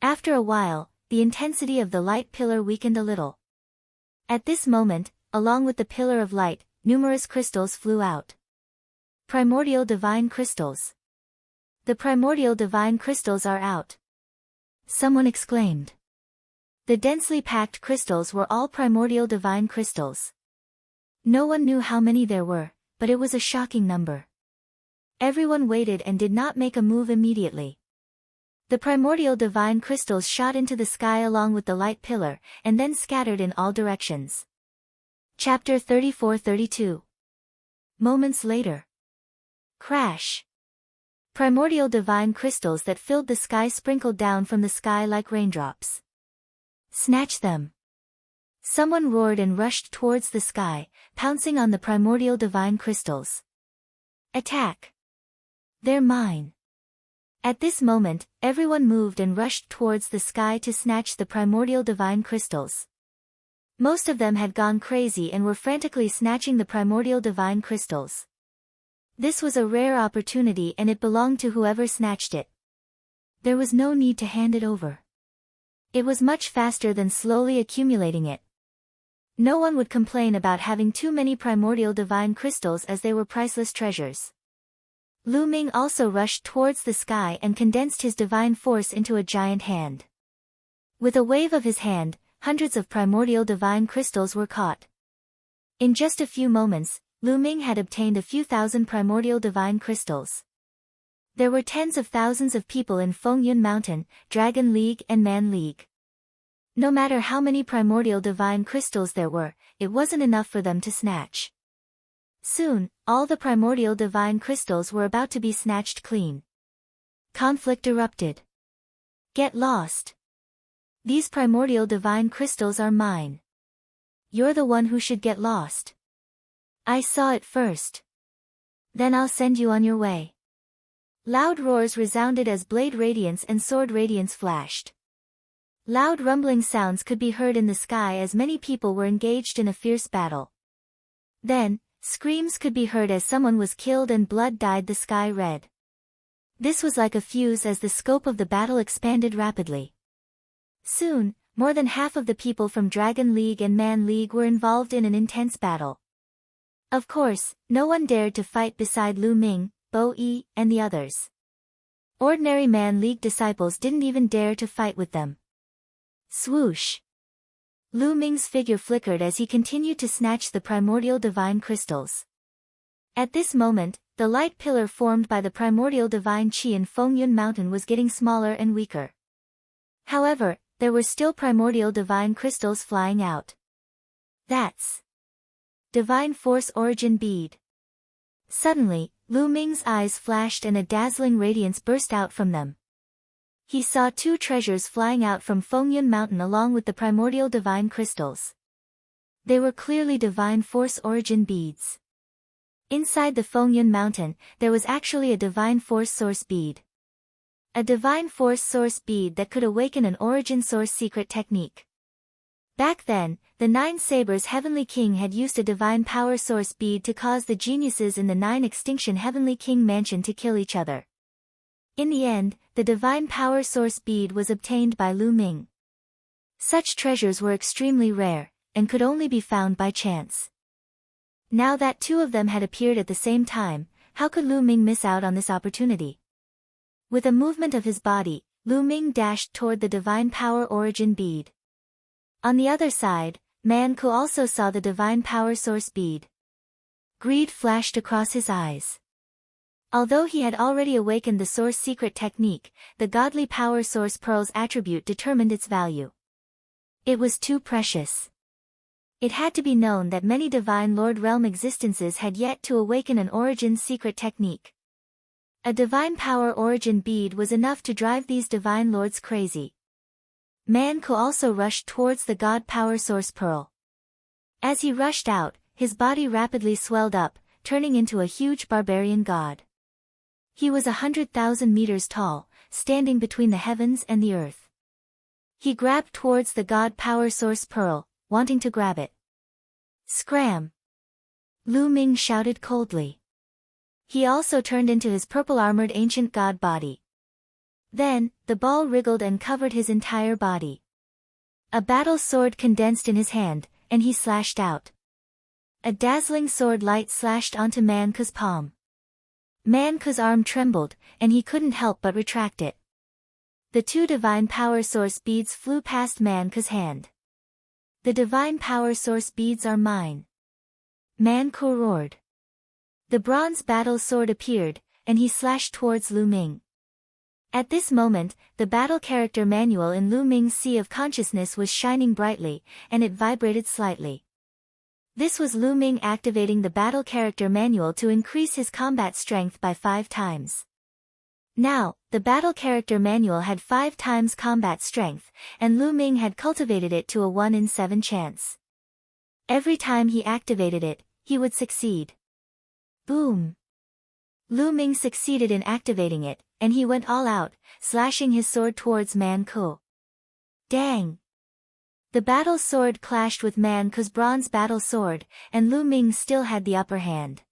After a while, the intensity of the light pillar weakened a little. At this moment, along with the pillar of light, numerous crystals flew out. Primordial divine crystals. The primordial divine crystals are out. Someone exclaimed. The densely packed crystals were all primordial divine crystals. No one knew how many there were, but it was a shocking number. Everyone waited and did not make a move immediately. The primordial divine crystals shot into the sky along with the light pillar, and then scattered in all directions. Chapter 34-32. Moments later. Crash. Primordial divine crystals that filled the sky sprinkled down from the sky like raindrops. Snatch them. Someone roared and rushed towards the sky, pouncing on the primordial divine crystals. Attack. They're mine. At this moment, everyone moved and rushed towards the sky to snatch the primordial divine crystals. Most of them had gone crazy and were frantically snatching the primordial divine crystals. This was a rare opportunity and it belonged to whoever snatched it. There was no need to hand it over. It was much faster than slowly accumulating it. No one would complain about having too many primordial divine crystals as they were priceless treasures. Lu Ming also rushed towards the sky and condensed his divine force into a giant hand. With a wave of his hand, hundreds of primordial divine crystals were caught. In just a few moments, Lu Ming had obtained a few thousand primordial divine crystals. There were tens of thousands of people in Fengyun Mountain, Dragon League and Man League. No matter how many primordial divine crystals there were, it wasn't enough for them to snatch. Soon, all the primordial divine crystals were about to be snatched clean. Conflict erupted. Get lost. These primordial divine crystals are mine. You're the one who should get lost. I saw it first. Then I'll send you on your way. Loud roars resounded as blade radiance and sword radiance flashed. Loud rumbling sounds could be heard in the sky as many people were engaged in a fierce battle. Then, screams could be heard as someone was killed and blood dyed the sky red. This was like a fuse as the scope of the battle expanded rapidly. Soon, more than half of the people from Dragon League and Man League were involved in an intense battle. Of course, no one dared to fight beside Lu Ming, Bo Yi, and the others. Ordinary Man League disciples didn't even dare to fight with them. Swoosh! Lu Ming's figure flickered as he continued to snatch the primordial divine crystals. At this moment, the light pillar formed by the primordial divine qi in Fengyun Mountain was getting smaller and weaker. However, there were still primordial divine crystals flying out. That's Divine Force Origin Bead. Suddenly, Lu Ming's eyes flashed and a dazzling radiance burst out from them. He saw two treasures flying out from Fengyun Mountain along with the primordial divine crystals. They were clearly Divine Force Origin Beads. Inside the Fengyun Mountain, there was actually a Divine Force Source Bead. A Divine Force Source Bead that could awaken an Origin Source secret technique. Back then, the Nine Sabers Heavenly King had used a Divine Power Source Bead to cause the geniuses in the Nine Extinction Heavenly King Mansion to kill each other. In the end, the Divine Power Source Bead was obtained by Lu Ming. Such treasures were extremely rare, and could only be found by chance. Now that two of them had appeared at the same time, how could Lu Ming miss out on this opportunity? With a movement of his body, Lu Ming dashed toward the Divine Power Origin Bead. On the other side, Man Ku also saw the Divine Power Source Bead. Greed flashed across his eyes. Although he had already awakened the Source Secret Technique, the Godly Power Source Pearl's attribute determined its value. It was too precious. It had to be known that many Divine Lord Realm existences had yet to awaken an Origin Secret Technique. A Divine Power Origin Bead was enough to drive these Divine Lords crazy. Man Ku also rushed towards the God Power Source Pearl. As he rushed out, his body rapidly swelled up, turning into a huge barbarian god. He was 100,000 meters tall, standing between the heavens and the earth. He grabbed towards the God Power Source Pearl, wanting to grab it. Scram! Lu Ming shouted coldly. He also turned into his purple-armored ancient god body. Then, the ball wriggled and covered his entire body. A battle sword condensed in his hand, and he slashed out. A dazzling sword light slashed onto Man Ku's palm. Man Ku's arm trembled, and he couldn't help but retract it. The two Divine Power Source Beads flew past Man Ku's hand. The Divine Power Source Beads are mine. Man Ku roared. The bronze battle sword appeared, and he slashed towards Lu Ming. At this moment, the battle character manual in Lu Ming's Sea of Consciousness was shining brightly, and it vibrated slightly. This was Lu Ming activating the battle character manual to increase his combat strength by 5 times. Now, the battle character manual had 5 times combat strength, and Lu Ming had cultivated it to a 1 in 7 chance. Every time he activated it, he would succeed. Boom! Lu Ming succeeded in activating it, and he went all out, slashing his sword towards Man Ku. Dang! The battle sword clashed with Man Ku's bronze battle sword, and Lu Ming still had the upper hand.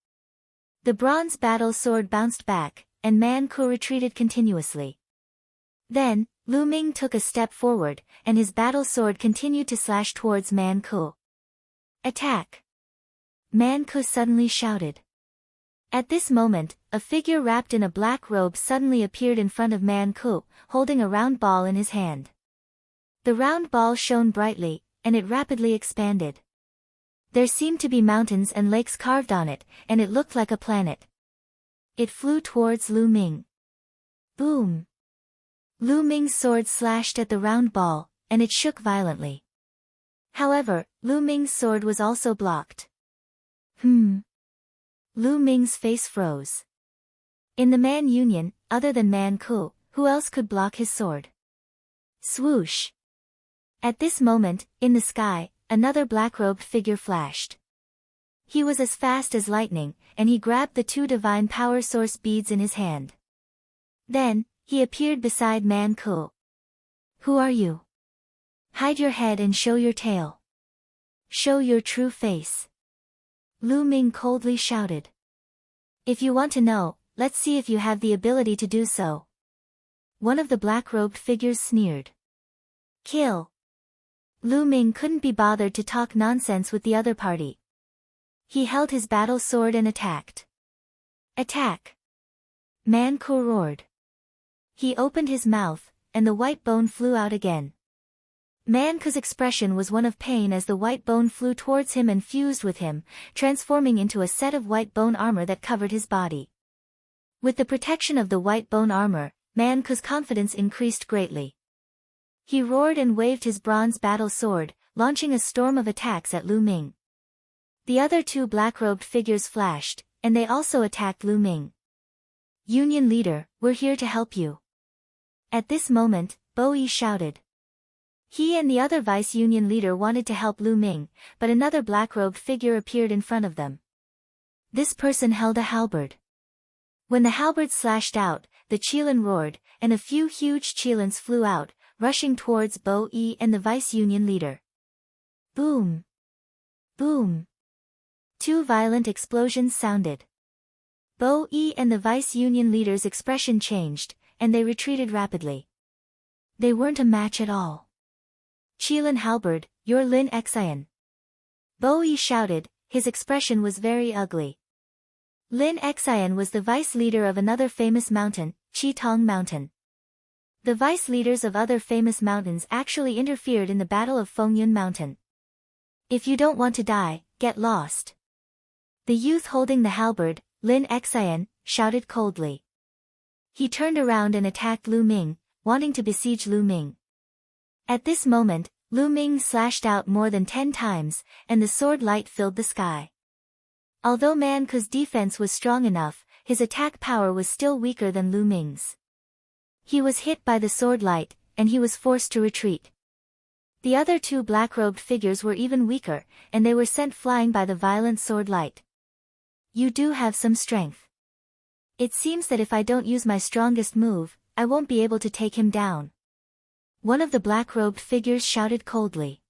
The bronze battle sword bounced back, and Man Ku retreated continuously. Then, Lu Ming took a step forward, and his battle sword continued to slash towards Man Ku. Attack! Man Ku suddenly shouted. At this moment, a figure wrapped in a black robe suddenly appeared in front of Man Ku, holding a round ball in his hand. The round ball shone brightly, and it rapidly expanded. There seemed to be mountains and lakes carved on it, and it looked like a planet. It flew towards Lu Ming. Boom! Lu Ming's sword slashed at the round ball, and it shook violently. However, Lu Ming's sword was also blocked. Lu Ming's face froze. In the Man Union, other than Man Ku, who else could block his sword? Swoosh! At this moment, in the sky, another black-robed figure flashed. He was as fast as lightning, and he grabbed the 2 divine power source beads in his hand. Then, he appeared beside Man Ku. Who are you? Hide your head and show your tail. Show your true face. Lu Ming coldly shouted. If you want to know, let's see if you have the ability to do so. One of the black-robed figures sneered. Kill. Lu Ming couldn't be bothered to talk nonsense with the other party. He held his battle sword and attacked. Attack! Man Ku roared. He opened his mouth, and the white bone flew out again. Man Ku's expression was one of pain as the white bone flew towards him and fused with him, transforming into a set of white bone armor that covered his body. With the protection of the white bone armor, Man Ku's confidence increased greatly. He roared and waved his bronze battle sword, launching a storm of attacks at Lu Ming. The other 2 black-robed figures flashed, and they also attacked Lu Ming. Union leader, we're here to help you. At this moment, Bo Yi shouted. He and the other vice-union leader wanted to help Lu Ming, but another black-robed figure appeared in front of them. This person held a halberd. When the halberd slashed out, the qilin roared, and a few huge qilins flew out, rushing towards Bo Yi and the vice-union leader. Boom! Boom! 2 violent explosions sounded. Bo Yi and the vice-union leader's expression changed, and they retreated rapidly. They weren't a match at all. Qilin halberd, you're Lin Xian. Bo Yi shouted, his expression was very ugly. Lin Xian was the vice-leader of another famous mountain, Qitong Mountain. The vice-leaders of other famous mountains actually interfered in the Battle of Fengyun Mountain. If you don't want to die, get lost. The youth holding the halberd, Lin Xian, shouted coldly. He turned around and attacked Lu Ming, wanting to besiege Lu Ming. At this moment, Lu Ming slashed out more than 10 times, and the sword light filled the sky. Although Man Ku's defense was strong enough, his attack power was still weaker than Lu Ming's. He was hit by the sword light, and he was forced to retreat. The other 2 black-robed figures were even weaker, and they were sent flying by the violent sword light. You do have some strength. It seems that if I don't use my strongest move, I won't be able to take him down. One of the black-robed figures shouted coldly.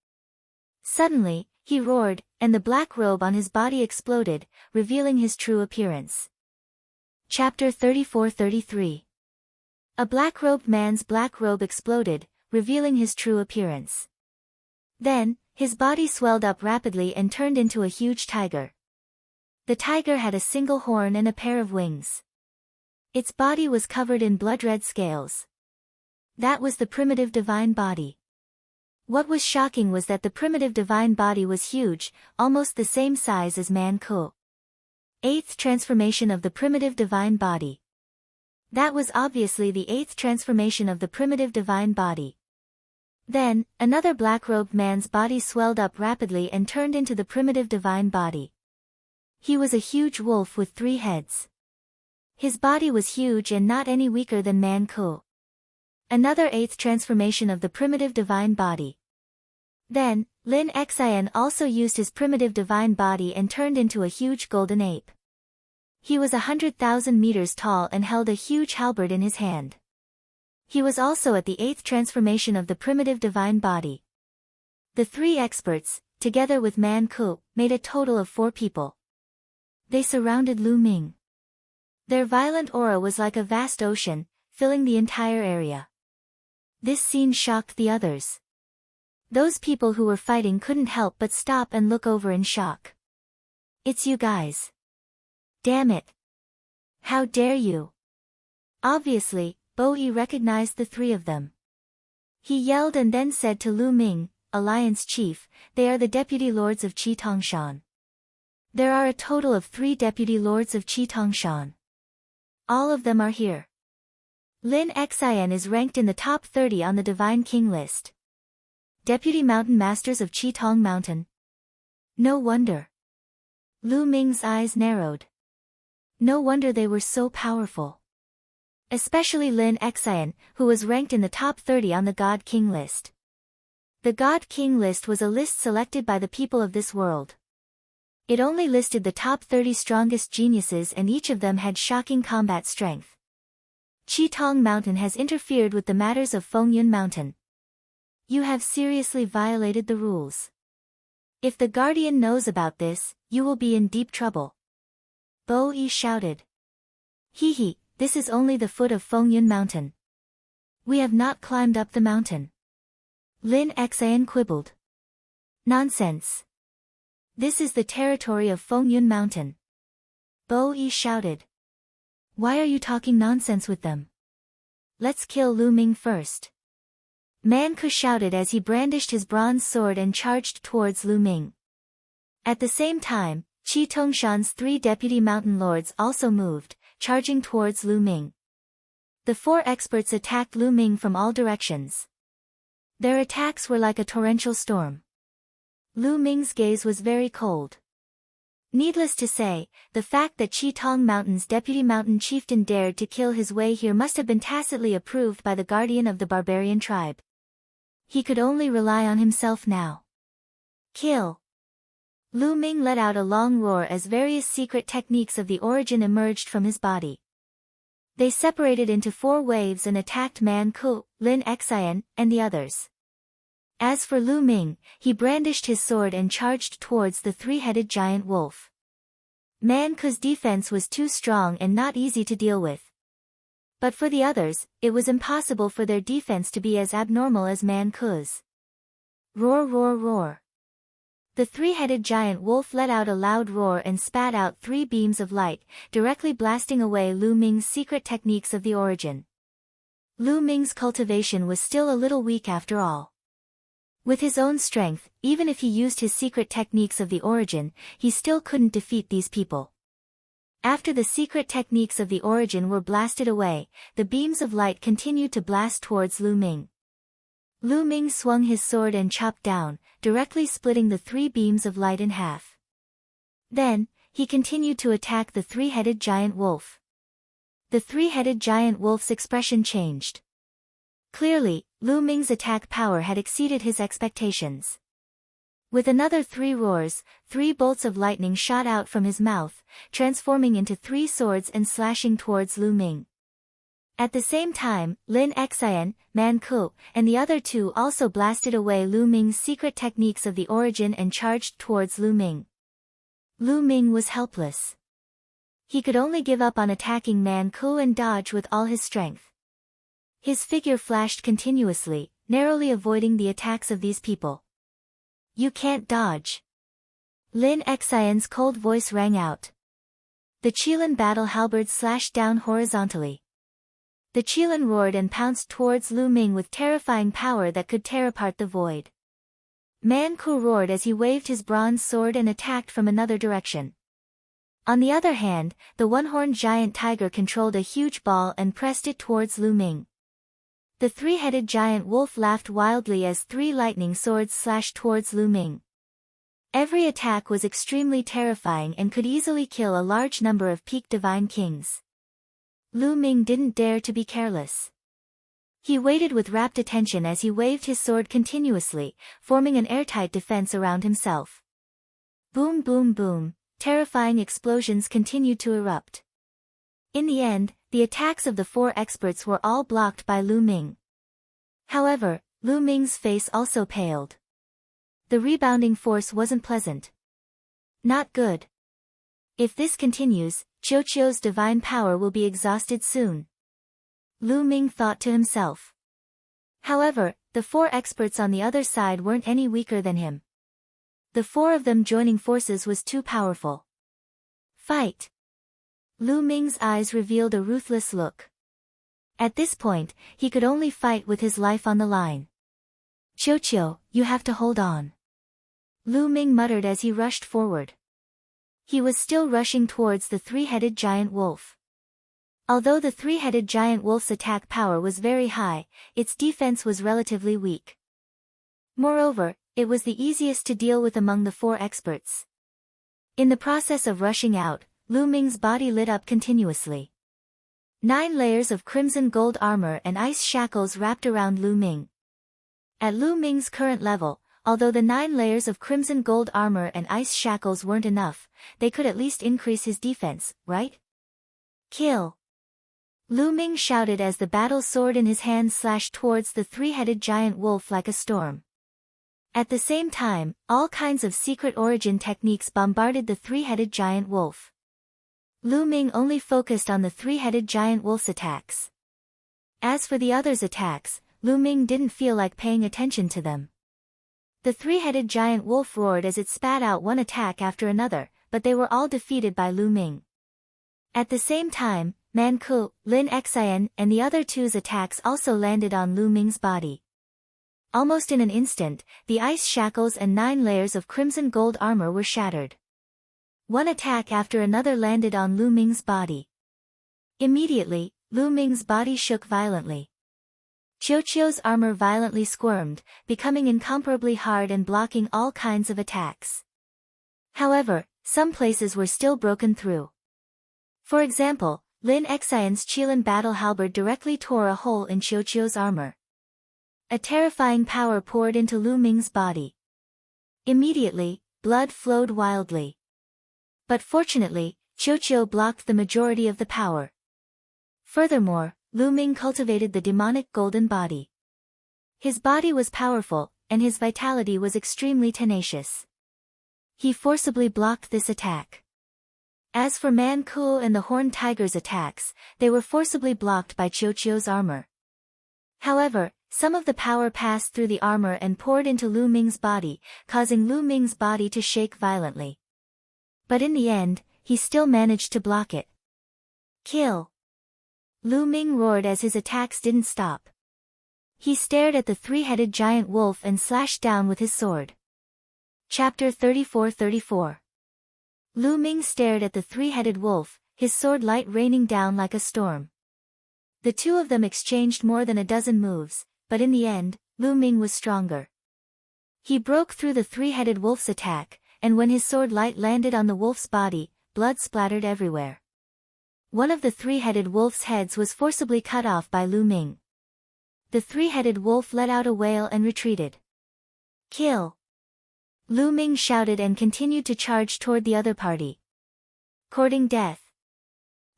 Suddenly, he roared, and the black robe on his body exploded, revealing his true appearance. Chapter 34-33. A black-robed man's black robe exploded, revealing his true appearance. Then, his body swelled up rapidly and turned into a huge tiger. The tiger had a single horn and a pair of wings. Its body was covered in blood-red scales. That was the primitive divine body. What was shocking was that the primitive divine body was huge, almost the same size as Man Ku. 8th transformation of the primitive divine body. That was obviously the 8th transformation of the primitive divine body. Then, another black-robed man's body swelled up rapidly and turned into the primitive divine body. He was a huge wolf with 3 heads. His body was huge and not any weaker than Man-Ku. Another 8th transformation of the primitive divine body. Then, Lin Xian also used his primitive divine body and turned into a huge golden ape. He was 100,000 meters tall and held a huge halberd in his hand. He was also at the 8th transformation of the primitive divine body. The 3 experts, together with Man-Ku, made a total of 4 people. They surrounded Lu Ming. Their violent aura was like a vast ocean, filling the entire area. This scene shocked the others. Those people who were fighting couldn't help but stop and look over in shock. "It's you guys. Damn it. How dare you?" Obviously, Bo Yi recognized the 3 of them. He yelled and then said to Lu Ming, Alliance Chief, "They are the Deputy Lords of Qi Tongshan. There are a total of 3 Deputy Lords of Qi Tongshan. All of them are here. Lin Xian is ranked in the top 30 on the Divine King list. Deputy Mountain Masters of Qi Tong Mountain. No wonder." Lu Ming's eyes narrowed. No wonder they were so powerful. Especially Lin Xian, who was ranked in the top 30 on the God King list. The God King list was a list selected by the people of this world. It only listed the top 30 strongest geniuses and each of them had shocking combat strength. Qi Tong Mountain has interfered with the matters of Fengyun Mountain. You have seriously violated the rules. If the Guardian knows about this, you will be in deep trouble. Bo Yi shouted. Hee, this is only the foot of Fengyun Mountain. We have not climbed up the mountain. Lin Xian quibbled. Nonsense. This is the territory of Fengyun Mountain. Bo Yi shouted. Why are you talking nonsense with them? Let's kill Lu Ming first. Man-Ku shouted as he brandished his bronze sword and charged towards Lu Ming. At the same time, Qi Tongshan's 3 deputy mountain lords also moved, charging towards Lu Ming. The 4 experts attacked Lu Ming from all directions. Their attacks were like a torrential storm. Lu Ming's gaze was very cold. Needless to say, the fact that Qi Tong Mountain's deputy mountain chieftain dared to kill his way here must have been tacitly approved by the guardian of the barbarian tribe. He could only rely on himself now. Kill! Lu Ming let out a long roar as various secret techniques of the origin emerged from his body. They separated into 4 waves and attacked Man-Ku, Lin Xian, and the others. As for Lu Ming, he brandished his sword and charged towards the 3-headed giant wolf. Man-Ku's defense was too strong and not easy to deal with. But for the others, it was impossible for their defense to be as abnormal as Man-Ku's. Roar, roar, roar. The 3-headed giant wolf let out a loud roar and spat out 3 beams of light, directly blasting away Lu Ming's secret techniques of the origin. Lu Ming's cultivation was still a little weak after all. With his own strength, even if he used his secret techniques of the origin, he still couldn't defeat these people. After the secret techniques of the origin were blasted away, the beams of light continued to blast towards Lu Ming. Lu Ming swung his sword and chopped down, directly splitting the 3 beams of light in half. Then, he continued to attack the 3-headed giant wolf. The 3-headed giant wolf's expression changed. Clearly, Lu Ming's attack power had exceeded his expectations. With another 3 roars, 3 bolts of lightning shot out from his mouth, transforming into 3 swords and slashing towards Lu Ming. At the same time, Lin Xian, Man-Ku, and the other 2 also blasted away Lu Ming's secret techniques of the origin and charged towards Lu Ming. Lu Ming was helpless. He could only give up on attacking Man-Ku and dodge with all his strength. His figure flashed continuously, narrowly avoiding the attacks of these people. You can't dodge. Lin Xian's cold voice rang out. The Qilin battle halberd slashed down horizontally. The Qilin roared and pounced towards Lu Ming with terrifying power that could tear apart the void. Man-Ku roared as he waved his bronze sword and attacked from another direction. On the other hand, the one-horned giant tiger controlled a huge ball and pressed it towards Lu Ming. The three-headed giant wolf laughed wildly as three lightning swords slashed towards Lu Ming. Every attack was extremely terrifying and could easily kill a large number of peak divine kings. Lu Ming didn't dare to be careless. He waited with rapt attention as he waved his sword continuously, forming an airtight defense around himself. Boom boom boom, terrifying explosions continued to erupt. In the end, the attacks of the four experts were all blocked by Lu Ming. However, Lu Ming's face also paled. The rebounding force wasn't pleasant. Not good. If this continues, Qiuqiu's divine power will be exhausted soon. Lu Ming thought to himself. However, the four experts on the other side weren't any weaker than him. The four of them joining forces was too powerful. Fight! Lu Ming's eyes revealed a ruthless look. At this point, he could only fight with his life on the line. Qiuqiu, you have to hold on. Lu Ming muttered as he rushed forward. He was still rushing towards the three-headed giant wolf. Although the three-headed giant wolf's attack power was very high, its defense was relatively weak. Moreover, it was the easiest to deal with among the four experts. In the process of rushing out, Lu Ming's body lit up continuously. 9 layers of crimson gold armor and ice shackles wrapped around Lu Ming. At Lu Ming's current level, although the 9 layers of crimson gold armor and ice shackles weren't enough, they could at least increase his defense, right? Kill! Lu Ming shouted as the battle sword in his hand slashed towards the three-headed giant wolf like a storm. At the same time, all kinds of secret origin techniques bombarded the three-headed giant wolf. Lu Ming only focused on the three-headed giant wolf's attacks. As for the others' attacks, Lu Ming didn't feel like paying attention to them. The three-headed giant wolf roared as it spat out one attack after another, but they were all defeated by Lu Ming. At the same time, Man Ku, Lin Xian, and the other two's attacks also landed on Lu Ming's body. Almost in an instant, the ice shackles and 9 layers of crimson gold armor were shattered. One attack after another landed on Lu Ming's body. Immediately, Lu Ming's body shook violently. Qiuqiu's armor violently squirmed, becoming incomparably hard and blocking all kinds of attacks. However, some places were still broken through. For example, Lin Xian's Qilin battle halberd directly tore a hole in Qiuqiu's armor. A terrifying power poured into Lu Ming's body. Immediately, blood flowed wildly. But fortunately, Qiuqiu blocked the majority of the power. Furthermore, Lu Ming cultivated the demonic golden body. His body was powerful, and his vitality was extremely tenacious. He forcibly blocked this attack. As for Man Ku and the Horned Tiger's attacks, they were forcibly blocked by Qiuqiu's armor. However, some of the power passed through the armor and poured into Lu Ming's body, causing Lu Ming's body to shake violently. But in the end, he still managed to block it. Kill! Lu Ming roared as his attacks didn't stop. He stared at the three-headed giant wolf and slashed down with his sword. Chapter 34-34. Lu Ming stared at the three-headed wolf, his sword light raining down like a storm. The two of them exchanged more than a dozen moves, but in the end, Lu Ming was stronger. He broke through the three-headed wolf's attack, and when his sword light landed on the wolf's body, blood splattered everywhere. One of the three-headed wolf's heads was forcibly cut off by Lu Ming. The three-headed wolf let out a wail and retreated. Kill! Lu Ming shouted and continued to charge toward the other party. Courting death.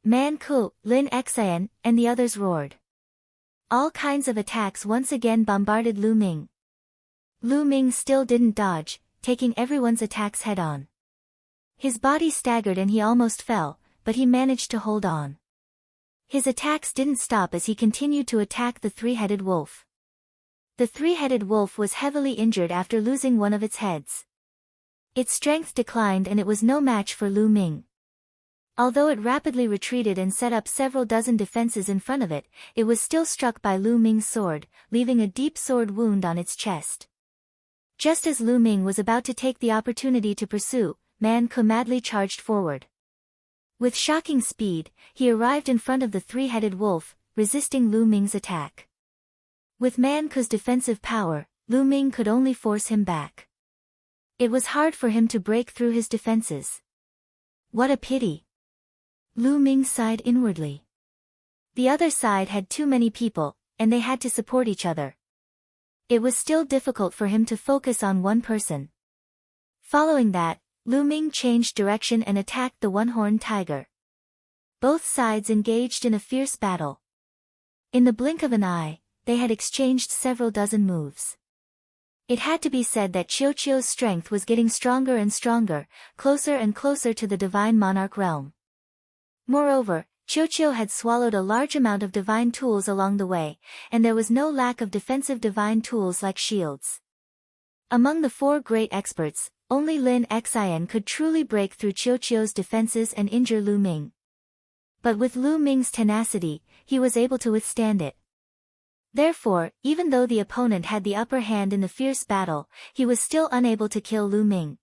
Man Ku, Lin Xian, and the others roared. All kinds of attacks once again bombarded Lu Ming. Lu Ming still didn't dodge, taking everyone's attacks head-on. His body staggered and he almost fell, but he managed to hold on. His attacks didn't stop as he continued to attack the three-headed wolf. The three-headed wolf was heavily injured after losing one of its heads. Its strength declined and it was no match for Lu Ming. Although it rapidly retreated and set up several dozen defenses in front of it, it was still struck by Lu Ming's sword, leaving a deep sword wound on its chest. Just as Lu Ming was about to take the opportunity to pursue, Man Ku madly charged forward. With shocking speed, he arrived in front of the three-headed wolf, resisting Lu Ming's attack. With Man Ku's defensive power, Lu Ming could only force him back. It was hard for him to break through his defenses. What a pity. Lu Ming sighed inwardly. The other side had too many people, and they had to support each other. It was still difficult for him to focus on one person. Following that, Lu Ming changed direction and attacked the one-horned tiger. Both sides engaged in a fierce battle. In the blink of an eye, they had exchanged several dozen moves. It had to be said that Qiuqiu's strength was getting stronger and stronger, closer and closer to the divine monarch realm. Moreover, Qiuqiu had swallowed a large amount of divine tools along the way, and there was no lack of defensive divine tools like shields. Among the four great experts, only Lin Xian could truly break through Qiuqiu's defenses and injure Lu Ming. But with Lu Ming's tenacity, he was able to withstand it. Therefore, even though the opponent had the upper hand in the fierce battle, he was still unable to kill Lu Ming.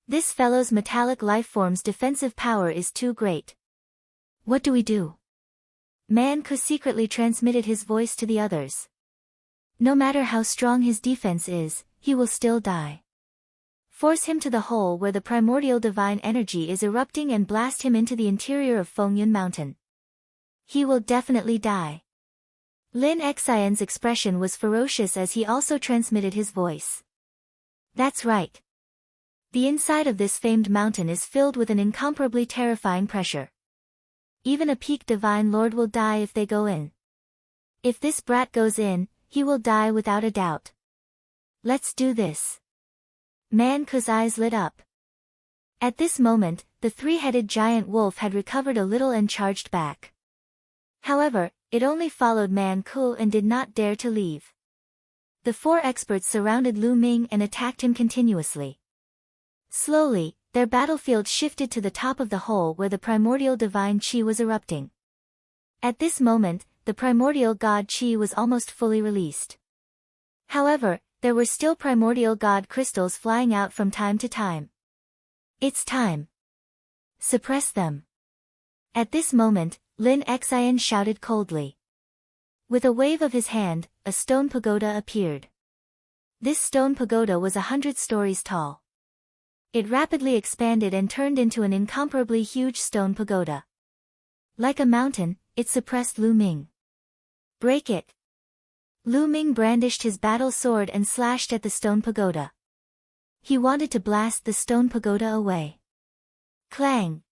This fellow's metallic lifeform's defensive power is too great. What do we do? Man Ku secretly transmitted his voice to the others. No matter how strong his defense is, he will still die. Force him to the hole where the primordial divine energy is erupting and blast him into the interior of Fengyun Mountain. He will definitely die. Lin Xian's expression was ferocious as he also transmitted his voice. That's right. The inside of this famed mountain is filled with an incomparably terrifying pressure. Even a peak divine lord will die if they go in. If this brat goes in, he will die without a doubt. Let's do this. Man Ku's eyes lit up. At this moment, the three-headed giant wolf had recovered a little and charged back. However, it only followed Man Ku and did not dare to leave. The four experts surrounded Lu Ming and attacked him continuously. Slowly, their battlefield shifted to the top of the hole where the primordial divine Qi was erupting. At this moment, the primordial god Qi was almost fully released. However, there were still primordial god crystals flying out from time to time. It's time. Suppress them. At this moment, Lin Xian shouted coldly. With a wave of his hand, a stone pagoda appeared. This stone pagoda was 100 stories tall. It rapidly expanded and turned into an incomparably huge stone pagoda. Like a mountain, it suppressed Lu Ming. Break it. Lu Ming brandished his battle sword and slashed at the stone pagoda. He wanted to blast the stone pagoda away. Clang!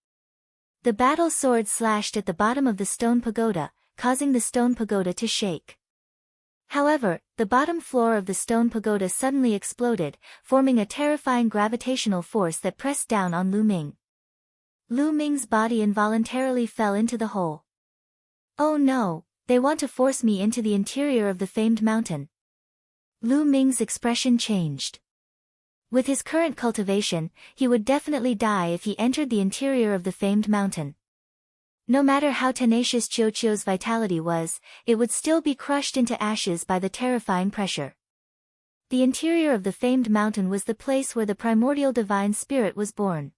The battle sword slashed at the bottom of the stone pagoda, causing the stone pagoda to shake. However, the bottom floor of the stone pagoda suddenly exploded, forming a terrifying gravitational force that pressed down on Lu Ming. Lu Ming's body involuntarily fell into the hole. Oh no, they want to force me into the interior of the famed mountain. Lu Ming's expression changed. With his current cultivation, he would definitely die if he entered the interior of the famed mountain. No matter how tenacious Qiuqiu's vitality was, it would still be crushed into ashes by the terrifying pressure. The interior of the famed mountain was the place where the primordial divine spirit was born.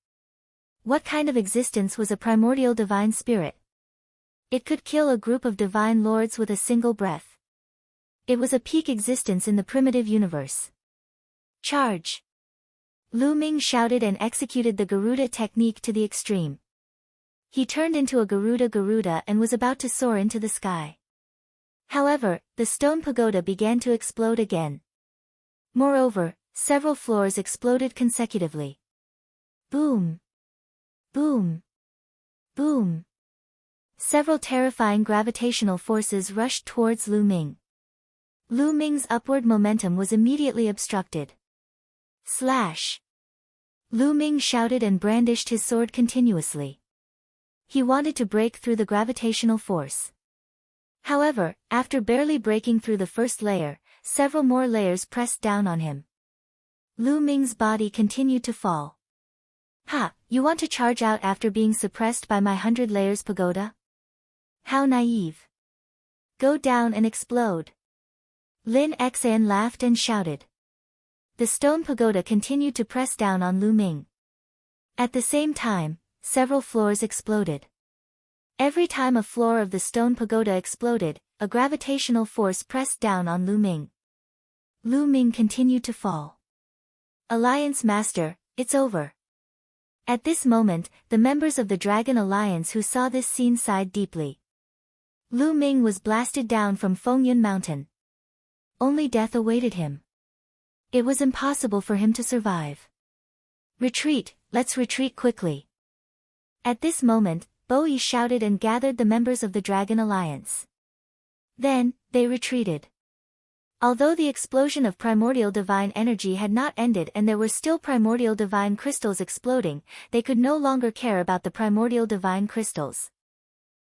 What kind of existence was a primordial divine spirit? It could kill a group of divine lords with a single breath. It was a peak existence in the primitive universe. Charge! Lu Ming shouted and executed the Garuda technique to the extreme. He turned into a Garuda and was about to soar into the sky. However, the stone pagoda began to explode again. Moreover, several floors exploded consecutively. Boom! Boom! Boom! Several terrifying gravitational forces rushed towards Lu Ming. Lu Ming's upward momentum was immediately obstructed. Slash! Lu Ming shouted and brandished his sword continuously. He wanted to break through the gravitational force. However, after barely breaking through the first layer, several more layers pressed down on him. Lu Ming's body continued to fall. Ha, you want to charge out after being suppressed by my 100 layers pagoda? How naive. Go down and explode. Lin Xian laughed and shouted. The stone pagoda continued to press down on Lu Ming. At the same time, several floors exploded. Every time a floor of the stone pagoda exploded, a gravitational force pressed down on Lu Ming. Lu Ming continued to fall. Alliance Master, it's over. At this moment, the members of the Dragon Alliance who saw this scene sighed deeply. Lu Ming was blasted down from Fengyun Mountain. Only death awaited him. It was impossible for him to survive. Retreat, let's retreat quickly. At this moment, Bo Yi shouted and gathered the members of the Dragon Alliance. Then, they retreated. Although the explosion of primordial divine energy had not ended and there were still primordial divine crystals exploding, they could no longer care about the primordial divine crystals.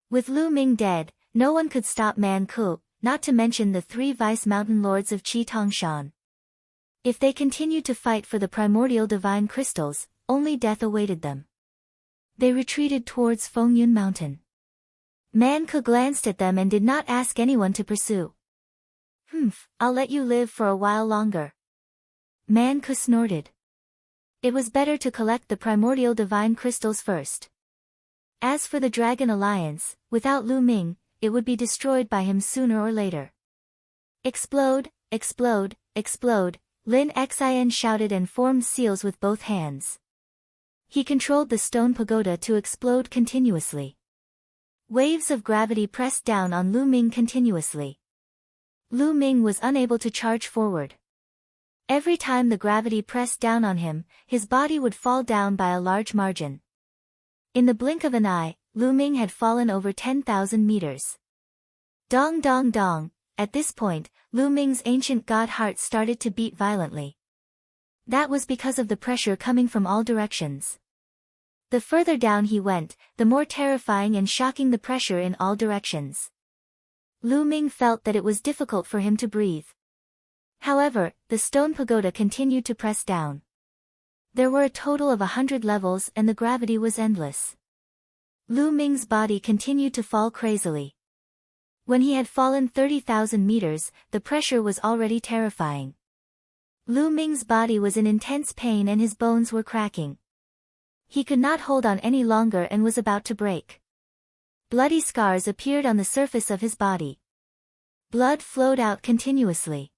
With Lu Ming dead, no one could stop Man Ku, not to mention the 3 vice mountain lords of Qi Tongshan. If they continued to fight for the primordial divine crystals, only death awaited them. They retreated towards Fengyun Mountain. Man Ku glanced at them and did not ask anyone to pursue. I'll let you live for a while longer. Man Ku snorted. It was better to collect the primordial divine crystals first. As for the Dragon Alliance, without Lu Ming, it would be destroyed by him sooner or later. Explode, explode, explode, Lin Xin shouted and formed seals with both hands. He controlled the stone pagoda to explode continuously. Waves of gravity pressed down on Lu Ming continuously. Lu Ming was unable to charge forward. Every time the gravity pressed down on him, his body would fall down by a large margin. In the blink of an eye, Lu Ming had fallen over 10,000 meters. Dong dong dong, at this point, Lu Ming's ancient god heart started to beat violently. That was because of the pressure coming from all directions. The further down he went, the more terrifying and shocking the pressure in all directions. Lu Ming felt that it was difficult for him to breathe. However, the stone pagoda continued to press down. There were a total of 100 levels and the gravity was endless. Lu Ming's body continued to fall crazily. When he had fallen 30,000 meters, the pressure was already terrifying. Lu Ming's body was in intense pain and his bones were cracking. He could not hold on any longer and was about to break. Bloody scars appeared on the surface of his body. Blood flowed out continuously.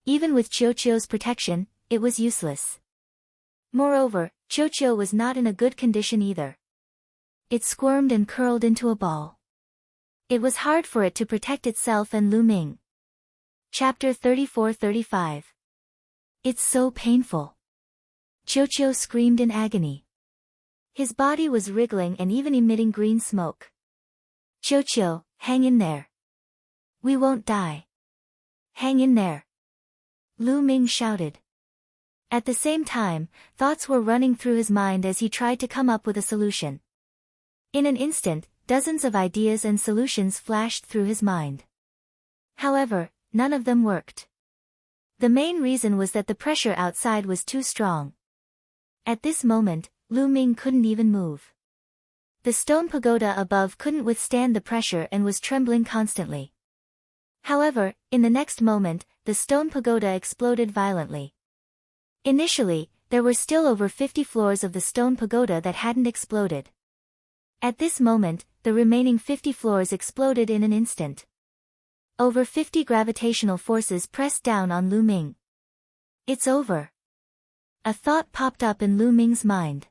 Even with Qiuqiu's protection, it was useless. Moreover, Qiuqiu was not in a good condition either. It squirmed and curled into a ball. It was hard for it to protect itself and Lu Ming. Chapter 34-35. It's so painful. Qiuqiu screamed in agony. His body was wriggling and even emitting green smoke. Qiuqiu, hang in there. We won't die. Hang in there. Lu Ming shouted. At the same time, thoughts were running through his mind as he tried to come up with a solution. In an instant, dozens of ideas and solutions flashed through his mind. However, none of them worked. The main reason was that the pressure outside was too strong. At this moment, Lu Ming couldn't even move. The stone pagoda above couldn't withstand the pressure and was trembling constantly. However, in the next moment, the stone pagoda exploded violently. Initially, there were still over 50 floors of the stone pagoda that hadn't exploded. At this moment, the remaining 50 floors exploded in an instant. Over 50 gravitational forces pressed down on Lu Ming. It's over. A thought popped up in Lu Ming's mind.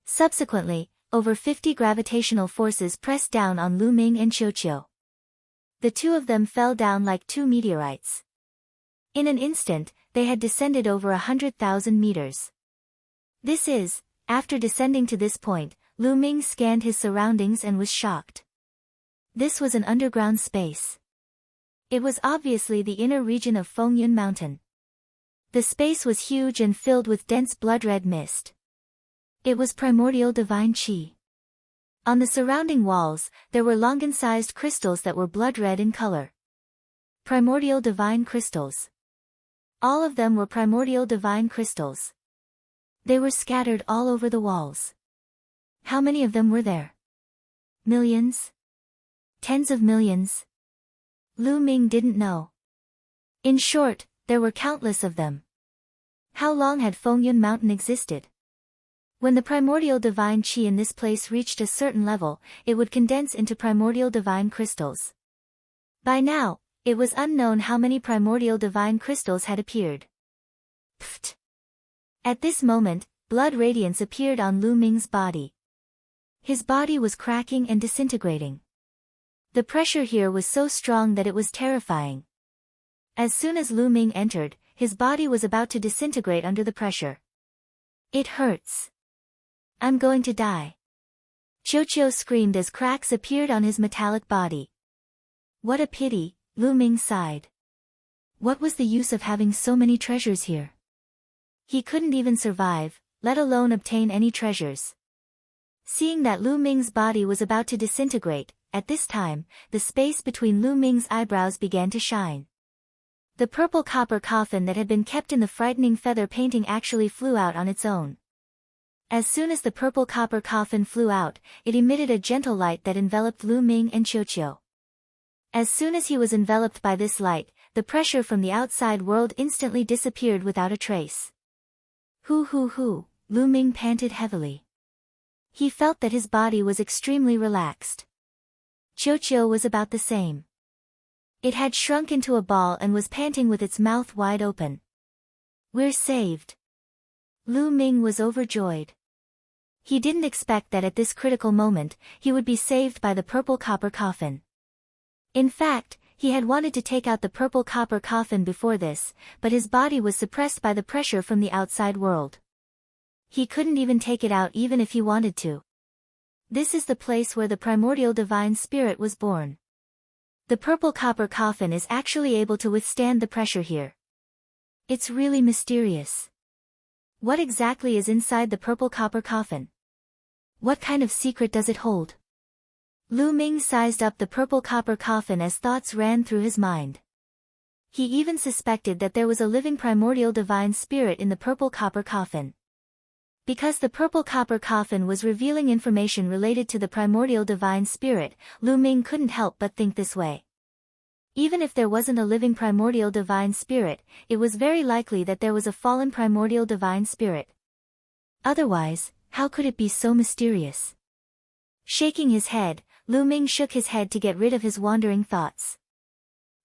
Subsequently, over 50 gravitational forces pressed down on Lu Ming and Qiuqiu. The two of them fell down like 2 meteorites. In an instant, they had descended over 100,000 meters. After descending to this point, Lu Ming scanned his surroundings and was shocked. This was an underground space. It was obviously the inner region of Fengyun Mountain. The space was huge and filled with dense blood-red mist. It was primordial divine qi. On the surrounding walls, there were Longan-sized crystals that were blood-red in color. Primordial divine crystals. All of them were primordial divine crystals. They were scattered all over the walls. How many of them were there? Millions? Tens of millions? Lu Ming didn't know. In short, there were countless of them. How long had Fengyun Mountain existed? When the primordial divine chi in this place reached a certain level, it would condense into primordial divine crystals. By now, it was unknown how many primordial divine crystals had appeared. Pfft! At this moment, blood radiance appeared on Lu Ming's body. His body was cracking and disintegrating. The pressure here was so strong that it was terrifying. As soon as Lu Ming entered, his body was about to disintegrate under the pressure. It hurts. I'm going to die. Qiuqiu screamed as cracks appeared on his metallic body. What a pity, Lu Ming sighed. What was the use of having so many treasures here? He couldn't even survive, let alone obtain any treasures. Seeing that Lu Ming's body was about to disintegrate, at this time, the space between Lu Ming's eyebrows began to shine. The purple copper coffin that had been kept in the frightening feather painting actually flew out on its own. As soon as the purple copper coffin flew out, it emitted a gentle light that enveloped Lu Ming and Qiuqiu. As soon as he was enveloped by this light, the pressure from the outside world instantly disappeared without a trace. Hoo, Lu Ming panted heavily. He felt that his body was extremely relaxed. Qiuqiu was about the same. It had shrunk into a ball and was panting with its mouth wide open. We're saved. Lu Ming was overjoyed. He didn't expect that at this critical moment, he would be saved by the purple copper coffin. In fact, he had wanted to take out the purple copper coffin before this, but his body was suppressed by the pressure from the outside world. He couldn't even take it out even if he wanted to. This is the place where the primordial divine spirit was born. The purple copper coffin is actually able to withstand the pressure here. It's really mysterious. What exactly is inside the purple copper coffin? What kind of secret does it hold? Lu Ming sized up the purple copper coffin as thoughts ran through his mind. He even suspected that there was a living primordial divine spirit in the purple copper coffin. Because the purple copper coffin was revealing information related to the primordial divine spirit, Lu Ming couldn't help but think this way. Even if there wasn't a living primordial divine spirit, it was very likely that there was a fallen primordial divine spirit. Otherwise, how could it be so mysterious? Shaking his head, Lu Ming shook his head to get rid of his wandering thoughts.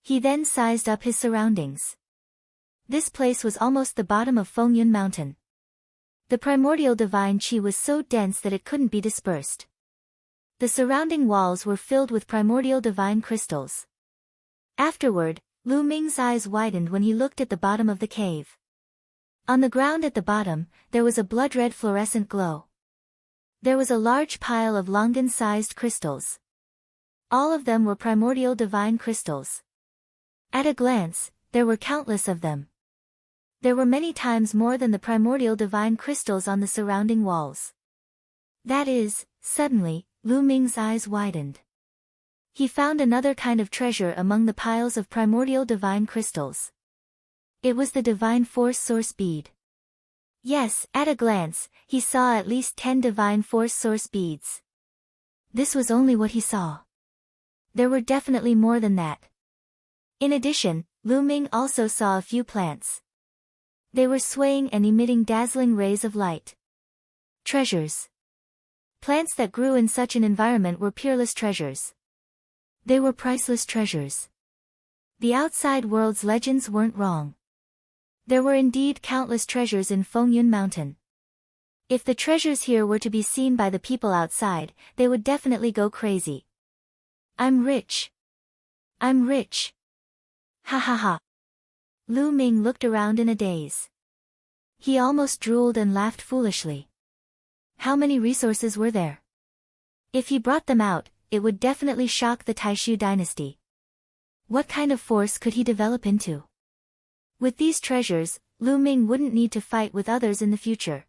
He then sized up his surroundings. This place was almost the bottom of Fengyun Mountain. The primordial divine qi was so dense that it couldn't be dispersed. The surrounding walls were filled with primordial divine crystals. Afterward, Lu Ming's eyes widened when he looked at the bottom of the cave. On the ground at the bottom, there was a blood-red fluorescent glow. There was a large pile of longan-sized crystals. All of them were primordial divine crystals. At a glance, there were countless of them. There were many times more than the primordial divine crystals on the surrounding walls. That is, suddenly, Lu Ming's eyes widened. He found another kind of treasure among the piles of primordial divine crystals. It was the divine force source bead. Yes, at a glance, he saw at least 10 divine force source beads. This was only what he saw. There were definitely more than that. In addition, Lu Ming also saw a few plants. They were swaying and emitting dazzling rays of light. Treasures. Plants that grew in such an environment were peerless treasures. They were priceless treasures. The outside world's legends weren't wrong. There were indeed countless treasures in Fengyun Mountain. If the treasures here were to be seen by the people outside, they would definitely go crazy. I'm rich. I'm rich. Ha ha ha. Lu Ming looked around in a daze. He almost drooled and laughed foolishly. How many resources were there? If he brought them out, it would definitely shock the Taishu dynasty. What kind of force could he develop into? With these treasures, Lu Ming wouldn't need to fight with others in the future.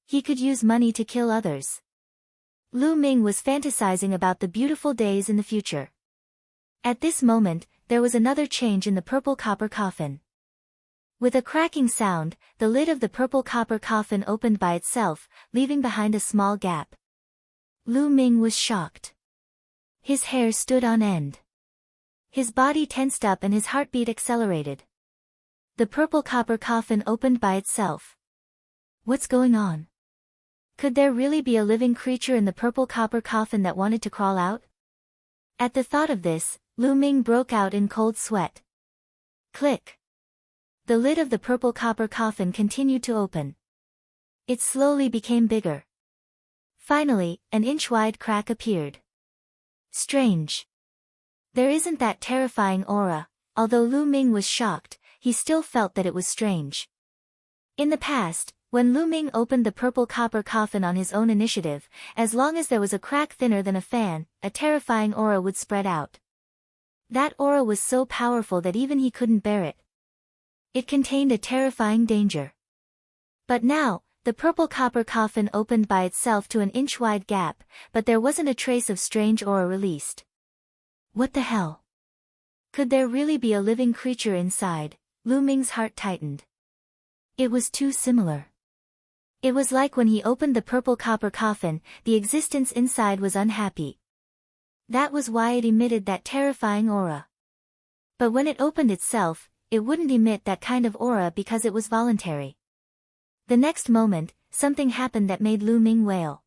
He could use money to kill others. Lu Ming was fantasizing about the beautiful days in the future. At this moment, there was another change in the purple copper coffin. With a cracking sound, the lid of the purple copper coffin opened by itself, leaving behind a small gap. Lu Ming was shocked. His hair stood on end. His body tensed up and his heartbeat accelerated. The purple copper coffin opened by itself. What's going on? Could there really be a living creature in the purple copper coffin that wanted to crawl out? At the thought of this, Lu Ming broke out in cold sweat. Click. The lid of the purple copper coffin continued to open. It slowly became bigger. Finally, an inch-wide crack appeared. Strange. There isn't that terrifying aura. Although Lu Ming was shocked, he still felt that it was strange. In the past, when Lu Ming opened the purple copper coffin on his own initiative, as long as there was a crack thinner than a fan, a terrifying aura would spread out. That aura was so powerful that even he couldn't bear it. It contained a terrifying danger. But now, the purple copper coffin opened by itself to an inch-wide gap, but there wasn't a trace of strange aura released. What the hell? Could there really be a living creature inside? Lu Ming's heart tightened. It was too similar. It was like when he opened the purple copper coffin, the existence inside was unhappy. That was why it emitted that terrifying aura. But when it opened itself, it wouldn't emit that kind of aura because it was voluntary. The next moment, something happened that made Lu Ming wail.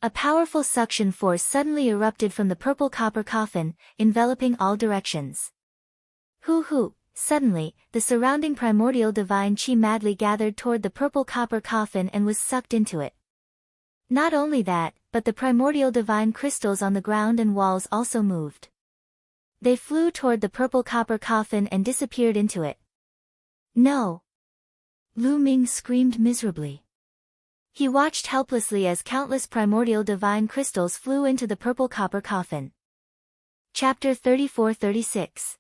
A powerful suction force suddenly erupted from the purple copper coffin, enveloping all directions. Hoo! Suddenly, the surrounding primordial divine chi madly gathered toward the purple copper coffin and was sucked into it. Not only that, but the primordial divine crystals on the ground and walls also moved. They flew toward the purple copper coffin and disappeared into it. No! Lu Ming screamed miserably. He watched helplessly as countless primordial divine crystals flew into the purple copper coffin. Chapter 34-36.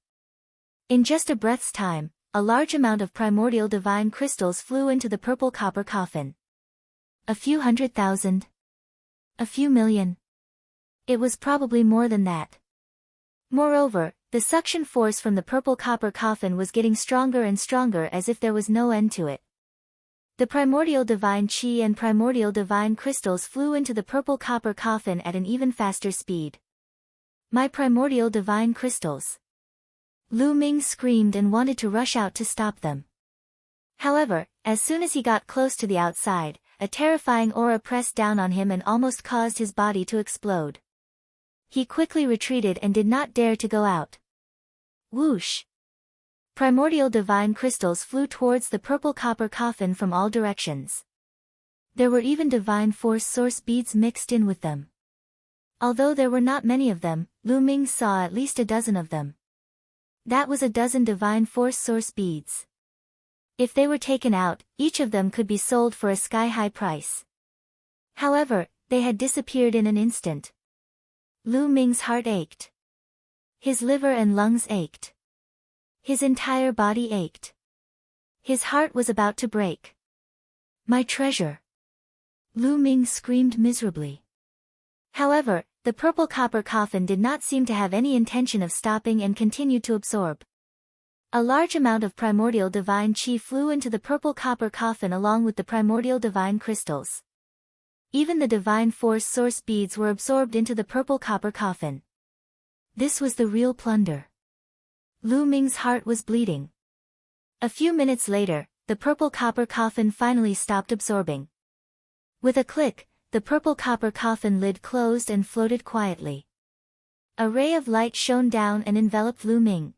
In just a breath's time, a large amount of primordial divine crystals flew into the purple copper coffin. A few 100,000. A few million. It was probably more than that. Moreover, the suction force from the purple copper coffin was getting stronger and stronger as if there was no end to it. The primordial divine chi and primordial divine crystals flew into the purple copper coffin at an even faster speed. My primordial divine crystals! Lu Ming screamed and wanted to rush out to stop them. However, as soon as he got close to the outside, a terrifying aura pressed down on him and almost caused his body to explode. He quickly retreated and did not dare to go out. Whoosh! Primordial divine crystals flew towards the purple copper coffin from all directions. There were even divine force source beads mixed in with them. Although there were not many of them, Lu Ming saw at least a dozen of them. That was a dozen divine force source beads. If they were taken out, each of them could be sold for a sky-high price. However, they had disappeared in an instant. Lu Ming's heart ached. His liver and lungs ached. His entire body ached. His heart was about to break. My treasure! Lu Ming screamed miserably. However, the purple copper coffin did not seem to have any intention of stopping and continued to absorb. A large amount of primordial divine chi flew into the purple copper coffin along with the primordial divine crystals. Even the divine force source beads were absorbed into the purple copper coffin. This was the real plunder. Lu Ming's heart was bleeding. A few minutes later, the purple copper coffin finally stopped absorbing. With a click, the purple copper coffin lid closed and floated quietly. A ray of light shone down and enveloped Lu Ming.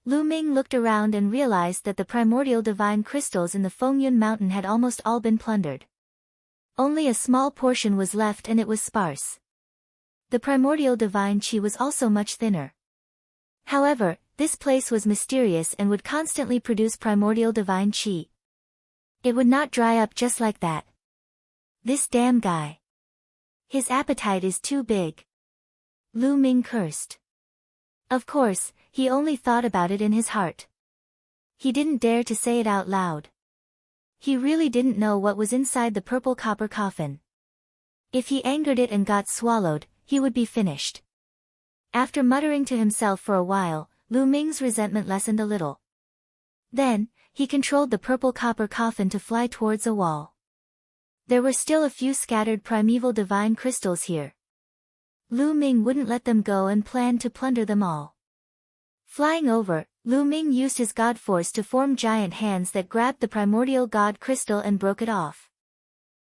Lu Ming looked around and realized that the primordial divine crystals in the Fengyun mountain had almost all been plundered. Only a small portion was left and it was sparse. The primordial divine chi was also much thinner. However, this place was mysterious and would constantly produce primordial divine chi. It would not dry up just like that. This damn guy. His appetite is too big. Lu Ming cursed. Of course, he only thought about it in his heart. He didn't dare to say it out loud. He really didn't know what was inside the purple copper coffin. If he angered it and got swallowed, he would be finished. After muttering to himself for a while, Lu Ming's resentment lessened a little. Then, he controlled the purple copper coffin to fly towards a wall. There were still a few scattered primeval divine crystals here. Lu Ming wouldn't let them go and planned to plunder them all. Flying over, Lu Ming used his god force to form giant hands that grabbed the primordial god crystal and broke it off.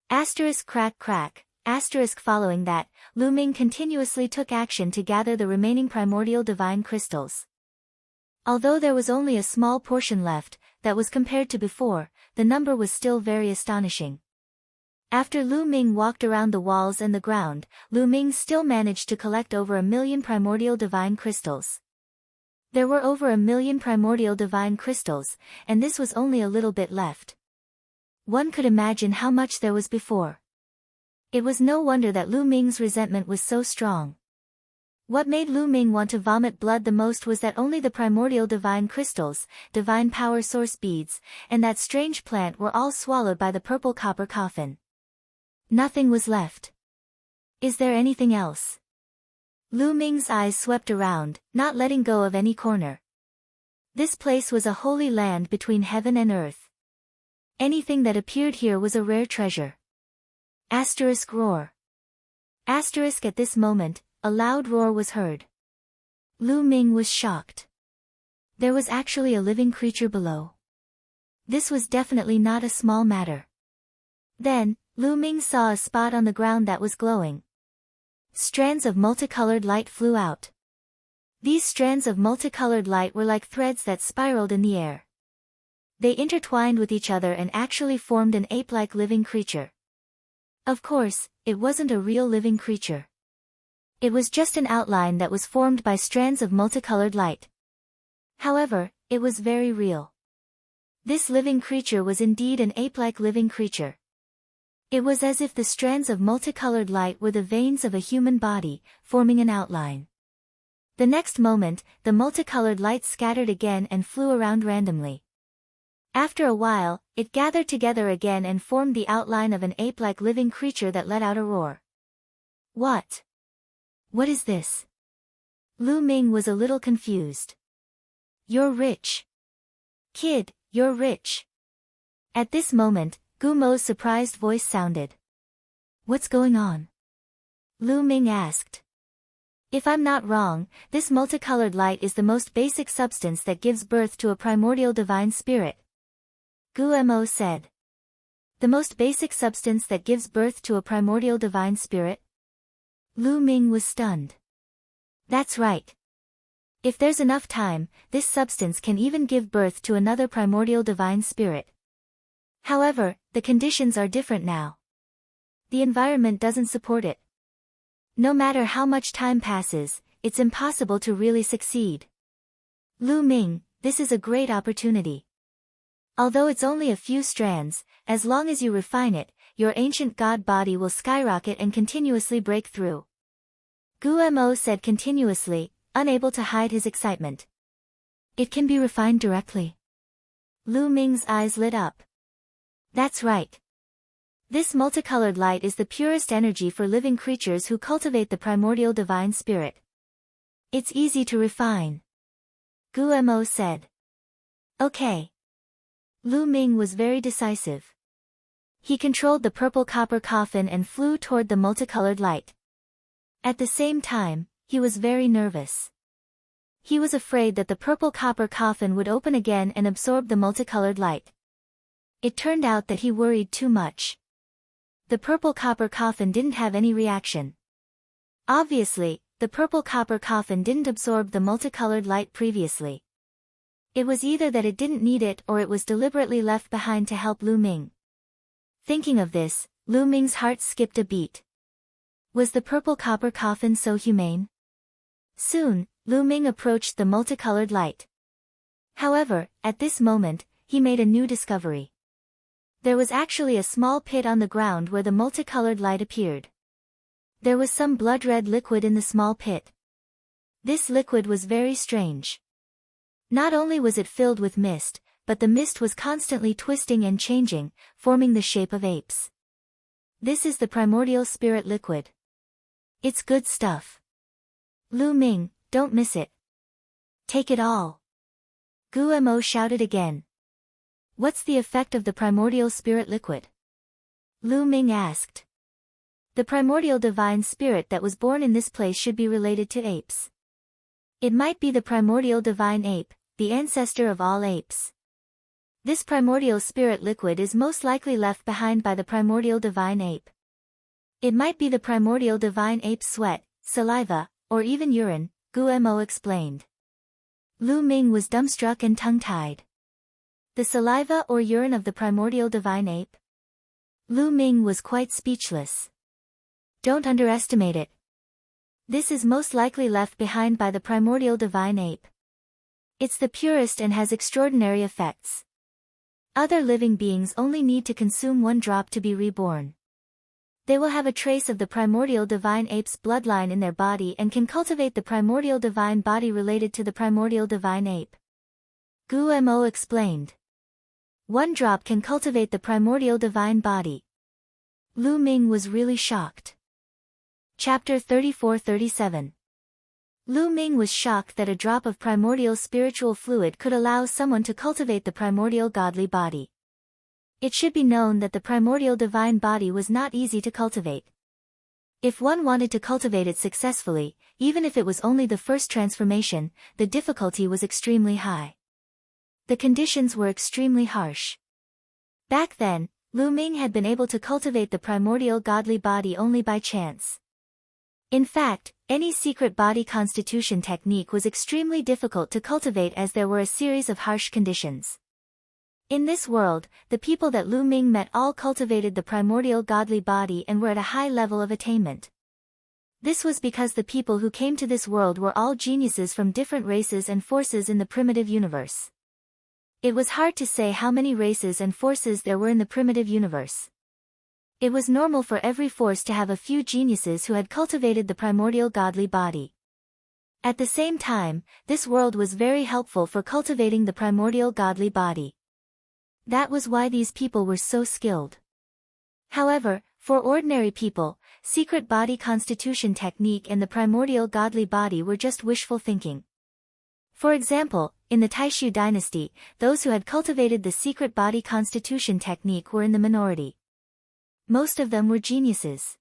Asterisk crack crack, asterisk following that, Lu Ming continuously took action to gather the remaining primordial divine crystals. Although there was only a small portion left, that was compared to before, the number was still very astonishing. After Lu Ming walked around the walls and the ground, Lu Ming still managed to collect over 1,000,000 primordial divine crystals. There were over 1,000,000 primordial divine crystals, and this was only a little bit left. One could imagine how much there was before. It was no wonder that Lu Ming's resentment was so strong. What made Lu Ming want to vomit blood the most was that only the primordial divine crystals, divine power source beads, and that strange plant were all swallowed by the purple copper coffin. Nothing was left. Is there anything else? Lu Ming's eyes swept around, not letting go of any corner. This place was a holy land between heaven and earth. Anything that appeared here was a rare treasure. Asterisk roar. Asterisk at this moment, a loud roar was heard. Lu Ming was shocked. There was actually a living creature below. This was definitely not a small matter. Then, Lu Ming saw a spot on the ground that was glowing. Strands of multicolored light flew out. These strands of multicolored light were like threads that spiraled in the air. They intertwined with each other and actually formed an ape-like living creature. Of course, it wasn't a real living creature. It was just an outline that was formed by strands of multicolored light. However, it was very real. This living creature was indeed an ape-like living creature. It was as if the strands of multicolored light were the veins of a human body, forming an outline. The next moment, the multicolored light scattered again and flew around randomly. After a while, it gathered together again and formed the outline of an ape-like living creature that let out a roar. What? What is this? Lu Ming was a little confused. You're rich. Kid, you're rich. At this moment, Gu Mo's surprised voice sounded. What's going on? Lu Ming asked. If I'm not wrong, this multicolored light is the most basic substance that gives birth to a primordial divine spirit. Gu Mo said. The most basic substance that gives birth to a primordial divine spirit? Lu Ming was stunned. That's right. If there's enough time, this substance can even give birth to another primordial divine spirit. However, the conditions are different now. The environment doesn't support it. No matter how much time passes, it's impossible to really succeed. Lu Ming, this is a great opportunity. Although it's only a few strands, as long as you refine it, your ancient god body will skyrocket and continuously break through. Gu Mo said continuously, unable to hide his excitement. It can be refined directly. Lu Ming's eyes lit up. That's right. This multicolored light is the purest energy for living creatures who cultivate the primordial divine spirit. It's easy to refine. Gu Mo said. Okay. Lu Ming was very decisive. He controlled the purple copper coffin and flew toward the multicolored light. At the same time, he was very nervous. He was afraid that the purple copper coffin would open again and absorb the multicolored light. It turned out that he worried too much. The purple copper coffin didn't have any reaction. Obviously, the purple copper coffin didn't absorb the multicolored light previously. It was either that it didn't need it or it was deliberately left behind to help Lu Ming. Thinking of this, Lu Ming's heart skipped a beat. Was the purple copper coffin so humane? Soon, Lu Ming approached the multicolored light. However, at this moment, he made a new discovery. There was actually a small pit on the ground where the multicolored light appeared. There was some blood-red liquid in the small pit. This liquid was very strange. Not only was it filled with mist, but the mist was constantly twisting and changing, forming the shape of apes. This is the primordial spirit liquid. It's good stuff. Lu Ming, don't miss it. Take it all. Gu Mo shouted again. What's the effect of the primordial spirit liquid? Lu Ming asked. The primordial divine spirit that was born in this place should be related to apes. It might be the primordial divine ape, the ancestor of all apes. This primordial spirit liquid is most likely left behind by the primordial divine ape. It might be the primordial divine ape's sweat, saliva, or even urine, Guo Mo explained. Lu Ming was dumbstruck and tongue-tied. The saliva or urine of the primordial divine ape? Lu Ming was quite speechless. Don't underestimate it. This is most likely left behind by the primordial divine ape. It's the purest and has extraordinary effects. Other living beings only need to consume one drop to be reborn. They will have a trace of the primordial divine ape's bloodline in their body and can cultivate the primordial divine body related to the primordial divine ape. Guo Mo explained. One drop can cultivate the primordial divine body. Lu Ming was really shocked. Chapter 34-37. Lu Ming was shocked that a drop of primordial spiritual fluid could allow someone to cultivate the primordial godly body. It should be known that the primordial divine body was not easy to cultivate. If one wanted to cultivate it successfully, even if it was only the first transformation, the difficulty was extremely high. The conditions were extremely harsh. Back then, Lu Ming had been able to cultivate the primordial godly body only by chance. In fact, any secret body constitution technique was extremely difficult to cultivate as there were a series of harsh conditions. In this world, the people that Lu Ming met all cultivated the primordial godly body and were at a high level of attainment. This was because the people who came to this world were all geniuses from different races and forces in the primitive universe. It was hard to say how many races and forces there were in the primitive universe. It was normal for every force to have a few geniuses who had cultivated the primordial godly body. At the same time, this world was very helpful for cultivating the primordial godly body. That was why these people were so skilled. However, for ordinary people, secret body constitution technique and the primordial godly body were just wishful thinking. For example, in the Taishu dynasty, those who had cultivated the secret body constitution technique were in the minority. Most of them were geniuses.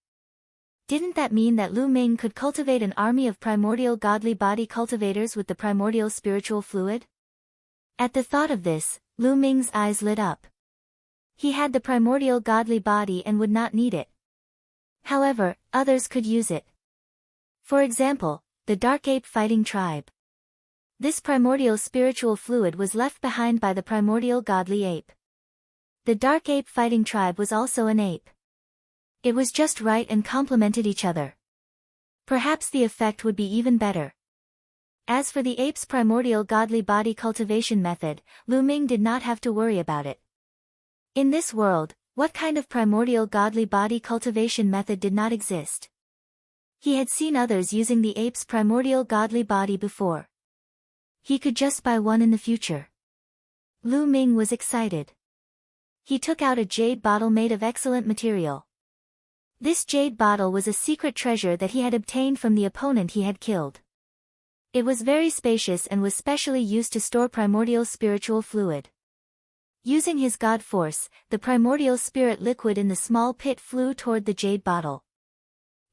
Didn't that mean that Lu Ming could cultivate an army of primordial godly body cultivators with the primordial spiritual fluid? At the thought of this, Lu Ming's eyes lit up. He had the primordial godly body and would not need it. However, others could use it. For example, the Dark Ape Fighting Tribe. This primordial spiritual fluid was left behind by the primordial godly ape. The Dark Ape Fighting Tribe was also an ape. It was just right and complemented each other. Perhaps the effect would be even better. As for the ape's primordial godly body cultivation method, Lu Ming did not have to worry about it. In this world, what kind of primordial godly body cultivation method did not exist? He had seen others using the ape's primordial godly body before. He could just buy one in the future. Lu Ming was excited. He took out a jade bottle made of excellent material. This jade bottle was a secret treasure that he had obtained from the opponent he had killed. It was very spacious and was specially used to store primordial spiritual fluid. Using his god force, the primordial spirit liquid in the small pit flew toward the jade bottle.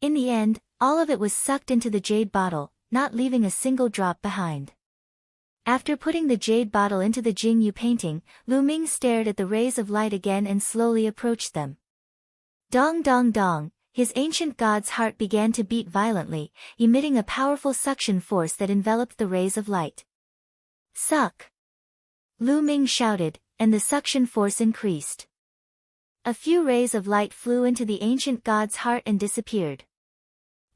In the end, all of it was sucked into the jade bottle, not leaving a single drop behind. After putting the jade bottle into the Jingyu painting, Lu Ming stared at the rays of light again and slowly approached them. Dong dong dong, his ancient god's heart began to beat violently, emitting a powerful suction force that enveloped the rays of light. Suck! Lu Ming shouted, and the suction force increased. A few rays of light flew into the ancient god's heart and disappeared.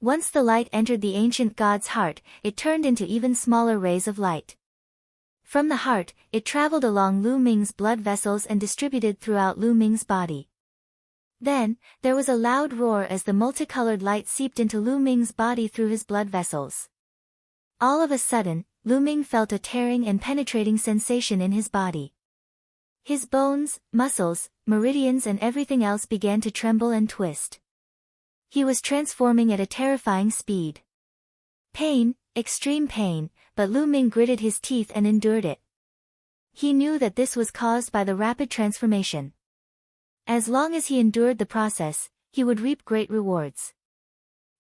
Once the light entered the ancient god's heart, it turned into even smaller rays of light. From the heart, it traveled along Lu Ming's blood vessels and distributed throughout Lu Ming's body. Then, there was a loud roar as the multicolored light seeped into Lu Ming's body through his blood vessels. All of a sudden, Lu Ming felt a tearing and penetrating sensation in his body. His bones, muscles, meridians and everything else began to tremble and twist. He was transforming at a terrifying speed. Pain, extreme pain, but Lu Ming gritted his teeth and endured it. He knew that this was caused by the rapid transformation. As long as he endured the process, he would reap great rewards.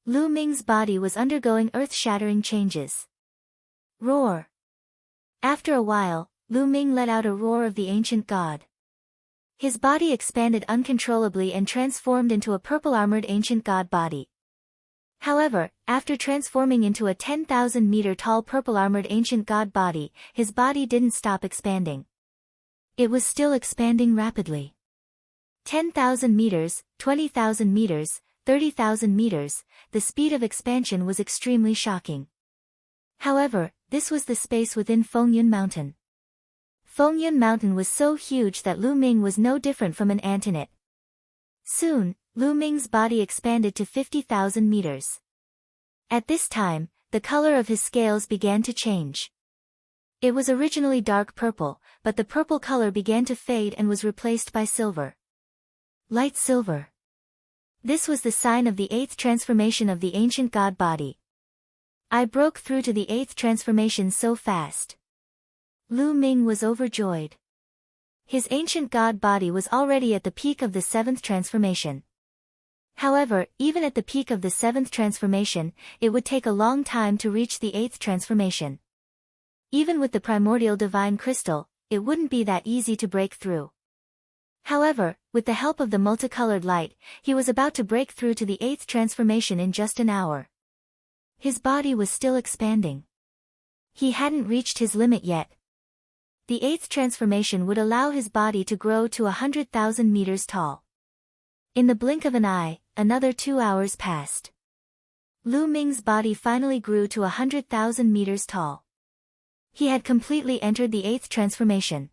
Lu Ming's body was undergoing earth-shattering changes. Roar! After a while, Lu Ming let out a roar of the ancient god. His body expanded uncontrollably and transformed into a purple-armored ancient god body. However, after transforming into a 10,000-meter-tall purple-armored ancient god body, his body didn't stop expanding. It was still expanding rapidly. 10,000 meters, 20,000 meters, 30,000 meters, the speed of expansion was extremely shocking. However, this was the space within Fengyun Mountain. Fengyun Mountain was so huge that Lu Ming was no different from an ant in it. Soon, Lu Ming's body expanded to 50,000 meters. At this time, the color of his scales began to change. It was originally dark purple, but the purple color began to fade and was replaced by silver. Light silver. This was the sign of the 8th transformation of the ancient god body. I broke through to the 8th transformation so fast. Lu Ming was overjoyed. His ancient god body was already at the peak of the 7th transformation. However, even at the peak of the 7th transformation, it would take a long time to reach the 8th transformation. Even with the primordial divine crystal, it wouldn't be that easy to break through. However, with the help of the multicolored light, he was about to break through to the 8th transformation in just an hour. His body was still expanding. He hadn't reached his limit yet. The 8th transformation would allow his body to grow to 100,000 meters tall. In the blink of an eye, another 2 hours passed. Lu Ming's body finally grew to 100,000 meters tall. He had completely entered the 8th transformation.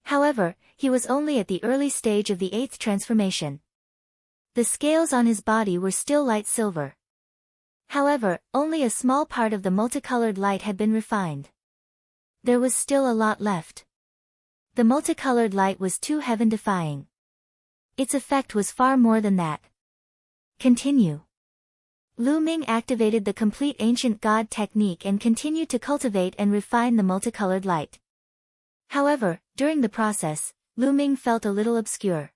However, he was only at the early stage of the 8th transformation. The scales on his body were still light silver. However, only a small part of the multicolored light had been refined. There was still a lot left. The multicolored light was too heaven-defying. Its effect was far more than that. Continue. Lu Ming activated the complete ancient god technique and continued to cultivate and refine the multicolored light. However, during the process, Lu Ming felt a little obscure.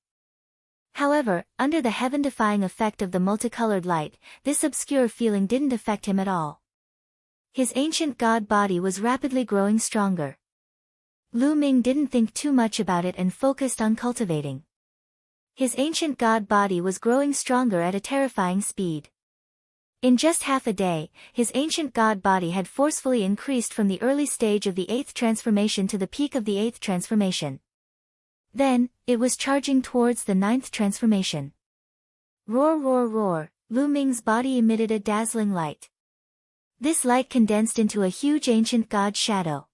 However, under the heaven-defying effect of the multicolored light, this obscure feeling didn't affect him at all. His ancient god body was rapidly growing stronger. Lu Ming didn't think too much about it and focused on cultivating. His ancient god body was growing stronger at a terrifying speed. In just half a day, his ancient god body had forcefully increased from the early stage of the 8th transformation to the peak of the 8th transformation. Then, it was charging towards the 9th transformation. Roar, roar, roar, Lu Ming's body emitted a dazzling light. This light condensed into a huge ancient god shadow.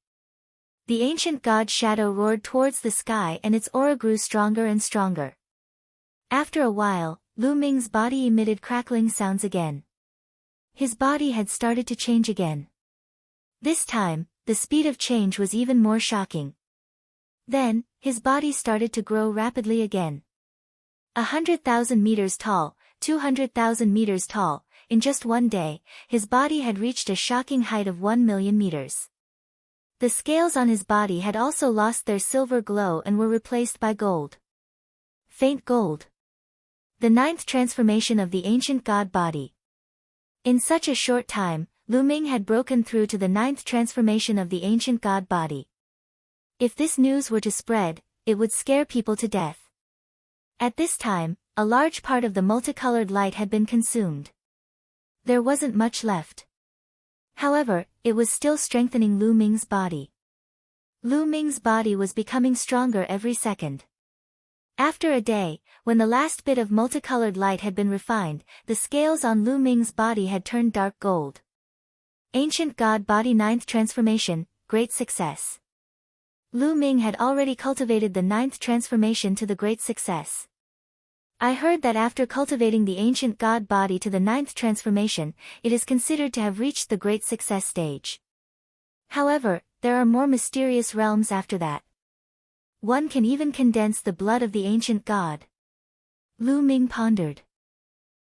The ancient god shadow roared towards the sky and its aura grew stronger and stronger. After a while, Lu Ming's body emitted crackling sounds again. His body had started to change again. This time, the speed of change was even more shocking. Then, his body started to grow rapidly again. 100,000 meters tall, 200,000 meters tall, in just one day, his body had reached a shocking height of 1 million meters. The scales on his body had also lost their silver glow and were replaced by gold. Faint gold. The 9th transformation of the ancient god body. In such a short time, Lu Ming had broken through to the 9th transformation of the ancient god body. If this news were to spread, it would scare people to death. At this time, a large part of the multicolored light had been consumed. There wasn't much left. However, it was still strengthening Lu Ming's body. Lu Ming's body was becoming stronger every second. After a day, when the last bit of multicolored light had been refined, the scales on Lu Ming's body had turned dark gold. Ancient God Body 9th Transformation, Great Success. Lu Ming had already cultivated the 9th transformation to the great success. I heard that after cultivating the ancient God Body to the 9th transformation, it is considered to have reached the great success stage. However, there are more mysterious realms after that. One can even condense the blood of the ancient god. Lu Ming pondered.